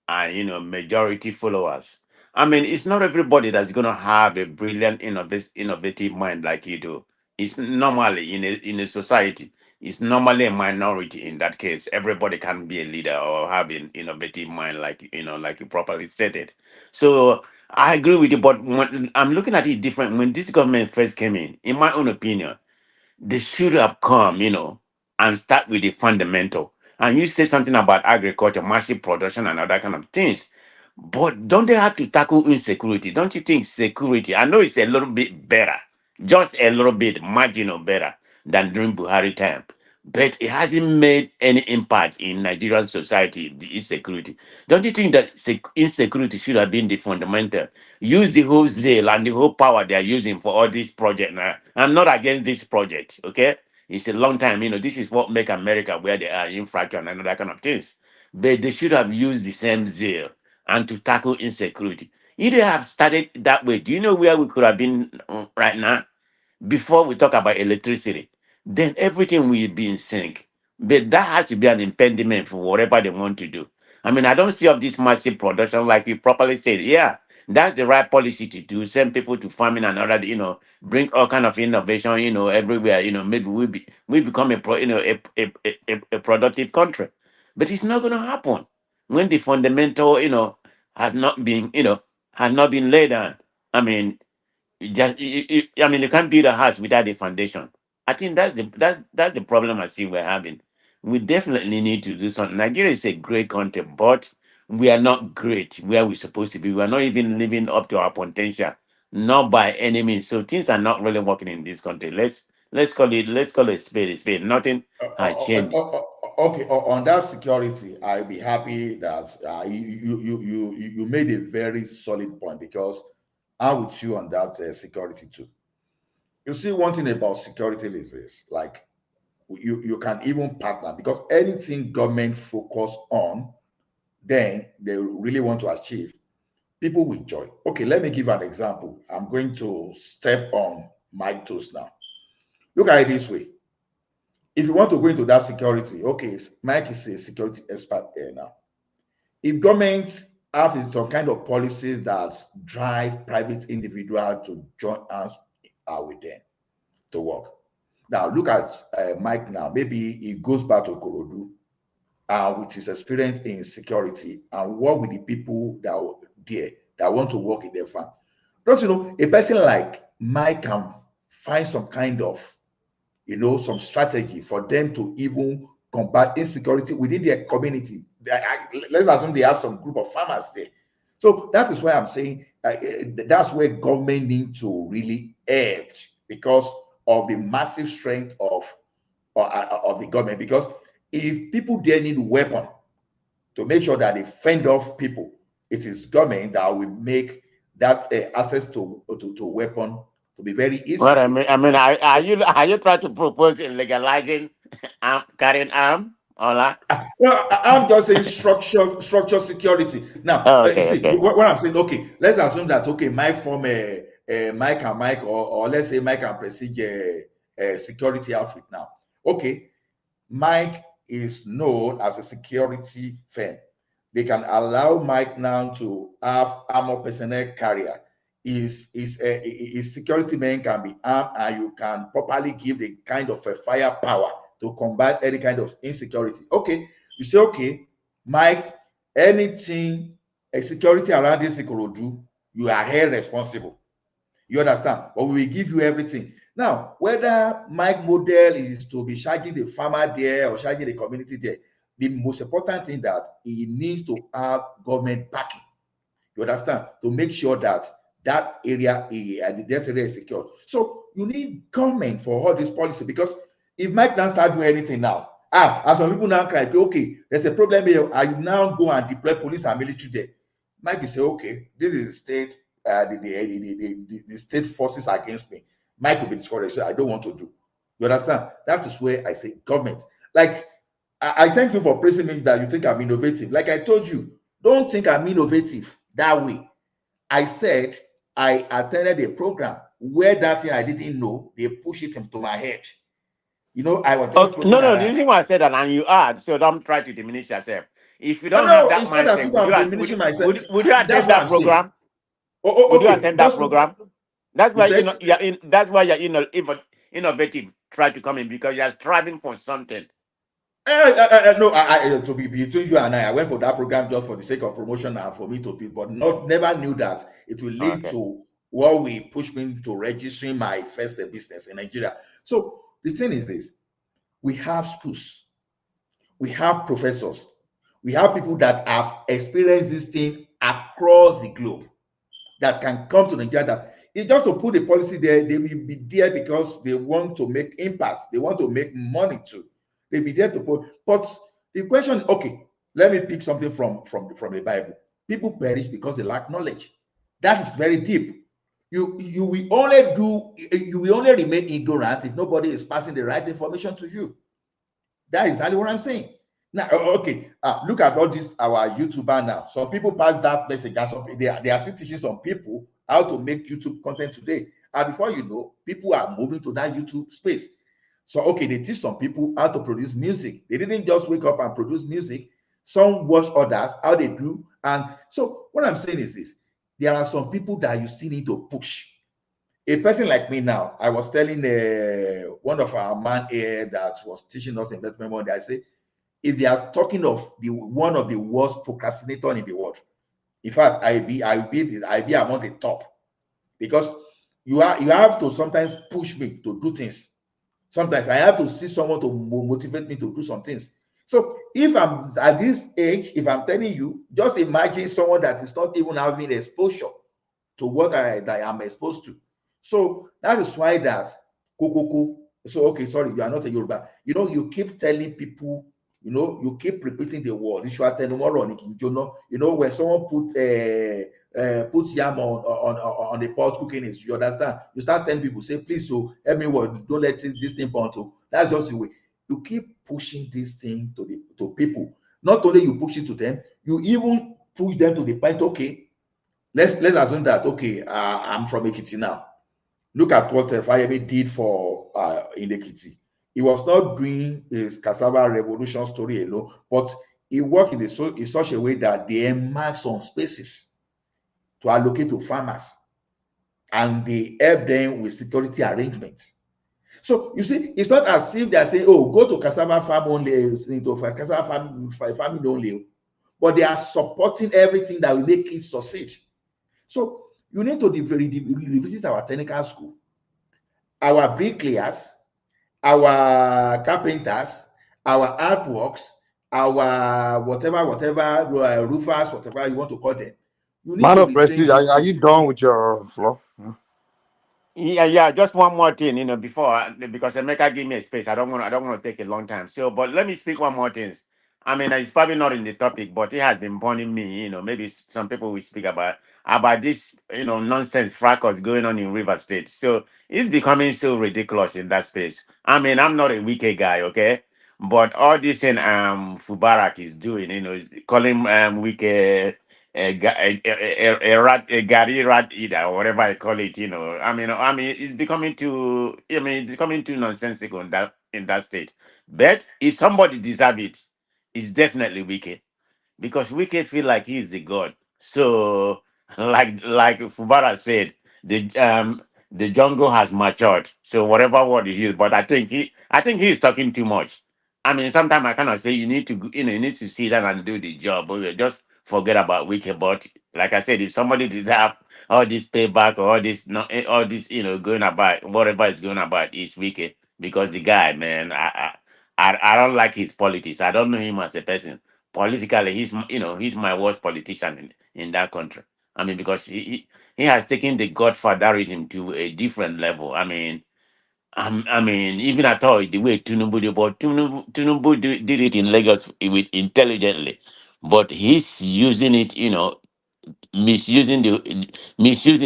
and majority followers. I mean, it's not everybody that's gonna have a brilliant, innovative mind like you do. It's normally in a society. It's normally a minority in that case. Everybody can be a leader or have an innovative mind, like you properly stated. So I agree with you, but when I'm looking at it different, when this government first came in my own opinion, they should have come, and start with the fundamental. And you say something about agriculture, massive production, and other kind of things. But don't they have to tackle insecurity? Don't you think security? I know it's a little bit better, just a little bit marginal better than during Buhari time. but it hasn't made any impact in Nigerian society, the insecurity. Don't you think that insecurity should have been the fundamental? Use the whole zeal and the whole power they are using for all this project now. I'm not against this project, okay? It's a long time, this is what make America where they are, infrastructure and other kind of things. But they should have used the same zeal and to tackle insecurity. If they have started that way, do you know where we could have been right now? Before we talk about electricity, then everything will be in sync. But that has to be an impediment for whatever they want to do. I mean, I don't see of this massive production like you properly said. Yeah, that's the right policy to do. Send people to farming and other, bring all kind of innovation, everywhere. Maybe we become a productive country. But it's not going to happen when the fundamental, has not been, has not been laid down. I mean, I mean, you can't build a house without a foundation. I think that's the problem I see we're having. We definitely need to do something. Nigeria is a great country, but we are not great where we're supposed to be. We are not even living up to our potential, not by any means. So things are not really working in this country. Let's call it a spade a spade. Nothing has changed. Okay, on that security, I'll be happy that you made a very solid point, because I'm with you on that security too. You see, one thing about security is this, like you can even partner, because anything government focus on, then they really want to achieve, people will join. Okay, let me give an example. I'm going to step on my toes now. Look at it this way. If you want to go into that security, okay, Mike is a security expert here now. If governments have some kind of policies that drive private individuals to join us with them to work. Now look at Mike now. Maybe he goes back to Korodu with his experience in security and work with the people that are there that want to work in their farm. Don't you know, a person like Mike can find some kind of, some strategy for them to even combat insecurity within their community. Let's assume they have some group of farmers there. So that is why I'm saying that's where government needs to really edge, because of the massive strength of the government. Because if people there need weapon to make sure that they fend off people, it is government that will make that access to weapon to be very easy. Well, are you trying to propose in legalizing carrying arm? Hola. Well, I'm just saying structure security. Now, Okay. what I'm saying, okay, let's assume that, okay, Mike from Mike and Mike, or let's say Mike and Prestige security outfit now. Okay, Mike is known as a security firm. They can allow Mike now to have armor personnel carrier. His security men can be armed, and you can properly give the kind of a firepower to combat any kind of insecurity. Okay, you say, okay, Mike, anything a security around this do, you are held responsible. You understand? But we will give you everything. Now, whether Mike model is to be charging the farmer there or charging the community there, the most important thing that he needs to have government backing. You understand? To make sure that that area is secure. So you need government for all this policy, because if Mike doesn't start doing anything now, as some people now cry, okay, there's a problem here. I now go and deploy police and military there. Mike will say, okay, this is the state, the state forces against me. Mike will be discouraged. So I don't want to do. You understand? That is where I say government. Like, I thank you for praising me that you think I'm innovative. Like I told you, don't think I'm innovative that way. I said I attended a program where that thing I didn't know, they push it into my head. I was just No. The reason why I said that, and you add, so don't try to diminish yourself. If you don't have that it's not as mindset, if I'm diminishing myself. would you attend that program? Would you attend that program? That's why that's why you're innovative. Try to come in because you're striving for something. No, to be between you and I went for that program just for the sake of promotion and for me to be, but never knew that it will lead to what we push me to registering my first business in Nigeria. So the thing is this: we have schools, we have professors, we have people that have experienced this thing across the globe that can come to Nigeria. It's just to put the policy there. They will be there because they want to make impact. They want to make money too. They be there to put. But the question, okay, let me pick something from the Bible. People perish because they lack knowledge. That is very deep. You will only remain ignorant if nobody is passing the right information to you. That is exactly what I'm saying. Now, okay, look at all this our YouTuber now. Some people pass that message. They are still teaching some people how to make YouTube content today. And before you know, people are moving to that YouTube space. So, okay, they teach some people how to produce music. They didn't just wake up and produce music. Some watch others, how they do. And so what I'm saying is this. There are some people that you still need to push. A person like me now, I was telling one of our man here that was teaching us investment money, I say, if they are talking of one of the worst procrastinators in the world, in fact, I be among the top, because you have to sometimes push me to do things. Sometimes I have to see someone to motivate me to do some things. So if I'm at this age, if I'm telling you, just imagine someone that is not even having exposure to what I am exposed to. So that is why that Kokoko. So okay, sorry, you are not a Yoruba. You know, you keep telling people, you know, you keep repeating the word. You know, when someone put yam on the pot cooking it, you understand? You start telling people, say, please, so help me, don't let this thing burn to. That's just the way. You keep pushing this thing to people. Not only you push it to them, you even push them to the point, okay, let's assume that, okay, I'm from Ekiti now. Look at what Fayemi did for in Ekiti. He was not doing his cassava revolution story alone, but he worked in such a way that they earmarked some spaces to allocate to farmers, and they help them with security arrangements. So you see, it's not as if they are saying, "Oh, go to cassava farm only, into cassava farming only," but they are supporting everything that will make it succeed. So you need to revisit our technical school, our bricklayers, our carpenters, our artworks, our whatever, roofers, whatever you want to call them. You need Man to of Prestige, are you done with your floor? Yeah. Just one more thing, before because Emeka give me a space. I don't want to take a long time. So, but let me speak one more thing. I mean, it's probably not in the topic, but it has been burning me. Maybe some people will speak about this, nonsense fracas going on in River State. So it's becoming so ridiculous in that space. I mean, I'm not a wicked guy, okay, but all this thing Fubarak is doing, is calling wicked. A Gary rat eater or whatever I call it, I mean, it's becoming it's becoming too nonsensical in that state. But if somebody deserves it, it's definitely Wicked, because Wicked feel like he is the god. So, like Fubara said, the jungle has matured. So whatever word he used, but I think he is talking too much. I mean, sometimes I kind of say you need to, you need to sit down and do the job. But just forget about Wicked. But like I said, if somebody deserve all this payback or all this, no, all this, going about whatever is going about is Wicked, because the guy, man, I don't like his politics. I don't know him as a person. Politically, he's my worst politician in that country. I mean, because he has taken the godfatherism to a different level. I mean, even at all the way Tinubu did, but Tinubu did it in Lagos with intelligently, but he's using it, misusing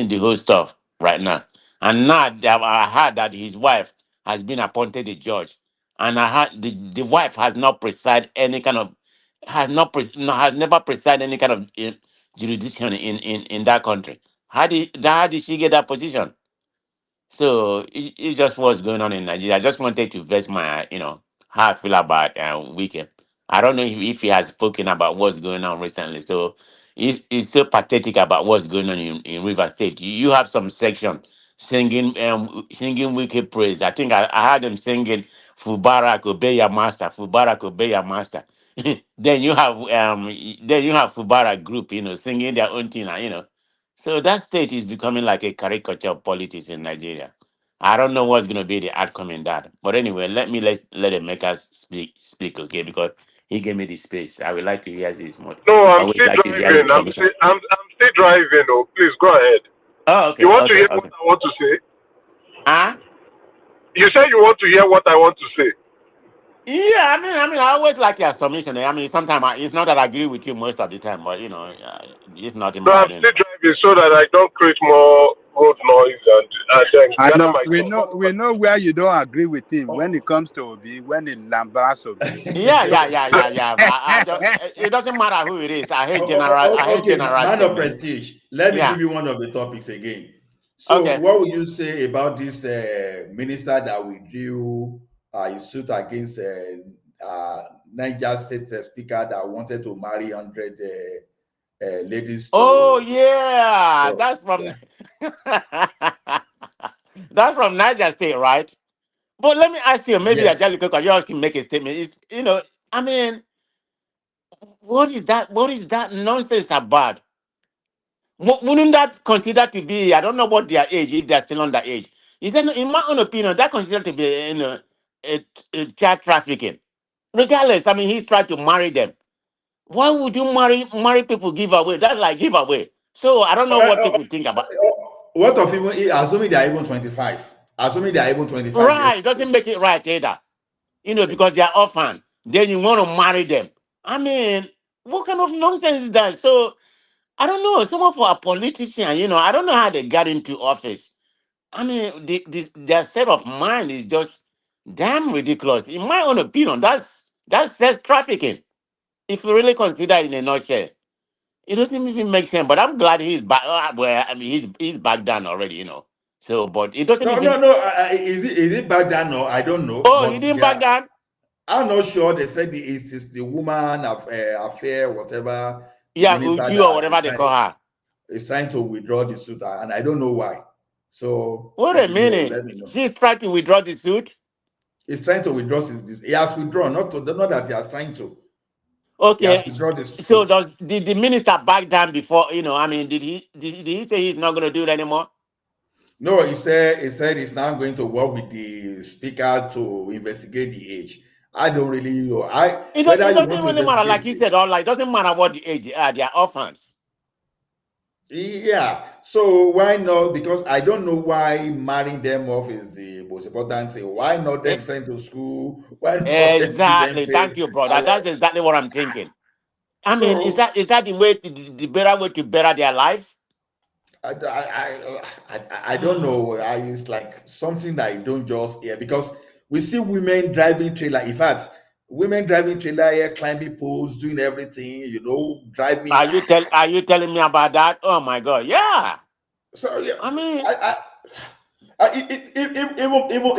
the whole stuff right now. And now I heard that his wife has been appointed a judge, and I heard the wife has not presided any kind of has never presided any kind of jurisdiction in that country. How did she get that position? So it's just what's going on in Nigeria. I just wanted to vest my, how I feel about Weekend. I don't know if he has spoken about what's going on recently. So it's so pathetic about what's going on in River State. You have some section singing Wicked praise. I think I heard them singing Fubarak obey your master, Fubarak obey your master. then you have Fubarak group, singing their own thing, so that state is becoming like a caricature of politics in Nigeria. I don't know what's going to be the outcome in that. But anyway, let him make us speak, okay? Because he gave me the space. I would like to hear his more. No, I I'm would still like to hear his driving. submission. I'm still driving. Oh, please go ahead. Oh, okay, You want to okay, hear okay. what I want to say? Huh? You say you want to hear what I want to say. Yeah, I always like your submission. I mean, sometimes it's not that I agree with you most of the time, but it's nothing So I'm bad still anyway. driving so that I don't create more road noise and then I gather know my we know thoughts. we know where you don't agree with him when it comes to Obi, when it lambas Obi. Yeah. It doesn't matter who it is. I hate general. I hate Okay, man of generality. prestige. Let me Yeah. give you one of the topics again. So, Okay. what would you say about this minister that withdrew his suit against Niger State speaker that wanted to marry 100 ladies Oh to? yeah, So, that's from yeah. that's from Niger State, right? But let me ask you, maybe I Yes. tell you because you all can make a statement. I mean, what is that? What is that nonsense about? Wouldn't that consider to be? I don't know what their age, if they're still under age. Is that, in my own opinion, that considered to be a child trafficking? Regardless, I mean, he's trying to marry them. Why would you marry people giveaway? That's like giveaway. So I don't know what people think about. What of even assuming they are even 25? Assuming they are even 25 years. Right, it doesn't make it right either. Because they are orphan. Then you want to marry them. I mean, what kind of nonsense is that? So I don't know. Someone for a politician, I don't know how they got into office. I mean, their state of mind is just damn ridiculous. In my own opinion, that's sex trafficking. If you really consider it in a nutshell, it doesn't even make sense. But I'm glad he's back. Well, I mean, he's back down already. So, but it doesn't No, even. no, no. Is it back then? No, I don't know. Oh, he But didn't back down. I'm not sure. They said it's the woman affair, whatever. The Yeah, minister Uju or that whatever they call her. is trying to withdraw the suit, and I don't know why. So Wait if a you know, minute. let me know. She's trying to withdraw the suit. He's trying to withdraw he has withdrawn, not that he has trying to. He has Okay. withdrawn the So suit. did the minister back down before? I mean, did he say he's not going to do it anymore? No, he said he's now going to work with the speaker to investigate the age. I don't really know. It Whether you doesn't want to really matter, like investigate he it. said. All like doesn't matter what the age they are. They are orphans. Yeah. So why not? Because I don't know why marrying them off is the most important thing. Why not Eh, them sent to school? Why not them give them Exactly. paid? Thank you, brother. That's exactly what I'm thinking. I mean, is So that the way, the better way to better their life? I don't know. It's like something that I don't just hear because we see women driving trailer. In fact, women driving trailer here, climbing poles, doing everything. Driving. Are you telling me about that? Oh my God. Yeah. So yeah, I mean,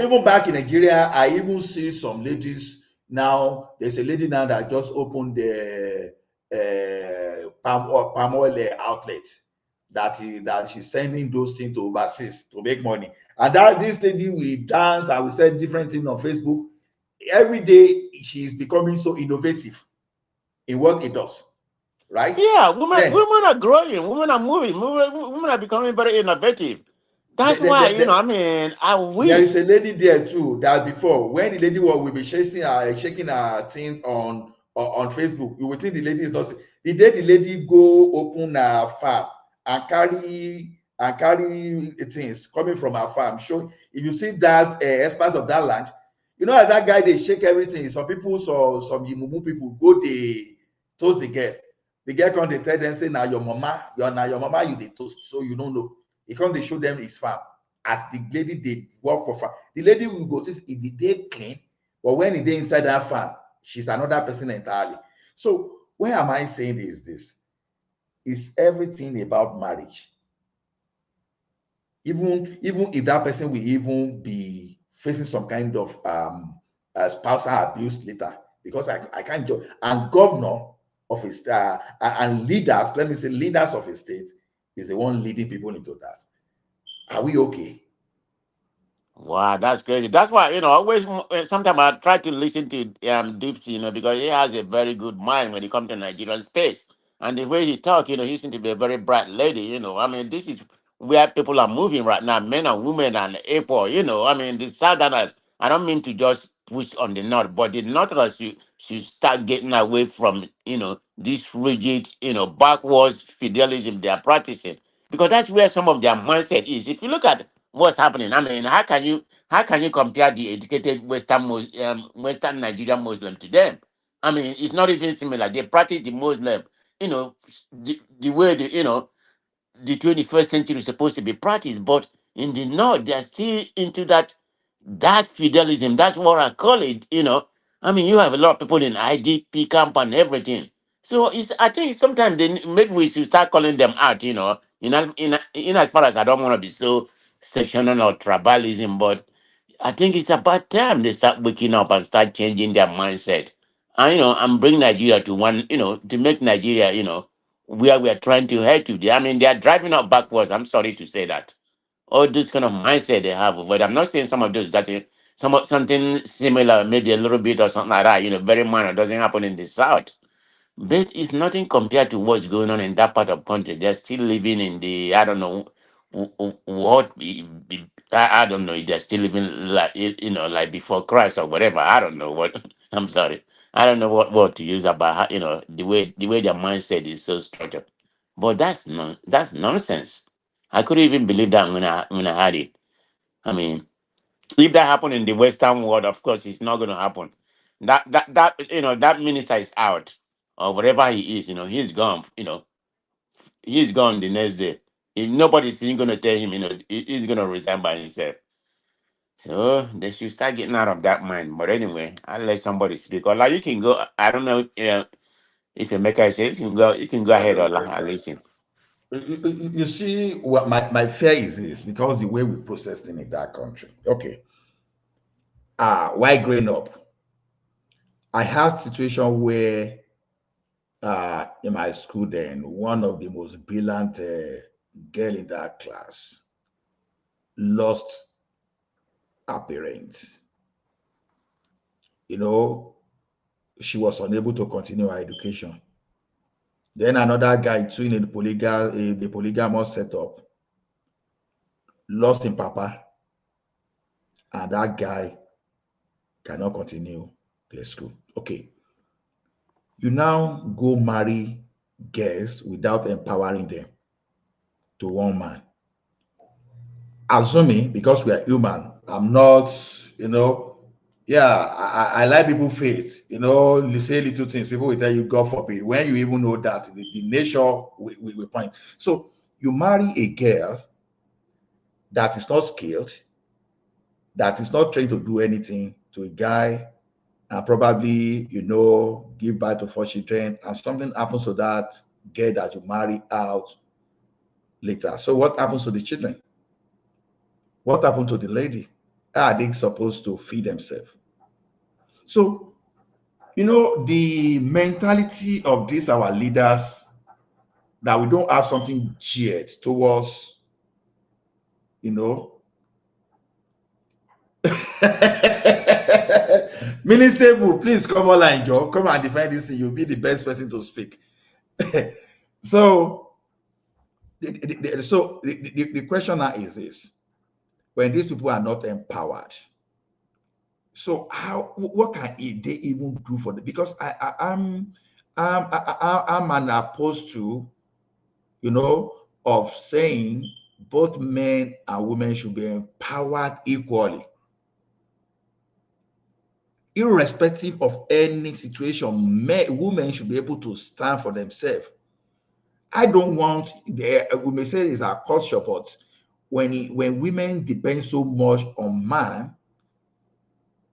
even back in Nigeria, I even see some ladies now. There's a lady now that just opened the palm oil outlet that she's sending those things to overseas to make money. And that this lady will dance and will say different things on Facebook. Every day she's becoming so innovative in what it does, right? yeah, women Then women are growing, women are moving, women are becoming very innovative. the, That's the, why, the, I mean, I there is a wish. lady there too that before when the lady will be shaking her thing on Facebook, you will think the lady is not. The day the lady go open her farm and carry things coming from her farm, show if you see that expanse of that land, that guy they shake everything. Some people saw some Yimumu people go they toast the girl. The girl come they tell them say now your mama, your mama you they toast, so you don't know. He come they show them his farm as the lady dey work for farm. The lady will go see if the day clean, but when e dey inside that farm, she's another person entirely. So why am I saying this? Is everything about marriage. Even if that person will even be facing some kind of spousal abuse later, because I can't judge. And governor of a state and leaders, let me say leaders of a state, is the one leading people into that. Are we okay? Wow, that's crazy. That's why, always sometimes I try to listen to Dipsy, because he has a very good mind when it comes to Nigerian space. And the way he talk, he seems to be a very bright lady. I mean, this is where people are moving right now, men and women and April. I mean, the Southerners, I don't mean to just push on the North, but the Northerners should start getting away from, this rigid, backwards fidelism they are practicing. Because that's where some of their mindset is. If you look at what's happening. I mean, how can you compare the educated Western Nigerian Muslim to them? I mean, it's not even similar. They practice the Muslim, the way the 21st century is supposed to be practiced, but in the north they're still into that feudalism. That's what I call it. I mean, you have a lot of people in IDP camp and everything. So I think sometimes maybe we should start calling them out. In as far as I don't want to be so sectional or tribalism, but I think it's about time they start waking up and start changing their mindset. And bring Nigeria to to make Nigeria, where we are trying to head to. I mean, they are driving us backwards. I'm sorry to say that. All this kind of mindset they have, but I'm not saying some of those something similar, maybe a little bit or something like that, very minor, doesn't happen in the South. But it's nothing compared to what's going on in that part of country. They're still living in the, I don't know what I don't know. They're still living like like before Christ or whatever. I don't know what. I'm sorry. I don't know what word to use about the way their mindset is so structured. But that's nonsense. I couldn't even believe that when I had it. I mean, if that happened in the Western world, of course, it's not going to happen. That minister is out or whatever he is. He's gone. He's gone the next day. If nobody's going to tell him, he's going to resign by himself. So they should start getting out of that mind. But anyway, I'll let somebody speak. Or like you can go. I don't know if you make a sense. You can go ahead or listen. You see, what my fear is this because the way we process things in that country. Okay. While growing up, I had situation where in my school then, one of the most brilliant girl in that class lost her parents. She was unable to continue her education. Then another guy too in the polygamous setup lost his papa, and that guy cannot continue their school. Okay. You now go marry girls without empowering them to one man. Assuming, because we are human, I'm not, I like people faith. You say little things, people will tell you, God forbid. When you even know that, the nature will point. So you marry a girl that is not skilled, that is not trained to do anything, to a guy, and probably, give birth to 4 children, and something happens to that girl that you marry out later. So what happens to the children? What happened to the lady? How are they supposed to feed themselves? So, the mentality of these our leaders, that we don't have something geared towards, Minister, please come online, Joe. Come and defend this thing. You'll be the best person to speak. So, the question now is this: when these people are not empowered, so what can they even do for them? Because I'm an opposed to, of saying both men and women should be empowered equally, irrespective of any situation. Women should be able to stand for themselves. I don't want we may say it's our culture, but when women depend so much on man,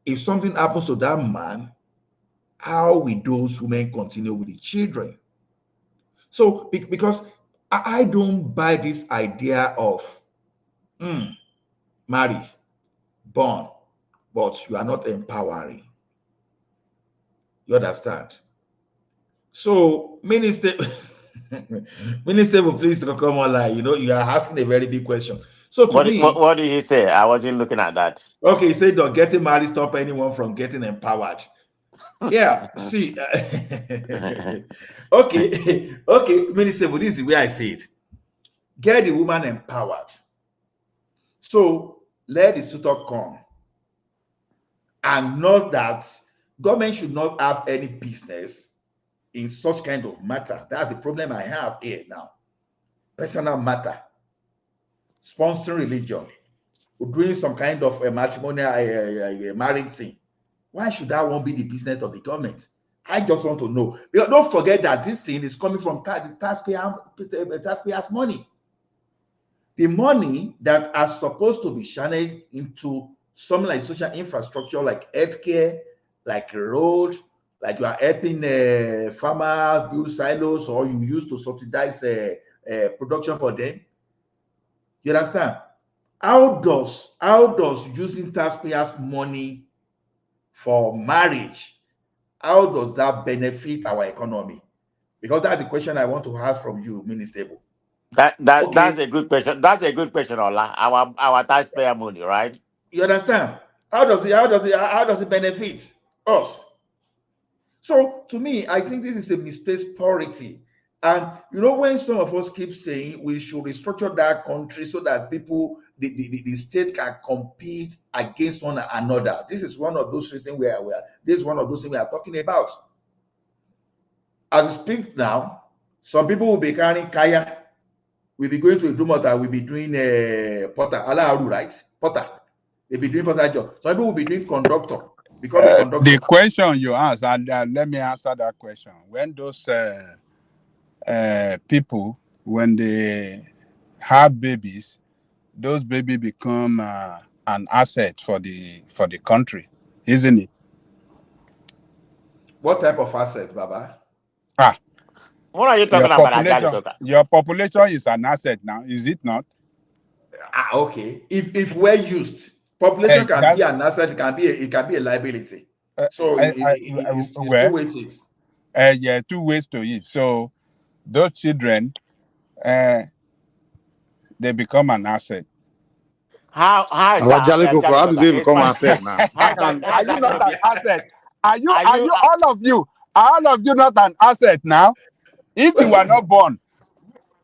if something happens to that man, how will those women continue with the children? So because I don't buy this idea of marry, born, but you are not empowering. You understand? So, Minister, please come online. You are asking a very big question. So to me, What did he say? I wasn't looking at that. Okay, he said that getting married stop anyone from getting empowered. Yeah, see, okay, Minister, but this is the way I say it. Get the woman empowered. So let the suitor come, and not that government should not have any business in such kind of matter. That's the problem I have here now. Personal matter, sponsoring religion, doing some kind of a matrimonial marriage thing. Why should that one be the business of the government? I just want to know. Because don't forget that this thing is coming from taxpayers' money. The money that are supposed to be channeled into something like social infrastructure, like healthcare, like roads, like you are helping farmers build silos, or you use to subsidize production for them. You understand? How does using taxpayers' money for marriage, how does that benefit our economy? Because that's the question I want to ask from you, Minister. That's a good question. That's a good question, Ola. Our taxpayer money, right? You understand? How does it benefit us? So to me, I think this is a misplaced priority. And you know, when some of us keep saying we should restructure that country so that people, the state can compete against one another. This is one of those reasons this is one of those things we are talking about. As we speak now, some people will be carrying kaya. We'll be going to Idumota, we'll be doing Potter, Alaharu, right? Potter. They'll be doing Potter job. Some people will be doing conductor, becoming conductor. The question you asked, and let me answer that question. When those people, when they have babies, those babies become an asset for the country, isn't it? What type of asset, Baba? What are you talking about? Your population is an asset now, is it not? Okay. If we're used, population can be an asset, it can be a liability. So it's two ways. Yeah, two ways to it. So those children, they become an asset. How do they become asset now? Are you not an asset? Are you all of you not an asset now? If you were not born.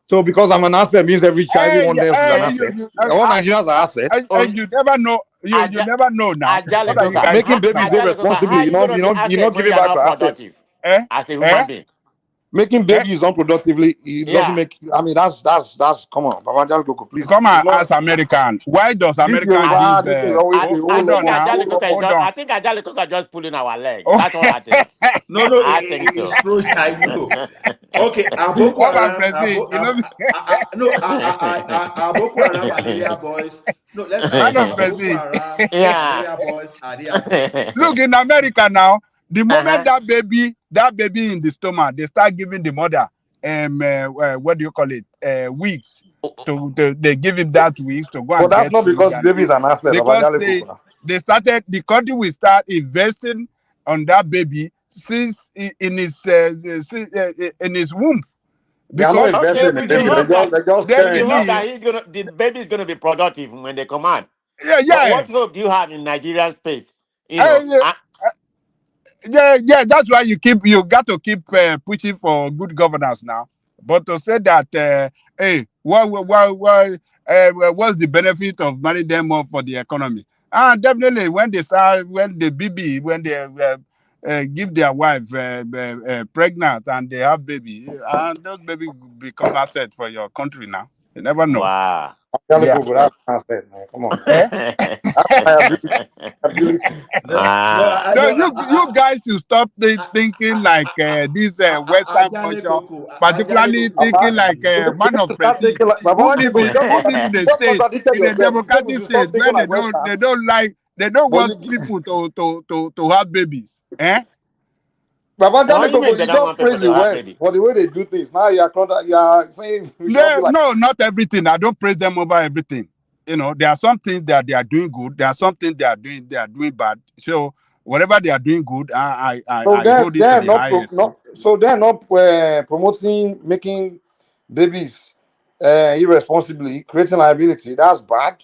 So because I'm an asset means everyone else is an asset. All Nigerians are assets. You never know. You never know now. Making babies irresponsibly, you're not giving back to assets. As a human being. Making babies unproductively, it doesn't make. I mean, that's come on, Babajal, please. Come on, as American. Why does America use? I think Ajali Coca just pulling our leg. That's all I think. No, I think so. It's true. I know. Okay, Boko Haram and area boys. No, let's start with Boko Haram and area boys are the assets. Look, in America now, the moment that baby in the stomach, they start giving the mother what do you call it? Weeks. They give him that weeks to go and that's not because baby is an asset. Because the country will start investing on that baby since in his womb. Because the baby is going to be productive when they come out. Yeah. But what hope do you have in Nigerian space? Yeah, that's why you got to keep pushing for good governance now. But to say that, what's the benefit of marrying them up for the economy? Definitely when they give their wife pregnant and they have baby, and those babies become asset for your country now. You never know. Wow. Yeah. Come on. You guys should stop thinking like this Western culture, particularly thinking like man of prestige. Who live in the state, in a democratic state, where they don't want people to have babies. You just praise the West for the way they do things. Now you are saying no, not everything. I don't praise them over everything. You know, there are some things that they are doing good. There are some things they are doing bad. So whatever they are doing good, I hold it to the highest. So they're not promoting making babies irresponsibly, creating liability. That's bad.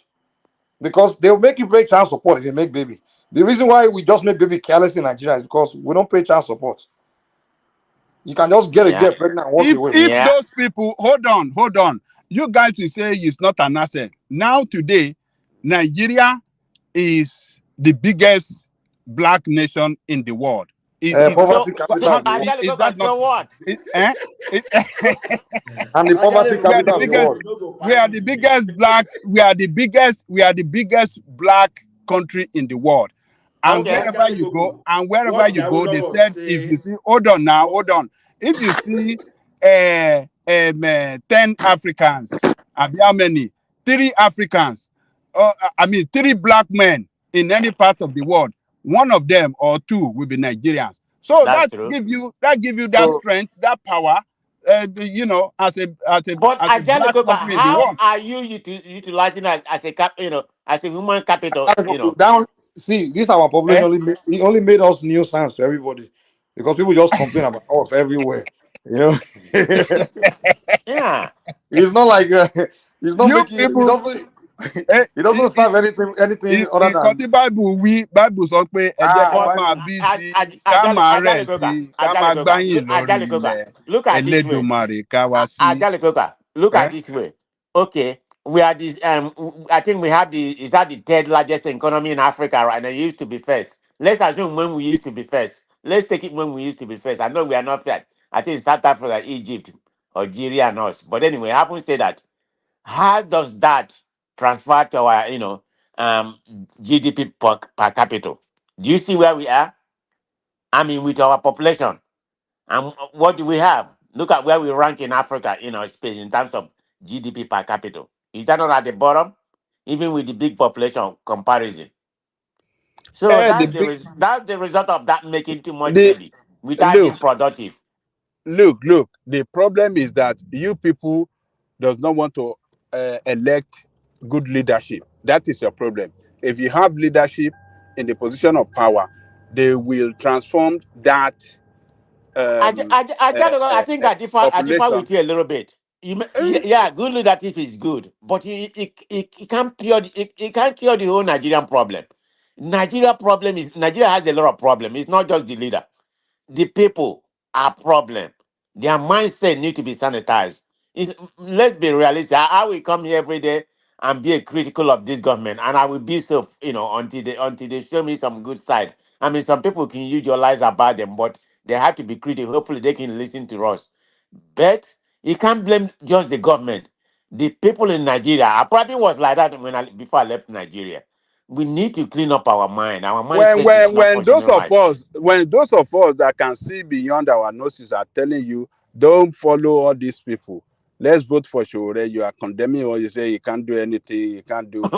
Because they'll make you pay child support if you make baby. The reason why we just make baby careless in Nigeria is because we don't pay child support. You can just get pregnant and walk away. If those people, hold on. You guys will say it's not an asset. Now today, Nigeria is the biggest black nation in the world. poverty So, capital of the world. Ajali is Coca, that not so what? And the poverty we are the capital of the biggest world. we are the biggest black country in the world. And Okay. wherever you go, they said if you see, hold on. If you see 10 Africans, how many? 3 Africans, I mean 3 black men in any part of the world, one of them or 2 will be Nigerians. So That's that true. give you that So strength, that power, as But a Ajali black Coca, country in the how world. are you utilizing as a as a human capital, down. See, this our population only made us nuisance to everybody because people just complain about us everywhere. You know, Yeah. it's not like it's not You making it people, doesn't it doesn't serve anything other nǹkan than tí Bible sọ pé ẹ jẹ́ ká But máa busy, ká máa rẹ̀ sí, ká máa gbáyìn lórí Ajali Coca, ilẹ̀ look at this way. Elédùmarè ká wá sí. Ajali Coca, look at this way. Okay, we are this. I think we have is that the 3rd largest economy in Africa right now? It used to be first. Let's assume when we used to be first. Let's take it when we used to be first. I know we are not first. I think South Africa, Egypt, Algeria, and us. But anyway, I haven't said that. How does that transfer to our, GDP per capita? Do you see where we are? I mean, with our population, and what do we have? Look at where we rank in Africa, space in terms of GDP per capita. Is that not at the bottom, even with the big population comparison? So that's the result of that making too much The baby without being productive. look. The problem is that you people does not want to elect good leadership. That is your problem. If you have leadership in the position of power, they will transform that I think I differ population. with you a little bit. Yeah, good leadership is good, but it can't cure it can't cure the whole Nigerian problem. Nigeria has a lot of problems. It's not just the leader. The people are problem. Their mindset need to be sanitized. Let's be realistic. I will come here every day and be a critical of this government, and I will be so until they show me some good side. I mean, some people can use your lies about them, but they have to be critical. Hopefully, they can listen to us. But you can't blame just the government. The people in Nigeria, I probably was like that before I left Nigeria. We need to clean up our mind. Our mindset is not When functioning right. those of us that can see beyond our noses are telling you don't follow all these people, let's vote for Shure, you are condemning, or you say you can't do anything, you can't do.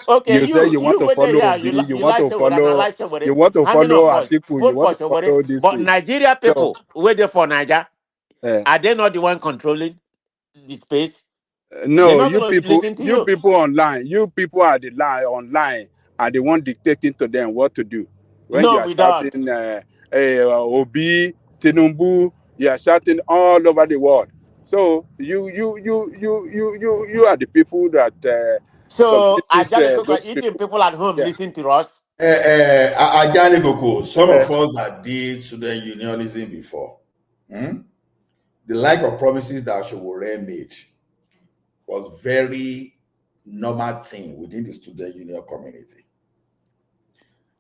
Okay, You say you want you to went there, follow yeah, Obi, you like Showore, and I like you Showore. want to How many of follow us Atiku, you vote want for to Showore? follow this But thing. Nigeria So people wait there for Niger. uh, Are they not the one controlling the space? They're no, not going to listen to you you. people online, you people are the lie online, are the one dictating to them what to do. When you No, are we don't. shouting Obi, Tinubu, you are shouting all over the world. So you are the people that some So cities, those eating people. people at home Yeah. listen to us. Ajani Koko, some Uh, of us that did student unionism before, the like of promises that Showore made was very normal thing within the student union community.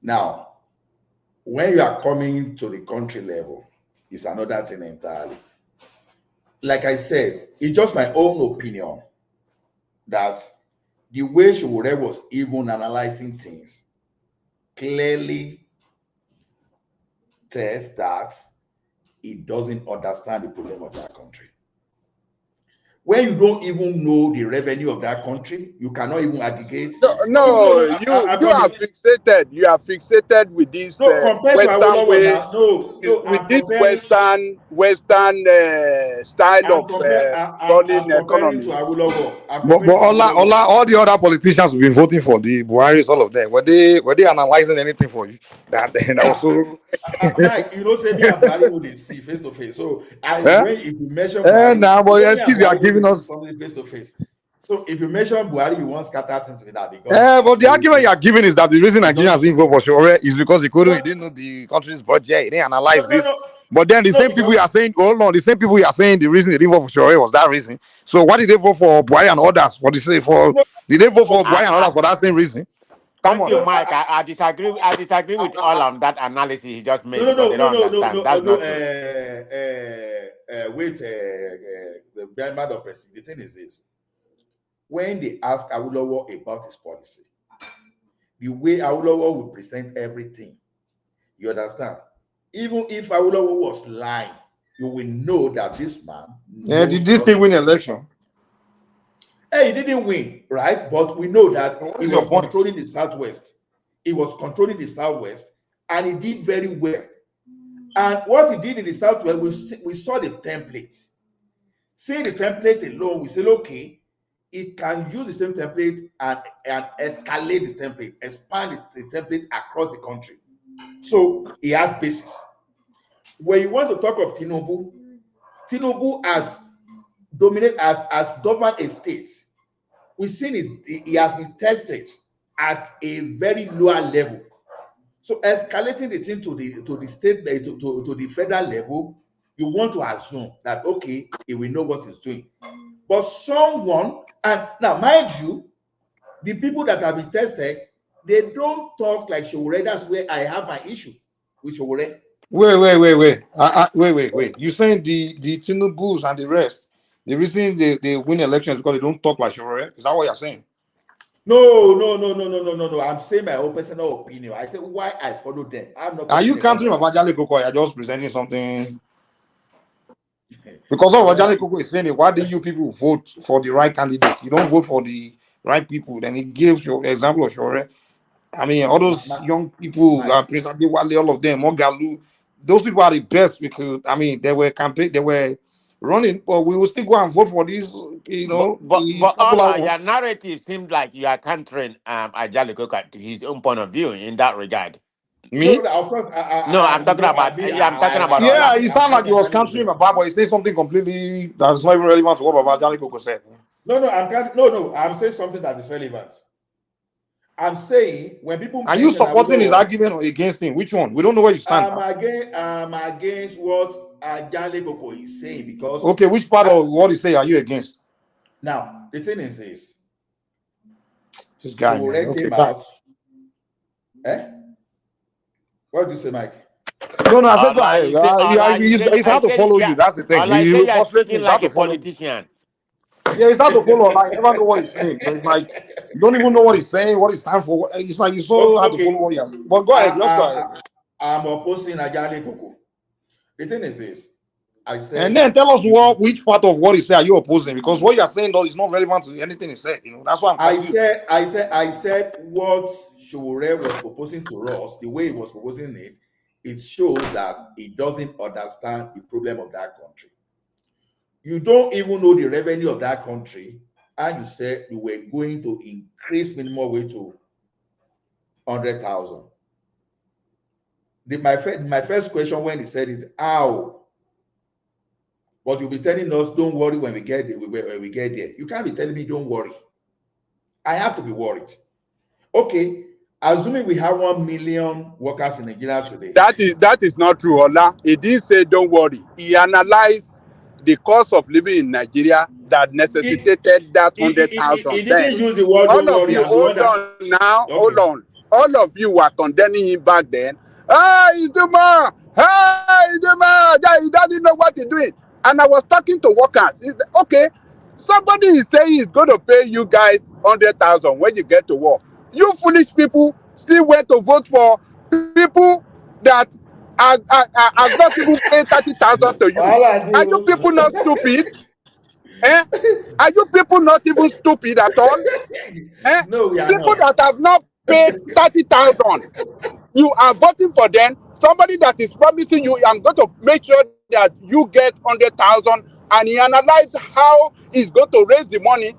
Now, when you are coming to the country level, it's another thing entirely. Like I said, it's just my own opinion that the way Showore was even analyzing things clearly tells that he doesn't understand the problem of that country. When you don't even know the revenue of that country, you cannot even aggregate. no, you are fixated. You are fixated with this compared to Western Awolowo way, now, no, with I'm this comparing. Western style of running I'm comparing to economy. Awolowo. I'm but comparing to Awolowo. all the other politicians who've been voting for the Buhari's, all of them, were they analyzing anything for you? That also Mike, you know, say me and Buhari know they see face to face. So when if you mention Buhari, now, but you know me and excuse you are Buhari know giving they see us. something face to face. So if you mention Buhari, you want scatter things with that because But the argument you are giving is that the reason Nigerians didn't vote for Showore is because he didn't know the country's budget, he didn't analyze this. But then the same people you are saying, hold on, the same people you are saying the reason they didn't vote for Showore was that reason. So why did they vote for Buhari and others? Did they vote for Buhari and others for that same reason? Thank you, Mike. I disagree. I disagree with all of that analysis he just made because they don't understand. That's not true. Wait, the man of president. The thing is this: when they ask Awolowo about his policy, the way Awolowo will present everything, you understand? Even if Awolowo was lying, you will know that this man. Yeah, did this thing win election? Hey, he didn't win, right? But we know that What he is was your point? controlling the Southwest. He was controlling the Southwest, and he did very well. And what he did in the Southwest, we saw the template. Seeing the template alone, we said, okay, it can use the same template and escalate this template, expand the template across the country. So he has basis. When you want to talk of Tinubu, Tinubu has dominated, as governed a state. We've seen he has been tested at a very lower level. So escalating the thing to the state, to the federal level, you want to assume that, okay, he will know what he's doing. But someone, and now mind you, the people that have been tested, they don't talk like Showore. That's where I have my issue with Showore. Wait. You saying the Tinubus and the rest, the reason they win elections because they don't talk like Showore? Is that what you're saying? No. I'm saying my own personal opinion. I say why I follow them. I'm not. Are you countering Babajale Koko? You're just presenting something. Because of Babajale Koko is saying it, why do you people vote for the right candidate? You don't vote for the right people. Then he gives your example of Showore. I mean, all those young people, Prince Adewale, all of them, Mogalu, those people are the best because I mean they were running, but we will still go and vote for these, you know. But all your narrative seems like you are countering Ajale Koka to his own point of view in that regard. Me? No, of course. I'm talking about. I'm talking about. Yeah, it sounds like he was countering Baba, but he said something completely that's not even relevant to what Baba Ajale Koko said. No. I'm saying something that is relevant. I'm saying when people are you supporting his argument or against him? Which one? We don't know where you stand. I'm against what Ajale Koko is saying because. Okay, which part of what he say are you against? Now the thing is this. This guy, man. Okay, came out. What do you say, Mike? No, I said go ahead. It's hard to follow you. That's the thing. You're speaking like a politician. Yeah, it's hard to follow. Like, you never know what he's saying. It's like you don't even know what he's saying, what he's time for. It's like it's so hard to follow what he's. But go ahead, let's go ahead. I'm opposing Ajale Koko. The thing is this. I said, and then tell us which part of what he said are you opposing? Because what you're saying though is not relevant to anything he said. You know, that's why I'm confused. I said what Showore was proposing to us, the way he was proposing it, it shows that he doesn't understand the problem of that country. You don't even know the revenue of that country, and you said you were going to increase minimum wage to 100,000. My first question when he said is how. But you'll be telling us, don't worry when we get there. When we get there, you can't be telling me, don't worry. I have to be worried. Okay, assuming we have 1 million workers in Nigeria today. That is not true, Ola. He didn't say don't worry. He analyzed the cost of living in Nigeria that necessitated that 100,000. He didn't use the word all don't of worry. you, hold on now, okay. Hold on. All of you were condemning him back then. Hey, Iduma! Hey, Iduma! He doesn't know what he's doing. And I was talking to workers. Okay, somebody is saying he's going to pay you guys 100,000 when you get to work. You foolish people still went to vote for people that are not even paying 30,000 to you. Are you people not stupid? Are you people not even stupid at all? No, we are people not. that have not paid 30,000, you are voting for them. Somebody that is promising you, I'm going to make sure that you get 100,000, and he analyzes how he's going to raise the money,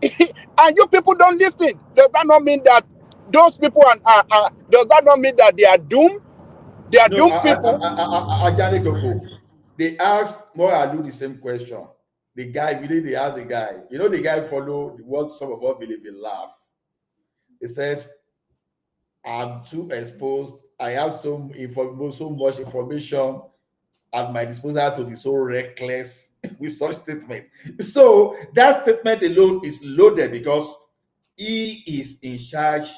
and you people don't listen. Does that not mean that those people does that not mean that they are doomed? They are doomed people. Ajale Koko, they asked Moralu the same question. The guy, they asked the guy. You know, the guy followed what some of us believe in laugh. He said, I'm too exposed. I have so much information at my disposal to be so reckless with such statement. So that statement alone is loaded because he is in charge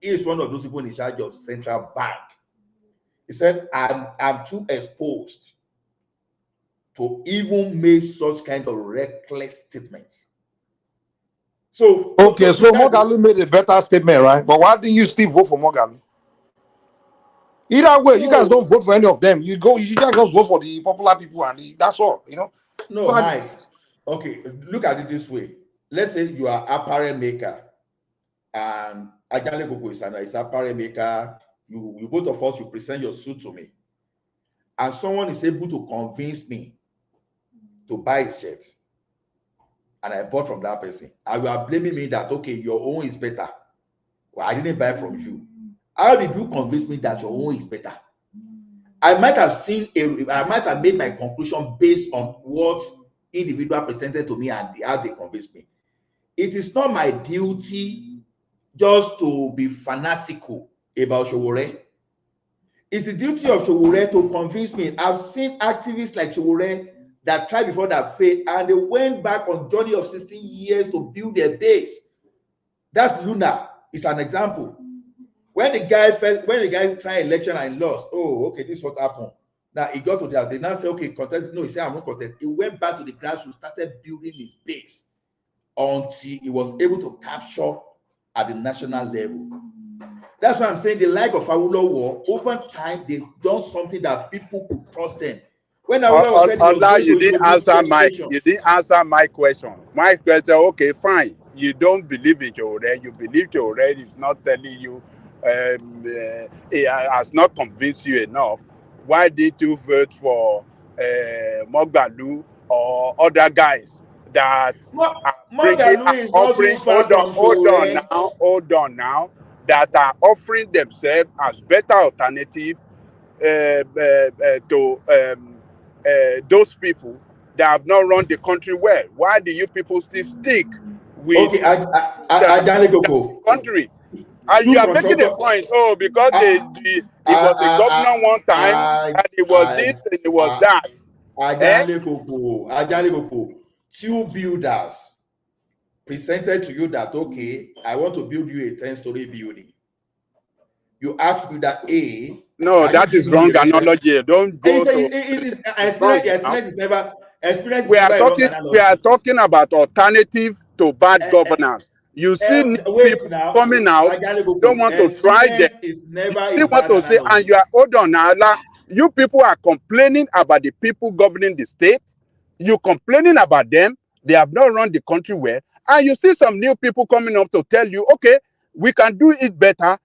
He is one of those people in charge of central bank. He said, I'm too exposed to even make such kind of reckless statements. So okay, so Mogalu made a better statement, right? But why didn't you still vote for Mogalu? Either way, you guys don't vote for any of them. You guys just vote for the popular people, and that's all, you know. No, So Mike. Okay, look at it this way. Let's say you are apparel maker, and Ajale Gogo is an apparel maker. You both of us, you present your suit to me, and someone is able to convince me to buy his shirt, and I bought from that person, and you are blaming me that, okay, your own is better. Well, I didn't buy from you. How did you convince me that your own is better? I might have made my conclusion based on what individual presented to me and how they convinced me. It is not my duty just to be fanatical about Showore. It's the duty of Showore to convince me. I've seen activists like Showore that tried before that failed, and they went back on journey of 16 years to build their base. That's Luna. It's an example. When the guy tried election and lost, oh, okay, this is what happened. Now he got to that. They now say, okay, contest. No, he said, I'm not contest. He went back to the grassroots, started building his base until he was able to capture at the national level. That's why I'm saying the like of Awolowo, over time, they've done something that people could trust them. When Awolowo said he was going You to didn't introduce answer my education. you didn't answer my question. My question, okay, fine. You don't believe in Jore. You believe Jore is not telling you, he has not convinced you enough. Why did you vote for Mogbalu or other guys that are bringing Mogbalu is not offering? too far from Hold on now. That are offering themselves as better alternative to those people that have not run the country well. Why do you people still stick with the country? And you are making a point. Oh, because he was a governor one time, and it was this and it was that. Ajale Koko, two builders presented to you that, okay, I want to build you a 10-story building. You ask builder A. No, that is wrong analogy. Don't go to. Experience is never We are talking about alternative to bad governance. You see new people coming out, don't want to try them. Is never You want to say, and you are hold on now. You people are complaining about the people governing the state. You complaining about them. They have not run the country well. And you see some new people coming up to tell you, okay, we can do it better.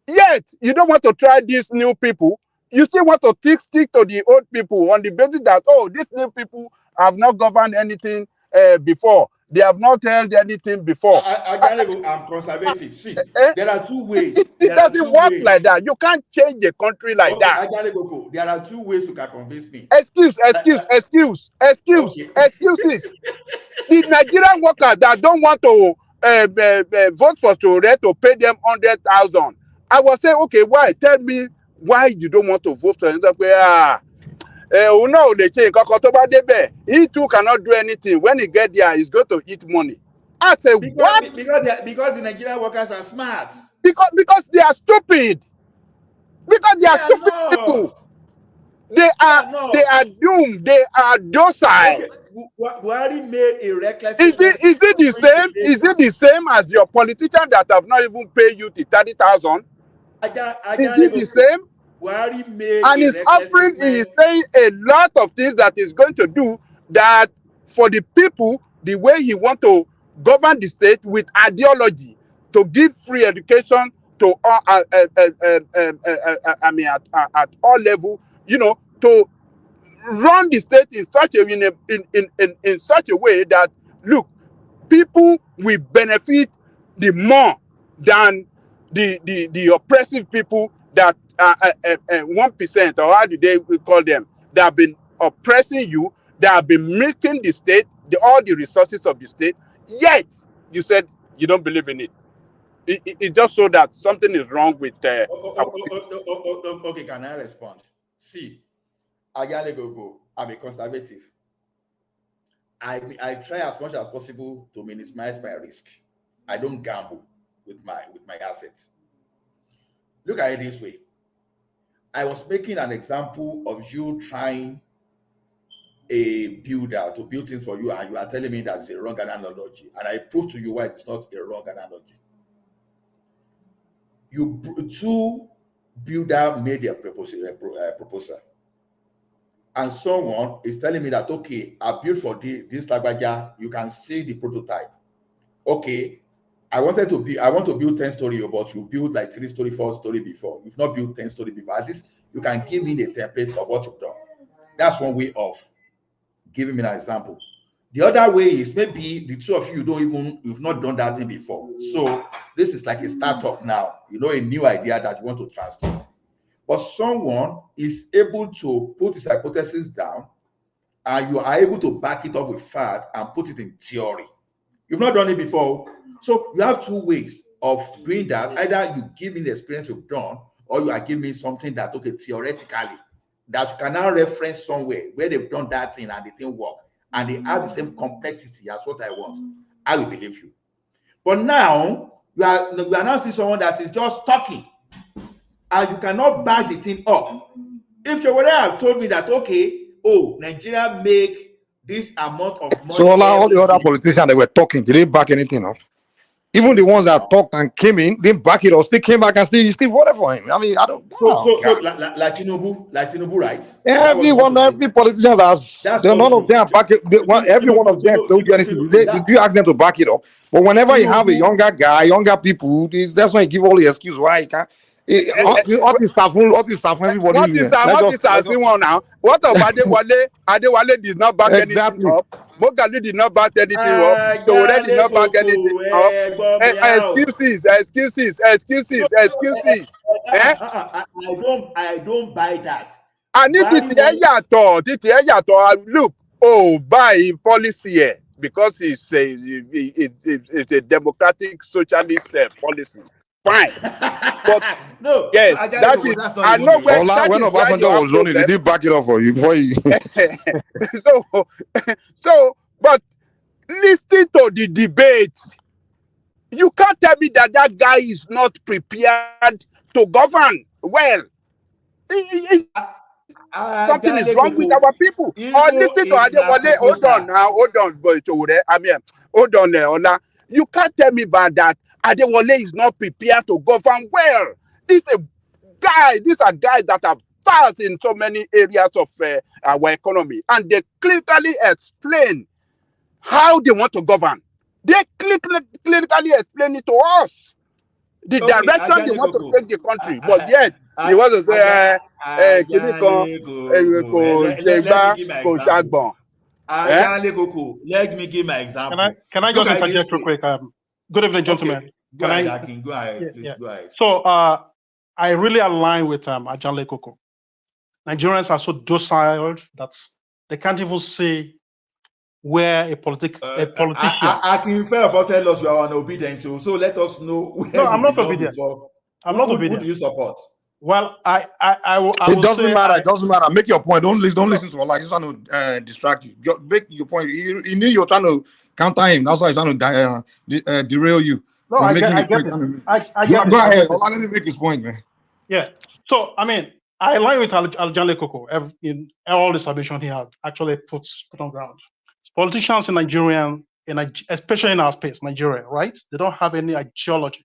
Yet you don't want to try these new people. You still want to stick to the old people on the basis that, oh, these new people have not governed anything before. They have not held anything before. I'm conservative. See, there are two ways. It doesn't work like that. You can't change a country like that. There are two ways you can convince me. Excuses. The Nigerian workers that don't want to vote for Tore to pay them 100,000. I was saying, okay, why? Tell me why you don't want to vote for him. He too cannot do anything. When he get there, he's going to eat money. I said, what? Because the Nigerian workers are smart. Because they are stupid. Because they are stupid people. They are doomed. They are docile. Okay. Buhari made a reckless. Is it the same? Is it the same as your politician that have not even paid you the 30,000? Is it the same? Buhari made and he's offering, he's saying a lot of things that he's going to do that for the people, the way he want to govern the state with ideology, to give free education to all, at all level, to run the state in such in such a way that, look, people will benefit the more than the oppressive people that 1%, or how do they call them, that have been oppressing you, that have been milking the state, all the resources of the state. Yet you said you don't believe in it. It just so that something is wrong with. Okay, can I respond? See, Ayale Gogo, I'm a conservative. I try as much as possible to minimize my risk. I don't gamble with my assets. Look at it this way. I was making an example of you trying a builder to build things for you, and you are telling me that it's a wrong analogy, and I prove to you why it's not a wrong analogy. Two builder made a proposal, and someone is telling me that, okay, I built for this lagbaja, you can see the prototype. Okay, I want to build 10-story, but you build like 3-story, 4-story before. You've not built 10-story before. At least you can give me the template of what you've done. That's one way of giving me an example. The other way is maybe the two of you've not done that thing before. So this is like a startup now, a new idea that you want to translate. But someone is able to put his hypothesis down, and you are able to back it up with fact and put it in theory. You've not done it before. So you have two ways of doing that. Either you give me the experience you've done, or you are giving me something that, okay, theoretically, that you can now reference somewhere where they've done that thing and the thing work, and they have the same complexity as what I want. I will believe you. But now, you are now seeing someone that is just talking, and you cannot back the thing up. If you would have told me that, okay, Nigeria make this amount of money. So all the other politicians that were talking, did they back anything up? Even the ones that talked and came in, didn't back it up. Still came back and still voted for him. I mean, I don't. So like Tinubu, right? Every politician none of them back it. Every one of them don't do anything. Did you ask them to back it up? But whenever you have a younger people, that's when you give all the excuse why you can't. What is everybody? What is one now? What of Adewale? Adewale did not back anything up. Mogali did not back anything up. Tore did not back anything up. Excuses. I don't buy that. And look, buy policy here because it's a democratic socialist policy. Fine, but no. Yes, that is. I know when Obasanjo was running, they did back it up for you before you. But listening to the debate, you can't tell me that guy is not prepared to govern well. Something is wrong with our people. Or listen to Adewale. Hold on, but hold on, Ola. You can't tell me about that. Adewale is not prepared to govern well. These are guys that are vast in so many areas of our economy, and they clearly explain how they want to govern. They clearly explain it to us, the direction they want to take the country. But yet, he was to say, let me give my example. Can I just interject real quick? Good evening, gentlemen. Okay. Go ahead. Go ahead. So I really align with Ajanle Koko. Nigerians are so docile that they can't even see where a politician. I can fair for tell us you are unobedient, so let us know. No, I'm not obedient. I'm not obedient. Who do you support? Well, I will. It doesn't matter. It doesn't matter. Make your point. Don't listen to Allah. He's trying to distract you. Make your point. He knew you're trying to counter him. That's why he's trying to derail you. No, I get it. Go ahead. Allah, let me make his point, man. Yeah. So I mean, I align with Ajanle Koko in all the submission he has actually put on ground. Politicians in Nigeria, especially in our space, Nigeria, right? They don't have any ideology.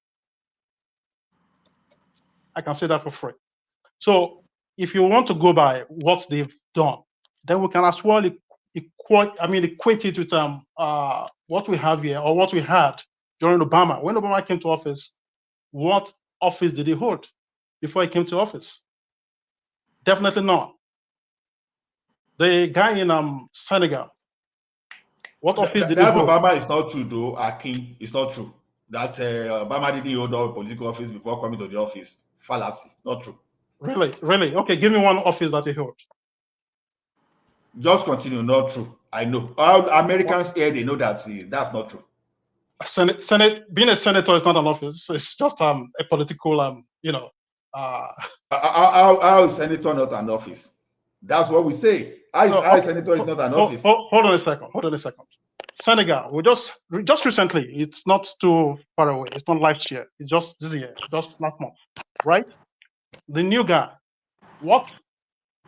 I can say that for free. So if you want to go by what they've done, then we can as well equate it with what we have here or what we had during Obama. When Obama came to office, what office did he hold before he came to office? Definitely not. The guy in Senegal, what office did he hold? Obama is not true, though. Akin, it's not true. That Obama didn't hold a political office before coming to the office. Fallacy, not true. Really? Okay, give me one office that he held. Just continue, not true. I know. All Americans here, they know that that's not true. Senate, being a senator is not an office. It's just a political, How is senator not an office? That's what we say. How senator is not an office. Hold on a second. Senegal, we just recently, it's not too far away. It's not last year. It's just this year, just last month, right? The new guy, what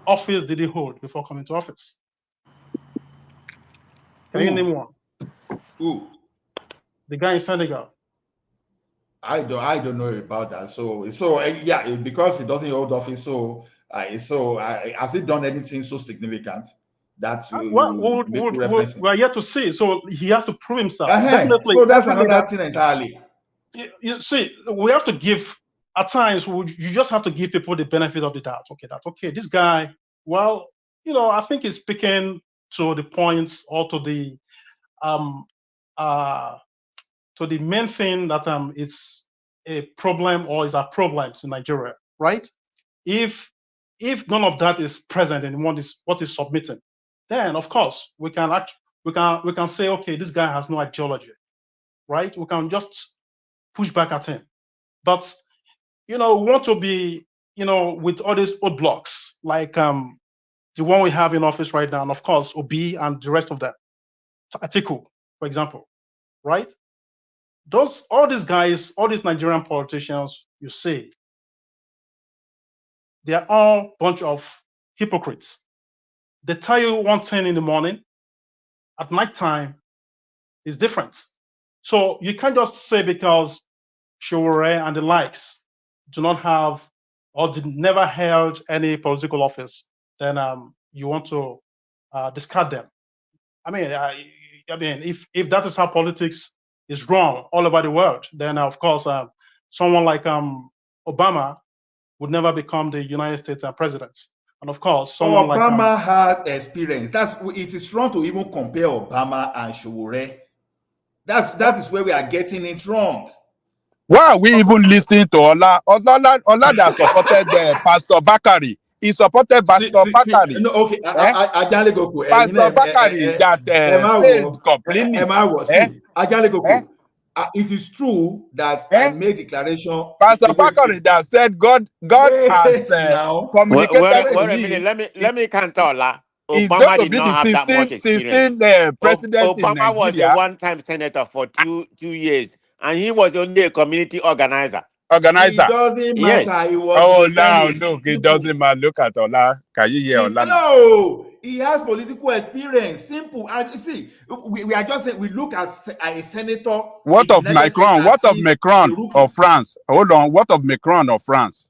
office did he hold before coming to office? Can you name one? Who? The guy in Senegal. I don't know about that. So yeah, because he doesn't hold office. Has he done anything so significant that We're yet to see. So he has to prove himself. Definitely. So that's another thing entirely. You see, we have to give. At times, you just have to give people the benefit of the doubt. Okay, this guy. Well, I think he's speaking to the points or to the main thing that it's a problem or is a problems in Nigeria, right? If none of that is present in what is submitting, then of course we can say, okay, this guy has no ideology, right? We can just push back at him. But we want to be with all these old blocks like the one we have in office right now, and of course Obi and the rest of them, Atiku, for example, right? All these guys, all these Nigerian politicians, you see, they're all a bunch of hypocrites. They tell you one thing in the morning, at nighttime is different. So you can't just say because Showore and the likes do not have or never held any political office, then you want to discard them. I mean, if that is how politics is wrong all over the world, then of course someone like Obama would never become the United States president. And of course, someone Obama had experience. It is wrong to even compare Obama and Showore. That is where we are getting it wrong. Why are we even listening to Ola? Ola that supported Pastor Bakari. He supported Pastor Bakari. No, okay. Pastor Bakari that failed completely. It is true that I made declaration. Pastor Bakari that said God has communicated wait a minute. Let me count Ola. Obama did not have that much experience. President Obama was a one-time senator for two years, and he was only a community organizer. It doesn't matter. He was look, it doesn't matter. Look at Ola. Can you hear Ola? No, he has political experience. Simple. And you see, we are just saying, we look at a senator. What of Macron? What of Macron of France? Hold on. What of Macron of France?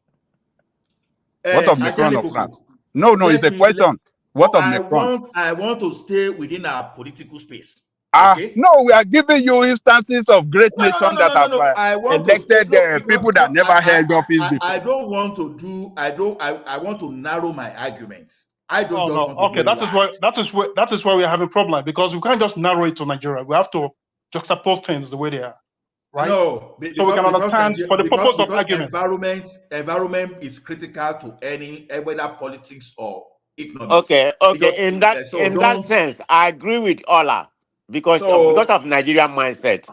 What of Macron of France? No, it's a question. What of Macron? I want to stay within our political space. Okay? No, we are giving you instances of great nations that have elected people that never held office before. I don't want to do. I want to narrow my argument. I don't just want to. Okay, that is why we are having a problem, because we can't just narrow it to Nigeria. We have to juxtapose things the way they are, right? No, so we can understand for the purpose of argument. Environment is critical to any whether politics or economics. Okay. In that sense, I agree with Ola. Because of Nigerian mindset,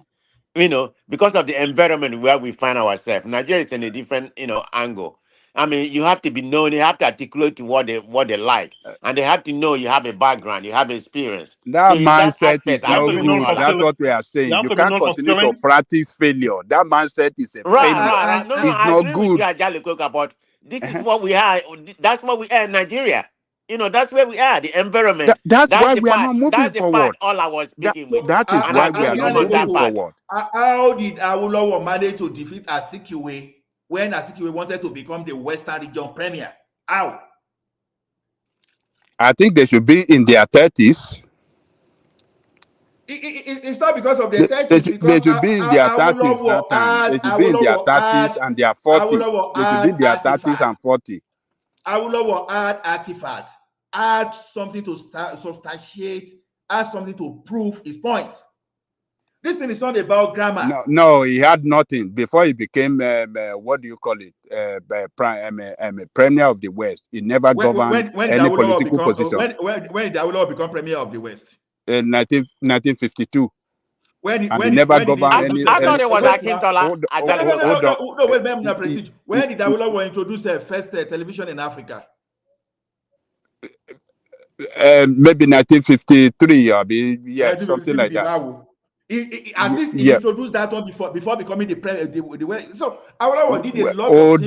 because of the environment where we find ourselves, Nigeria is in a different, angle. I mean, you have to be known, you have to articulate what they like, and they have to know you have a background, you have experience. That mindset is not good. That's what we are saying. You can't continue to practice failure. That mindset is a failure. No, I agree with you, Ajali Koka, but this is what we are. That's what we are in Nigeria. That's where we are, the environment. That's why we are not moving that's forward. The part all I was speaking with. That is why we are not moving forward. How did Awolowo manage to defeat Azikiwe when Azikiwe wanted to become the Western Region Premier? How? I think they should be in their 30s. It's not because of their 30s. They should be in their 30s that time. They should be in their 30s and their 40s. They should be in their 30s and 40s. Awolowo add artifacts, add something to substantiate, add something to prove his point. This thing is not about grammar. No, he had nothing before he became what do you call it? Premier of the West. He never governed any political position. When did Awolowo become Premier of the West? In 1952. When he never governed any. I thought it was Akintola. No, wait, when did Awolowo introduce the first television in Africa? Maybe 1953, something like that. At least he introduced that one before becoming the president. So Awolowo did a lot of Hold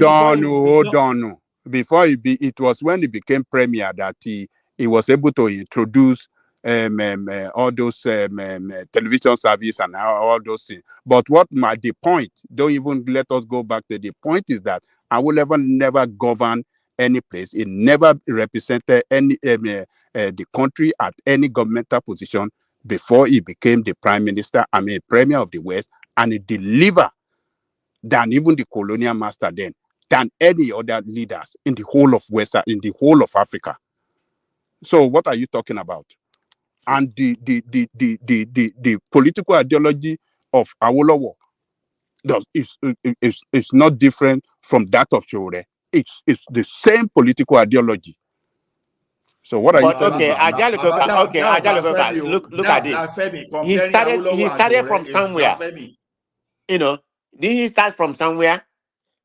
things on. Before it was when he became premier that he was able to introduce all those television service and all those things. But the point, don't even let us go back to the point, is that Awolowo never governed any place. He never represented any the country at any governmental position before he became the premier of the West, and he delivered than even the colonial master then, than any other leaders in the whole of in the whole of Africa. So what are you talking about? And the political ideology of Awolowo is not different from that of Sowore. It's the same political ideology. So what are you talking about? Ajalokoka, look at this. He started from somewhere. You know, did he start from somewhere?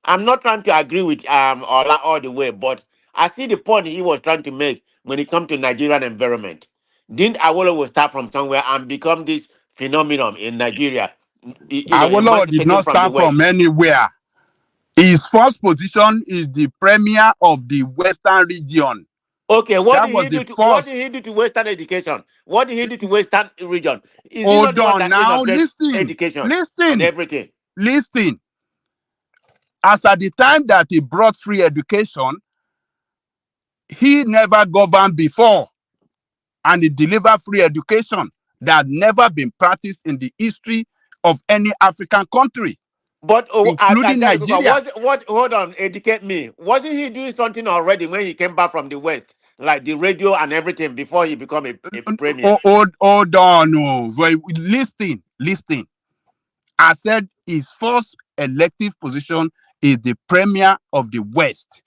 I'm not trying to agree with Ola all the way, but I see the point he was trying to make when it comes to Nigerian environment. Didn't Awolowo start from somewhere and become this phenomenon in Nigeria? Awolowo did not start from anywhere. His first position is the premier of the Western region. Okay, what did he do to Western education? What did he do to Western region? Is he not the one that inaugurated education and everything? Listen. As at the time that he brought free education, he never governed before, and he delivered free education that had never been practiced in the history of any African country, but including Nigeria. Hold on, educate me. Wasn't he doing something already when he came back from the West, like the radio and everything, before he became a premier? Hold on, no. Listen. I said his first elective position is the premier of the West.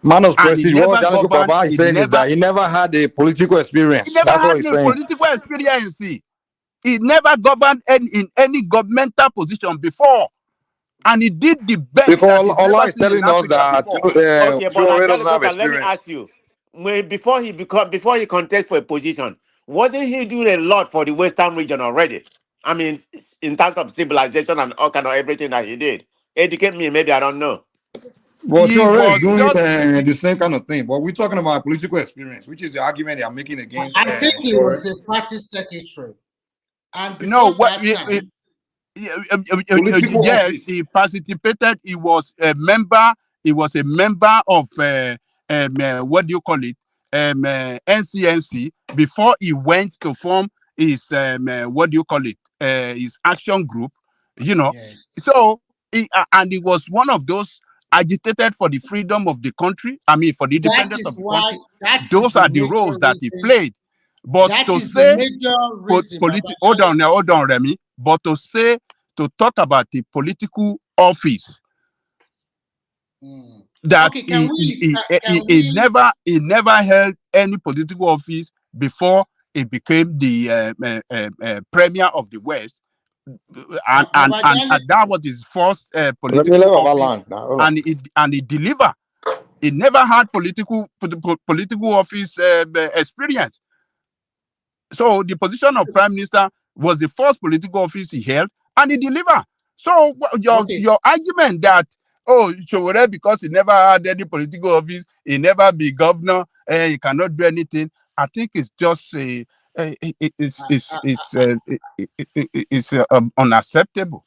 Manos Prestige, what Jalico Baba is saying is that he never had a political experience. He never had a political experience. He never governed in any governmental position before. And he did the best. Because Allah is telling us that okay, but let me ask you. Before he contest for a position, wasn't he doing a lot for the Western region already? I mean, in terms of civilization and all kind of everything that he did. Educate me, maybe I don't know. Well, he was doing the same kind of thing, but we're talking about political experience, which is the argument they are making against. I think he was a party secretary, and before yes, he participated. He was a member. He was a member of what do you call it? NCNC before he went to form his what do you call it? His action group. You know. Yes. So and he was one of those agitated for the freedom of the country. I mean, for the independence of the country. Those are the roles that he played. But to say, hold on, Remy. But to talk about the political office, that he never held any political office before he became the premier of the West, and that was his first political office, and he delivered. He never had political office experience. So the position of prime minister was the first political office he held, and he delivered. So your argument that Sowore, because he never had any political office, he never be governor, he cannot do anything, I think it's just it's unacceptable.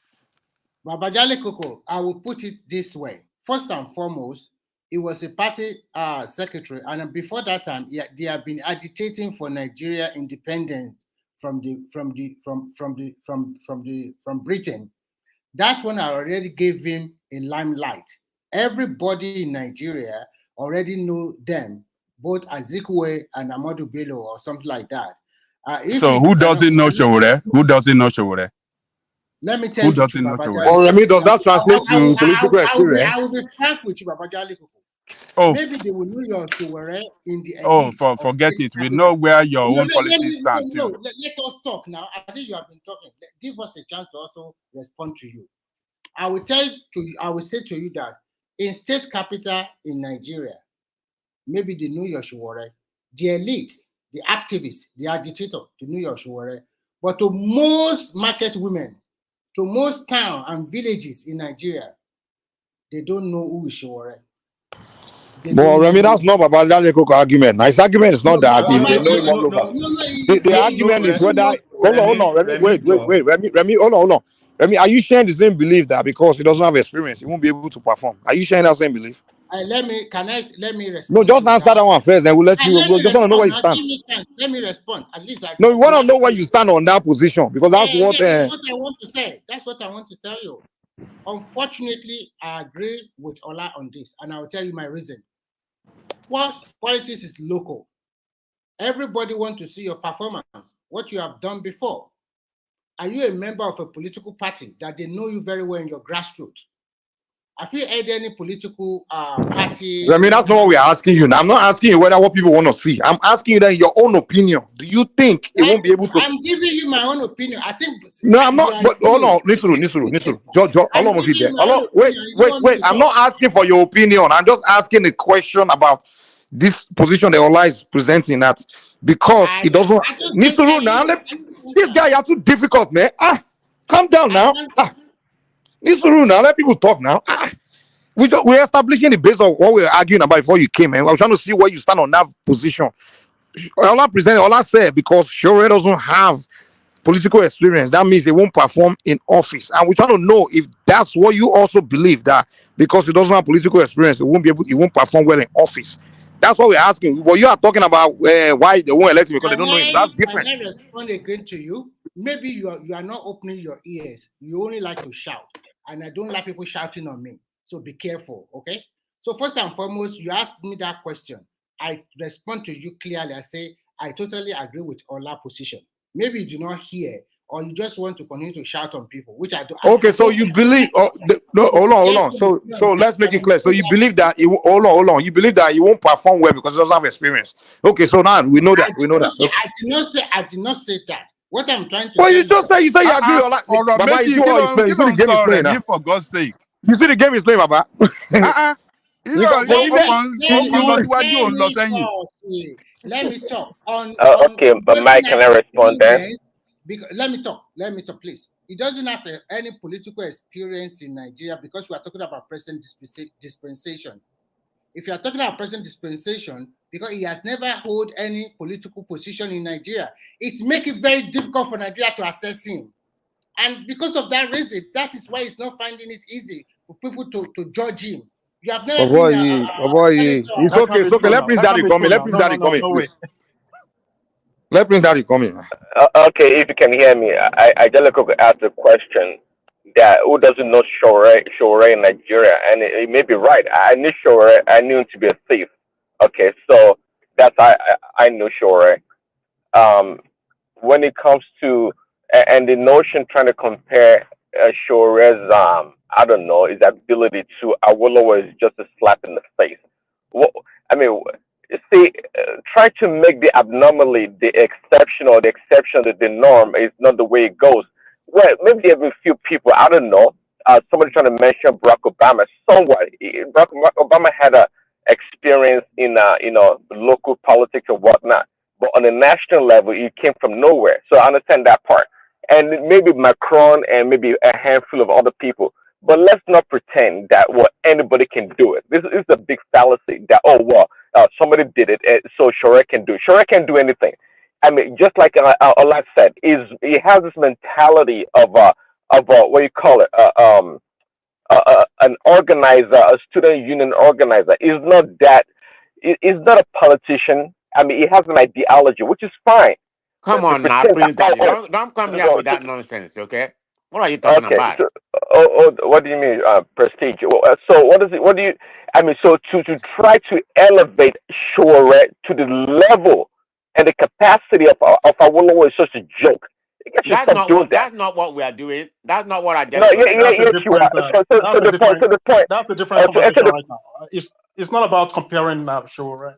Babajale Koko, I will put it this way. First and foremost, he was a party secretary, and before that time, they have been agitating for Nigeria independence from Britain. That one already gave him a limelight. Everybody in Nigeria already knew them, both Azikwe and Amadou Bello or something like that. So who doesn't know Sowore? Who doesn't know Sowore? Let me tell you, does that translate to political experience? I will be frank with you, Babajale Koko. Maybe they will know your Sowore in the elite. Forget it. We know where your own politics stand too. Let us talk now. I think you have been talking. Give us a chance to also respond to you. I will say to you that in state capital in Nigeria, maybe they know your Sowore, the elite, the activists, the agitator, they know your Sowore. But to most market women, to most towns and villages in Nigeria, they don't know who is Shore. But Remy, that's not about that argument. Now, his argument is not that they know him all over. The argument is whether hold on, Remy, wait, Remy, hold on. Remy, are you sharing the same belief that because he doesn't have experience, he won't be able to perform? Are you sharing that same belief? Let me respond. No, just answer that one first, then we'll let you. We just want to know where you stand. Let me respond. At least No, we want to know where you stand on that position because that's what. That's what I want to say. That's what I want to tell you. Unfortunately, I agree with Ola on this, and I will tell you my reason. First, politics is local. Everybody wants to see your performance, what you have done before. Are you a member of a political party that they know you very well in your grassroots? Have you had any political party? I mean, that's not what we're asking you. Now, I'm not asking you whether what people want to see. I'm asking you that in your own opinion. Do you think it won't be able to? I'm giving you my own opinion. I think. No, I'm not. But hold on, Nisuru. Wait. I'm not asking for your opinion. I'm just asking a question about this position that Ola is presenting that because it doesn't. Nisuru, now this guy, you're too difficult, man. Calm down now. Nisuru, now let people talk now. We're establishing the base of what we're arguing about before you came, and we're trying to see where you stand on that position. Ola said because Shore doesn't have political experience, that means they won't perform in office. And we're trying to know if that's what you also believe, that because he doesn't have political experience, he won't perform well in office. That's what we're asking. What you are talking about, why they won't elect him because they don't know him. That's different. When I respond again to you, maybe you are not opening your ears. You only like to shout, and I don't like people shouting on me. So be careful, okay? So first and foremost, you asked me that question. I respond to you clearly. I say I totally agree with Ola's position. Maybe you do not hear, or you just want to continue to shout on people, which I do. Okay, so you believe? No, hold on. So let's make it clear. So you believe that hold on. You believe that he won't perform well because he doesn't have experience. Okay, so now we know that. Okay. I did not say that. What I'm trying to. Well, you just say you agree. Baba, you see what he's playing. You see the game he's playing now. For God's sake. You see the game he's playing, Baba. Let me talk. Okay, but Mike, can I respond there? Let me talk, please. He doesn't have any political experience in Nigeria because we are talking about present dispensation. If you are talking about present dispensation, because he has never held any political position in Nigeria, it makes it very difficult for Nigeria to assess him. And because of that reason, that is why he's not finding it easy for people to judge him. You have never been it's okay. Let Prince Daddy come in. Let Prince Daddy come in, please. Let Prince Daddy come in. Okay, if you can hear me, I just could ask a question that who doesn't know Shore in Nigeria, and it may be right. I knew Shore. I knew him to be a thief. Okay, so that's I knew Shore. When it comes to and the notion trying to compare Shore's I don't know, his ability to Awolowo is just a slap in the face. Try to make the abnormally the exception or the exception to the norm is not the way it goes. Well, maybe every few people, I don't know, somebody trying to mention Barack Obama. Somewhat, Barack Obama had a experience in local politics or whatnot, but on a national level, he came from nowhere. So I understand that part. And maybe Macron and maybe a handful of other people. But let's not pretend that anybody can do it. This is a big fallacy that somebody did it, so Shore can do it. Shore can't do anything. I mean, just like Ola said, he has this mentality of what you call it, an organizer, a student union organizer. He's not not a politician. I mean, he has an ideology, which is fine. Come on now, Prince Daddy. Don't come here with that nonsense, okay? What are you talking about? So, what do you mean, prestige? So what is it? What do you? I mean, so to try to elevate Shore to the level and the capacity of Awolowo is such a joke. That's not what we are doing. That's not what I just. That's a different conversation right now. It's not about comparing Shore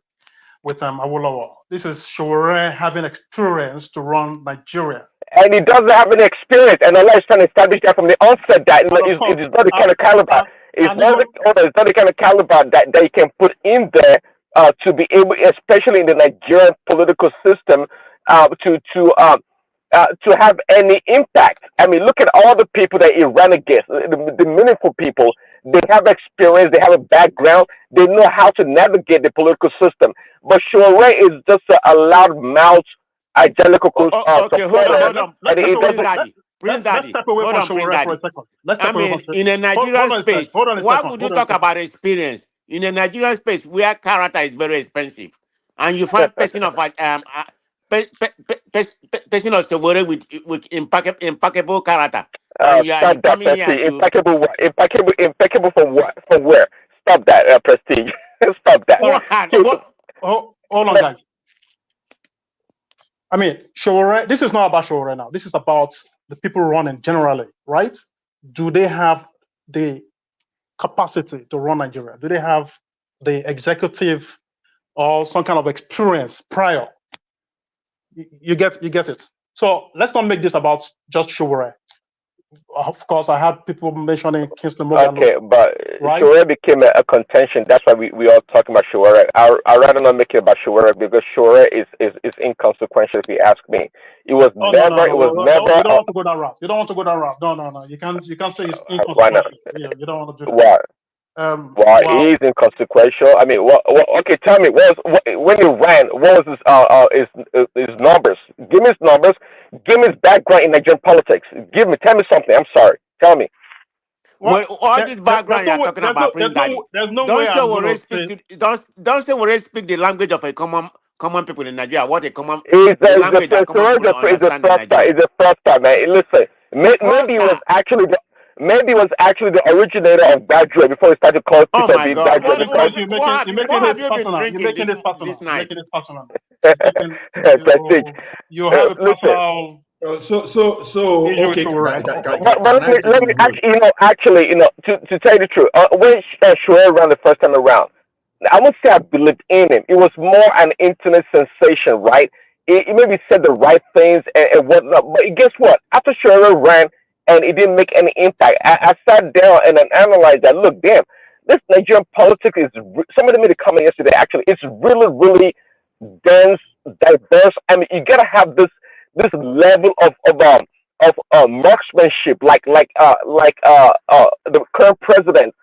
with Awolowo. This is Shore having experience to run Nigeria. And he doesn't have any experience, and Allah is trying to establish that from the onset that it is not the kind of caliber. It's not the kind of caliber that you can put in there to be able, especially in the Nigerian political system, to to have any impact. I mean, look at all the people that he ran against, the meaningful people. They have experience, they have a background, they know how to navigate the political system. But Shore is just a loud mouth, identical Okay, hold on. and he doesn't. Prince Daddy, step away hold from on, Prince Shore Daddy. for a second. Let's I step away mean, from in a Nigerian space, Hold on a why second. would you talk about experience? In a Nigerian space where character is very expensive, and you find person of person of Shore with impeccable character, and you are Stop that, coming here Prestige. to Impeccable what? Impeccable from what? From where? Stop that, Prestige. Stop that. what? Hold on, guys. I mean, Shore, this is not about Shore now. This is about the people running generally, right? Do they have the capacity to run Nigeria? Do they have the executive or some kind of experience prior? You get it. So let's not make this about just Shore. Of course, I had people mentioning Kingston Moghalu. Okay, but right? Shore became a contention. That's why we all talking about Shore. I'd rather not make it about Shore because Shore is inconsequential. If you ask me, it was never. It was never. You don't want to go that route. You don't want to go that route. No. You can't say it's inconsequential. Why not? You don't want to do that. Why? Well, it is inconsequential. I mean, okay, tell me, when you ran, what was his numbers? Give me his numbers. Give me his background in Nigerian politics. Tell me something. I'm sorry. Tell me. Well, all this background you're talking about, Prince Daddy. There's no way I'm going to say. Don't say we speak the language of a common people in Nigeria. What a common It's language that common people understand in Nigeria. It's a fraudster, man. Listen, maybe it was actually the originator of graduate before he started calling people my God. graduate. What have you been drinking this night? You have a personal. Okay. Let me actually, to tell you the truth, when Shore ran the first time around, I won't say I believed in him. It was more an internet sensation, right? He maybe said the right things and whatnot, but guess what? After Shore ran and it didn't make any impact, I sat down and analyzed that. Look, damn, this Nigerian politics is. Somebody made a comment yesterday. Actually, it's really, really dense, diverse. I mean, you gotta have this level of marksmanship, like the current president,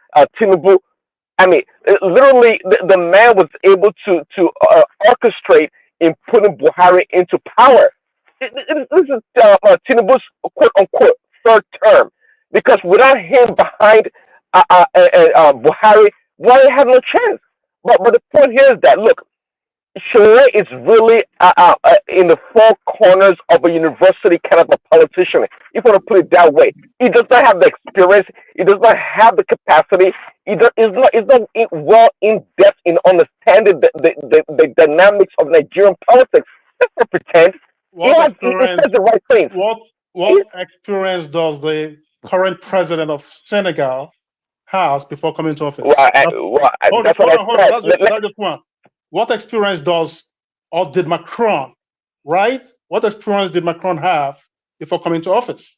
Tinubu. I mean, literally, the man was able to orchestrate in putting Buhari into power. This is Tinubu's quote unquote third term, because without him behind Buhari had no chance. But the point here is that look, Shore is really in the four corners of a university kind of a politician, if you want to put it that way. He does not have the experience. He does not have the capacity. He's not well in depth in understanding the dynamics of Nigerian politics. Let's not pretend. He says the right things. What experience does the current president of Senegal has before coming to office? That's just one. What experience did Macron, right? What experience did Macron have before coming to office?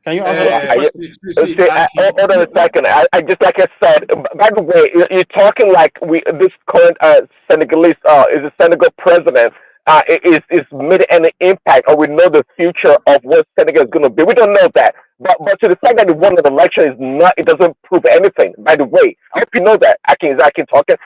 Can you answer that? Hold on a second. I just like I said. By the way, you're talking like this current Senegalese is a Senegal president is made any impact, or we know the future of what Senegal is going to be. We don't know that. But to the fact that he won an election is not. It doesn't prove anything. By the way, I hope you know that. I can talk it.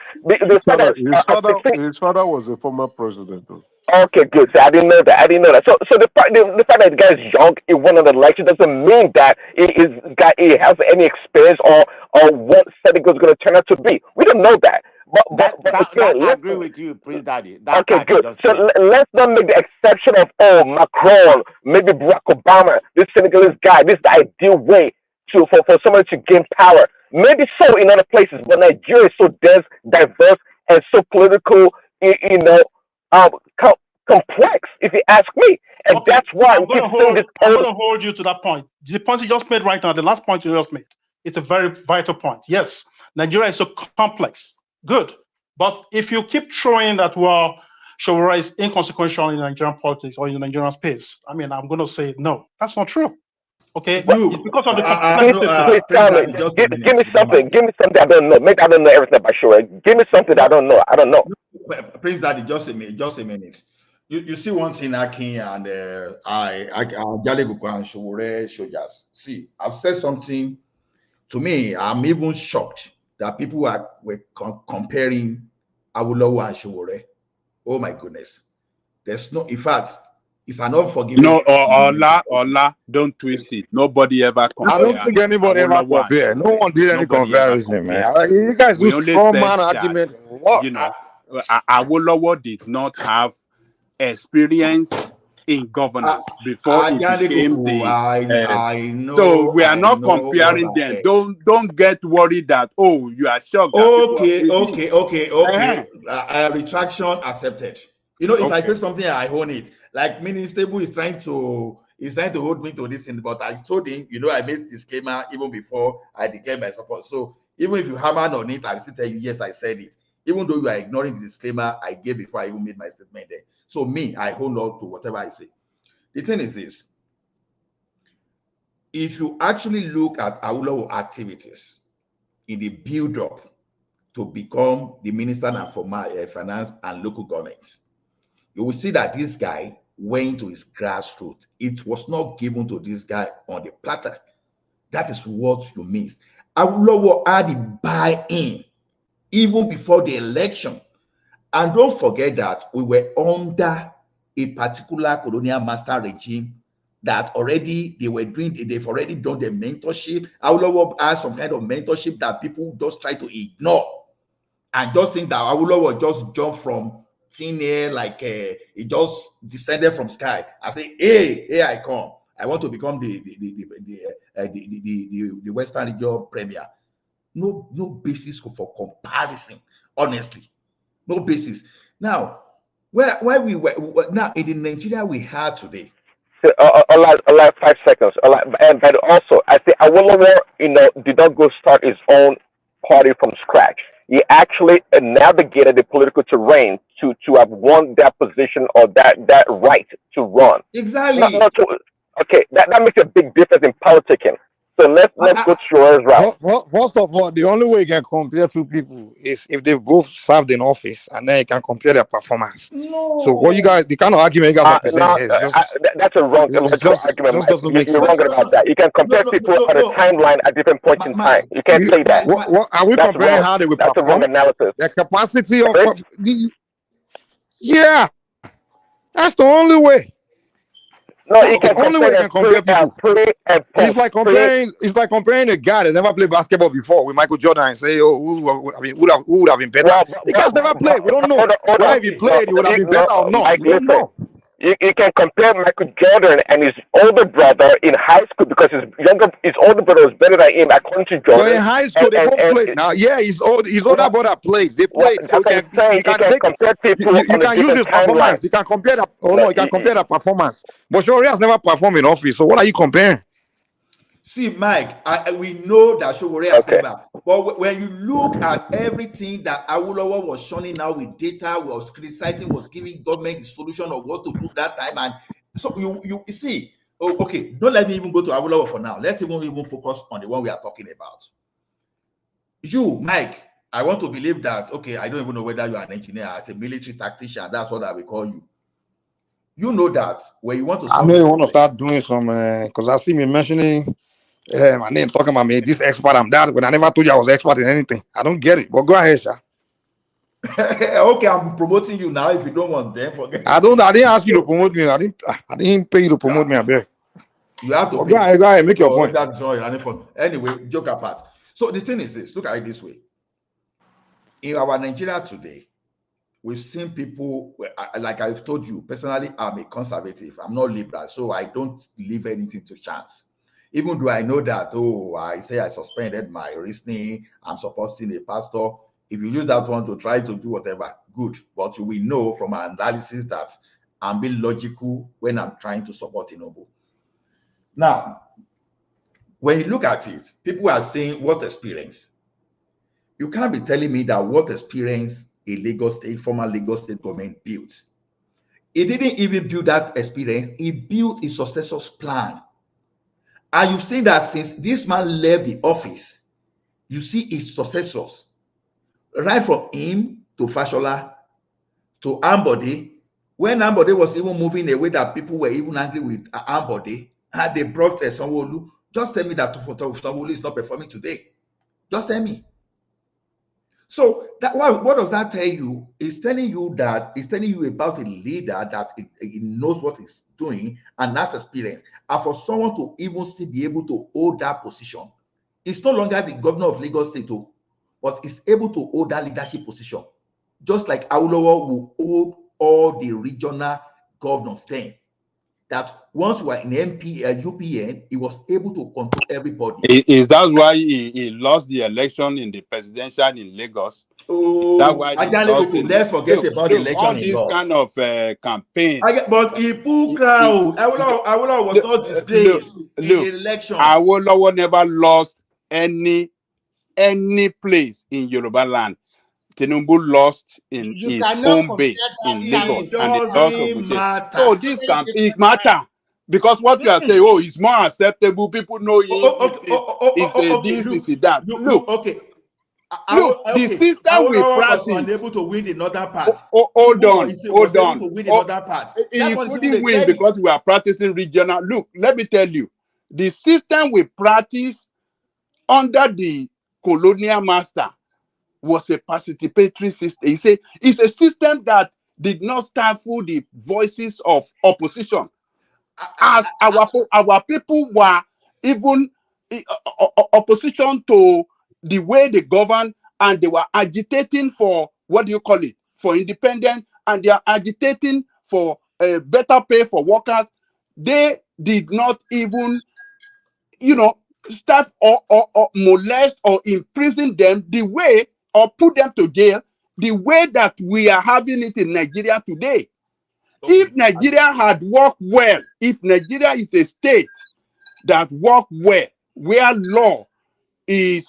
His father was a former president. Though. Okay, good. So I didn't know that. So the fact that the guy is young, he won an election, doesn't mean that he has any experience or what Senegal is going to turn out to be. We don't know that. But I agree with you, Prince Daddy. Okay, good. So let's not make the exception of Macron, maybe Barack Obama, this Senegalese guy. This is the ideal way for somebody to gain power. Maybe so in other places, but Nigeria is so dense, diverse, and so political. Complex, if you ask me, and that's why I'm going to hold you to that point. The point you just made right now, the last point you just made, it's a very vital point. Yes, Nigeria is so complex. Good, but if you keep throwing that, Shore is inconsequential in Nigerian politics or in the Nigerian space, I mean, I'm going to say no. That's not true. Okay, it's because of the please tell me. Give me something. Give me something I don't know. Maybe I don't know everything about Shore. Give me something I don't know. Prince Daddy, just a minute. you see one thing, Akin and Jaleguko and Showore soldiers. See, I've said something. To me, I'm even shocked that people were comparing Awolowo and Showore. Oh my goodness. There's no, in fact, it's an unforgiving. No, Ola, don't twist it. Nobody ever compared. I don't think anybody ever compared. No one did any comparison, man. You guys do straw man argument. What? You know, Awolowo did not have experience in governance before he became the. I know. So we are not comparing them. Don't get worried that you are shocked. Okay. Retraction accepted. You know, if I say something, I own it. Like Minister Stable is trying to hold me to this thing, but I told him, you know, I made disclaimer even before I declared my support. So even if you hammer on it, I will still tell you, yes, I said it. Even though you are ignoring the disclaimer I gave before I even made my statement there. So me, I hold on to whatever I say. The thing is this. If you actually look at Awolowo activities in the build-up to become the Minister for Finance and Local Government, you will see that this guy went to his grassroots. It was not given to this guy on the platter. That is what you miss. Awolowo had the buy-in even before the election. And don't forget that we were under a particular colonial master regime that already they've already done the mentorship. Awolowo has some kind of mentorship that people just try to ignore and just think that Awolowo just jumped from thin air, like he just descended from sky. I say, hey, here I come. I want to become the Western Region Premier. No basis for comparison, honestly. No basis. Now, where we were now in the Nigeria we have today. Like 5 seconds. But also, I think Awolowo, did not go start his own party from scratch. He actually navigated the political terrain to have won that position or that right to run. Exactly. Okay, that makes a big difference in politicking. So let's go Shore's route. First of all, the only way you can compare two people is if they both served in office, and then you can compare their performance. No. So what you guys, the kind of argument you guys are presenting is that's a wrong logical argument. You're wrong about that. You can compare people on a timeline at different points in time. You can't say that. What are we That's comparing wrong. how they will That's a perform? wrong analysis. The capacity of yeah, that's the only way. No, That's the only way you can compare people. It's like comparing a guy that never played basketball before with Michael Jordan and say, who would have been better? The guy's never played. We don't know whether if he played, he would have been better or not. We don't know. You can compare Michael Jordan and his older brother in high school because his older brother was better than him according to Jordan. But in high school, they both played. Now, yeah, his older brother played. They played. So you can use his performance. You can compare that. You can compare that performance. But Showore has never performed in office. So what are you comparing? See, Mike, we know that Showore has never. But when you look at everything that Awolowo was showing out with data, was criticizing, was giving government the solution of what to do that time, and so you see, okay, don't let me even go to Awolowo for now. Let's even focus on the one we are talking about. You, Mike, I want to believe that, okay, I don't even know whether you are an engineer, as a military tactician, that's what I will call you. You know that when you want to. I know you want to start doing some, because I see me mentioning. My name talking about me, this expert, I'm that, when I never told you I was expert in anything. I don't get it. But go ahead, sir. Okay, I'm promoting you now. If you don't want them, forget. I didn't ask you to promote me. I didn't pay you to promote me, I beg. You have to pay. Go ahead, make your point. That's not anyway, joke apart. So the thing is this, look at it this way. In our Nigeria today, we've seen people, like I've told you, personally, I'm a conservative. I'm not liberal, so I don't leave anything to chance. Even though I know that, I say I suspended my reasoning, I'm supporting a pastor. If you use that one to try to do whatever, good. But you will know from our analysis that I'm being logical when I'm trying to support Tinubu. Now, when you look at it, people are saying, what experience? You can't be telling me that what experience a former Lagos State government built. It didn't even build that experience. It built a successor's plan. And you've seen that since this man left the office, you see his successors, right from him to Fashola, to Ambody, When Ambode was even moving away, that people were even angry with Ambode, and they brought Sanwo-Olu. Just tell me that Sanwo-Olu is not performing today. Just tell me. So that what does that tell you? It's telling you about a leader that he knows what he's doing and has experience. And for someone to even still be able to hold that position, it's no longer the governor of Lagos State, but is able to hold that leadership position. Just like Awolowo will hold all the regional governors then. That once you are in UPN, he was able to control everybody. Is that why he lost the election in the presidential in Lagos? Oh, let's forget about the election all in this Lagos. kind of campaign. But he pulled crowd. Awolowo was not disgraced in the election. Awolowo never lost any place in Yoruba land. Tinubu lost in his home base in Lagos, and it doesn't matter. So this campaign matter because what you are saying, it's more acceptable. People know it's that. Look, the system we practice. Was unable to win the northern part. Hold on. To win the northern part. He couldn't win because we are practicing regional. Look, let me tell you, the system we practice under the colonial master was a participatory system. He said it's a system that did not stifle the voices of opposition. As our people were even opposition to the way they govern, and they were agitating for for independence, and they are agitating for better pay for workers. They did not even, staff or molest or imprison them the way, or put them to jail the way that we are having it in Nigeria today. If Nigeria had worked well, if Nigeria is a state that work well, where law is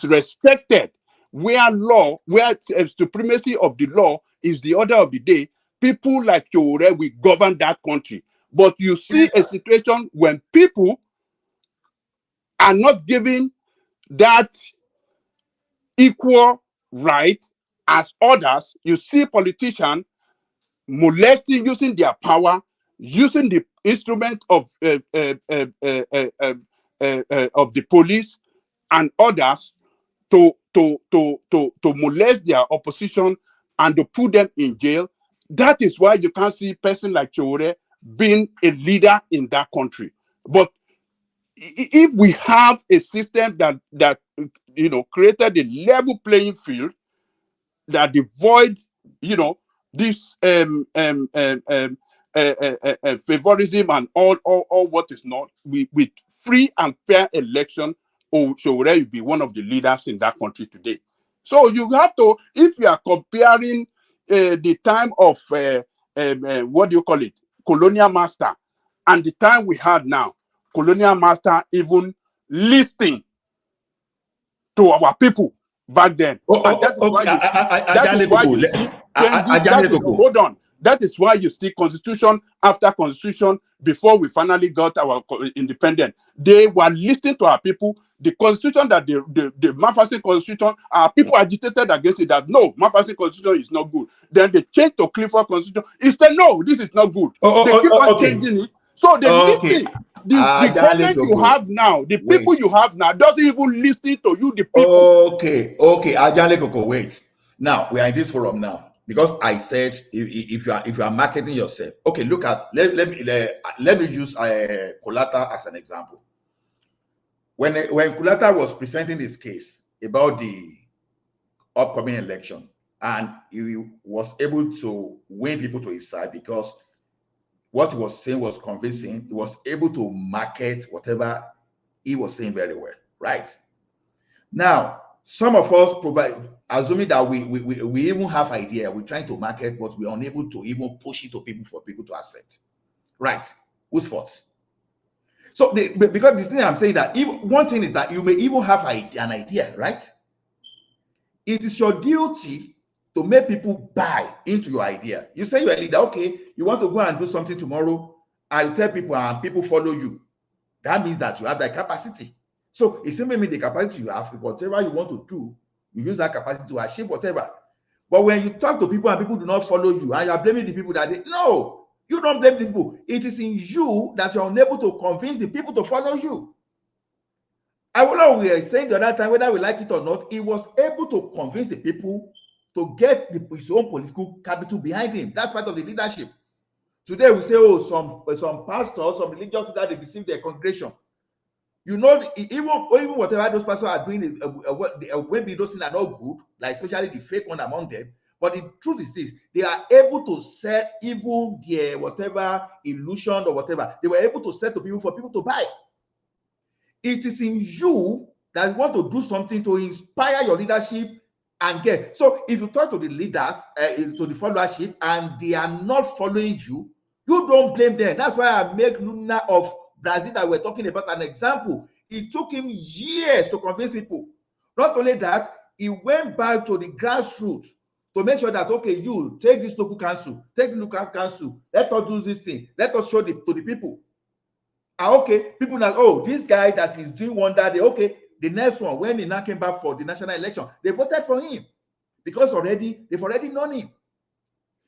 respected, where supremacy of the law is the order of the day, people like Chowore will govern that country. But you see a situation when people are not given that equal right as others. You see politicians molesting, using their power, using the instrument of the police and others to molest their opposition and to put them in jail. That is why you can't see a person like Chowore being a leader in that country. But if we have a system that created a level playing field that devoid this favorism and all what is not, with free and fair election, Chowore will be one of the leaders in that country today. So you have to, if you are comparing the time of colonial master, and the time we had now, colonial master even listening to our people back then. Hold on. That is why you see constitution after constitution before we finally got our independence. They were listening to our people. The constitution that the Mafasi constitution, our people agitated against it, that no, Mafasi constitution is not good. Then they changed to Clifford constitution. Instead, no, this is not good. They keep on changing it. So they listen. The government you have now, the people you have now, doesn't even listen to you, the people. Okay, Ajale Koko, wait. Now we are in this forum now because I said if you are marketing yourself, okay. Look at let me use Kolata as an example. When Kolata was presenting this case about the upcoming election, and he was able to win people to his side because what he was saying was convincing. He was able to market whatever he was saying very well, right? Now, some of us assuming that we even have idea, we're trying to market, but we're unable to even push it to people for people to accept. Right? Whose fault? So, because this thing I'm saying that one thing is that you may even have an idea, right? It is your duty to make people buy into your idea. You say you're a leader, okay, you want to go and do something tomorrow, I tell people and people follow you. That means that you have that capacity. So it simply means the capacity you have, whatever you want to do, you use that capacity to achieve whatever. But when you talk to people and people do not follow you, and you are blaming the people no, you don't blame the people. It is in you that you're unable to convince the people to follow you. Awolowo, we were saying the other time, whether we like it or not, he was able to convince the people to get his own political capital behind him. That's part of the leadership. Today we say, oh, some pastors, some religious leaders, they deceive their congregation. You know, even whatever those pastors are doing, maybe those things are not good, like especially the fake one among them. But the truth is this: they are able to sell even their whatever illusion or whatever. They were able to sell to people for people to buy. It is in you that you want to do something to inspire your leadership and get. So if you talk to the leaders, to the followership, and they are not following you, you don't blame them. That's why I make Luna of Brazil that we're talking about an example. It took him years to convince people. Not only that, he went back to the grassroots to make sure that, okay, you take this local council, take the local council, let us do this thing, let us show it to the people. Okay, people like, oh, this guy that is doing wonder, okay, the next one, when he now came back for the national election, they voted for him because they've already known him.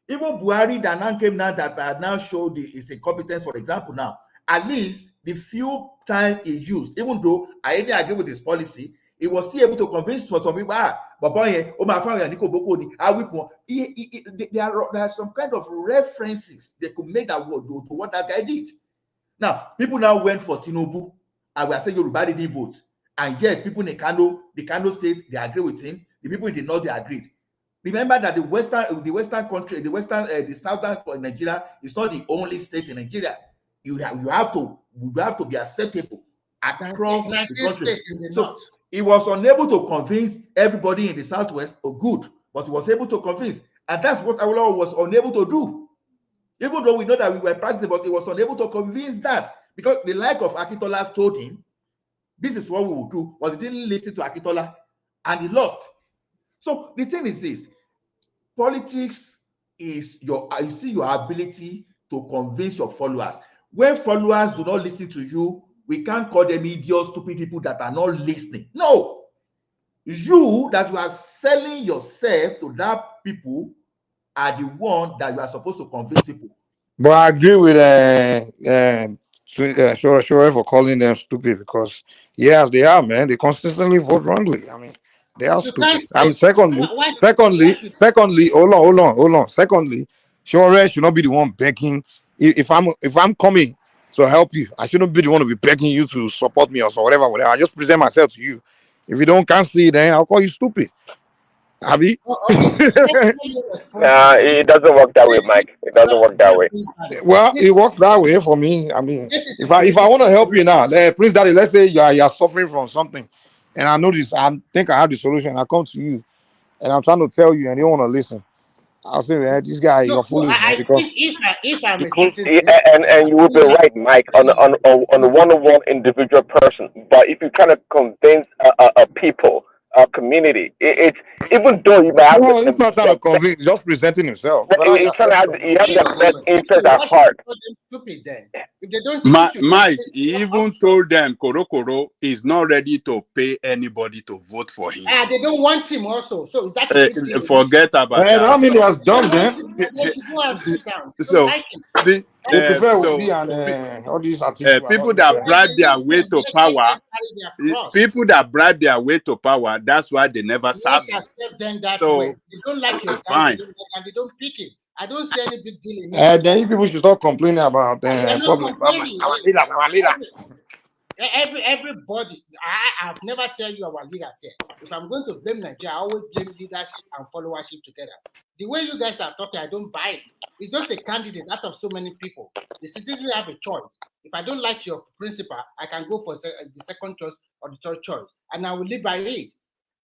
Even Buhari that now came now that now showed his incompetence, for example, now, at least the few time he used, even though I didn't agree with his policy, he was still able to convince for some people, but boy, there are some kind of references they could make that word to what that guy did. Now, people now went for Tinubu, and we are saying Yoruba didn't vote, and yet people in the Kano state, they agree with him. The people in the north, they agreed. Remember that the southern Nigeria is not the only state in Nigeria. You have to be acceptable across the country. So he was unable to convince everybody in the southwest, good, but he was able to convince, and that's what Awolowo was unable to do. Even though we know that we were practicing, but he was unable to convince that, because the like of Akintola told him, this is what we will do, but he didn't listen to Akintola, and he lost. So the thing is this: politics is your ability to convince your followers. When followers do not listen to you, we can't call them idiots, stupid people that are not listening. No, you are selling yourself to that people are the one that you are supposed to convince people. But I agree with Shore for calling them stupid, because yes, they are, man. They consistently vote wrongly. I mean, they are stupid. I mean, secondly, hold on. Secondly, Shore should not be the one begging. If I'm coming to help you, I shouldn't be the one to be begging you to support me or so whatever. I just present myself to you. If you can't see, then I'll call you stupid. Abi? It doesn't work that way, Mike. It doesn't work that way. Well, it works that way for me. I mean, if I want to help you now, Prince Daddy, let's say you're suffering from something, and I know this, I think I have the solution. I come to you, and I'm trying to tell you, and you don't want to listen. I'll say, man, this guy, you're foolish, man. Because if I'm a citizen, and you will be right, Mike, on a one-on-one individual person. But if you kind of convince a people, a community, it's even though you might have it's not trying to convince, just presenting himself. But he's trying to have the best interest at heart. Stupid then. If they don't Mike, he even told them Korokoro is not ready to pay anybody to vote for him. They don't want him also. So is that a big deal? Forget about that. I mean, he has done them. So people that bribe their way to power, people that bribe their way to power, that's why they never serve. Accept them that way. They don't like your fine. And they don't pick it. I don't see any big deal in it. Then you people should start complaining about public. Everybody, I've never tell you our leaders here. If I'm going to blame Nigeria, I always blame leadership and followership together. The way you guys are talking, I don't buy it. It's just a candidate out of so many people. The citizens have a choice. If I don't like your principle, I can go for the second choice or the third choice, and I will live by it.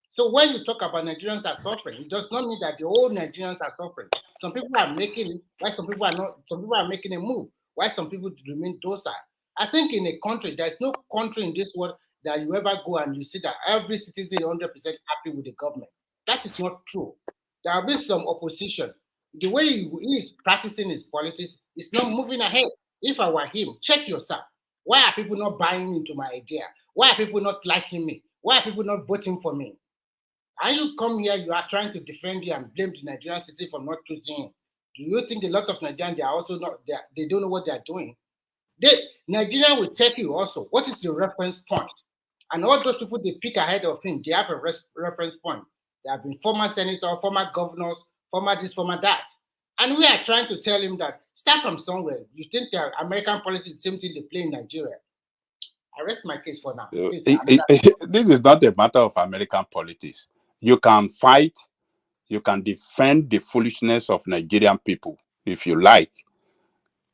So when you talk about Nigerians are suffering, it does not mean that the whole Nigerians are suffering. Some people are making it, while some people are not. Some people are making a move, while some people remain docile. I think in a country, there's no country in this world that you ever go and you see that every citizen is 100% happy with the government. That is not true. There will be some opposition. The way he is practicing his politics is not moving ahead. If I were him, check yourself. Why are people not buying into my idea? Why are people not liking me? Why are people not voting for me? And you come here, you are trying to defend you and blame the Nigerian city for not choosing him. Do you think a lot of Nigerians, they are also not, they don't know what they are doing? Nigeria will check you also. What is the reference point? And all those people they pick ahead of him, they have a reference point. They have been former senators, former governors, former this, former that. And we are trying to tell him that start from somewhere. You think that American politics, same thing they play in Nigeria. I rest my case for now. Please, This is not a matter of American politics. You can fight, you can defend the foolishness of Nigerian people if you like.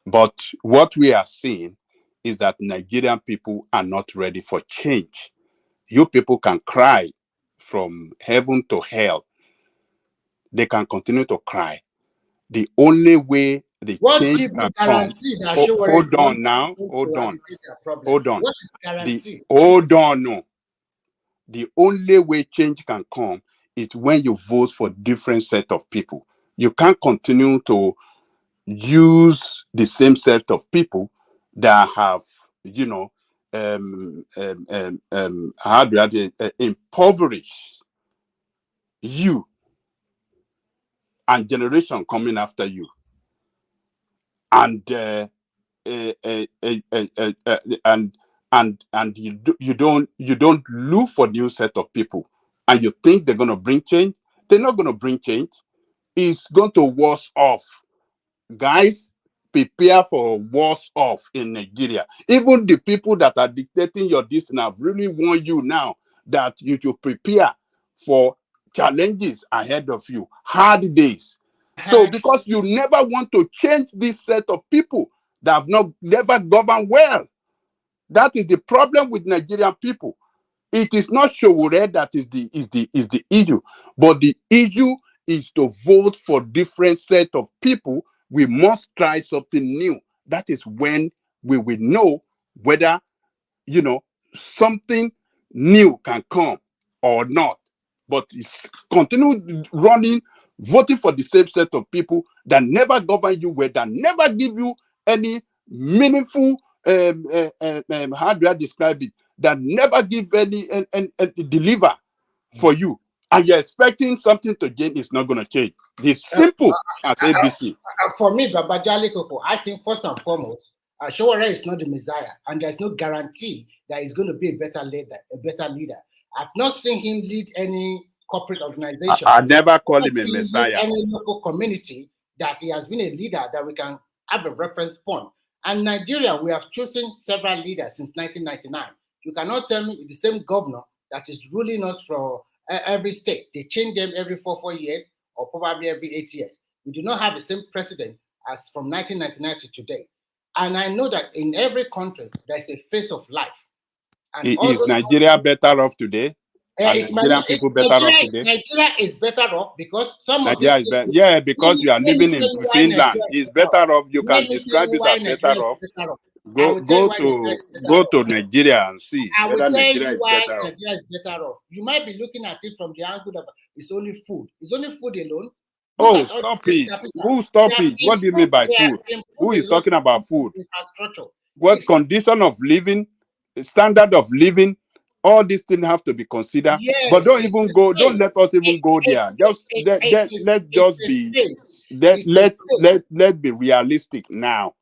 But what we are seeing is that Nigerian people are not ready for change. You people can cry from heaven to hell. They can continue to cry. The only way the change can come. Hold on now. Hold on. Hold on. What is guarantee? Hold on. No. The only way change can come is when you vote for different set of people. You can't continue to use the same set of people that have, how do I impoverish you and generation coming after you, and you don't look for new set of people, and you think they're going to bring change. They're not going to bring change. It's going to worse off. Guys, prepare for worse off in Nigeria. Even the people that are dictating your destiny have really warned you now that you should prepare for challenges ahead of you, hard days. So because you never want to change this set of people that have never governed well. That is the problem with Nigerian people. It is not Showore that is the issue, but the issue is to vote for different set of people. We must try something new. That is when we will know whether something new can come or not. But continue running, voting for the same set of people that never govern you well, that never give you any meaningful how do I describe it? That never give any deliver for you, and you're expecting something to change. It's not going to change. It's simple as ABC. For me, Babajali Koko, I think first and foremost, Showore is not the Messiah, and there's no guarantee that he's going to be a better leader. I've not seen him lead any corporate organization. I never call him a Messiah. Any local community that he has been a leader that we can have a reference point. And Nigeria, we have chosen several leaders since 1999. You cannot tell me the same governor that is ruling us for every state. They change them every 4 years or probably every 8 years. We do not have the same president as from 1999 to today. And I know that in every country, there's a phase of life. And is Nigeria better off today? Are Nigerian people better off today? Nigeria is better off because some of Nigeria is because you are living in Finland. It's better off. You can describe it as better off. Go to Nigeria and see whether Nigeria is better off. Nigeria is better off. You might be looking at it from the angle of it's only food. It's only food alone. Oh, stop it. Who stop it? What do you mean by food? Who is talking about food? What condition of living, standard of living, all these things have to be considered. Yes, but don't let us even go there. Let's be realistic now.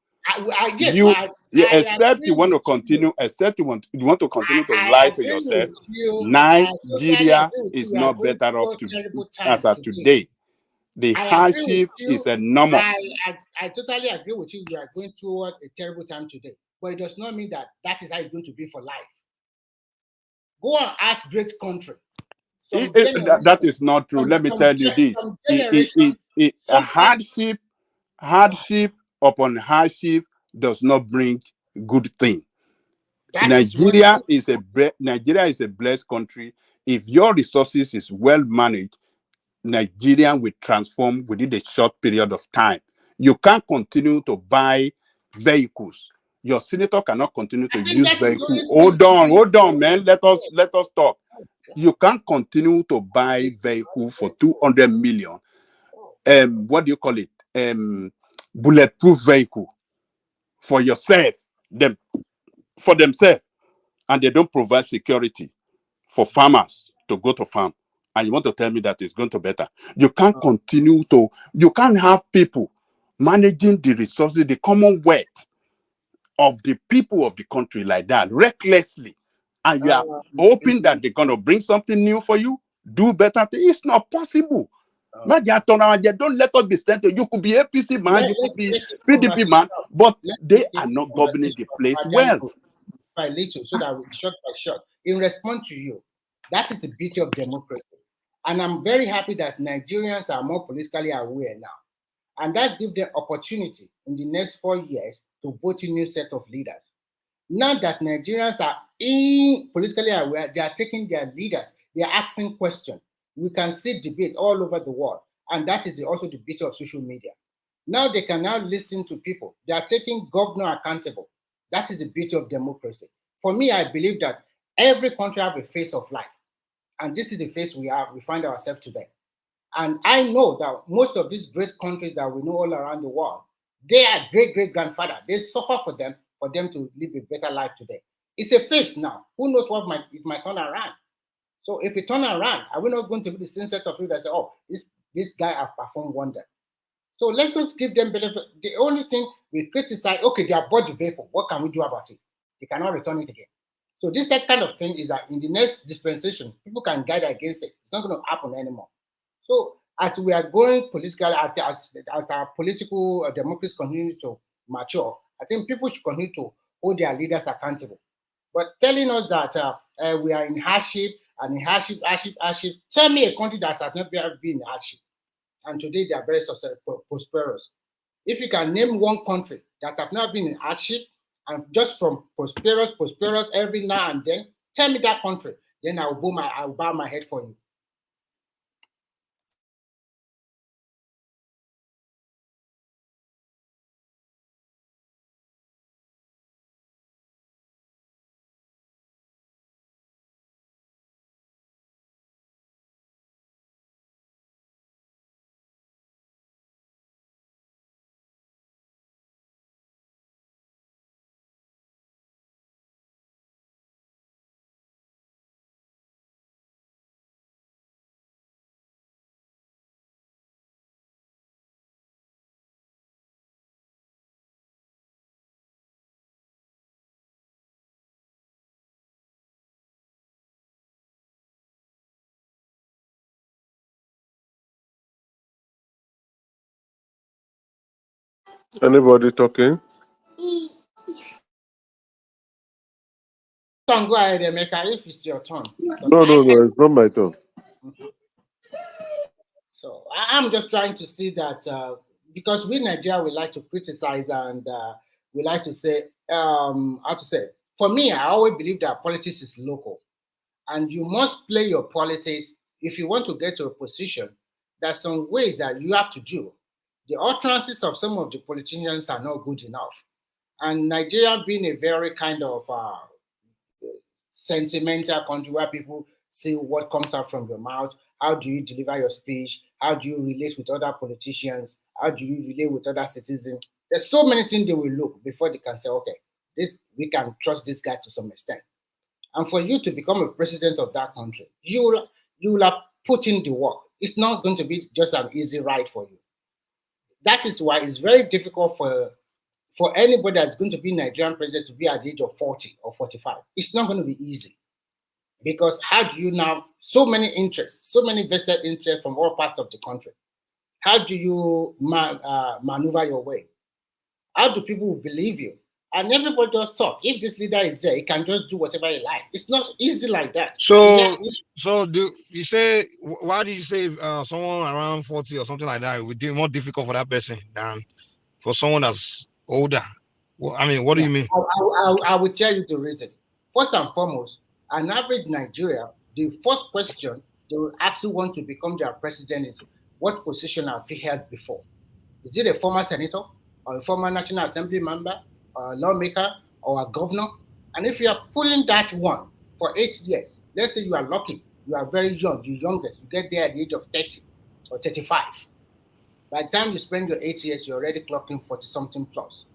Except you want to continue to lie to yourself. Nigeria is not better off as of today. The hardship is enormous. I totally agree with you. We are going toward a terrible time today. But it does not mean that is how it's going to be for life. Go and ask great country. That is not true. Let me tell you this. Hardship upon hardship does not bring good thing. Nigeria is a blessed country. If your resources is well managed, Nigeria will transform within a short period of time. You can't continue to buy vehicles. Your senator cannot continue to use vehicles. Hold on, man. Let us talk. You can't continue to buy vehicle for 200 million. What do you call it? Bulletproof vehicle for yourself, for themselves, and they don't provide security for farmers to go to farm. and you want to tell me that it's going to better. You can't continue to, you can't have people managing the resources, the commonwealth of the people of the country like that, recklessly. And you are hoping that they're going to bring something new for you, do better things. It's not possible. Don't let us be sent to you. Could be APC man, you could be PDP man, but they are not governing the place well. By little, so that we short by short, in response to you, that is the beauty of democracy. And I'm very happy that Nigerians are more politically aware now. And that gives them opportunity in the next 4 years to vote a new set of leaders. Now that Nigerians are politically aware, they are taking their leaders, they are asking questions. We can see debate all over the world. And that is also the beauty of social media. Now they can now listen to people. They are taking governor accountable. That is the beauty of democracy. For me, I believe that every country has a face of life. And this is the face we find ourselves today. And I know that most of these great countries that we know all around the world, they are great-great-grandfather. They suffer for them to live a better life today. It's a face now. Who knows what it might turn around? So if it turn around, are we not going to be the same set of people that say, oh, this guy has performed wonder? So let us give them benefit. The only thing we criticize, okay, they are bought the vehicle. What can we do about it? They cannot return it again. So this kind of thing is that in the next dispensation, people can guide against it. It's not going to happen anymore. So as we are going politically, as our political democracy continue to mature, I think people should continue to hold their leaders accountable. But telling us that we are in hardship and in hardship, tell me a country that has not been in hardship. And today they are very successful, prosperous. If you can name one country that have not been in hardship and just from prosperous every now and then, tell me that country. Then I will bow my head for you. Anybody talking? Go ahead, Emeka, if it's your turn. No, it's not my turn. So I'm just trying to see that because we in Nigeria, we like to criticize and we like to say, how to say, for me, I always believe that politics is local and you must play your politics. If you want to get to a position, there's some ways that you have to do. The utterances of some of the politicians are not good enough. And Nigeria being a very kind of sentimental country where people see what comes out from your mouth, how do you deliver your speech, how do you relate with other politicians, how do you relate with other citizens. There's so many things they will look before they can say, okay, we can trust this guy to some extent. And for you to become a president of that country, you will have put in the work. It's not going to be just an easy ride for you. That is why it's very difficult for anybody that's going to be Nigerian president to be at the age of 40 or 45. It's not going to be easy. Because how do you now, so many interests, so many vested interests from all parts of the country. How do you maneuver your way? How do people believe you? And everybody just talk. If this leader is there, he can just do whatever he likes. It's not easy like that. So do you say, why did you say someone around 40 or something like that would be more difficult for that person than for someone that's older? Well, I mean, what do you mean? I will tell you the reason. First and foremost, an average Nigeria, the first question they will actually want to become their president is, what position have you held before? Is it a former senator or a former National Assembly member or a lawmaker or a governor? And if you are pulling that one for 8 years, let's say you are lucky, you are very young, you're youngest, you get there at the age of 30 or 35. By the time you spend your 8 years, you're already clocking 40-something plus.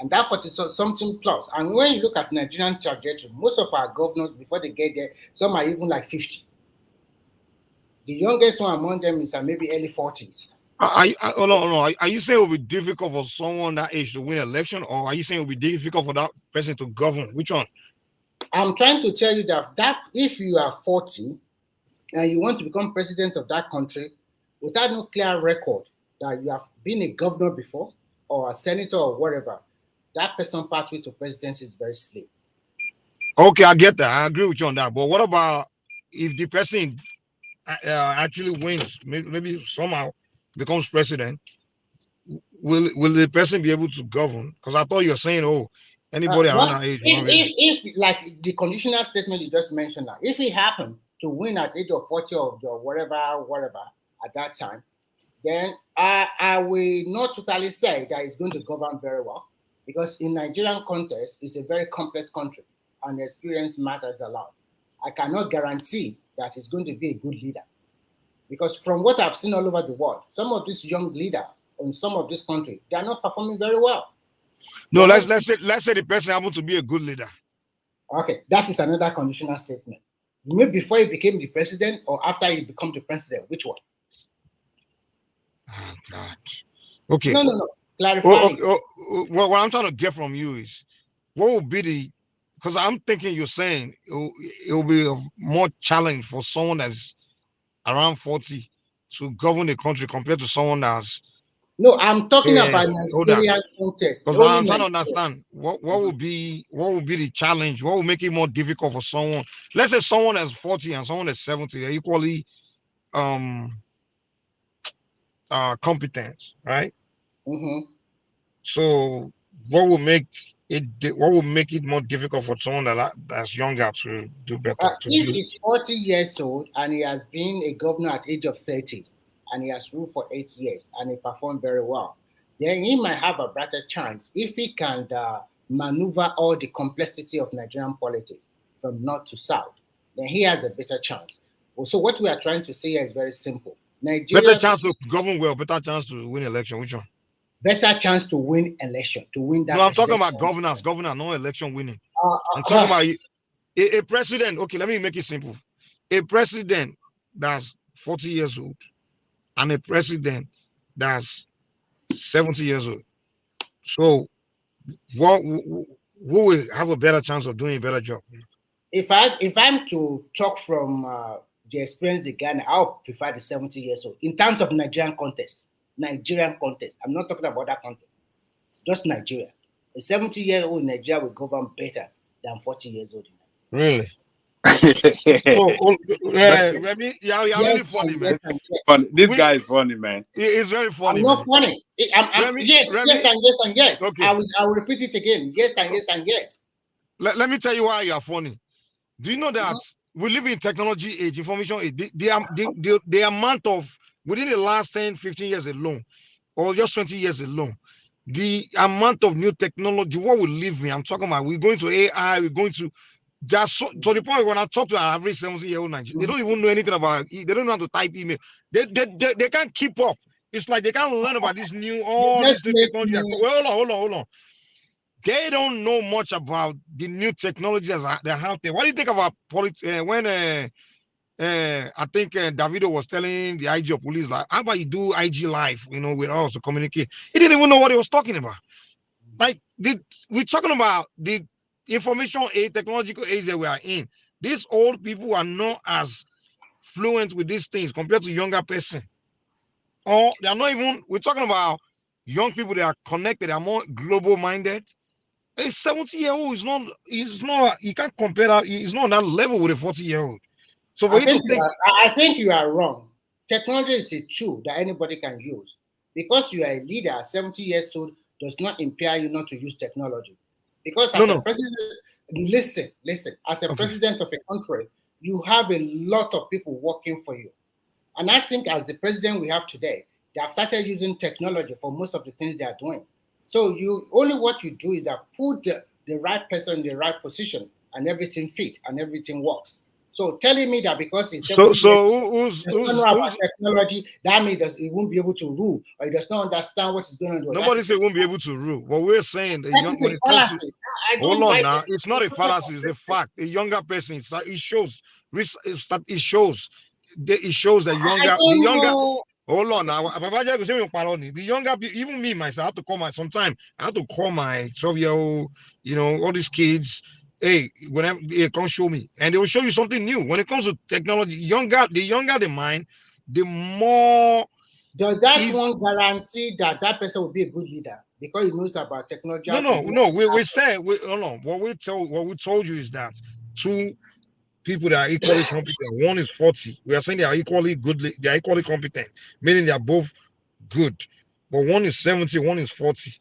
And that 40-something plus. And when you look at Nigerian trajectory, most of our governors, before they get there, some are even like 50. The youngest one among them is maybe early 40s. Hold on. Are you saying it will be difficult for someone that age to win election, or are you saying it will be difficult for that person to govern? Which one? I'm trying to tell you that if you are 40 and you want to become president of that country without no clear record that you have been a governor before or a senator or whatever, that person pathway to presidency is very slim. Okay, I get that. I agree with you on that. But what about if the person actually wins, maybe somehow becomes president? Will the person be able to govern? Because I thought you're saying, oh, anybody around that age. If like the conditional statement you just mentioned, now, if it happened to win at age of 40 or whatever at that time, then I will not totally say that it's going to govern very well, because in Nigerian context, it's a very complex country and experience matters a lot. I cannot guarantee that it's going to be a good leader, because from what I've seen all over the world, some of these young leaders in some of this country, they are not performing very well. No, let's say the person happened to be a good leader. Okay, that is another conditional statement. Maybe before he became the president or after he become the president, which one? Oh God. Okay. No. Clarify. What I'm trying to get from you is what would be the, because I'm thinking you're saying it will be a more challenge for someone that's around 40 to govern the country compared to someone that's. No, I'm talking about Nigerian context. Because I'm trying to understand what would be the challenge, what would make it more difficult for someone. Let's say someone that's 40 and someone that's 70, they're equally competent, right? Mm-hmm. So what will make it more difficult for someone that's younger to do better? If he's 40 years old and he has been a governor at age of 30 and he has ruled for 8 years and he performed very well, then he might have a brighter chance if he can maneuver all the complexity of Nigerian politics from north to south. Then he has a better chance. So what we are trying to say here is very simple. Better chance to govern well, better chance to win election. Which one? Better chance to win election, to win that. No, I'm talking about governance, no election winning. I'm talking about a president. Okay, let me make it simple. A president that's 40 years old and a president that's 70 years old. So, who will have a better chance of doing a better job? If I'm to talk from the experience in Ghana, I'll prefer the 70 years old in terms of Nigerian context. I'm not talking about that country. Just Nigeria. A 70-year-old in Nigeria will govern better than 40 years old. Really? Remy, you're really funny, man. Funny. This guy is funny, man. It's very funny. I'm not funny. Remy, yes, and yes. Okay. I will repeat it again. Yes, and yes. Let me tell you why you are funny. Do you know that we live in technology age, information age? The amount of, within the last 10, 15 years alone, or just 20 years alone, the amount of new technology, what we live in, I'm talking about, we're going to AI, we're going to just to the point when I talk to an average 70-year-old Nigerian, they don't even know anything about it. They don't know how to type email. They can't keep up. It's like they can't learn about this new, this new technology. Hold on. They don't know much about the new technologies that are out there. What do you think about when I think Davido was telling the IG of police, like, how about you do IG live, with us to communicate? He didn't even know what he was talking about. Like, we're talking about the information age, technological age that we are in. These old people are not as fluent with these things compared to younger person. Or they're not even, we're talking about young people that are connected, are more global minded. A 70-year-old is not, you can't compare that, he's not on that level with a 40-year-old. So I think you are wrong. Technology is a tool that anybody can use. Because you are a leader, 70 years old does not impair you not to use technology. Because as a president, listen, as a president of a country, you have a lot of people working for you. And I think as the president we have today, they have started using technology for most of the things they are doing. So what you do is that put the right person in the right position and everything fit and everything works. So telling me that because he's who's about technology, that means he won't be able to rule, or he does not understand what is going on. Nobody said he won't be able to rule. What we're saying, hold on now, it's not a fallacy, it's a fact. A younger person, it shows it shows that I don't know. hold on now. The younger people, even me myself, I have to call my sometime. I have to call my 12-year-old, all these kids. Hey, whenever they come show me, and they will show you something new. When it comes to technology, the younger the mind, the more. Does that one guarantee that that person will be a good leader because he knows about technology? No. We said what we told you is that two people that are equally competent. One is 40. We are saying they are equally good. They are equally competent, meaning they are both good. But one is 70, one is 40.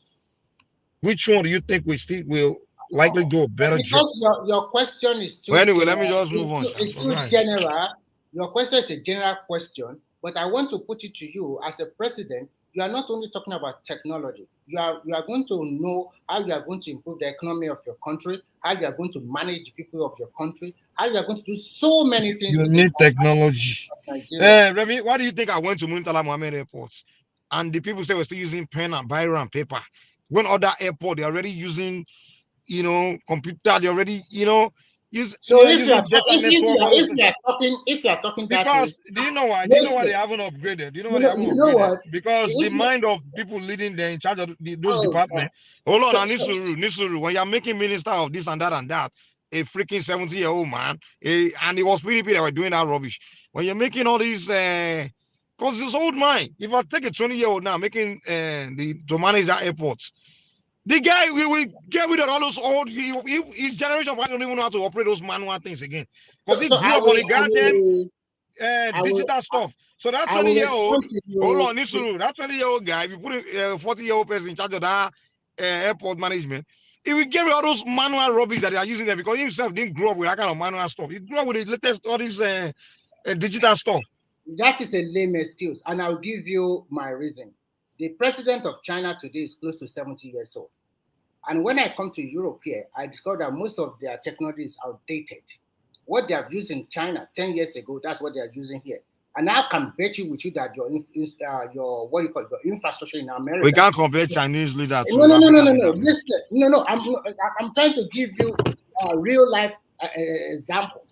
Which one do you think will likely do a better job? Because your question is too. Well, anyway, let me just move on. It's too general. Your question is a general question, but I want to put it to you as a president. You are not only talking about technology. You are going to know how you are going to improve the economy of your country, how you are going to manage the people of your country, how you are going to do so many things. You need technology. Remy, why do you think I went to Muntala Mohammed Airport and the people say we're still using pen and biro and paper? When other airport, they're already using, computer, they already, So if you are talking that way, do you know why? Do you know why they haven't upgraded? Do you know why they haven't upgraded? Because the mind of people leading there in charge of those departments. Hold on, Nisuru, when you're making minister of this and that, a freaking 70-year-old man, and it was PDP that were doing that rubbish. When you're making all these, because it's old mind. If I take a 20-year-old now making to manage that airport, the guy will get rid of all those old. His generation don't even know how to operate those manual things again because he grew up on the goddamn digital stuff. So that 20-year-old, hold on, Nisuru, that 20-year-old guy, if you put a 40-year-old person in charge of that airport management, he will get rid of all those manual rubbish that they are using there because he himself didn't grow up with that kind of manual stuff. He grew up with the latest all this digital stuff. That is a lame excuse, and I'll give you my reason. The president of China today is close to 70 years old. And when I come to Europe here, I discovered that most of their technology is outdated. What they have used in China 10 years ago, that's what they are using here. And I can bet you with you that your infrastructure in America. We can't compare Chinese leaders. No. Listen, no. I'm trying to give you a real life example.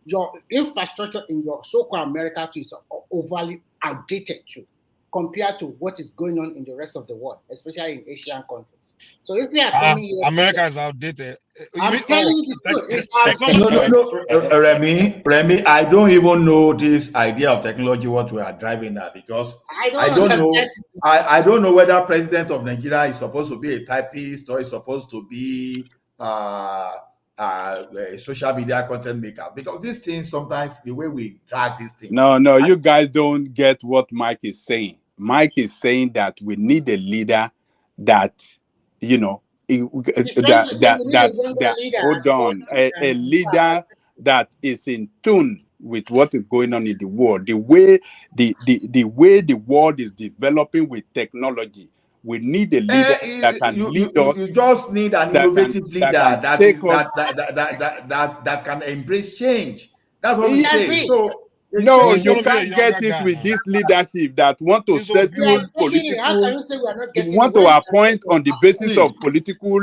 Your infrastructure in your so-called America is overly outdated too, compared to what is going on in the rest of the world, especially in Asian countries. So if we are coming here, America is outdated. I'm telling you the truth. It's outdated. No, Remy, I don't even know this idea of technology what we are driving at because I don't know whether president of Nigeria is supposed to be a typist or is supposed to be a social media content maker because these things sometimes the way we drag these things. No, you guys don't get what Mike is saying. Mike is saying that we need a leader that hold on, a leader that is in tune with what is going on in the world, the way the world is developing with technology. We need a leader that can lead us. You just need an innovative leader that can embrace change. That's what we say. So no, you can't get it with this leadership that want to settle political. Want to appoint on the basis of political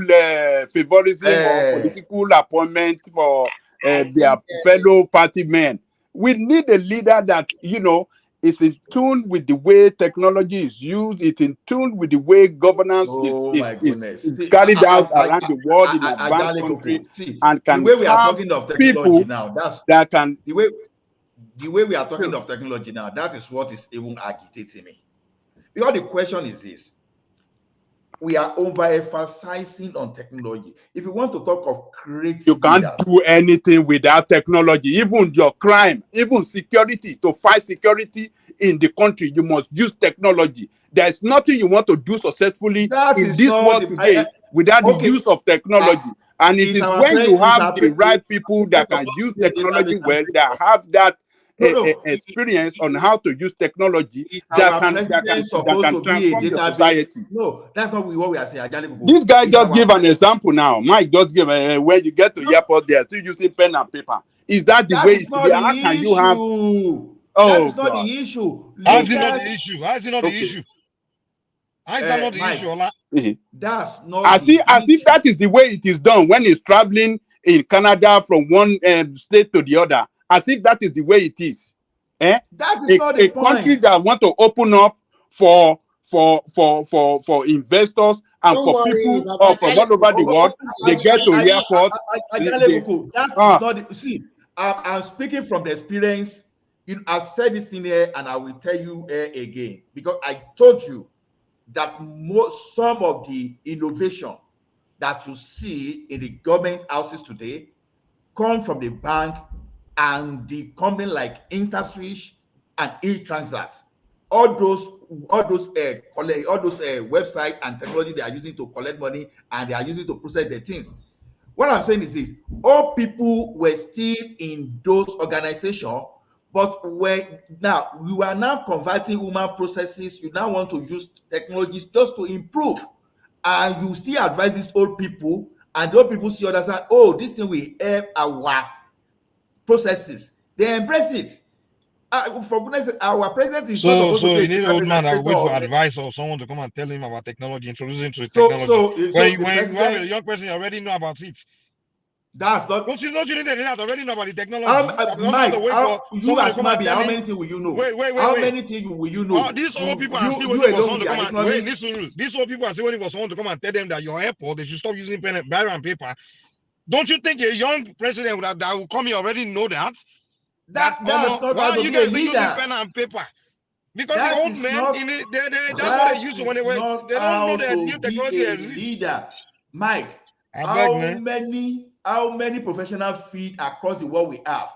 favorism or political appointment for their fellow party men. We need a leader that is in tune with the way technology is used. It's in tune with the way governance is carried out around the world in advanced countries, and can the way we are talking of technology now. That can the way we are talking of technology now, that is what is even agitating me. Because the question is this: we are overemphasizing on technology. If you want to talk of creative, you can't do anything without technology. Even your crime, even security, to fight security in the country, you must use technology. There is nothing you want to do successfully in this world today without the use of technology. And it is when you have the right people that can use technology well, that have that experience on how to use technology that can transform the society. No, that's not what we are saying. This guy just give an example now. Mike just give when you get to the airport, they are still using pen and paper. Is that the way it should be? How can you have? That is not the issue. How is it not the issue? How is it not the issue? How is that not the issue, Ola? That's not. As if that is the way it is done when he's traveling in Canada from one state to the other. As if that is the way it is. That is not the point. Country that want to open up for investors and for people from all over the world, they get to airport. That is not the, see. I'm speaking from the experience. I've said this in here, and I will tell you again, because I told you that some of the innovation that you see in the government houses today come from the bank and the company like Interswitch and eTransact. All those websites and technology they are using to collect money, and they are using to process the things. What I'm saying is this: all people were still in those organizations, but now we are now converting human processes. You now want to use technologies just to improve, and you still advise these old people, and the old people see understand, oh, this thing will help our processes. They embrace it. For goodness sake, our president is not supposed to be you need an old man that wait for advice or someone to come and tell him about technology, introduce him to technology. When you have a young person, you already know about it. That's not. Don't you need that already know about the technology? Mike, how many things will you know? Wait. How many things will you know? These old people are still waiting for someone to come and wait. These old people are still waiting for someone to come and tell them that your airport, they should stop using pen and paper. Don't you think a young president that will come here already know that? Why are you guys using pen and paper? Because the old men, that's what they use when they don't know that new technology exists. Leader, Mike, how many professional feet across the world we have?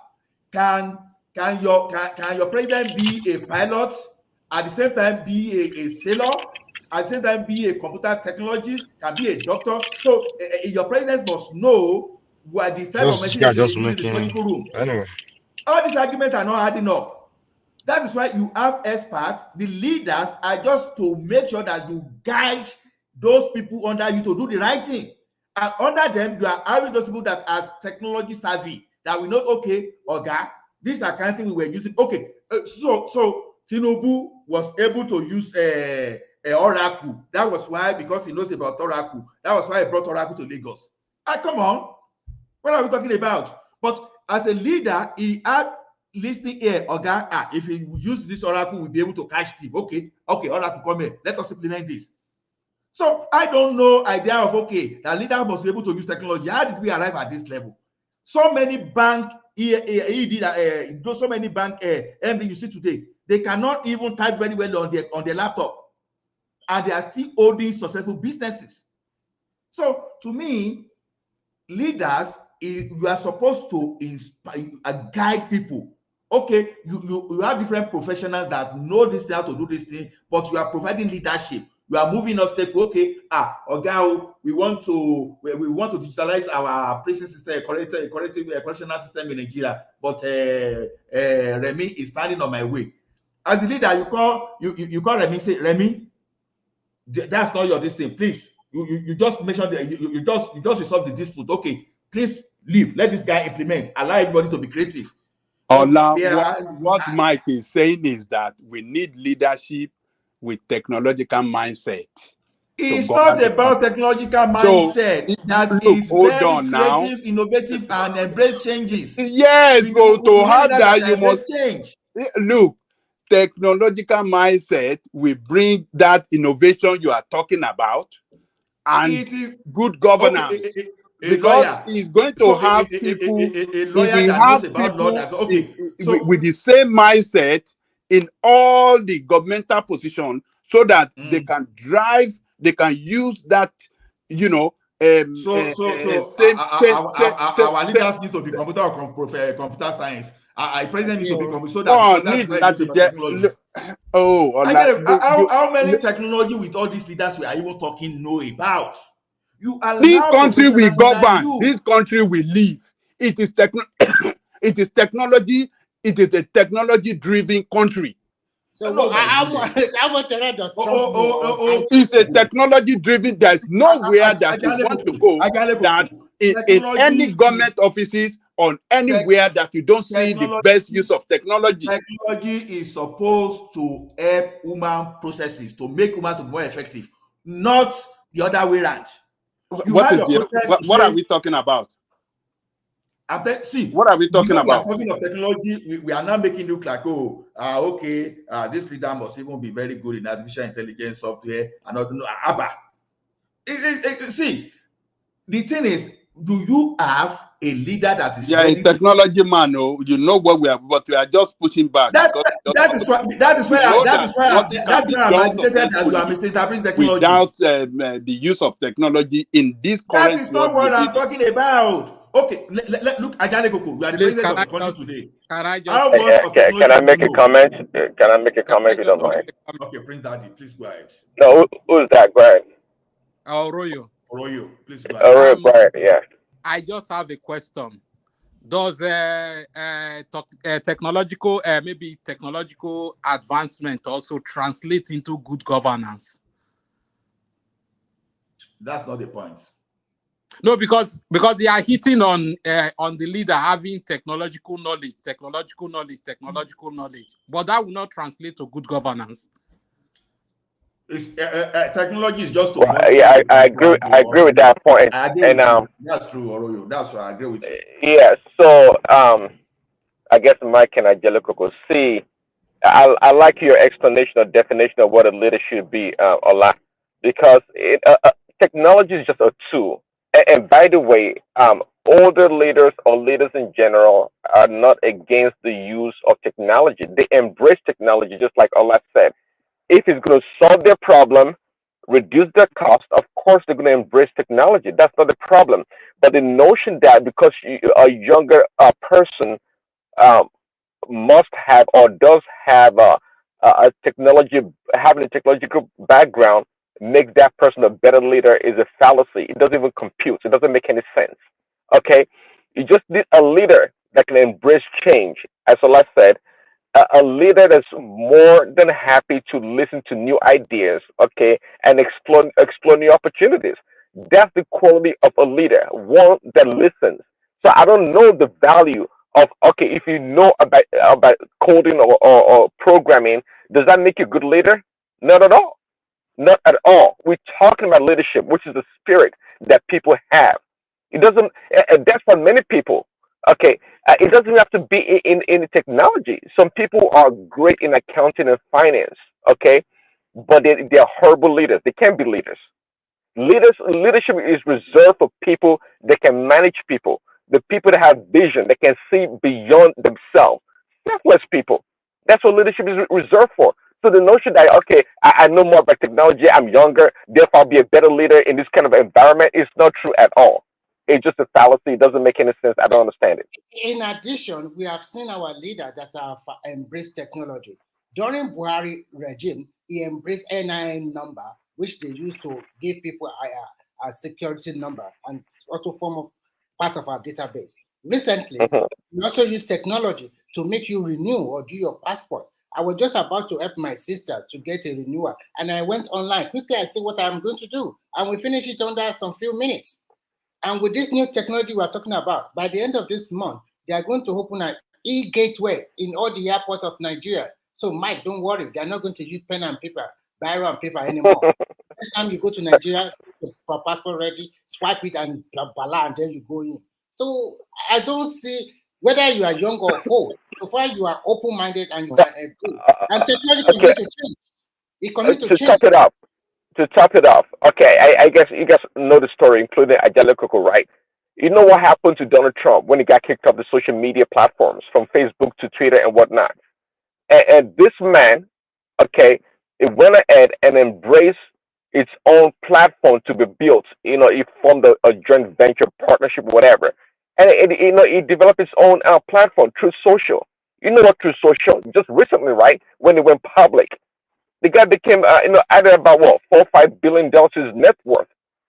Can your president be a pilot, at the same time be a sailor, at the same time be a computer technologist, can be a doctor? So your president must know what the type of machine is in the surgical room. Anyway. All these arguments are not adding up. That is why you have experts. The leaders are just to make sure that you guide those people under you to do the right thing. And under them, you are having those people that are technology savvy, that we know, okay, this accounting we were using. Okay, so Tinubu was able to use Oracle. That was why, because he knows about Oracle. That was why he brought Oracle to Lagos. Come on. What are we talking about? But as a leader, he had listening here, if he use this Oracle, we'll be able to catch him. Okay, Oracle, come here. Let us implement this. So I don't know idea of, the leader must be able to use technology. How did we arrive at this level? So many bank, so many bank MD you see today, they cannot even type very well on their laptop, and they are still holding successful businesses. So to me, leaders, you are supposed to inspire, guide people. Okay, you have different professionals that know this thing, how to do this thing, but you are providing leadership. You are moving up step. Okay, we want to digitalize our prison system, correctional system in Nigeria, but Remy is standing on my way. As a leader, you call Remy, say, Remy, that's not your this thing. Please, you just make sure that you just resolve the dispute. Okay, please leave. Let this guy implement. Allow everybody to be creative. What Mike is saying is that we need leadership with technological mindset. It's not about technological mindset. That is very creative, innovative, and embrace changes. Yes, to have that, you must change. Look, technological mindset will bring that innovation you are talking about and good governance. Because he's going to have people, with the same mindset in all the governmental positions, so that they can drive, they can use that, our leaders need to be computer or computer science. Our president needs to be computer, so that how many technology with all these leaders we are even talking know about? This country will govern. This country will live. It is it is technology. It is a technology-driven country. So it's a technology-driven. There's nowhere that you want to go that in any government offices or anywhere that you don't see the best use of technology. Technology is supposed to help human processes, to make human to be more effective, not the other way around. What are we talking about? See, what are we talking about? We are talking of technology. We are now making look like, oh, okay, this leader must even be very good in artificial intelligence software and not know ABBA. See, the thing is, do you have a leader that is Yeah, a ready technology man, oh, you know what we are, but we are just pushing back. that is why I'm agitated that you are misinterpreting technology. Without the use of technology in this current That is not what I'm talking about. Okay, look, Ajale Koko, you are the president of the country today. Can I make a comment? Can I make a comment if you don't mind? Okay, Prince Daddy, please go ahead. No, who's that? Go ahead. Oroyo, please go ahead. Oroyo, go ahead, yeah. I just have a question. Does technological advancement also translate into good governance? That's not the point. No, because they are hitting on the leader having technological knowledge, but that will not translate to good governance. Technology is just to I agree with that point. That's true, Oroyo. That's right. I agree with you. Yeah. So I guess Mike and Angelica could see. I like your explanation or definition of what a leader should be, Ola, because technology is just a tool. And by the way, older leaders or leaders in general are not against the use of technology. They embrace technology, just like Ola said. If it's going to solve their problem, reduce their cost, of course they're going to embrace technology. That's not the problem. But the notion that because a younger person must have or does have a technology, having a technological background makes that person a better leader is a fallacy. It doesn't even compute. It doesn't make any sense. Okay? You just need a leader that can embrace change. As Allah said, a leader that's more than happy to listen to new ideas, okay, and explore new opportunities. That's the quality of a leader, one that listens. So I don't know the value of, okay, if you know about coding or programming, does that make you a good leader? Not at all. Not at all. We're talking about leadership, which is the spirit that people have. It doesn't, that's for many people. Okay, it doesn't have to be in technology. Some people are great in accounting and finance, okay, but they're horrible leaders. They can't be leaders. Leadership is reserved for people that can manage people, the people that have vision, that can see beyond themselves. Selfless people. That's what leadership is reserved for. So the notion that, okay, I know more about technology, I'm younger, therefore I'll be a better leader in this kind of environment is not true at all. It's just a fallacy. It doesn't make any sense. I don't understand it. In addition, we have seen our leaders that have embraced technology. During Buhari regime, he embraced NIN number, which they used to give people a security number and also form of part of our database. Recently, we also use technology to make you renew or do your passport. I was just about to help my sister to get a renewal, and I went online quickly. I see what I'm going to do, and we finish it under some few minutes. And with this new technology we're talking about, by the end of this month, they are going to open an e-gateway in all the airports of Nigeria. So, Mike, don't worry. They're not going to use pen and paper, biro and paper anymore. Next time you go to Nigeria for passport ready, swipe it and blah, and then you go in. So, I don't see whether you are young or old. So far, you are open-minded and you can agree. And technology continues to change. It continues to change. To top it off, okay, I guess you guys know the story, including Ajala Koko, right? You know what happened to Donald Trump when he got kicked off the social media platforms from Facebook to Twitter and whatnot. And this man, okay, it went ahead and embraced its own platform to be built. You know, he formed a joint venture partnership, whatever. And it developed its own platform, Truth Social. You know what Truth Social? Just recently, right, when it went public. The guy became, added about $4 or $5 billion to his net worth.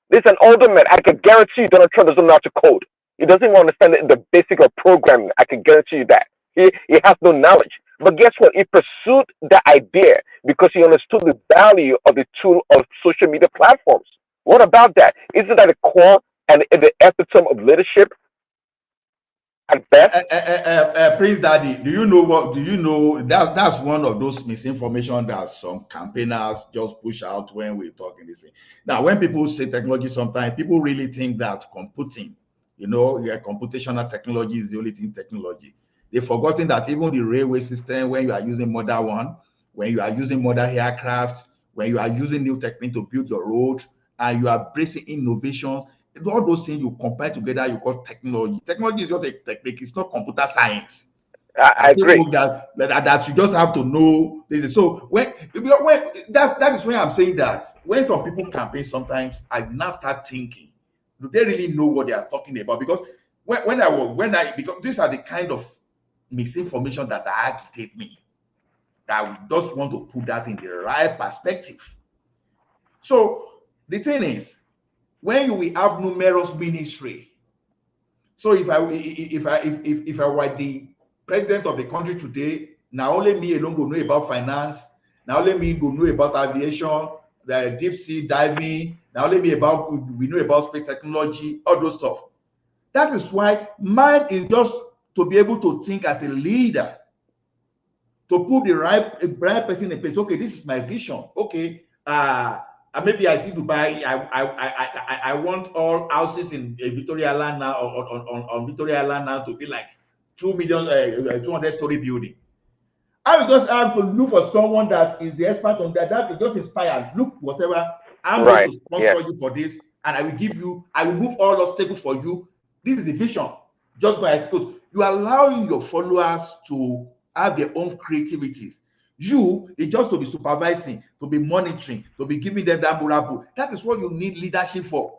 This is an older man. I can guarantee you Donald Trump doesn't know how to code. He doesn't even understand the basic of programming. I can guarantee you that. He has no knowledge. But guess what? He pursued the idea because he understood the value of the tool of social media platforms. What about that? Isn't that a core and the epitome of leadership? Prince Daddy, do you know that's one of those misinformation that some campaigners just push out when we're talking this thing. Now, when people say technology, sometimes people really think that computing You know, yeah, computational technology is the only thing technology. They've forgotten that even the railway system, when you are using modern one, when you are using modern aircraft, when you are using new technique to build your road, and you are bracing innovation, all those things you combine together, you call technology. Technology is not a technique, it's not computer science. I agree. That you just have to know this. So when that is when I'm saying that when some people campaign, sometimes I now start thinking, do they really know what they are talking about? Because because these are the kind of misinformation that agitate me. That I just want to put that in the right perspective. So the thing is, when you will have numerous ministry. So if I were the president of the country today, now only me alone go know about finance, now only me go know about aviation, the deep sea diving, now only me we know about space technology, all those stuff. That is why mine is just to be able to think as a leader, to put the right person in place. Okay, this is my vision. Okay, maybe I see Dubai. I want all houses in Victoria Island now, on Victoria Island now, to be like 2 million, 200-story building. I will just have to look for someone that is the expert on that. That is just inspired. Look, whatever, I'm going to sponsor you for this, and I will move all obstacles for you. This is the vision. Just by exposure, you are allowing your followers to have their own creativities. You is just to be supervising, to be monitoring, to be giving them that murabu. That is what you need leadership for.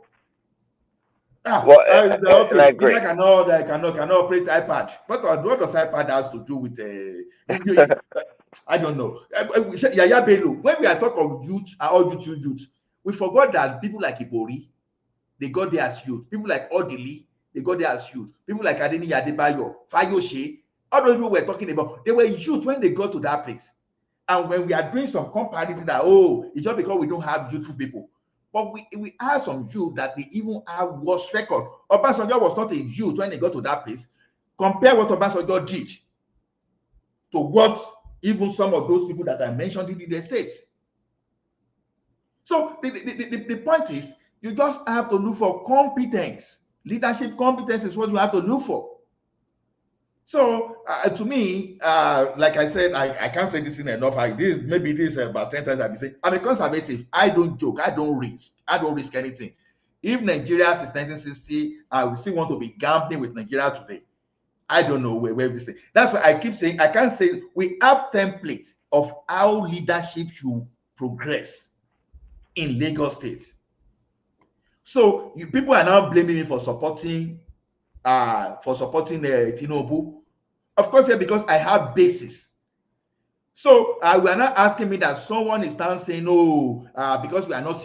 Okay. I agree. I cannot operate iPad. What does iPad has to do with I don't know. Yaya Bello, when we are talking of youth, all youth, we forgot that people like Ibori, they got there as youth. People like Odili, they got there as youth. People like Adeni Yadebayo, Fayoshe, all those people we're talking about, they were youth when they got to that place. And when we are doing some comparison that, it's just because we don't have youthful people. But we have some youth that they even have worse record. Obasanjo was not a youth when they got to that place. Compare what Obasanjo did to what even some of those people that I mentioned did in the States. So the point is, you just have to look for competence. Leadership competence is what you have to look for. So to me, like I said, I can't say this in enough. Maybe this about 10 times I've been saying, I'm a conservative. I don't joke. I don't risk anything. If Nigeria since 1960, we still want to be gambling with Nigeria today, I don't know where we say. That's why I keep saying, I can't say we have templates of how leadership should progress in Lagos State. So people are now blaming me for supporting Tinubu. Of course, because I have basis. So we are not asking me that someone is now saying, because we are not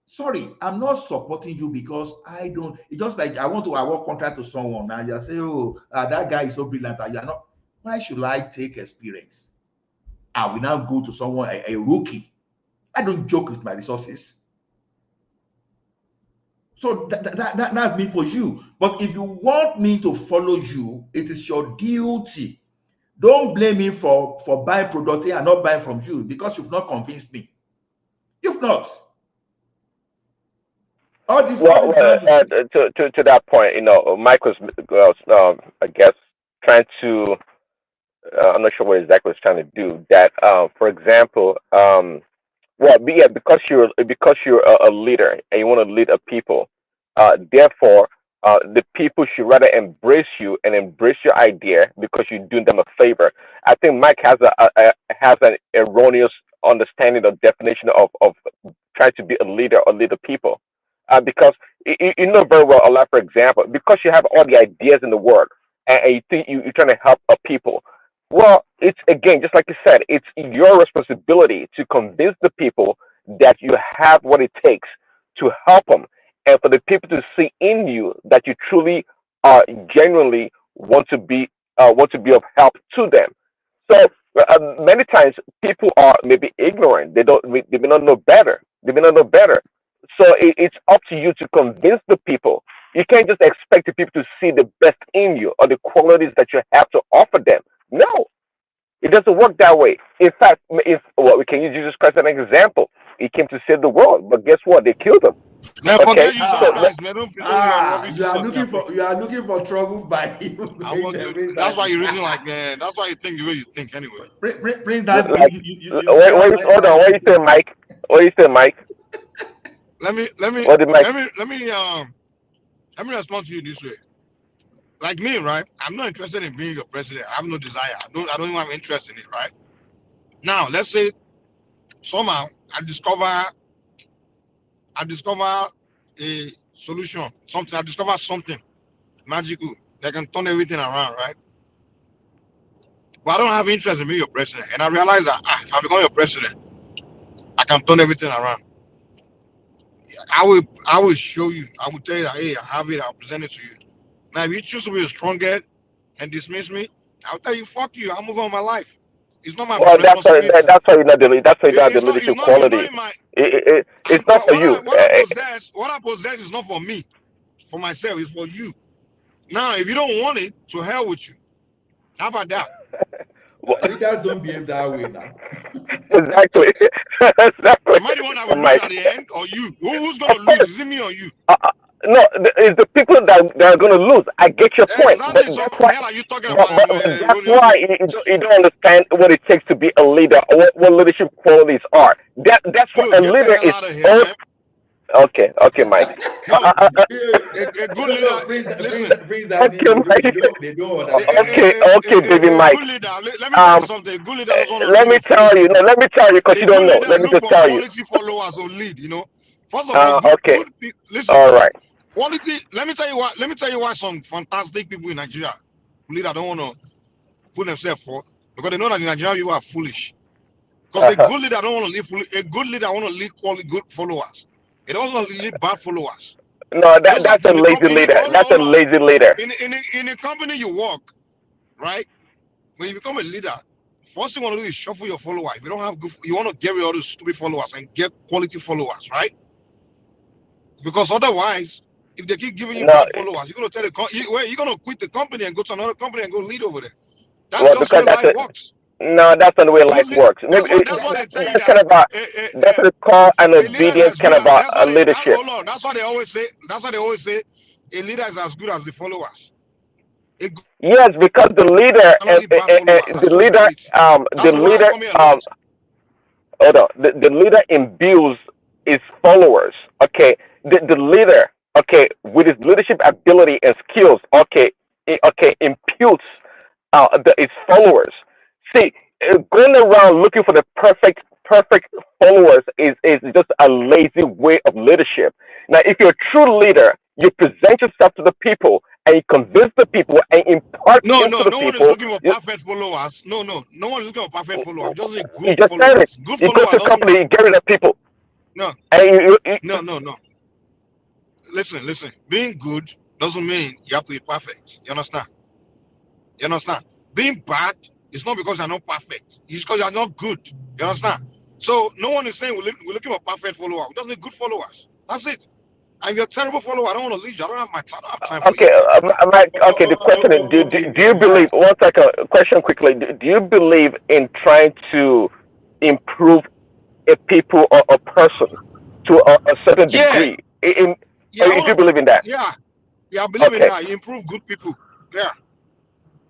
serious. I'm not supporting you because I don't. It's just like I want to award contract to someone and you say, that guy is so brilliant. You are not. Why should I take experience? I will now go to someone, a rookie. I don't joke with my resources. So that's me for you. But if you want me to follow you, it is your duty. Don't blame me for buying product and not buying from you because you've not convinced me. You've not. To that point, Mike was I guess, trying to. I'm not sure what exactly he's trying to do. That, for example, because you're a leader and you want to lead a people, therefore, the people should rather embrace you and embrace your idea because you're doing them a favor. I think Mike has an erroneous understanding or definition of trying to be a leader or lead the people, because you know very well, Allah, for example, because you have all the ideas in the world and you think you're trying to help a people. Well, it's again, just like you said, it's your responsibility to convince the people that you have what it takes to help them, and for the people to see in you that you truly genuinely want to be of help to them. So many times people are maybe ignorant. They may not know better. They may not know better. So it's up to you to convince the people. You can't just expect the people to see the best in you or the qualities that you have to offer them. No, it doesn't work that way. In fact, we can use Jesus Christ as an example. He came to save the world, but guess what? They killed him. Man, Okay, forget you so sometimes, man. Don't your rubbish you this are stuff looking you are for trouble by even I want you, Prince that's why Daddy. you reason like that's why you think the way you think anyway. Prince Daddy, like, you sound like hold on, what you say, Mike? What you say, Mike? Let me What did Mike? let me respond to you this way. Like me, right? I'm not interested in being your president. I have no desire. I don't even have interest in it, right? Now, let's say somehow I discover a solution, something. I discover something magical that can turn everything around, right? But I don't have interest in being your president, and I realize that if I become your president, I can turn everything around. I will show you. I will tell you that hey, I have it. I'll present it to you. Now, if you choose to be a stronghead and dismiss me, I'll tell you, fuck you. I'll move on with my life. It's not my Well, responsibility. that's why you're not the that's why you're not the It's not. leadership It's not quality. in my. It's not for you. What I possess. What I possess is not for me, for myself. It's for you. Now, if you don't want it, to hell with you. How about that? Leaders don't behave that way now. Exactly. Exactly. Am I the one that will lose Mike. at the end, or you? Who's gonna lose? Is it me or you? No, it's the people that are going to lose. I get your point, but Exactly. So that's what the why. hell are you talking about? But that's why you don't understand what it takes to be a leader, or what leadership qualities are. That's what Dude, a get the leader hell is. out of here, man. Okay, Mike. No, a good leader. Listen. They don't understand. Okay, baby A Mike. good leader. Let me tell you something. A good leader doesn't want to Let lead me a foolish tell you. people. No, let me tell you because A you don't good know. leader Let me look just for tell you. quality followers who lead. First of all, Okay. good people. Listen. All right. Quality. Let me tell you why some fantastic people in Nigeria leader don't want to put themselves forth because they know that the Nigerian people are foolish. Because a good leader don't want to lead foolish. A good leader want to lead quality good followers. It doesn't want to lead bad followers. No, Just like that's a in the lazy company. leader. Hold That's a on. lazy leader. In a company you work, right? When you become a leader, first thing you want to do is shuffle your followers. If you don't have good, you want to get rid of all those stupid followers and get quality followers, right? Because otherwise, if they keep giving you No, bad followers, you're gonna tell you're gonna quit the company and go to another company and go lead over there. That's well, just the because way life works. no, that's not the way life Good works. Maybe that's what they tell you that's that kind of about that's what they call an a leader is obedience as kind good of as about a leadership. hold on. That's what they always say. That's what they always say. A leader is as good as the followers. A good Yes, because the leader cannot lead bad followers. That's just reality. the That's the one I leader come here a lot. hold on, the leader imbues his followers. Okay, the leader, okay, with his leadership ability and skills, okay, imputes his followers. See, going around looking for the perfect followers is just a lazy way of leadership. Now, if you're a true leader, you present yourself to the people and you convince the people and impart No into the one is people. looking for perfect followers. No one is looking for perfect followers. Just a You good just said it. followers. Good You go followers to a doesn't company, you get rid of people. no And no. Listen. Being good doesn't mean you have to be perfect. You understand? Being bad is not because you're not perfect. It's because you're not good. You understand? So no one is saying we're looking for perfect followers. We just need good followers. That's it. And if you're a terrible follower, I don't want to lead you. I don't have time for Okay, you, man. Mike. Okay, the question is: do you believe? One second, question quickly. Do you believe in trying to improve a people or a person to a certain Yeah, degree? In, yeah, I you want do to. believe in that? Yeah, I believe in Okay. that. You improve good people. Yeah.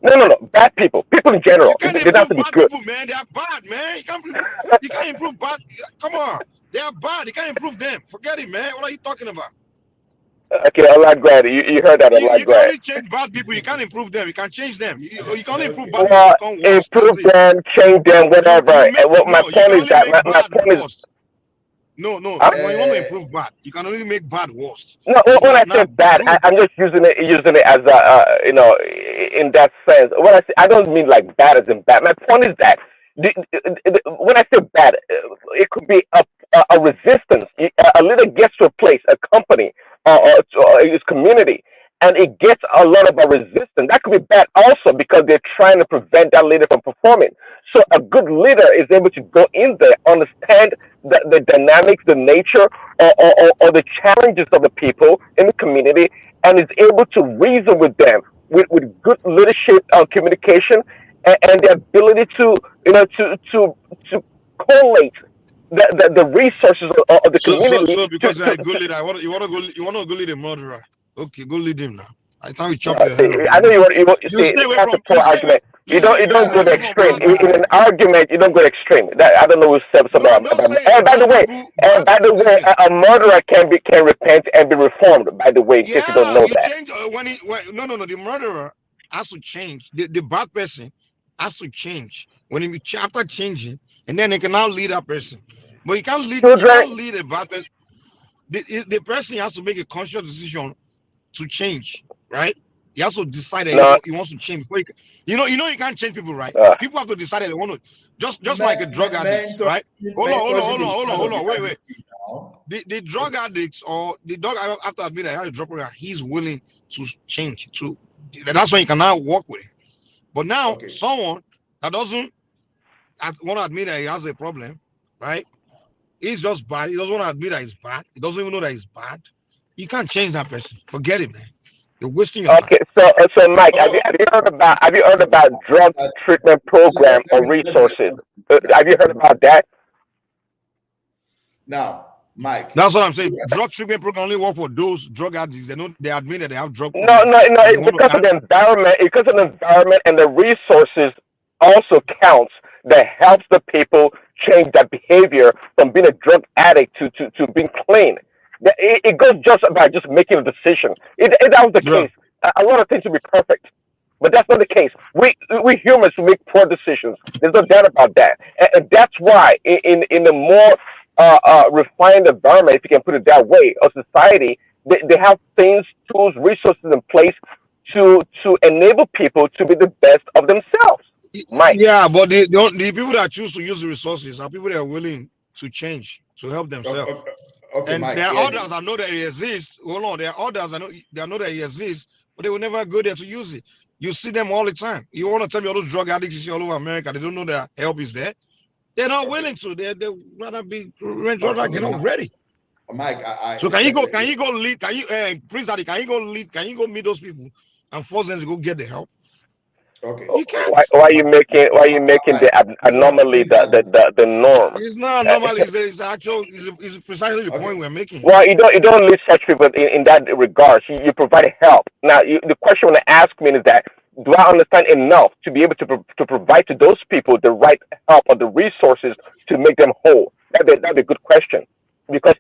No. Bad people. People in You general. can't They don't have improve to be bad good. people, man. They are bad, man. You can't improve bad. Come on. They are bad. You can't improve them. Forget it, man. What are you talking about? Okay, I'm not glad. You heard that. I'm not You can glad. only change bad people. You can't improve them. You can change them. You can only improve bad people to Well, become worse. That's improve it. them, change them, whatever. You And make what my no. You point can is only that make my bad point is. worse. No. Huh? When you want to improve bad, you can only make bad worse. No, You when are I say now bad, good. I'm just using it as a in that sense. When I say I don't mean like bad as in bad. My point is that when I say bad, it could be a resistance. A leader gets to a place, a company, or his community, and it gets a lot of a resistance. That could be bad also because they're trying to prevent that leader from performing. So a good leader is able to go in there, understand the dynamics, the nature, or the challenges of the people in the community, and is able to reason with them with good leadership communication and the ability to to collate the resources of the community. So because you're a good leader, you want to go lead a murderer. Okay, go lead him now. I thought we chop your head off. I know you want You see stay away that's a from. poor You stay away. argument. You Listen, don't go to away from extreme. bad In an argument, you don't go to extreme. That I don't know who said something No, about. don't say And by the bad way, people. listen, a murderer can repent and be reformed. By the way, in case you don't Yeah, know you that. change no. The murderer has to change. The bad person has to change when he after changing, and then he can now lead that person. But you can't lead a bad person. The person has to make a conscious decision to change, right? He has to decide that he wants to change before you can't change people, right? People have to decide that they want to just like a drug addict, right? Hold on, wait. The drug addicts or the drug after admit that he had a drug problem, he's willing to change. That's when you can now work with it. But now someone that doesn't want to admit that he has a problem, right? He's just bad. He doesn't want to admit that he's bad. He doesn't even know that he's bad. You can't change that person. Forget it, man. You're wasting your time. Okay, so Mike, have you heard about drug treatment program or resources? Have you heard about that? Now, Mike. That's what I'm saying. Drug treatment program only work for those drug addicts. They admit that they have drug No, problem. it's because of the environment. Because of the environment and the resources also counts that helps the people change their behavior from being a drug addict to being clean. It goes just about just making a decision. If that was the case, a lot of things would be perfect. But that's not the case. We humans make poor decisions. There's no doubt about that, and that's why in the more refined environment, if you can put it that way, of society, they have things, tools, resources in place to enable people to be the best of themselves. Mike. Yeah, but the people that choose to use the resources are people that are willing to change, to help themselves. Okay, and Mike, there are others I know that he exists. Hold on, there are others I know that he exists, but they will never go there to use it. You see them all the time. You want to tell me all those drug addicts you see all over America, they don't know that help is there. They're not willing to. They rather be ready. Mike, so can you go lead? Can you Prince Adi, can you go lead? Can you go meet those people and force them to go get the help? Okay. You can't. Why are you making the anomaly the norm? It's not anomaly. It's precisely the point we're making. Well, you don't lead such people in that regard. You provide help. Now, the question when I ask me is that, do I understand enough to be able to provide to those people the right help or the resources to make them whole? That'd be a good question. Because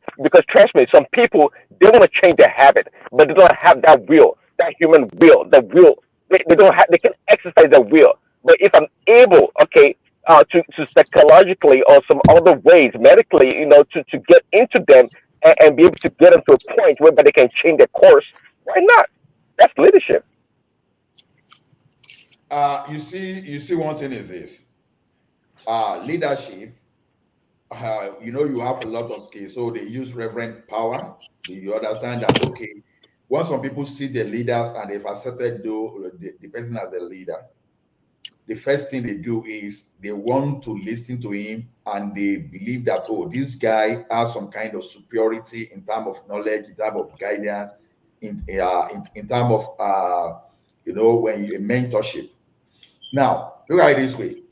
trust me, some people, they want to change their habit, but they don't have that will, that human will, the will. They don't have. They can exercise their will. But if I'm able, to psychologically or some other ways, medically, to get into them and be able to get them to a point whereby they can change their course, why not? That's leadership. You see, one thing is this: leadership. You have a lot of skills, so they use reverent power. You understand that? Okay, once some people see the leaders and they've accepted the person as a leader, the first thing they do is they want to listen to him, and they believe that, oh, this guy has some kind of superiority in terms of knowledge, in terms of guidance, in terms of when you mentorship. Now, look at it this way.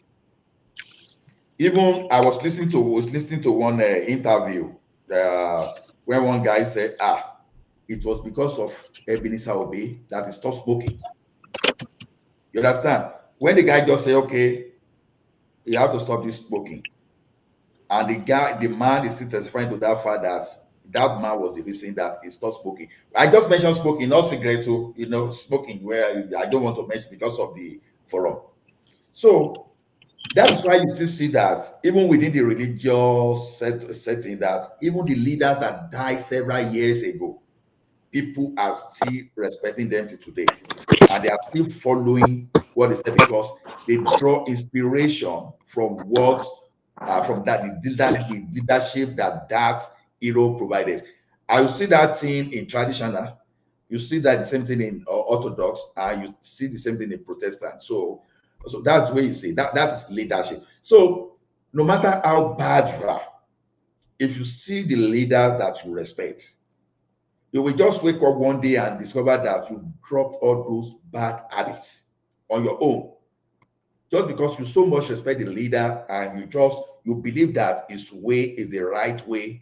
Even I was listening to one interview when one guy said, it was because of Ebenezer Obey that he stopped smoking. You understand? When the guy just say, okay, you have to stop this smoking, and the man is still testifying to that fact that man was the reason that he stopped smoking. I just mentioned smoking, not cigarette, smoking, where I don't want to mention because of the forum. So that is why you still see that even within the religious setting, that even the leaders that died several years ago, people are still respecting them to today, and they are still following what they say because they draw inspiration from what from the leadership that hero provided. I see that thing in traditional, you see that the same thing in Orthodox, and you see the same thing in Protestant. So that's where you see that is leadership. So no matter how bad you are, if you see the leaders that you respect, you will just wake up one day and discover that you've dropped all those bad habits on your own. Just because you so much respect the leader and you just you believe that his way is the right way,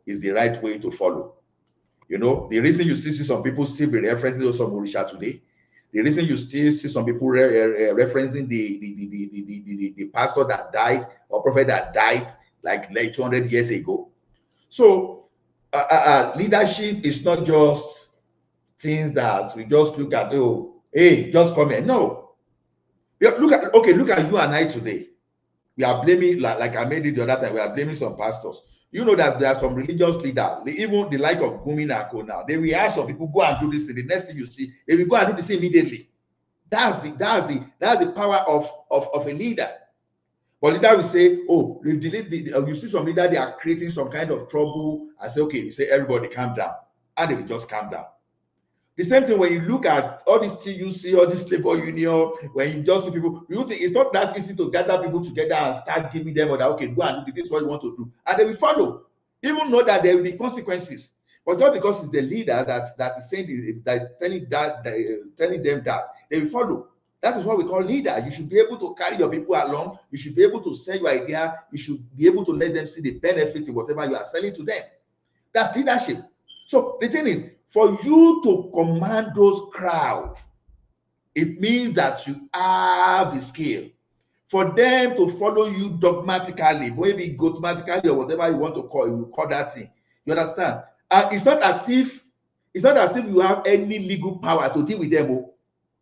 is the right way to follow. The reason you still see some people still be referencing those some Orisha today, the reason you still see some people referencing the pastor that died or prophet that died like 200 years ago. So leadership is not just things that we just look at, oh, hey, just come here. No. Look at you and I today. We are blaming, like I made it the other time, we are blaming some pastors. You know that there are some religious leaders, even the like of Gumi and Co now, they will have some people go and do this thing. The next thing you see, they will go and do this immediately. That's the power of a leader. But leader will say, oh, you see some leader, they are creating some kind of trouble. I say, okay, you say everybody calm down. And they will just calm down. The same thing when you look at all this TUC, all this labor union, when you just see people, you think it's not that easy to gather people together and start giving them order, okay, go and do this, what you want to do. And they will follow, even know that there will be consequences. But just because it's the leader that is saying that is telling them that, they will follow. That is what we call leader. You should be able to carry your people along. You should be able to sell your idea. You should be able to let them see the benefit in whatever you are selling to them. That's leadership. So the thing is, for you to command those crowds, it means that you have the skill. For them to follow you dogmatically, maybe dogmatically or whatever you want to call it, you call that thing. You understand? And it's not as if you have any legal power to deal with them.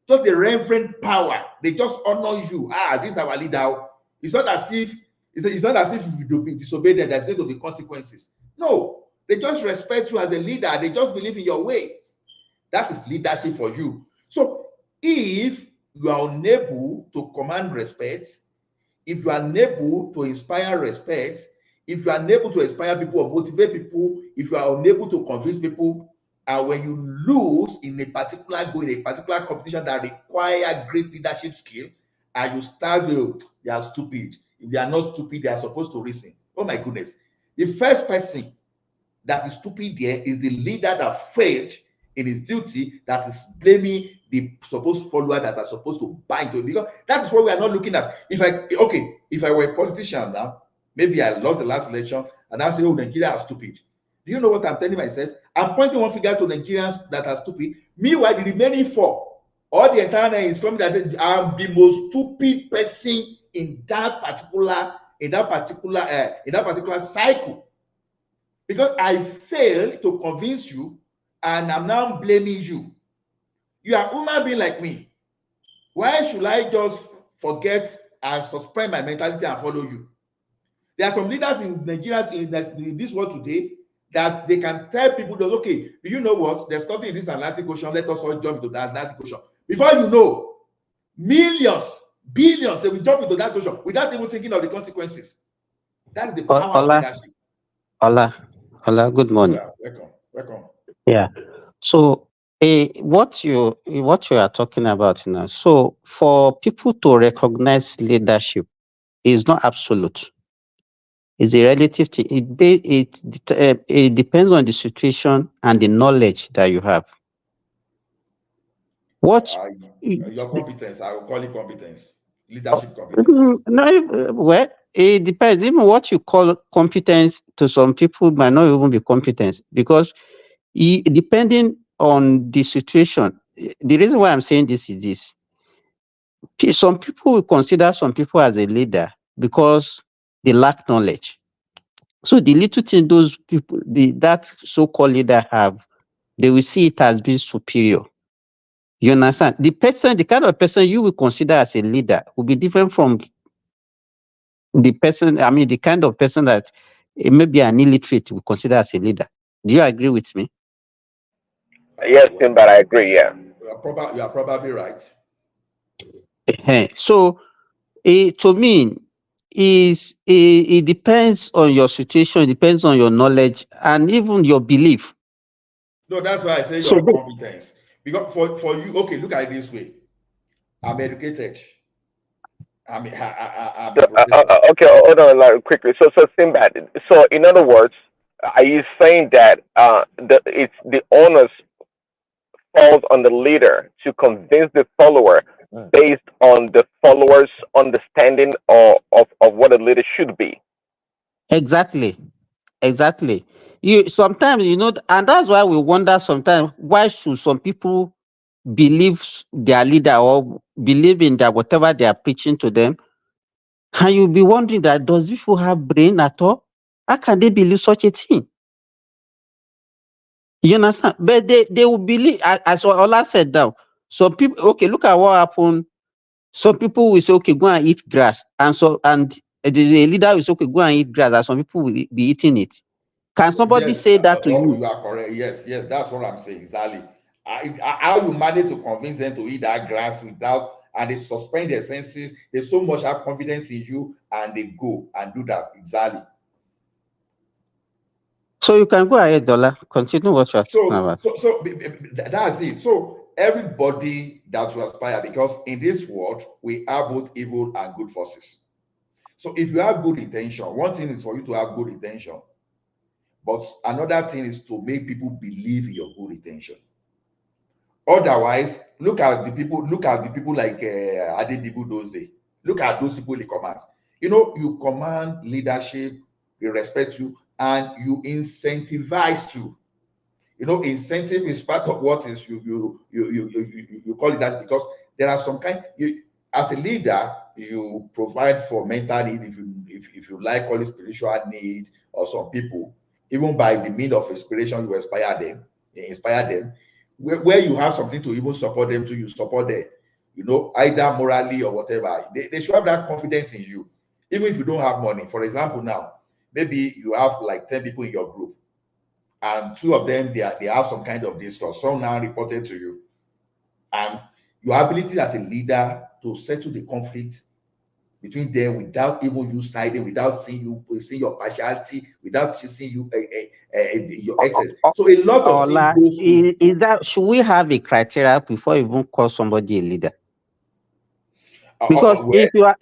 Just the reverent power. They just honor you. This is our leader. It's not as if if you disobey them, there's going to be consequences. No. They just respect you as a leader. They just believe in your way. That is leadership for you. So if you are unable to command respect, if you are unable to inspire respect, if you are unable to inspire people or motivate people, if you are unable to convince people, and when you lose in a particular goal, in a particular competition that require great leadership skill, and you start they are stupid. If they are not stupid, they are supposed to reason. Oh my goodness. The first person that is stupid there is the leader that failed in his duty, that is blaming the supposed follower that are supposed to buy into it. Because that is what we are not looking at. If I were a politician now, maybe I lost the last election and I say, oh, Nigeria are stupid. Do you know what I'm telling myself? I'm pointing one finger to Nigerians that are stupid. Meanwhile, the remaining four, all the entire nine is from that I'm the most stupid person in that particular cycle. Because I failed to convince you, and I'm now blaming you. You are a human being like me. Why should I just forget and suspend my mentality and follow you? There are some leaders in Nigeria, in this world today, that they can tell people that, okay, do you know what? There's nothing in this Atlantic Ocean. Let us all jump into the Atlantic Ocean. Before you know, millions, billions, they will jump into that ocean without even thinking of the consequences. That's the power of leadership. Ola, good morning. Welcome. Yeah. So, what you are talking about now. So, for people to recognize leadership is not absolute. It's a relative thing. It depends on the situation and the knowledge that you have. Your competence, I will call it competence. Leadership competence. Well, it depends. Even what you call competence to some people might not even be competence, because depending on the situation. The reason why I'm saying this is this. Some people will consider some people as a leader because they lack knowledge. So the little thing those people, that so-called leader have, they will see it as being superior. You understand? The kind of person you will consider as a leader will be different from the kind of person that maybe an illiterate will consider as a leader. Do you agree with me? Yes, Tim, but I agree, yeah. You are probably right. So, to me, it depends on your situation, it depends on your knowledge, and even your belief. No, that's why I say your competence. Because for you, okay, look at it this way. I'm educated. I'm a professor. Okay, hold on, like, quickly. So Simbad. So, in other words, are you saying that it's the onus falls on the leader to convince the follower based on the followers' understanding of what a leader should be. Exactly. Exactly. You sometimes, and that's why we wonder sometimes, why should some people believe their leader or believe in that whatever they are preaching to them? And you'll be wondering that, does people have brain at all? How can they believe such a thing? You understand? But they will believe, as Ola said now, some people, okay, look at what happened. Some people will say, okay, go and eat grass. And the leader will say, okay, go and eat grass, and some people will be eating it. Can somebody Yes, say that to you? you are correct. Yes, yes, that's what I'm saying. Exactly. How you manage to convince them to eat that grass without, and they suspend their senses, they so much have confidence in you, and they go and do that. Exactly. So you can go ahead, Dola. Continue what you're talking So, about. that's it. So everybody that will aspire, because in this world we have both evil and good forces. So if you have good intention, one thing is for you to have good intention, but another thing is to make people believe in your good intention. Otherwise, look at the people like Adedibu those days. Look at those people he commands. You command leadership, they respect you, and you incentivize you. Incentive is part of what is you call it that, because there are some kind, as a leader, you provide for mental need, if you like, call it spiritual need, or some people, even by the means of inspiration, you inspire them, where you have something to even support them, to you support them, either morally or whatever. They should have that confidence in you, even if you don't have money. For example, now maybe you have like 10 people in your group, and two of them they have some kind of discourse. Some now reported to you, and your ability as a leader to settle the conflict between them without even you siding, without seeing your partiality, without you seeing your excess. So a lot of things Ola, goes to. should we have a criteria before you even call somebody a leader? Because Well,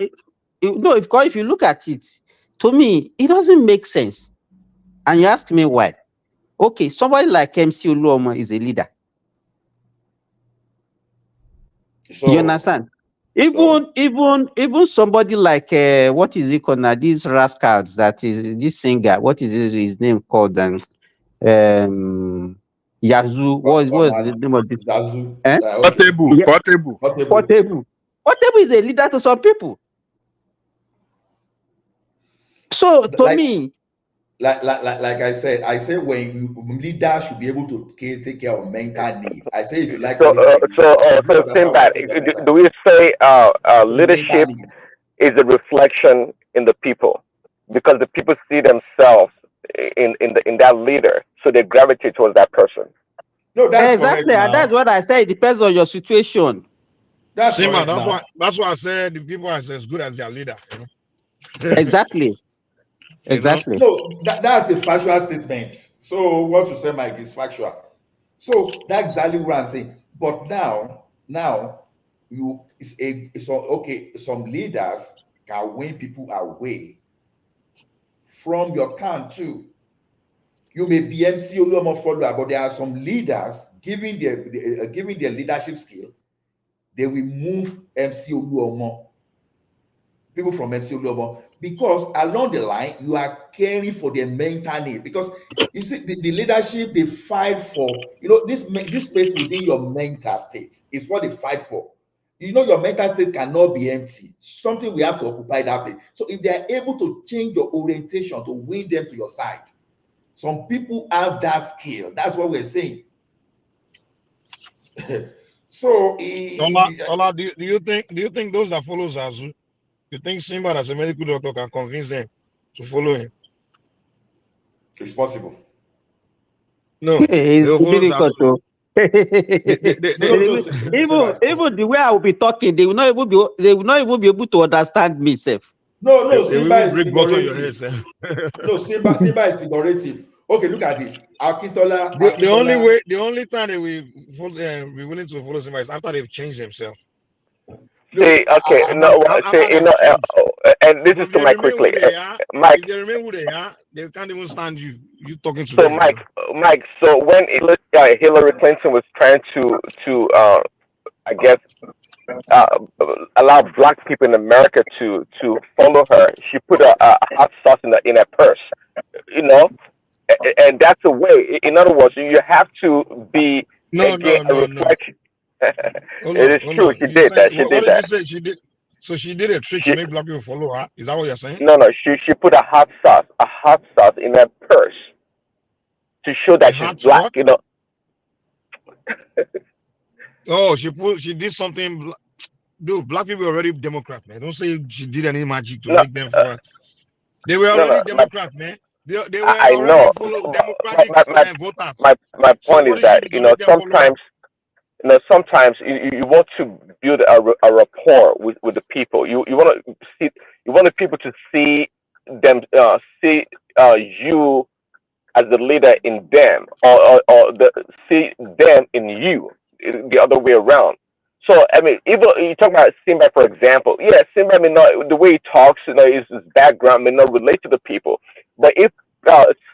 if you look at it, to me, it doesn't make sense. And you ask me why. Okay, somebody like MC Oluomo is a leader. You understand? Even somebody like what is it called now? These rascals, that is this singer. What is his name called? Yazoo. What is the name of this? Yazoo. Eh? Portable. Yeah. Portable is a leader to some people. So to me, like I said, when leaders should be able to take care of mental need. I say, if you like, So, so Sinbad, do we say leadership is a reflection in the people, because the people see themselves in that leader, so they gravitate towards that person? No, that's exactly, correct. and that's what I say. It depends on your situation. That's Simba, correct. that's why I said the people are as good as their leader. Exactly. Exactly. No, that's a factual statement. So what you say, Mike, is factual. So that's exactly what I'm saying. But now okay. Some leaders can win people away from your camp too. You may be MC Oluomo follower, but there are some leaders giving their leadership skill. They will move MC Oluomo, people from MC Oluomo, because along the line you are caring for their mental need. Because you see, the leadership, they fight for, this space within your mental state is what they fight for. Your mental state cannot be empty. Something we have to occupy that place. So if they are able to change your orientation to win them to your side, some people have that skill. That's what we're saying. So Ola, do you think those that follow Zazu, you think Simba as a medical doctor can convince them to follow him? It's possible. No, It's they'll follow difficult Zazu. to. Even the way I will be talking, they will not even be able to understand me, self. No, They Simba will is break bottle on your head, figurative. sir. No, Simba is figurative. Okay, look at this. Akintola. The only time they will be willing to follow Simba is after they've changed themselves. See, okay, and this is to Mike quickly. Mike, if they remain who they are, they can't even stand you. You talking to so them. Mike, so when Hillary Clinton was trying to I guess uh, allow black people in America to follow her. She put a hot sauce in her purse, you know, and that's a way. In other words, you have to be No, again no, a no, no. reflection. Hold It on, is hold true. on. She You did saying that. She what did did you that. say? She did. So she did a trick to She make black people follow her. Is that what you're saying? no, she put a hot sauce in her purse to show A that she's hot black. what? You know, Oh, she did something. Dude, black people are already Democrat, man. Don't say she did any magic to no, make them for. They were no. already Democrat, man. They were I already know. follow Democratic voters. My So point is what did she that do to make them follow her? sometimes you want to build a rapport with the people. You want to see you want the people to see them see you as the leader in them, or see them in you, the other way around. So I mean, even you talk about Simba, for example. Yeah, Simba may not the way he talks, his background may not relate to the people, but if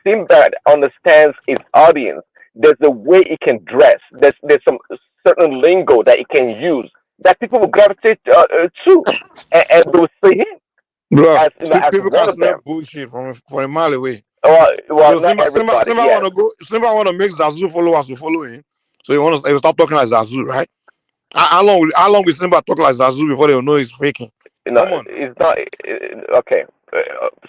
Simba understands his audience, there's a way he can dress. There's some certain lingo that he can use that people will gravitate to, and they will see him Bro, as as people can one of smell them. bullshit from a mile away. Well, So not everybody. Simba Yes. wanna go. Simba wanna make Zazu followers to follow him. So he will start talking like Zazu, right? How long will Simba talk like Zazu before they will know he's faking? Come on. It's not okay.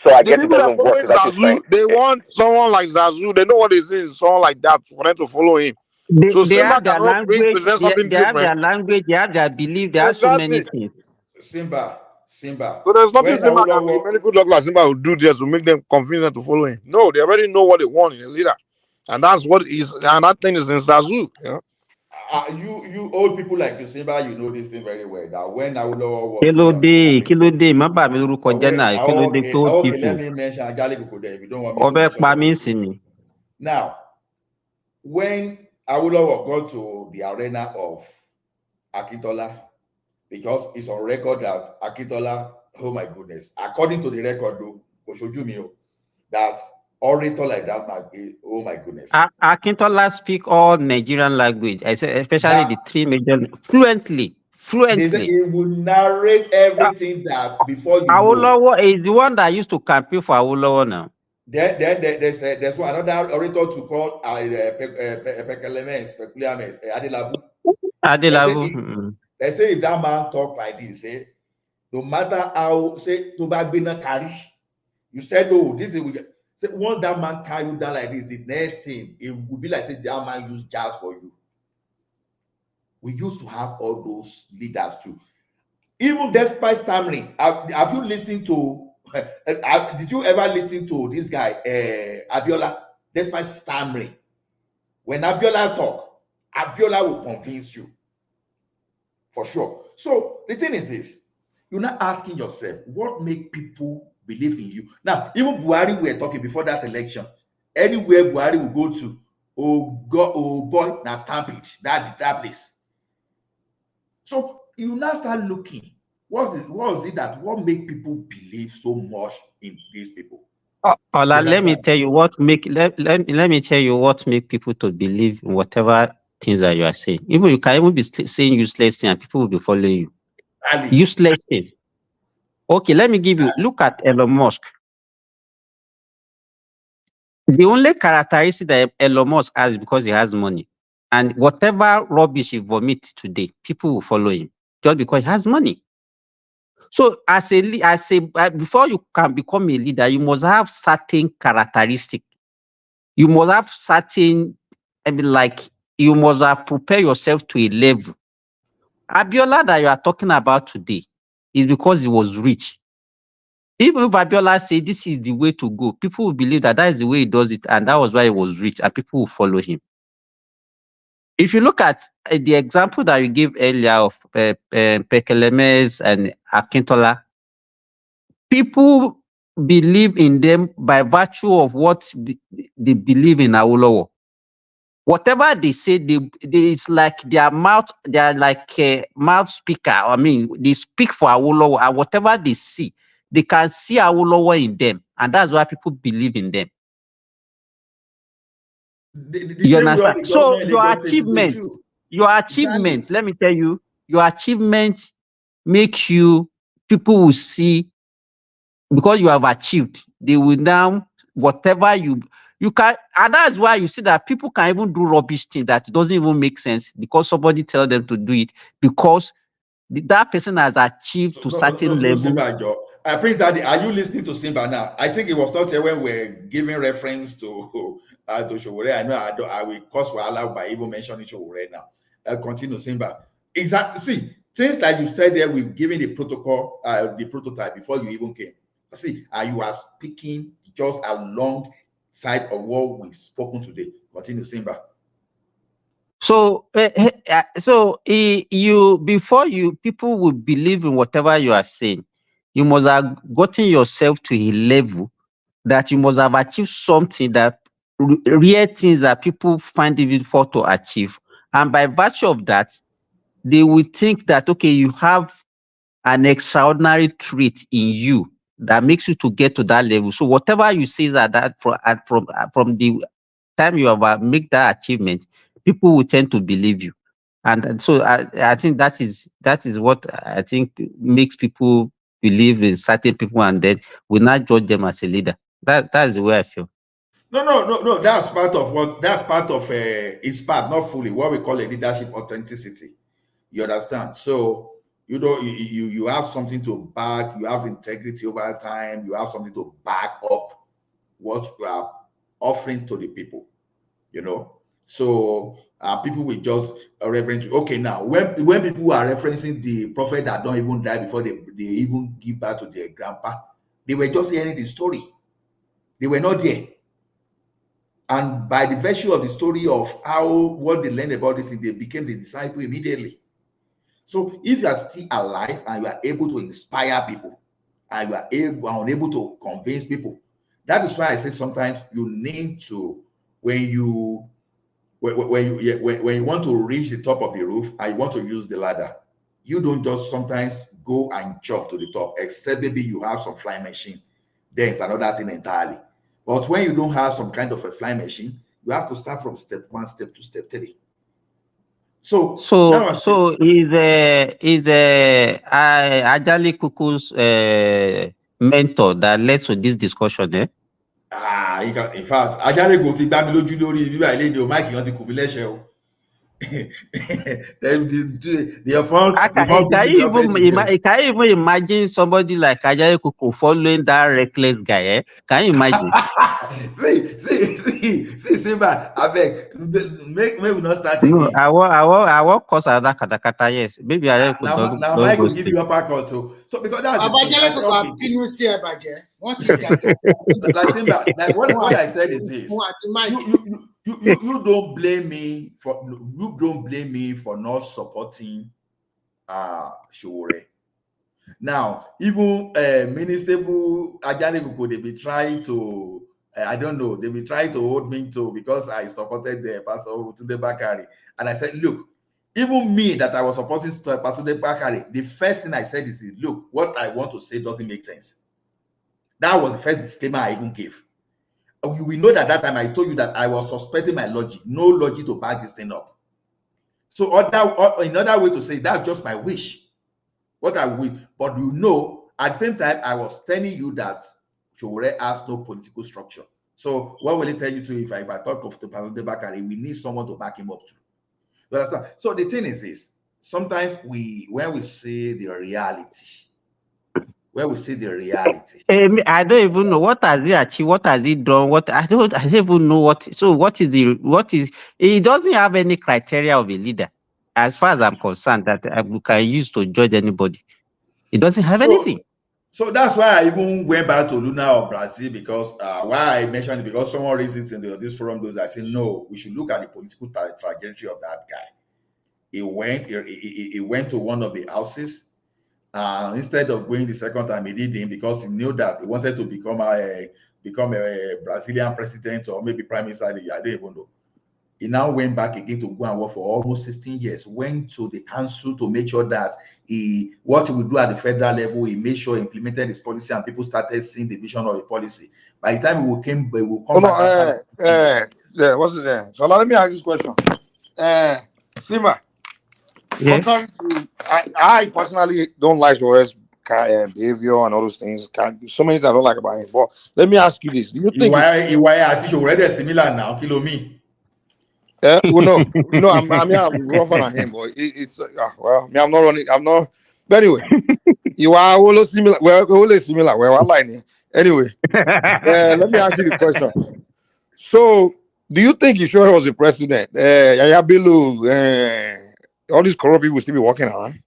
So I The guess it people that doesn't work following like you're saying. Zazu, they want someone like Zazu. They know what it is, someone like that for them to follow him. So They Simba have their cannot language, present something they have different. their language, they have their belief, they have so many Exactly. things. Simba. So there's nothing When Simba can Awolowo, many good luck like Simba will do there to make them convince them to follow him. No, they already know what they want in a leader. And that's what is and that thing is in Zazu. You know? you old people like you, Simba, you know this thing very well. That when Awolowo was still on Kí ló dé, má bà mí lórúkọ jẹ́ náà, kí ló dé tó okay, let people. me mention Ajali Koko there if you don't want me to Ọbẹ̀ mention pa some mí people. sí ni. Now, when Awolowo got to the arena of Akintola, because it's on record that Akintola, oh my goodness, according to the record, that orator like that might be, oh my goodness. Akintola speak all Nigerian language, I say, especially the three major, fluently. They say he will narrate everything that before you know. Awolowo is the one that used to campaign for Awolowo now. Then there's one another orator to call Peculiarments, Adelabu. Adelabu. They say if that man talk like this, no matter how say to carry, you said no, this is say once that man carry you down like this, the next thing it would be like say that man use jazz for you. We used to have all those leaders too. Even despite stammering, have you listened to? Did you ever listen to this guy Abiola? Despite stammering, when Abiola talk, Abiola will convince you for sure. So the thing is this: you're not asking yourself what make people believe in you. Now, even Buhari, we were talking before that election. Anywhere Buhari will go to, oh boy, now stampede that place. So you now start looking. What is it that what make people believe so much in these people? Ola, let me tell you what make let me tell you what make people to believe in whatever things that you are saying. Even you can even be saying useless things and people will be following you. Useless things. Okay, let me give you look at Elon Musk. The only characteristic that Elon Musk has is because he has money. And whatever rubbish he vomits today, people will follow him just because he has money. So before you can become a leader, you must have certain characteristics. You must have certain, you must have prepared yourself to a level. Abiola that you are talking about today is because he was rich. Even if Abiola say this is the way to go, people will believe that is the way he does it, and that was why he was rich, and people will follow him. If you look at the example that you gave earlier of Pekelemes and Akintola, people believe in them by virtue of what they believe in Awolowo. Whatever they say, it's like their mouth, they are like a mouth speaker. I mean, they speak for Awolowo, and whatever they see, they can see Awolowo in them, and that's why people believe in them. You understand? So your achievements, let me tell you, your achievement make you, people will see, because you have achieved, they will now, whatever you can, and that's why you see that people can even do rubbish things that doesn't even make sense because somebody tell them to do it, because that person has achieved to certain level. Simba, Joe. Prince Daddy, are you listening to Simba now? I think it was not here when we're giving reference to Showore. I know I will cause wahala by even mentioning Showore now. I'll continue, Simba. Exactly. See, things like you said there, we've given the protocol, the prototype before you even came. See, you are speaking just alongside of what we've spoken today. Continue, Simba. So, you, before you, people will believe in whatever you are saying, you must have gotten yourself to a level that you must have achieved something that real things that people find it difficult to achieve. And by virtue of that, they will think that, okay, you have an extraordinary trait in you that makes you to get to that level. So whatever you say that from the time you have make that achievement, people will tend to believe you. And so I think that is what I think makes people believe in certain people, and then will not judge them as a leader. That is the way I feel. No. That's part of it's part, not fully, what we call a leadership authenticity. You understand? So you have something to back, you have integrity over time, you have something to back up what you are offering to the people. So people will just reference. Okay, now when people are referencing the prophet that don't even die before they even give birth to their grandpa, they were just hearing the story. They were not there. And by the virtue of the story of what they learned about this, they became the disciple immediately. So if you are still alive and you are able to inspire people and you are unable to convince people, that is why I say sometimes you need to, when you want to reach the top of the roof and you want to use the ladder, you don't just sometimes go and jump to the top, except maybe you have some flying machine. Then it's another thing entirely. But when you don't have some kind of a flying machine, you have to start from step 1, step 2, step 3. So is Ajali Kuku's mentor that led to this discussion, eh? In fact, Ajali go ti gbá mi lójú lórí bíbá ilé ìdè Mike yan ti kù mí lẹ́sẹ̀ o. Can you even imagine somebody like Ajay Kuku following that reckless guy? Eh? Can you imagine? see, Simba, I beg, make we not start no, again. I want cause another katakata. Yes, maybe I could now Mike will give you a uppercut too. So because that's like Simba, like what I said is this: you don't blame me for not supporting Showore. Now, even Ministable Ajani Kuku, they be trying to, I don't know, they be trying to hold me to, because I supported the Pastor Tunde Bakari. And I said, look, even me that I was supporting Pastor Tunde Bakari, the first thing I said is, look, what I want to say doesn't make sense. That was the first disclaimer I even gave. We know that time I told you that I was suspecting my logic, no logic to back this thing up. So another way to say that's just my wish. What I wish, but at the same time, I was telling you that Showore has no political structure. So what will it tell you to if I talk of the Pastor Bakari, we need someone to back him up to. You understand? So the thing is this: sometimes when we see the reality, I don't even know what has he achieved, what has he done, I don't even know what. So what is he doesn't have any criteria of a leader, as far as I'm concerned, that I can use to judge anybody. It doesn't have anything. So that's why I even went back to Luna of Brazil, because why I mentioned it, because someone raised it in this forum. I said, no, we should look at the political trajectory of that guy. He went to one of the houses. Instead of going the second time, he didn't, because he knew that he wanted to become a Brazilian president or maybe prime minister. I don't even know. He now went back again to go and work for almost 16 years. Went to the council to make sure that what he would do at the federal level, he made sure he implemented his policy, and people started seeing the vision of the policy. By the time we come back. Yeah, what's it there? So let me ask this question. Sima, Yes. Contrary to, I personally don't like Shore's behavior and all those things. So many things I don't like about him. But let me ask you this: do you think it's ìwà àti Ṣòwòrẹ́ dẹ̀ similar now, kí ló mean? well, no, I'm rougher than him, but it's well, me, I'm not running, I'm not. But anyway, you are all similar. Well, all similar. Well, I like it. Anyway, let me ask you the question. So, do you think if Shore was the president, Yaya Bello, all these corrupt people will still be walking around?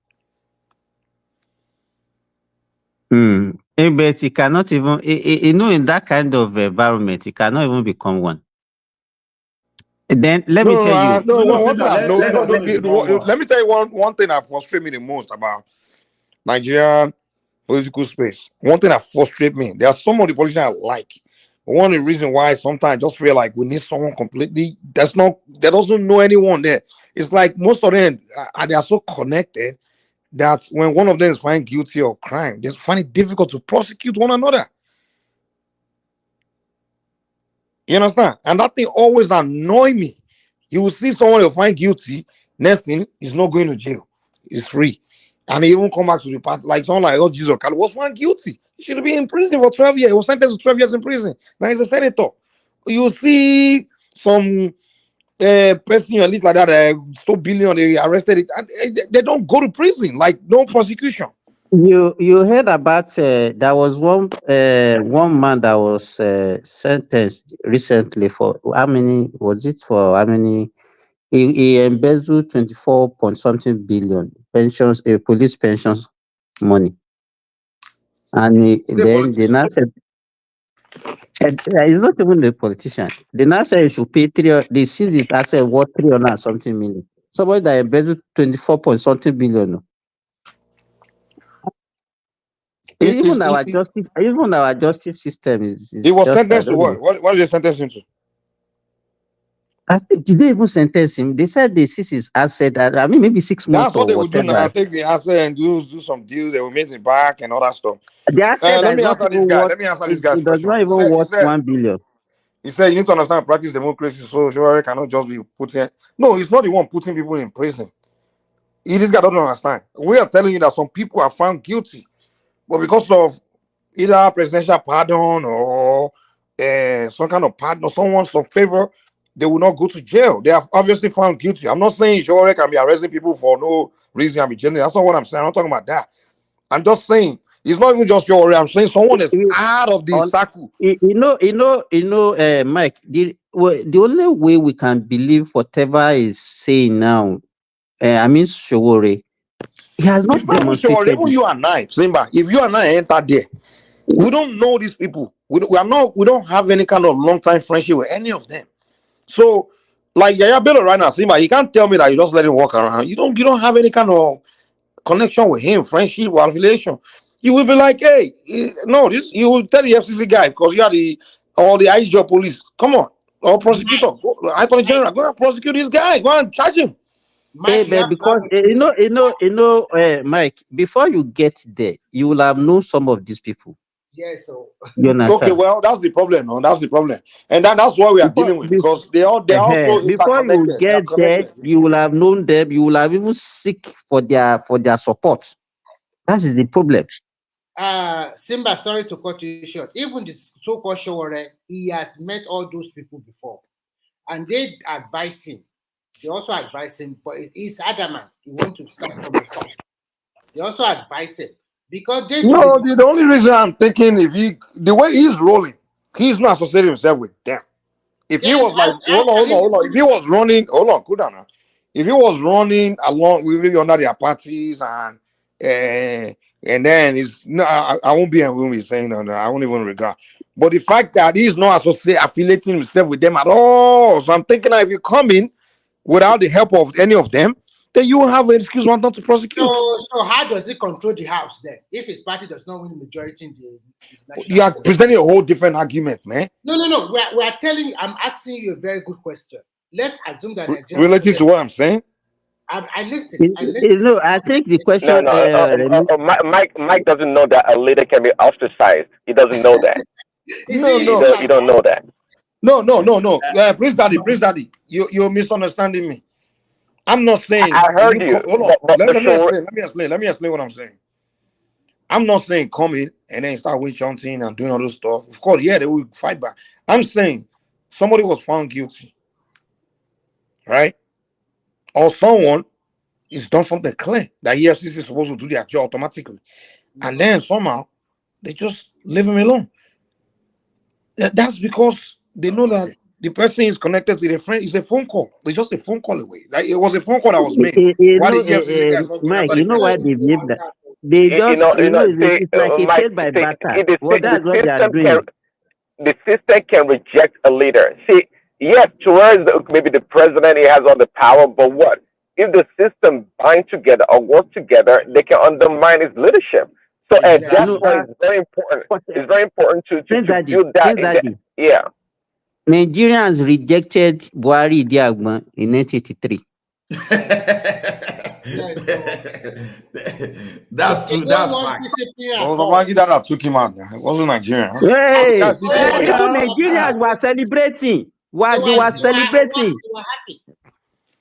But he cannot even, in that kind of environment, he cannot even become one. Then let me tell you. Let me tell you one thing that frustrates me the most about Nigerian political space. One thing that frustrates me, there are some of the politicians I like. One of the reasons why sometimes I just feel like we need someone completely that doesn't know anyone there. It's like most of them they are so connected that when one of them is found guilty of crime, they find it difficult to prosecute one another. You understand? And that thing always annoy me. You will see someone you'll find guilty, next thing he's not going to jail. He's free. And he won't come back to the party. Like someone like Jesus was found guilty. He should be in prison for 12 years. He was sentenced to 12 years in prison. Now he's a senator. You see some person at least like that, so billion, they arrested it, and they don't go to prison, like no prosecution. You heard about there was one man that was sentenced recently for how many was it for how many he embezzled 24 point something billion pensions police pensions money, and then they now said he's not even a politician. They now said he should pay they seized his asset worth 300 and something million. Somebody that embezzled 24 point something billion. Even our justice system is he was just, sentenced to what? What did they sentence him to? I think, did they even sentence him? They said they seized his asset. I mean, maybe 6 months. That's what they would do now. Take the asset and do some deals. They will make it back and all that stuff. The asset Let me answer this guy. Let me answer this guy's question. It does not even worth 1 billion. He said you need to understand practice democracy, so Shore cannot just be putting. No, he's not the one putting people in prison. This guy doesn't understand. We are telling you that some people are found guilty, but because of either presidential pardon or some kind of pardon or someone's favor, they will not go to jail. They are obviously found guilty. I'm not saying Shore can be arresting people for no reason and be jailing. That's not what I'm saying. I'm not talking about that. I'm just saying it's not even just Shore. I'm saying someone is out of the circle. Mike. The only way we can believe whatever is saying now, I mean Shore, he has not demonstrated. Even you and I, remember, if you and I enter there, we don't know these people. We don't have any kind of long time friendship with any of them. So, like Yaya Bello right now, Simba, you can't tell me that you just let him walk around. You don't have any kind of connection with him, friendship or affiliation. You will be like, hey, no, you will tell the FCC guy because you are the IG police. Come on, or prosecutor, Attorney General, go and prosecute this guy. Go and charge him. Mike, because Mike, before you get there, you will have known some of these people. Yes, so okay, well, that's the problem. No, that's the problem, and that's what we are dealing with because they also before you get there, you will have known them. You will have even seek for their support. That is the problem. Simba, sorry to cut you short. Even the so-called Shore, he has met all those people before, and they advise him. They also advise him, but he's adamant. He wants to start from the top. They also advise him. Because the only reason I'm thinking the way he's rolling, he's not associating himself with them. If he was like, hold on. If he was running, cool down now. If he was running along with maybe under their parties and then I won't be saying no, I won't even regard. But the fact that he's not affiliating himself with them at all, so I'm thinking that if you come in without the help of any of them, then you have an excuse not to prosecute. So how does he control the house then? If his party does not win the majority in the you are presenting a whole different argument, man. No. We are telling you, I'm asking you a very good question. Let's assume that related to what I'm saying. I listen. I think the question. Mike doesn't know that a leader can be ostracized. He doesn't know that. You don't know that. No. Prince Daddy, you're misunderstanding me. I'm not saying I heard you, hold on. but Let me sure. explain. Let me explain what I'm saying. I'm not saying come in and then start witch hunting and doing all this stuff. Of course, yeah, they will fight back. I'm saying somebody was found guilty, right? Or someone is done something clear that EFCC is supposed to do their job automatically, and then somehow they just leave him alone. That's because they know that the person is connected to the friend. It's a phone call. It's just a phone call away. Like it was a phone call that was made. You Why know, the EFCC guys not going Mike, after the you know why person? they believe that? They just, See, it's like a Mike, trade by see, barter. the, Well, the that's what they are system can doing. reject a leader. See, yes, towards maybe the president, he has all the power, but what if the system bind together or work together? They can undermine his leadership. So, and that's why it's very important. It's very important to build that. Yeah. Nigerians rejected Buhari Diagban in 1983. That's true. That's fact. Well, the Maggie that took him out. It wasn't Nigerian. Hey, even Nigerians were celebrating. They were celebrating. They were happy.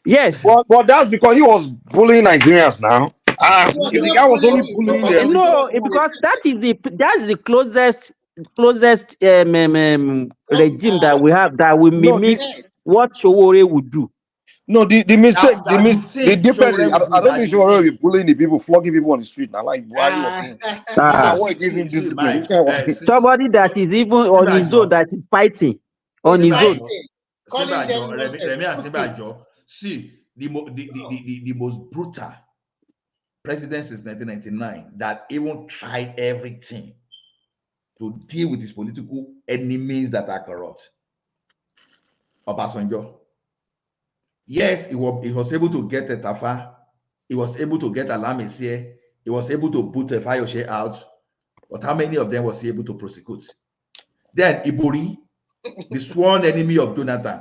Yes. But that's because he was bullying Nigerians now. If the guy was only bullying them. No, because that's the closest regime that we have that will mimic what Sowore would do. No, the mistake, the difference is, I don't think Sowore will be bullying the people, flogging people on the street now, like Buhari was doing. I want to give him discipline. Somebody that is even on his own, that is fighting on his own. See, the most brutal president since 1999 that even tried everything to deal with his political enemies that are corrupt. Obasanjo. Yes, he was able to get Tafa. He was able to get Alamesie. He was able to put Fayose out. But how many of them was he able to prosecute? Then Ibori, the sworn enemy of Jonathan,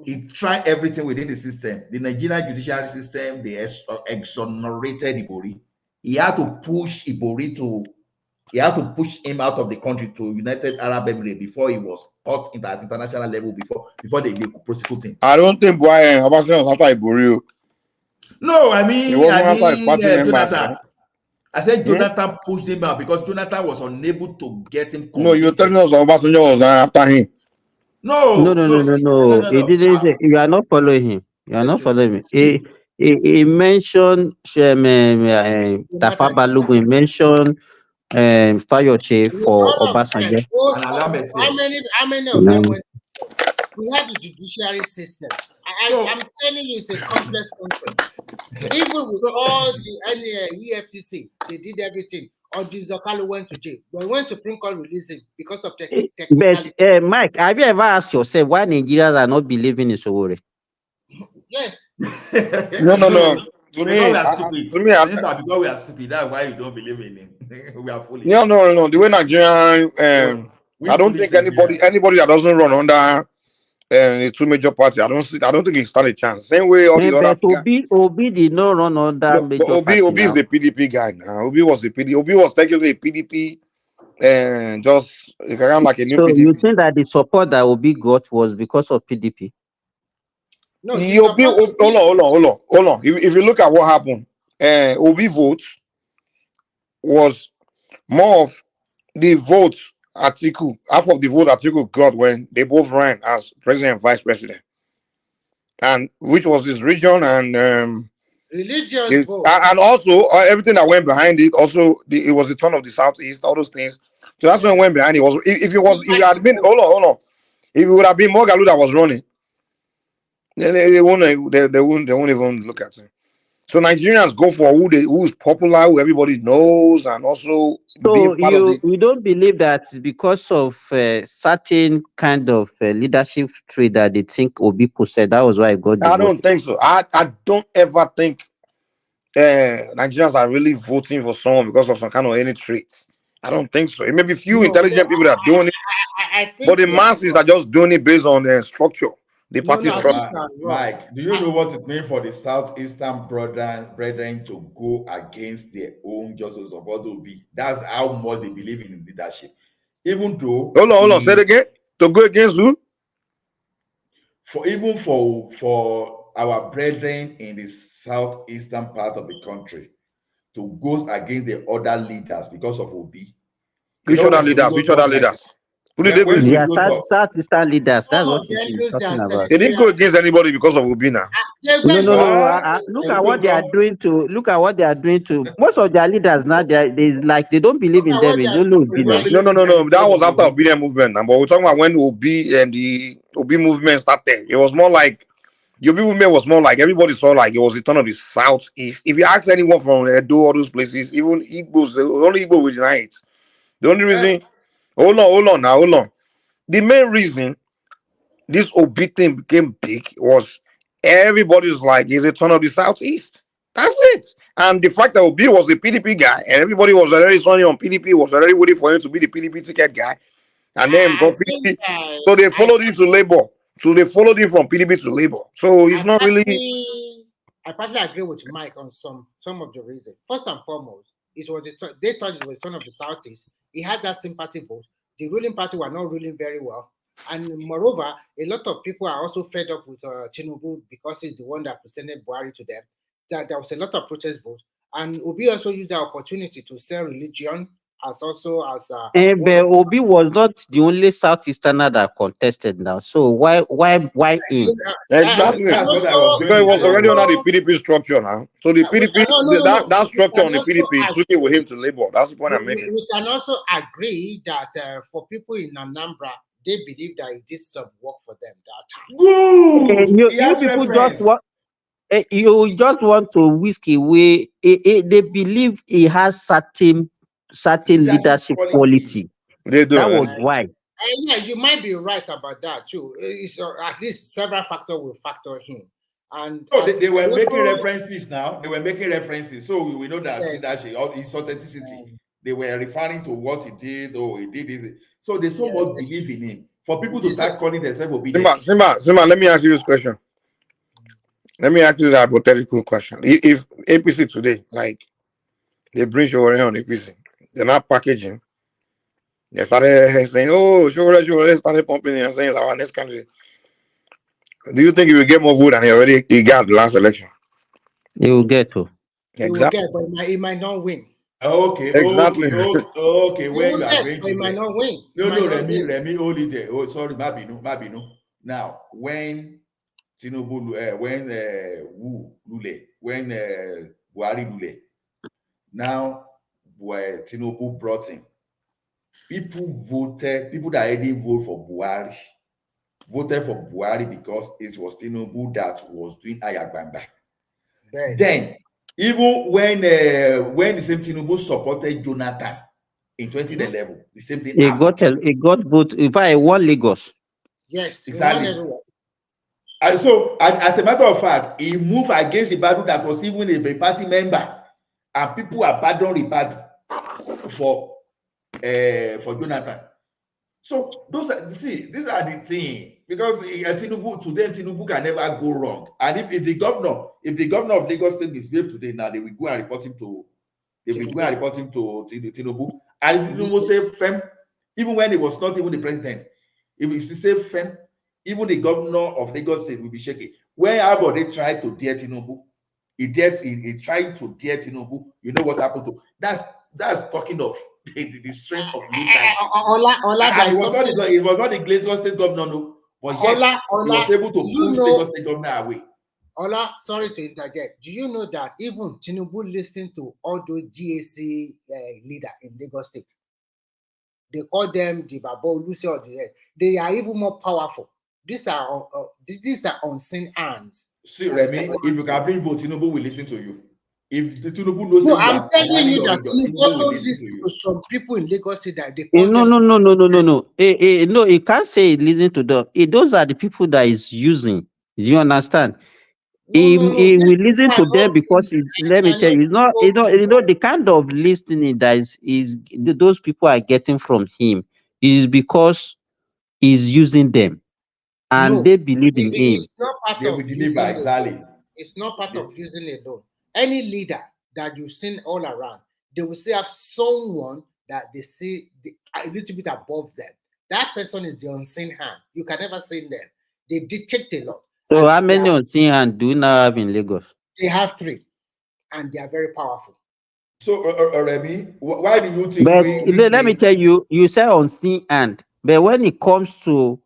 he tried everything within the system. The Nigerian judiciary system, they exonerated Ibori. He had to push Ibori he had to push him out of the country to United Arab Emirates before he was caught at international level, before they could prosecute him. I don't think Obasanjo was after Ibori. No, I mean Jonathan. Right? I said Jonathan pushed him out because Jonathan was unable to get him. No, you're telling us Obasanjo was after him. No. He didn't say, you are not following him. You are not following me. He mentioned Tafa Balogun. He mentioned Fayose for Obasanjo. How many of them went? We have the judiciary system. I'm telling you, it's a complex country. Even with all the EFCC, they did everything. Ondi Zakalu went to jail. But when Supreme Court released him because of technicality. But Mike, have you ever asked yourself why Nigerians are not believing in Sowore? Yes. No. To me, because we are stupid. That's why you don't believe in him. We are foolish. No. The way Nigerian, I don't think anybody that doesn't run under the two major parties, I don't think he stand a chance. Same way all the other. Obi did not run under major party. Obi is the PDP guy now. Obi was the PDP. Obi was technically a PDP, and just kind of like a new PDP. So you think that the support that Obi got was because of PDP? No, hold on. If you look at what happened, Obi vote was more of the vote Atiku, half of the vote Atiku got when they both ran as president and vice president, and which was his region and religious vote, and also everything that went behind it. Also, it was the turn of the southeast, all those things. So that's when went behind it. Was if it had been hold on, if it would have been Mogalu that was running, then they won't even look at it. So Nigerians go for who is popular, who everybody knows, and also so you don't believe that because of certain kind of leadership trait that they think Obi possessed, that was why I got. I don't think so. I don't ever think Nigerians are really voting for someone because of some kind of any traits. I don't think so. It may be few intelligent people that are doing it, but the masses are just doing it based on their structure. The party structure. Mike, do you know what it means for the southeastern brethren to go against their own justice of what will be? That's how much they believe in leadership. Even though hold on, say it again. To go against who? For our brethren in the southeastern part of the country to go against the other leaders because of Obi. Which other leaders? Which other leaders? Who did they go When Yeah, against? Southeastern leaders. That's Some what of she's them lose talking their about. They didn't go against anybody because of Obina. They No, went no, for no. Look at what they are doing to. Look at what they are doing to most of their leaders now. They don't believe in them. It's only Obina. No. That was after Obina movement. But we're talking about when Obi and the Obi movement started. It was more like the Obi movement was more like everybody saw like it was the turn of the southeast. If you ask anyone from Edo, all those places, even Igbos, the only Igbo was night. The only reason, hold on. The main reason this Obi thing became big was everybody's like, is a turn of the southeast. That's it. And the fact that Obi was a PDP guy and everybody was already running on PDP, was already waiting for him to be the PDP ticket guy. And then got PDP. So they followed him to Labour. So they followed him from PDP to Labour. So it's not really. I partly agree with Mike on some of the reasons. First and foremost, it was they thought it was the turn of the southeast. He had that sympathy vote. The ruling party were not ruling very well. And moreover, a lot of people are also fed up with Tinubu because he's the one that presented Buhari to them. That there was a lot of protest votes. And Obi also used the opportunity to sell religion as also as But Obi was not the only Southeasterner that contested now. So why him? Exactly. Because it was already under the PDP structure now. So the PDP, that structure on the PDP took it with him to Labour. That's the point I'm making. We can also agree that for people in Anambra, they believe that he did some work for them that time. You people just want. You just want to whisk away. They believe he has certain leadership quality. They do. That was why. Yeah, you might be right about that too. It's, at least several factors will factor in. And so they were making references now. They were making references. So we know that leadership, all his authenticity. They were referring to what he did or he did this. So they so much believe in him. For people to start calling themselves obedient. Simba, let me ask you this question. Let me ask you that hypothetical question. If APC today, like, they bring Showore on APC, they're not packaging. They started saying, oh, Showore started pumping and saying it's our next candidate. Do you think he will get more vote than he got the last election? He will get to. Exactly. He will get, but he might not win. Okay. Exactly. Okay. Where you are get, going to? He might not win. No, Remy, only there. Oh, sorry, Mabino. Now, when Tinubu, when Buhari Lule, now where Tinubu brought in, people that didn't vote for Buhari voted for Buhari because it was Tinubu that was doing Ayagbanga. Then, even when the same Tinubu supported Jonathan in 2011, the same thing happened. He got vote. If I won Lagos. Yes, exactly. And so, as a matter of fact, he moved against the battle that was even a party member, and people abandoned the party for Jonathan. So these are the things, because Tinubu can never go wrong. And if the governor of Lagos State misbehaves today, now they will go and report him to Tinubu. And if Tinubu say firm, even when he was not even the president, if he say firm, even the governor of Lagos State will be shaking. Wherever they tried to dare Tinubu, he tried to dare Tinubu. You know what happened to? That's talking of the strength of leadership. It was not the Lagos State governor, no, but yet he was able to push Lagos State governor away. Ola, sorry to interject. Do you know that even Tinubu listened to all those GAC leader in Lagos State? They call them the Babo, Lucy, or the rest. They are even more powerful. These are unseen hands. See, Remy, if you can bring vote, Tinubu will listen to you. If the Tinubu knows, no, I'm telling you that Tinubu also listen to some people in Lagos State that they call No. No, he can't say he listen to them. Those are the people that he's using. You understand? He will listen to them because let me tell you, the kind of listening that is those people are getting from him is because he's using them and they believe in him. It's not part they of will deliver exactly. It's not part of using alone. Any leader that you've seen all around, they will still have someone that they see a little bit above them. That person is the unseen hand. You can never see them. They dictate a lot. So And how many unseen hand do you now have in Lagos? they have 3, and they are very powerful. So, Remy, why do you think But let me we tell you, you say unseen hand, but when it comes to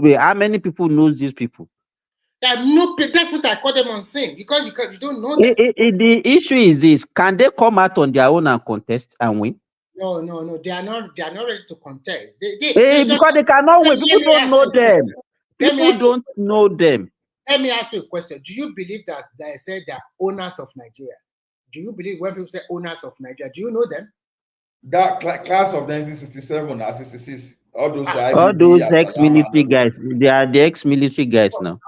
how many people knows these people? That's what I call them unseen, because you don't know them. The issue is this: can they come out on their own and contest and win? No, they are not ready to contest. Because they cannot win. People don't know them. People don't know them. Let me ask you a question. Do you believe that they said they're owners of Nigeria? Do you believe when people say owners of Nigeria, do you know them? That class of 1967 or 66, all those All those ex-military guys, they are the ex-military guys now.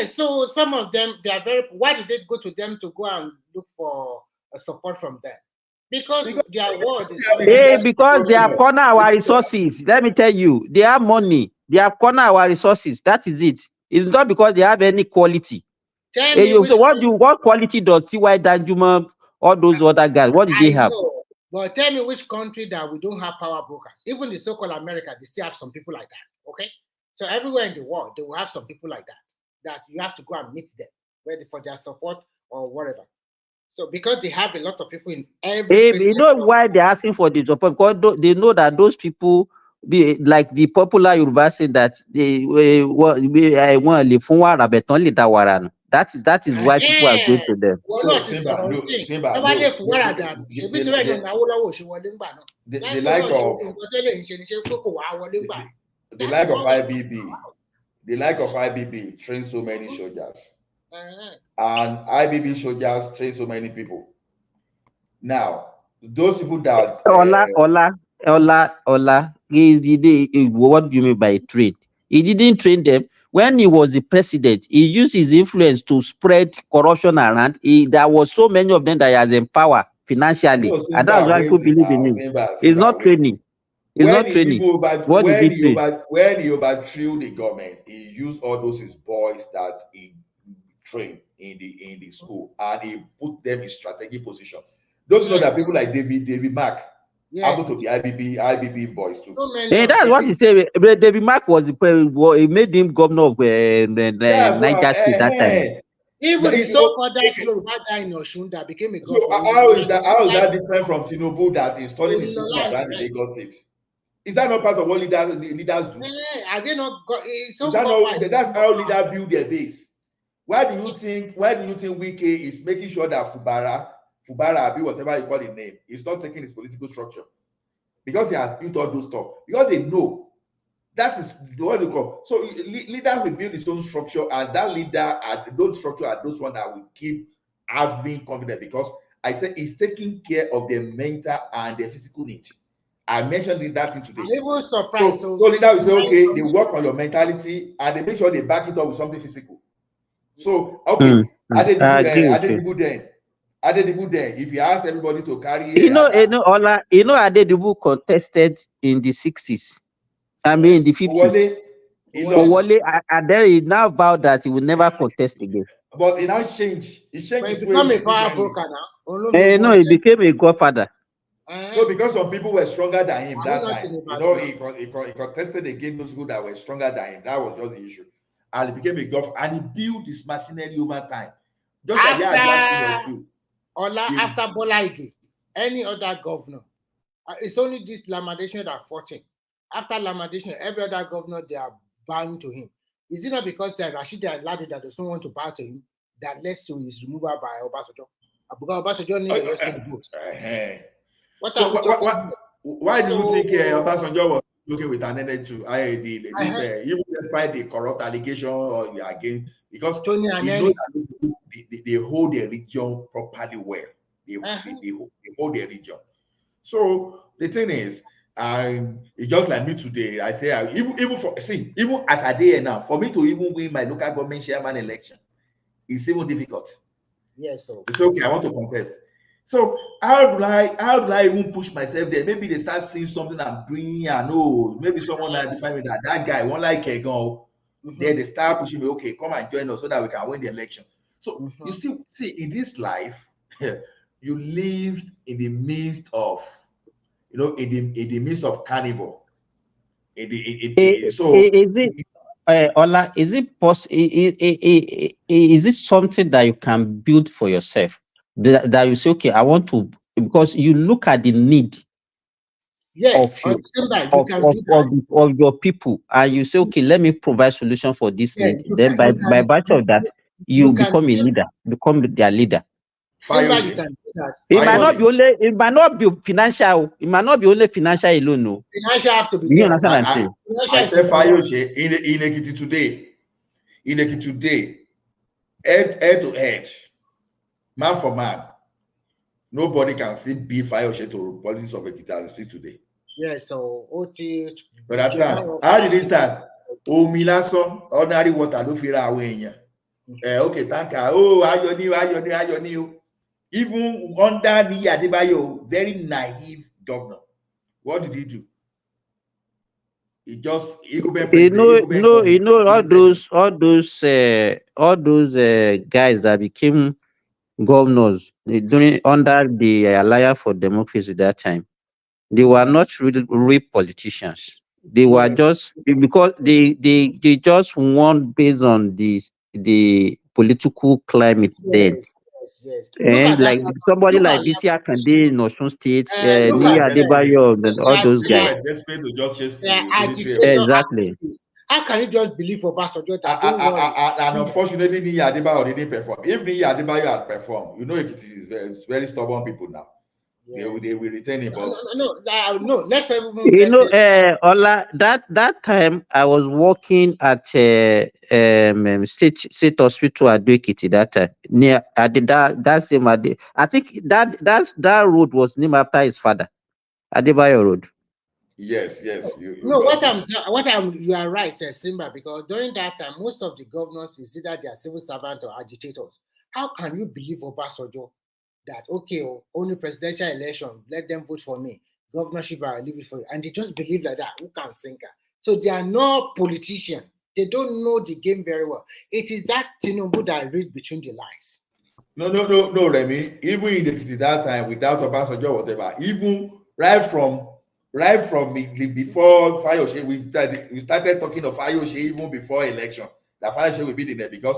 So some of them, they are very. Why did they go to them to go and look for support from them? Because their word is because they have cornered our resources. Let me tell you, they have money. They have cornered our resources. That is it. It's not because they have any quality. So what quality does CY Danjuma, all those other guys, what did they have? Know, but tell me which country that we don't have power brokers. Even the so-called America, they still have some people like that. Okay, so everywhere in the world, they will have some people like that you have to go and meet them, whether for their support or whatever. So because they have a lot of people in every you know why they're asking for the support? Because they know that those people, like the popular Yoruba say that that is why people are going to them. The like of IBB train so many soldiers. And IBB soldiers train so many people. Now, those people that Ola, what do you mean by trade? He didn't train them. When he was the president, he used his influence to spread corruption around. There was so many of them that he has empowered financially. And that's why people believe in him. It's not training. It's not training. What did he train? When he overthrew the government, he used all those his boys that he trained in the school, and he put them in strategic position. Don't you know that people like David Mark happen to be IBB boys too? That's what he said. David Mark he made him governor of Niger State that time. Even the so-called Yoruba guy in Osun that became a governor. So how is that different from Tinubu that is installing his people around the Lagos State? Is that not part of what leaders do? Are they not? That's how leaders build their base. Why do you think Wike is making sure that Fubara, be whatever you call the name, is not taking his political structure? Because he has built all those stuff. Because they know that is what they call. So leaders will build his own structure, and that leader those structure are those ones that will keep having confidence. Because I said he's taking care of their mental and their physical needs. I mentioned that thing today. So leader will say, okay, they work on your mentality and they make sure they back it up with something physical. So okay, Adedibu then, if you ask everybody to carry Adedibu contested in the 60s. I mean in the 50s. And then he now vowed that he will never contest again. But he now changed. He changed his way. Become a power broker now. No, he became a godfather. No, because some people were stronger than him that time. He contested against those people that were stronger than him. That was just the issue. And he became a governor, and he built his machinery over time. Just after Bola Ige, any other governor, it's only this Lamadation that fought him. After Lamadation, every other governor, they are bowing to him. Is it not because they are Rashid Aladi that doesn't want to bow to him that led to his removal by Obasanjo? Obasanjo needed the rest of the votes. Why do you think Obasanjo was looking with an energy to IAD, even despite the corrupt allegation or again, because you know that they hold their region properly well. They hold their region. So the thing is, it's just like me today. I say even as I did now, for me to even win my local government chairman election, it's even difficult. Yes, so it's okay. I want to contest. So how do I even push myself there? Maybe they start seeing something I'm doing. I know maybe someone identify me that guy won't like a go. Then they start pushing me. Okay, come and join us so that we can win the election. So you see, in this life, you lived in the midst of, in the midst of carnival. Is Ola, is it possible? Is it something that you can build for yourself? That you say, okay, I want to, because you look at the need Yeah, of on you Simba, you can do that. of your people, and you say, okay, let me provide solution for this Yeah, need. Then by virtue of that, you can become a build leader, become their leader. Simba, you can do that. It might not be only, it might not be financial, it might not be only financial alone, no. Financial have to be Do you there. understand what I'm saying? I said Fayose in Ekiti today, head to head, man for man, nobody can still beat Fayose to politics of Ekiti as we speak today. Yeah, so Otti. But understand, how did it start? Omi lásán, ordinary water ló fi ra àwọn èèyàn. Okay, thank you. Oh, ayọ̀ ni o. Even under Niyi Adebayo, very naive governor. What did he do? He just all those guys that became governors during under the Alliance for Democracy that time, they were not really real politicians. They were just because they just won based on the political climate then. And like somebody like Bisi Akande in Osun State, Niyi Adebayo, and all those guys. Desperate to just chase the military. Exactly. How can you just believe for Obasanjo that and unfortunately, Niyi Adebayo didn't perform. If Niyi Adebayo had performed, you know, it is very stubborn people now. They will retain him. But no. Let's Ola, that time I was working at state hospital at Ekiti that time. Near that same I think that road was named after his father, Adebayo Road. Yes. You are right, Simba, because during that time, most of the governors is either they are civil servants or agitators. How can you believe Obasanjo that, okay, only presidential election, let them vote for me, governorship, I'll leave it for you, and they just believe like that? Who can think? So they are not politicians. They don't know the game very well. It is that Tinubu that read between the lines. No, Remy. Even in that time, without Obasanjo or whatever, even right from before Fayose, we started talking of Fayose even before election. That Fayose will be in there because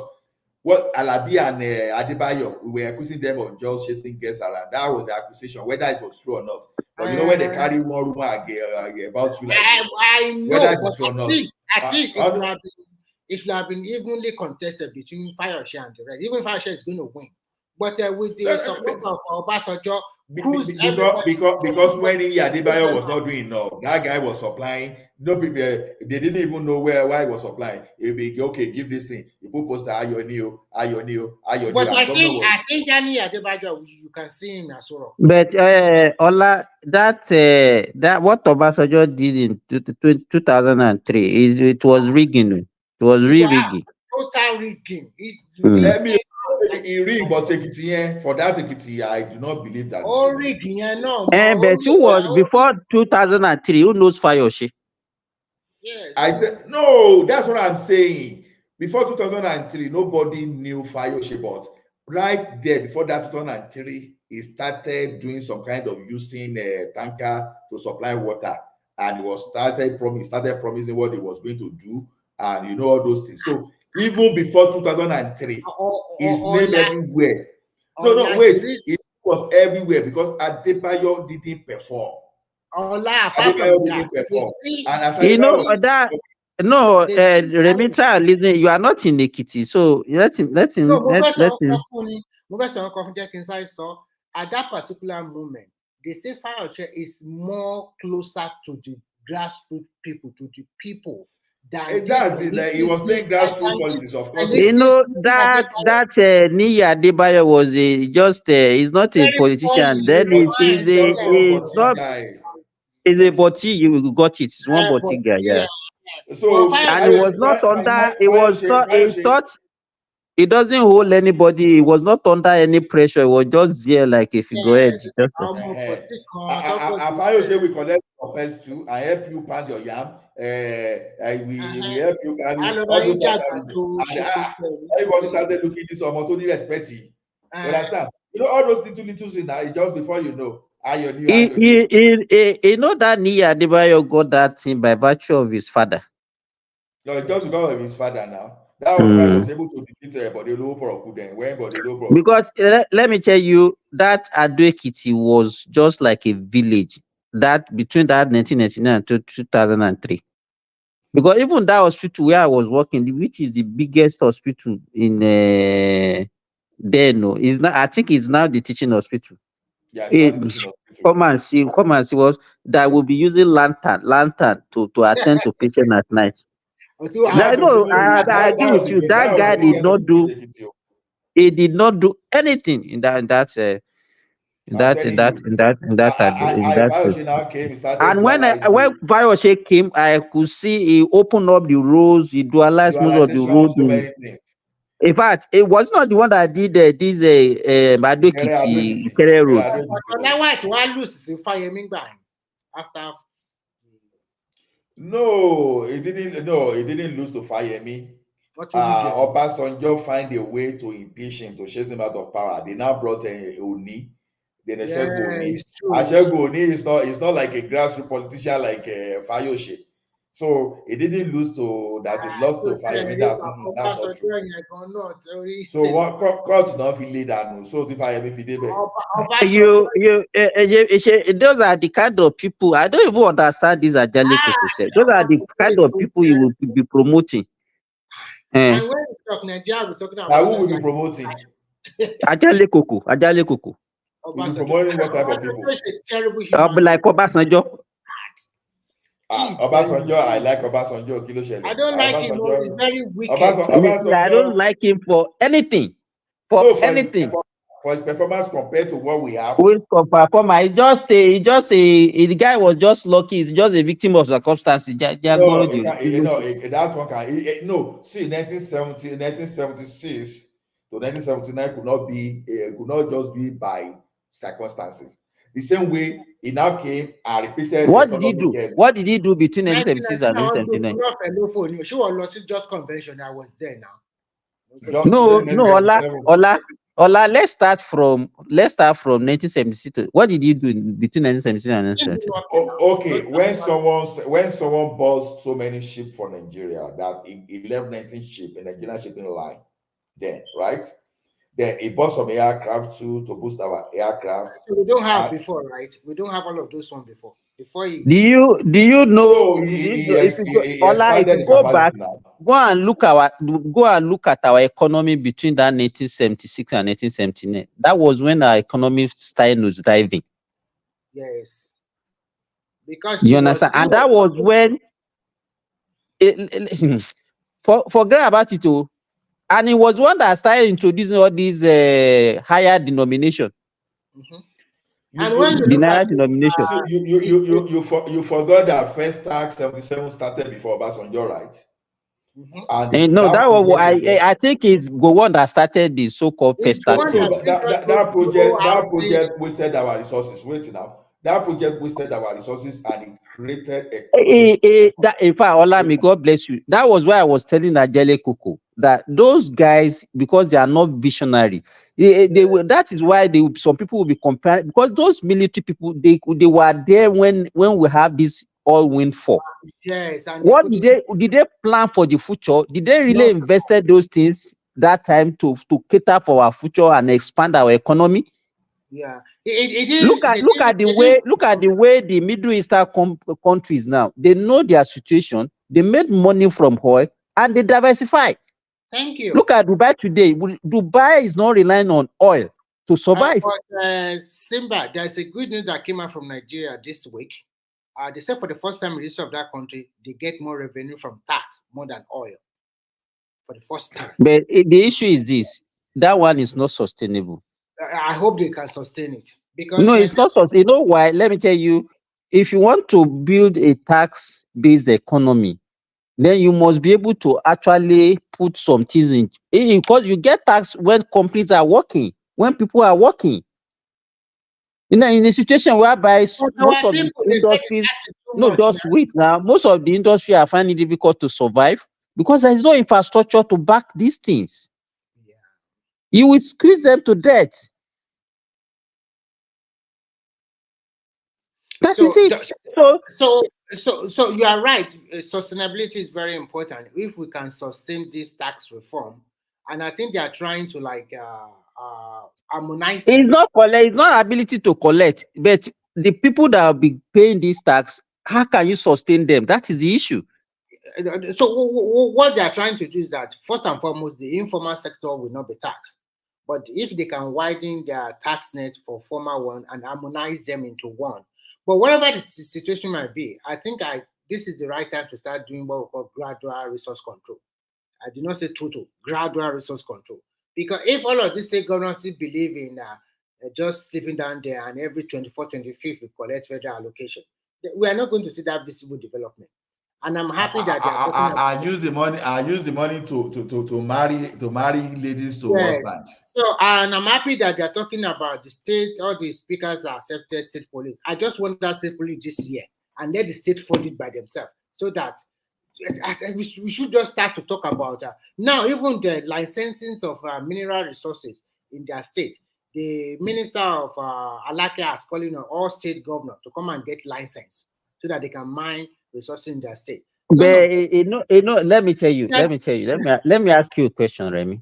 what Alabi and Adebayo, we were accusing them of just chasing guests around. That was the accusation, whether it was true or not. But you know when they carry one rumor about you like this, I know, whether but it's true or not. At least if you have been evenly contested between Fayose and the rest, even Fayose is going to win. But with the support of Obasanjo, because when Adebayo was not doing enough, that guy was supplying. No people, they didn't even know why he was supplying. It'd be okay, give this thing. You put poster Ayonio. But I think Danny Adebayo, you can see him as well. But Ola, that what Obasanjo did in 2003 it was rigging. It was rigging. Total rigging. Let me. He rigged, but for that Ekiti, I do not believe that. Oh, rigging, no. But who was before 2003? Who knows Fayose? Yes. I said no. That's what I'm saying. Before 2003, nobody knew Fayose, but right there before that 2003, he started doing some kind of using a tanker to supply water, and he started promising what he was going to do, and you know all those things. So even before 2003, his name everywhere. Wait, it was everywhere because Adebayo didn't perform. Remitra, listen, you are not in Ekiti, so let him. At that particular moment, they say Fayose is more closer to the grassroots people, He was playing grassroots politics, of course. You know that Niyi Adebayo was he's not a politician. Then he's a body. You got it. It's one body guy, yeah. So and it was not under. It was not. He thought it doesn't hold anybody. It was not under any pressure. It was just there, like if you go ahead. Just Fayose will collect your pets too. I help you plant your yam. We help you carry all those everybody started looking this or to respect you. Understand? You know all those little things now. Just before you know, you know that Niyi Adebayo got that thing by virtue of his father. No, just because of his father now. That was why he was able to defeat Bodelo Poroku then. When Bodelo Poroku. Because let me tell you, that Ado Ekiti was just like a village. That between that 1999 to 2003. Because even that hospital where I was working, which is the biggest hospital in there, no, is not. I think it's now the teaching hospital. Yeah, it's not the teaching hospital. Come and see was that will be using lantern to attend to patient at night. Now, no, I agree with you. That guy did not do. He did not do anything in that And when Vayoshe came, I could see he opened up the roads, he dualized most of the roads. In fact, it was not the one that did this Adokiti Ikere road. So now why do I lose the Fayemi after? No, it didn't. No, it didn't lose to Fayemi. Obasanjo find a way to impeach him, to chase him out of power. They now brought Oni. Then Ashego Oni is not like a grassroots politician like Fayoshe. So it didn't lose to that. It lost to Fayemi. That's not true. So what court not feel that? So the Fayemi those are the kind of people. I don't even understand these Ajale people say. Those are the kind of people you will be promoting. And when we talk Nigeria, we're talking about who will be promoting? Ajale Koko. We'll be promoting what type of people? Like Obasanjo. Obasanjo, I like Obasanjo. I don't like him. He's very wicked. I don't like him for anything. For his performance compared to what we have. The guy was just lucky. He's just a victim of circumstances. That one can. No, see, 1976 to 1979 could not just be by circumstances. The same way he now came and repeated. What did he do? What did he do between 1976 and 1979? She was just convention. I was there now. No, Ola, let's start from 1976. What did you do between 1976 and 1979? Okay, when someone bought so many ships for Nigeria that he left 19 ships in the Nigerian shipping line, then right? Then he bought some aircraft too to boost our aircraft. So we don't have before, right? We don't have all of those ones before. Do you know? If you go back, now. Go and look at our economy between that 1976 and 1979. That was when our economy started nosediving. Yes. Because you understand, and that was when forget about it all. And it was one that started introducing all these higher denomination. Denomination. You forgot that first tax 77 started before Obasanjo, right? And no, that was I think it's the one that started the so-called first tax. That project wasted our resources. Wait now. That project wasted our resources and it created in fact, Olami, God bless you. That was why I was telling Ajele Koko that those guys, because they are not visionary, that is why some people will be comparing, because those military people, they were there when we have this all windfall. Yes. And what did they plan for the future? Did they really invested those things that time to cater for our future and expand our economy? Yeah. Look at the way the Middle Eastern countries now, they know their situation, they made money from oil and they diversify. Thank you. Look at Dubai today. Dubai is not relying on oil to survive. Simba, there's a good news that came out from Nigeria this week. They said for the first time in the history of that country, they get more revenue from tax more than oil. For the first time. But the issue is this: that one is not sustainable. I hope they can sustain it. Because no, it's not sustainable. You know why? Let me tell you. If you want to build a tax-based economy, then you must be able to actually put some things in. Because you get tax when companies are working, when people are working. In a situation whereby most of the industries, just wait now, most of the industry are finding it difficult to survive because there is no infrastructure to back these things. Yeah. You will squeeze them to death. That is it. So you are right. Sustainability is very important. If we can sustain this tax reform, and I think they are trying to harmonize them. It's not ability to collect, but the people that will be paying this tax, how can you sustain them? That is the issue. So what they are trying to do is that first and foremost, the informal sector will not be taxed. But if they can widen their tax net for formal one and harmonize them into one, but whatever the situation might be, I think this is the right time to start doing what we call gradual resource control. I do not say total, gradual resource control. Because if all of these state governments believe in just sleeping down there and every 24th, 25th we collect federal allocation, we are not going to see that visible development. And I'm happy that they are I use the money. I use the money to marry ladies to husband. So, and I'm happy that they're talking about the state, all the speakers that accepted state police. I just want that state police this year and let the state fund it by themselves, so that we should just start to talk about now even the licensing of mineral resources in their state. The minister of Alaka is calling on all state governors to come and get license so that they can mine resources in their state. But let me tell you. Let me ask you a question, Remy.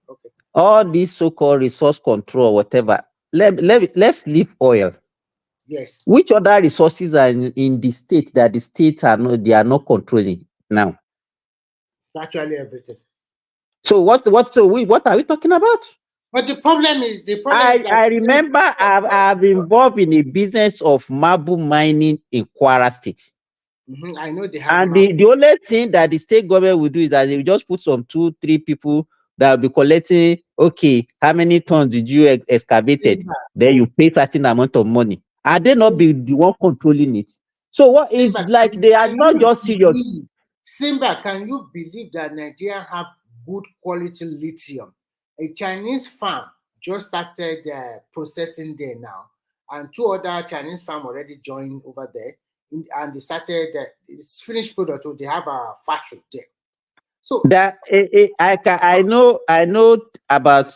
Okay. All these so-called resource control, whatever. Let's leave oil. Yes. Which other resources are in the state that the states are not controlling now? Virtually everything. So what are we talking about? But the problem is I remember I've involved in a business of marble mining in Kwara State. I know they have. And the only thing that the state government will do is that they will just put some 2-3 people that will be collecting. Okay, how many tons did you excavated? Then you pay certain amount of money. Are they not be the one controlling it? So what is like they are not just serious. Simba, can you believe that Nigeria have good quality lithium? A Chinese farm just started processing there now, and 2 other Chinese farms already joined over there, and they started it's finished product. So they have a factory there. So that I know about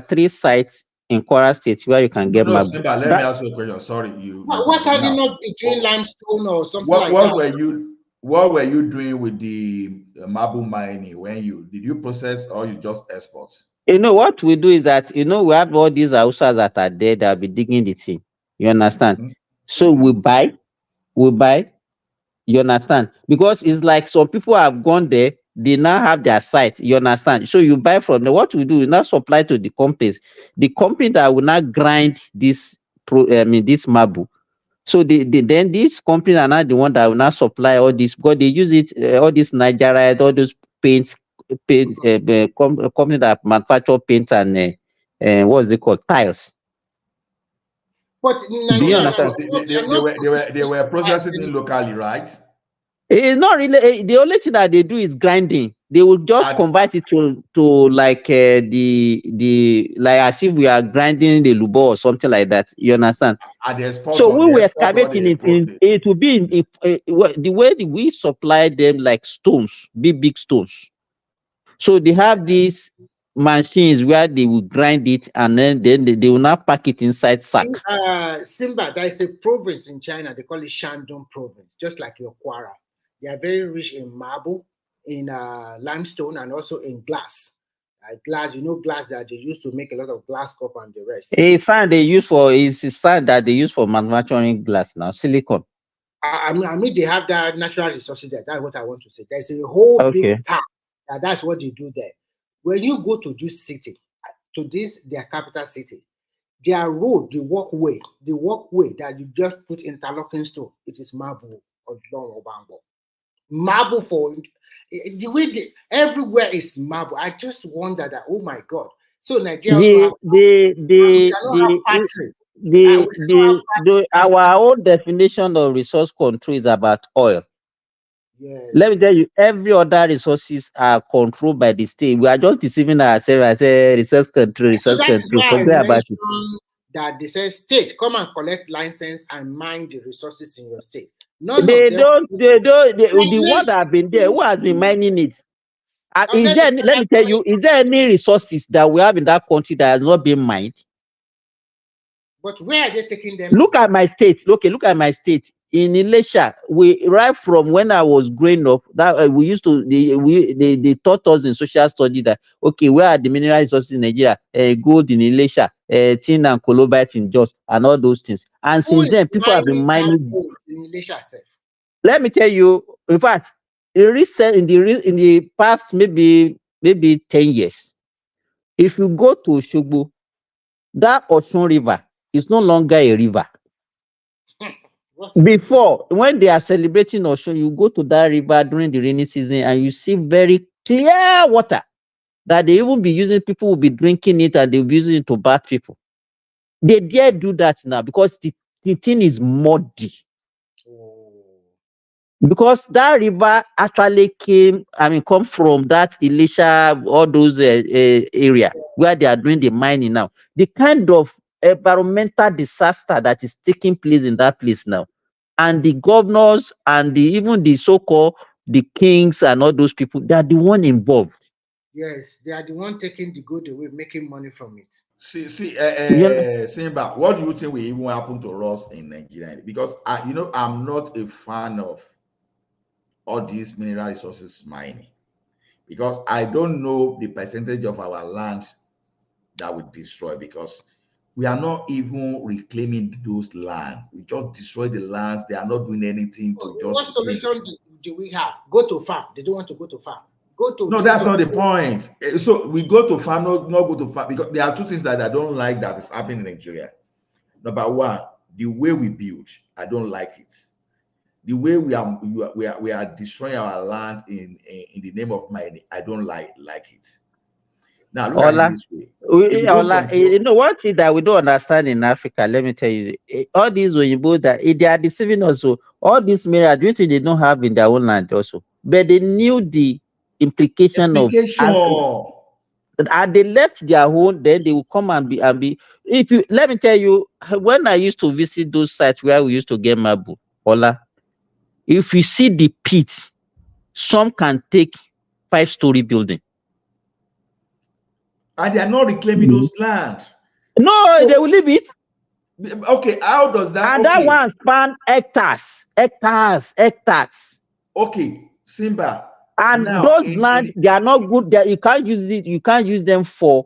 3 sites in Kwara State where you can get marble. Simba, let me ask you a question. Sorry, why can you not be doing limestone or something like that? What were you doing with the marble mining when did you process or you just export? What we do is that we have all these Hausas that are there that will be digging the thing. You understand? So we buy. You understand? Because it's like some people have gone there, they now have their site. You understand? So you buy from them. What we do is now supply to the companies. The company that will not grind this marble. So then these companies are not the one that will not supply all this, because they use it, all this Nigerian, all those paint company that manufacture paint and what is it called, tiles. But they were processing it locally, right? It's not really. The only thing that they do is grinding. They will just convert it to like the like as if we are grinding the lubo or something like that. You understand? So when we excavating it will be the way we supply them like stones, big stones. So they have these machines where they will grind it and then they will not pack it inside sack. Simba, there is a province in China, they call it Shandong province, just like your Kwara. They are very rich in marble, in limestone, and also in glass. Glass, glass that they use to make a lot of glass cup and the rest. It's sand they use for that they use for manufacturing glass now, silicon. I mean, they have their natural resources there. That's what I want to say. There's a whole big town. That's what they do there. When you go to this city, their capital city, their road, the walkway that you just put interlocking stone, it is marble or long or bamboo. Marble for the way everywhere is marble. I just wonder that, oh my God. So Nigeria our own definition of resource control is about oil. Yes. Let me tell you, every other resources are controlled by the state. We are just deceiving ourselves. I say resource control. Forget about it. That they say, state, come and collect license and mine the resources in your state. The one that have been there, who has been mining it? Let me tell you, is there any resources that we have in that country that has not been mined? But where are they taking them? Look at my state. Okay, look at my state. in Ilesha, we right from when I was growing up, that we used to they taught us in social study that okay, where are the mineral resources in Nigeria? Gold in Ilesha, tin and colobyte in Jos, and all those things. And Who since is then, people have been mining that mining. gold in Elisha self? Let me tell you, in fact, in the past maybe 10 years, if you go to Oshogbo, that Osun River is no longer a river. Before, when they are celebrating Osun, you go to that river during the rainy season and you see very clear water that they even be using, people will be drinking it and they'll be using it to bath people. They dare do that now because the thing is muddy. Because that river actually come from that Elisha, all those area where they are doing the mining now. The kind of environmental disaster that is taking place in that place now, and the governors and even the so-called the kings and all those people, they are the one involved. Yes, they are the one taking the gold away, making money from it. Simba, what do you think will even happen to us in Nigeria? Because I'm not a fan of all these mineral resources mining, because I don't know the percentage of our land that we destroy, because we are not even reclaiming those lands. We just destroy the lands. They are not doing anything to just. What solution do we have? Go to farm. They don't want to go to farm. Go to. No, that's not the point. So we go to farm, not go to farm, because there are two things that I don't like that is happening in Nigeria. Number one, the way we build, I don't like it. The way we are destroying our land in the name of mining, I don't like it. Now look at it this way. You know what is that we don't understand in Africa? Let me tell you, all these Oyibo that they are deceiving us. So all these minerals, they don't have in their own land also, but they knew the implication of. And they left their own, then they will come and be. If you let me tell you, when I used to visit those sites where we used to get marble, Ola, if you see the pits, some can take 5-story building. And they are not reclaiming those land. No, they will leave it. Okay, how does that? And that one span hectares. Okay, Simba. And now, those lands, they are not good. You can't use it. You can't use them for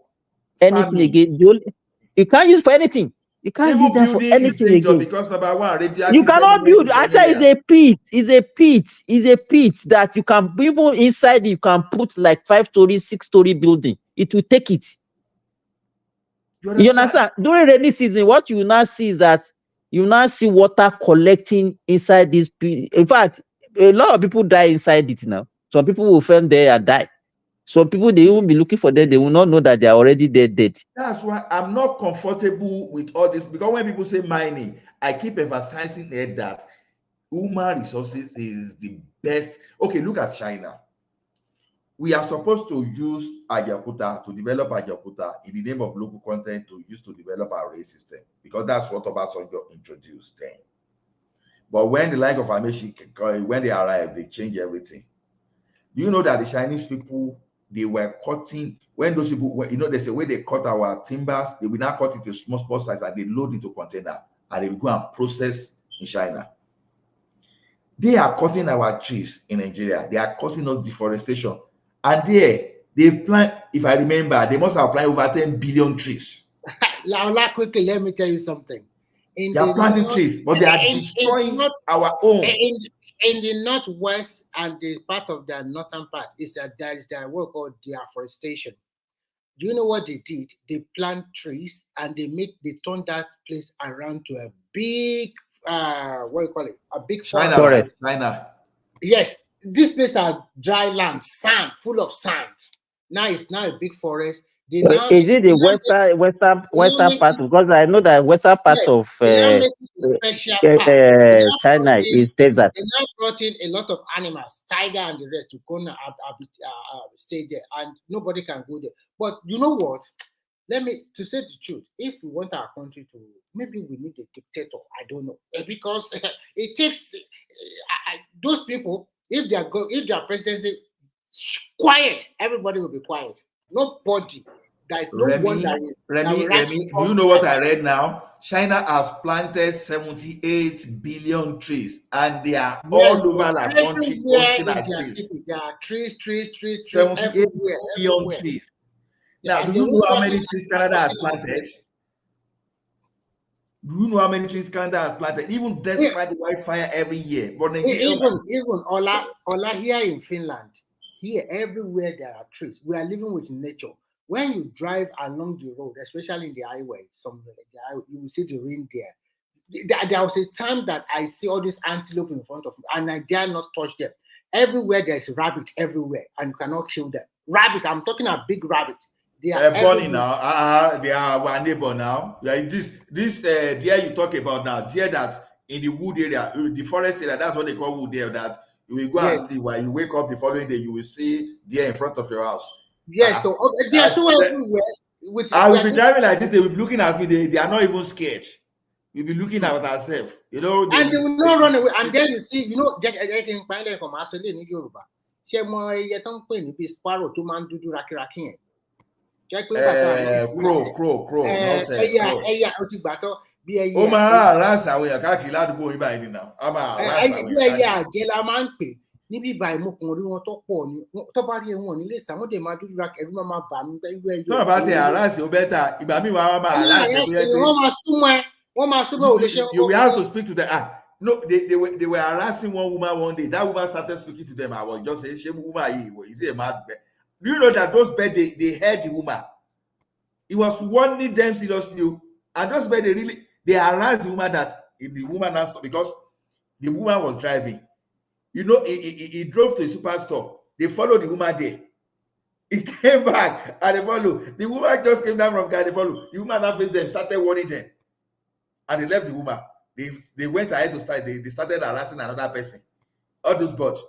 anything again. You can't use for anything. You can't use them for anything again. Because number one, you cannot build. I say it's a pit. It's a pit that you can, even inside you can put like 5-story, 6-story building. It will take it. You understand? During rainy season, what you now see is that you now see water collecting inside this pit. In fact, a lot of people die inside it now. Some people will fall there and die. Some people, they won't be looking for them. They will not know that they are already dead. That's why I'm not comfortable with all this, because when people say mining, I keep emphasizing that human resources is the best. Okay, look at China. We are supposed to use Ajaokuta, to develop Ajaokuta in the name of local content, to use to develop our rail system, because that's what Obasanjo introduced then. But when the like of Amechi, when they arrived, they changed everything. Do you know that the Chinese people, they were cutting, when those people, there's a way they cut our timbers, they will now cut it to small size and they load into container and they will go and process in China. They are cutting our trees in Nigeria. They are causing us deforestation. And they plant, if I remember, they must have planted over 10 billion trees. Quickly, let me tell you something. They are planting trees, but they are destroying our own. In the northwest and the part of the northern part, there is their work called deforestation. Do you know what they did? They plant trees and they turn that place around to a big a big forest. China. Yes, this place are dry land, sand, full of sand. Now it's a big forest. Is it the western part? Because I know that western part of China is desert. They now brought in a lot of animals, tiger and the rest, to go and stay there, and nobody can go there. But you know what? To say the truth, if we want our country to, maybe we need a dictator. I don't know, because it takes those people. If their presidency quiet, everybody will be quiet. Nobody. There is no one that is Remy, do you know what I read now? China has planted 78 billion trees, and they are all over the country everywhere pointing in at their trees. city. There are trees 78 everywhere. billion trees. Yeah, Now, do you know how many trees Canada has planted? Do you know how many trees Canada has planted? Even despite the wildfire every year. But Nigeria, even Ola here in Finland, here everywhere there are trees. We are living with nature. When you drive along the road, especially in the highway, you will see the reindeer. There was a time that I see all these antelope in front of me, and I dare not touch them. Everywhere there's rabbit everywhere, and you cannot kill them. Rabbit, I'm talking a big rabbit. They are bunny now. They are our neighbor now. Like this deer you talk about now, deer that in the wood area, the forest area, that's what they call wood deer. That you will go and see. While you wake up the following day, you will see deer in front of your house. Yes, so they are so everywhere. I will be driving like this. They will be looking at me. They are not even scared. We'll be looking at ourselves. You know. And they will not run away. And then you see, you know, sparrow to man do raki. Crow. Ó máa harass àwọn èèyàn káàkiri ládùúgbò yín báyìí nìyà. Ó máa harass àwọn èèyàn káàkiri. Àjẹ́ la máa ń pè níbi ìbàyìí mo kàn rí wọn tó pọ̀ ni tó bá rí wọn nílé ìsàmú dè máa dúdú ẹ̀rú máa bà mí irú ẹyọ. Tó bá ti harass ó bẹ́tà ìgbà míì wàá máa harass ẹ̀ tó yẹ pé. Wọ́n máa súnmọ́ ò lè ṣe. You will have to speak to them. No, they were harassing one woman one day. That woman started speaking to them. I was just saying, "Shame woman, is he a mad bird?" Do you know that those birds they heard the woman? He was warning them seriously, and those birds they harassed the woman that if the woman has to, because the woman was driving. You know, he drove to a superstore. They followed the woman there. He came back and they followed. The woman just came down from car. They followed. The woman now faced them, started warning them, and they left the woman. They went ahead to start. They started harassing another person. All those birds.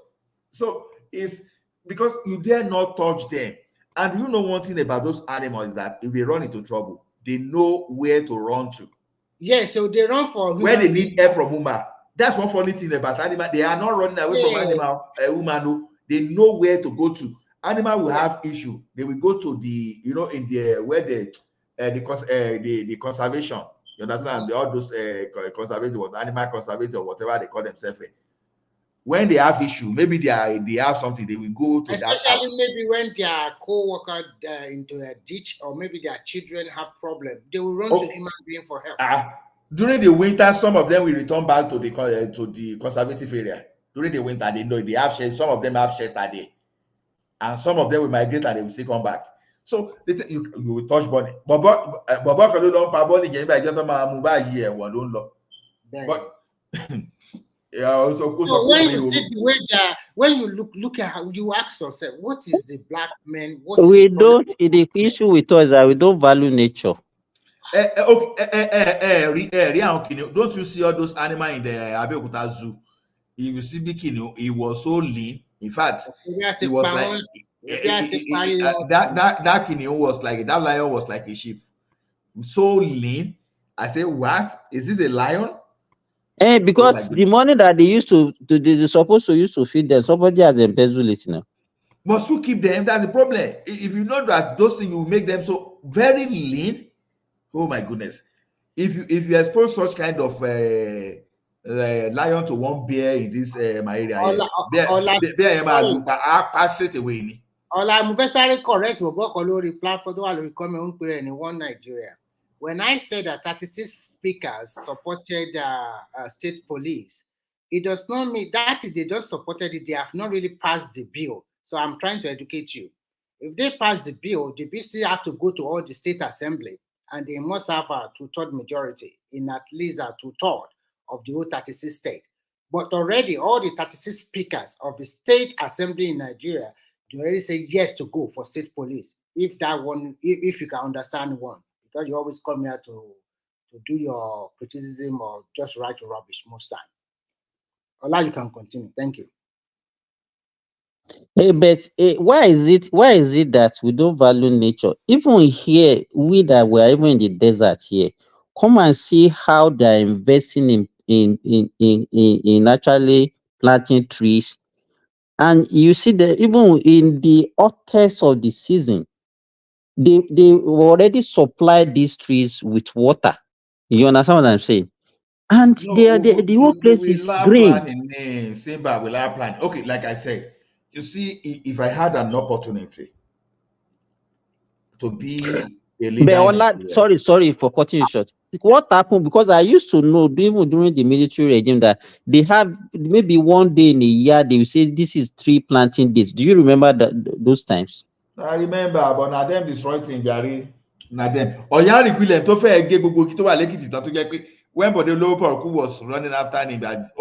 So it's because you dare not touch them. And you know one thing about those animals is that if they run into trouble, they know where to run to. Yeah, so they run for where they need help from human. That's one funny thing about animal. They are not running away from animal. Human, they know where to go to. Animal will have issue. They will go to the, you know, in the where the conservation. You understand? All those conservative, animal conservative, or whatever they call themselves. When they have issue, maybe they have something, they will go to that house. Especially maybe when their co-worker into a ditch, or maybe their children have problem, they will run to human being for help. During the winter, some of them will return back to the conservative area. During the winter, they know they have shelter. Some of them have shelter there, and some of them will migrate and they will still come back. So you will touch bunny. But yeah, so when you see the way when you look at how you ask yourself, what is the black man? We don't. The issue with us is that we don't value nature. Don't you see all those animals in the Abeokuta Zoo? If you see Bikini, he was so lean. In fact, he was like that Kini was like that lion was like a sheep. So lean. I say, what? Is this a lion? Because the money that they used they're supposed to use to feed them, somebody has embezzled it now. Must you keep them? That's the problem. If you know that those things will make them so very lean, oh my goodness. If you expose such kind of lion to one bear in this my area, pass straight away. I'm very correct. We'll go on platform to come in one Nigeria. When I said that 36 speakers supported state police, it does not mean that they just supported it. They have not really passed the bill. So I'm trying to educate you. If they pass the bill still have to go to all the state assembly, and they must have a 2/3 majority in at least a 2/3 of the whole 36 states. But already all the 36 speakers of the state assembly in Nigeria, they already say yes to go for state police. If that one, if you can understand one. Because you always come here to do your criticism or just write your rubbish most time. Ola, you can continue. Thank you. But why is it that we don't value nature? Even here, we that were even in the desert here, come and see how they're investing in actually planting trees. And you see that even in the hottest of the season, they already supplied these trees with water. You understand what I'm saying? And No, the whole place we is love green. planning. Simba, we love planning. Okay, like I said, you see, if I had an opportunity to be a leader in Beola, Nigeria, sorry for cutting you short. What happened? Because I used to know, even during the military regime, that they have maybe one day in a year they will say this is tree planting days. Do you remember those times? I remember, but na them destroy things, Jare. Na them. Oyan equivalent tó fẹ́ gé gbogbo kí tó wà lẹ́kìtì tán tó jẹ́ pé when Bode Lowo Paroku was running after him, that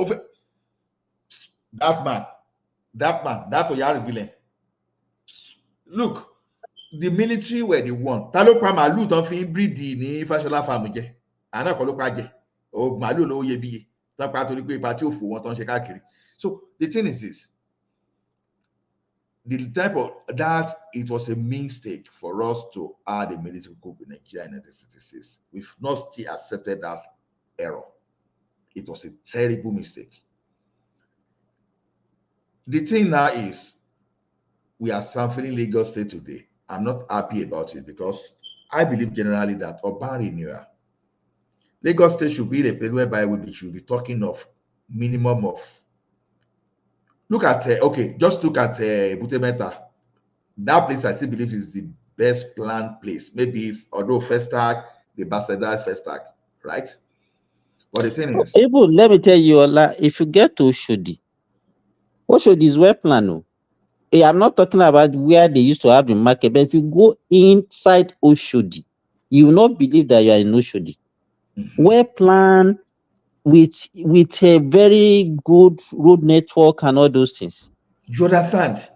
that Oyan equivalent. Look, the military were the one. Ta ló pa màálù tán fi ń breed ní Fashola farm jẹ? Àná kan ló pa jẹ. O màálù ló iyebíye. Tán pa torí pé ipa tí òfò wọn tán ṣe káàkiri. So the thing is this. The type of that it was a mistake for us to add a military coup in Nigeria in 1966. We've not still accepted that error. It was a terrible mistake. The thing now is we are suffering Lagos State today. I'm not happy about it because I believe generally that urban renewal, Lagos State should be the place whereby we should be talking of minimum of. Look at just look at Ebute Metta. That place I still believe is the best planned place. Maybe although Festac, they bastardized Festac, right? But the thing is, Even let me tell you, Ola, if you get to Oshodi is well planned. Oh. I'm not talking about where they used to have the market, but if you go inside Oshodi, you will not believe that you are in Oshodi. Well planned with a very good road network and all those things. you understand?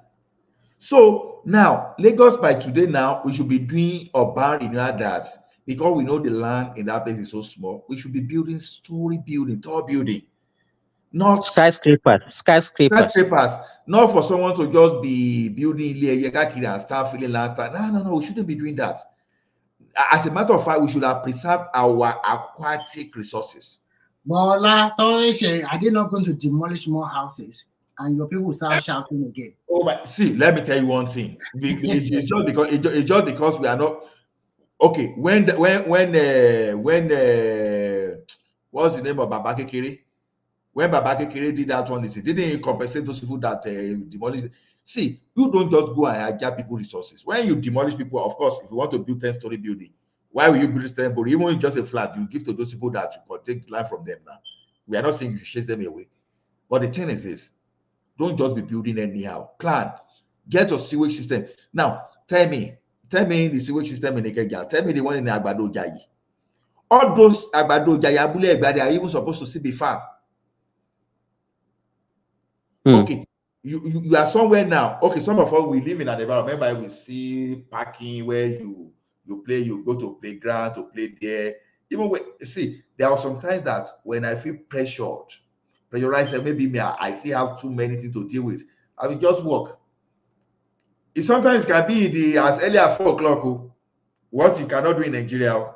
So now, Lagos by today now, we should be doing urban renewal that because we know the land in that place is so small, we should be building story building, tall building, not skyscrapers, not for someone to just be building and start feeling last time. No, we shouldn't be doing that. As a matter of fact, we should have preserved our aquatic resources. Bola, are they not going to demolish more houses? And your people start shouting again. Oh my! See, let me tell you one thing. It's just because we are not okay. When what's the name of Baba Kekere? When Baba Kekere did that one, he didn't compensate those people that demolished. See, you don't just go and hijack people resources. When you demolish people, of course, if you want to build 10-story building, why will you build 10 story? Even if it's just a flat, you give to those people that you can take land from them now. We are not saying you chase them away. But the thing is this. Don't just be building anyhow. Plan. Get your sewage system. Now, tell me the sewage system in Ikeja. Tell me the one in Agbado Jayi. All those Agbado Jayi, Abule Egbade are even supposed to still be farm. Okay. You are somewhere now. Okay, some of us we live in an environment where we see parking where you play, you go to playground to play there. Even when see, there are some times that when I feel pressurized, maybe me, I still have too many things to deal with. I will just walk. It sometimes can be as early as 4 o'clock. What you cannot do in Nigeria,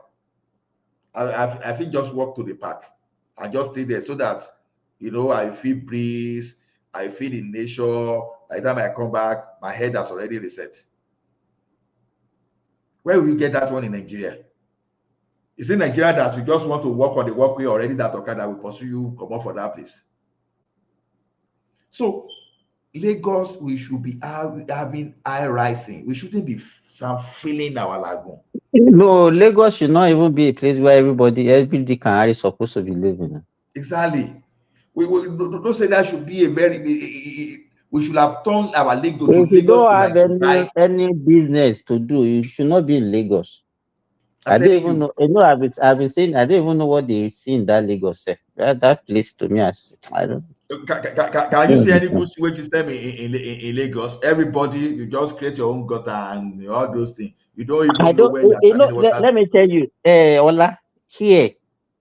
I feel just walk to the park and just stay there so that I feel breeze, I feel in nature. By the time I come back, my head has already reset. Where will you get that one in Nigeria? Is it Nigeria that you just want to walk on the walkway already that Okada will pursue you, come up for that place? So, Lagos, we should be having high rising. We shouldn't be filling our lagoon. No, Lagos should not even be a place where everybody can is supposed to be living. Exactly. We don't say that should be we should have turned our Lagos to If you Lagos don't to have any business to do, you should not be in Lagos. I don't even know. I've been saying I don't even know what they see in that Lagos. That place to me, I don't. Can you see any good sewage system in Lagos? Everybody, you just create your own gutter and all those things. You don't even know when let me tell you, Ola, here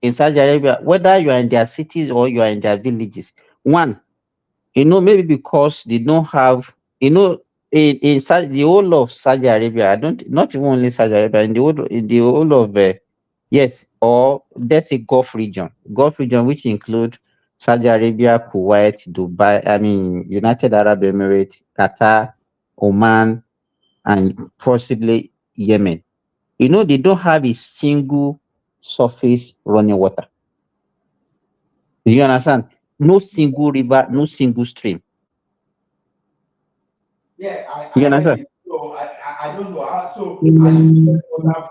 in Saudi Arabia, whether you are in their cities or you are in their villages, maybe because they don't have, in the whole of Saudi Arabia, not even only Saudi Arabia, in the whole of yes, or that's a Gulf region, which include Saudi Arabia, Kuwait, Dubai, United Arab Emirates, Qatar, Oman, and possibly Yemen. You know, they don't have a single surface running water. You understand? No single river, no single stream. Yeah, You I get understand? it. So I don't know how. So I used to get water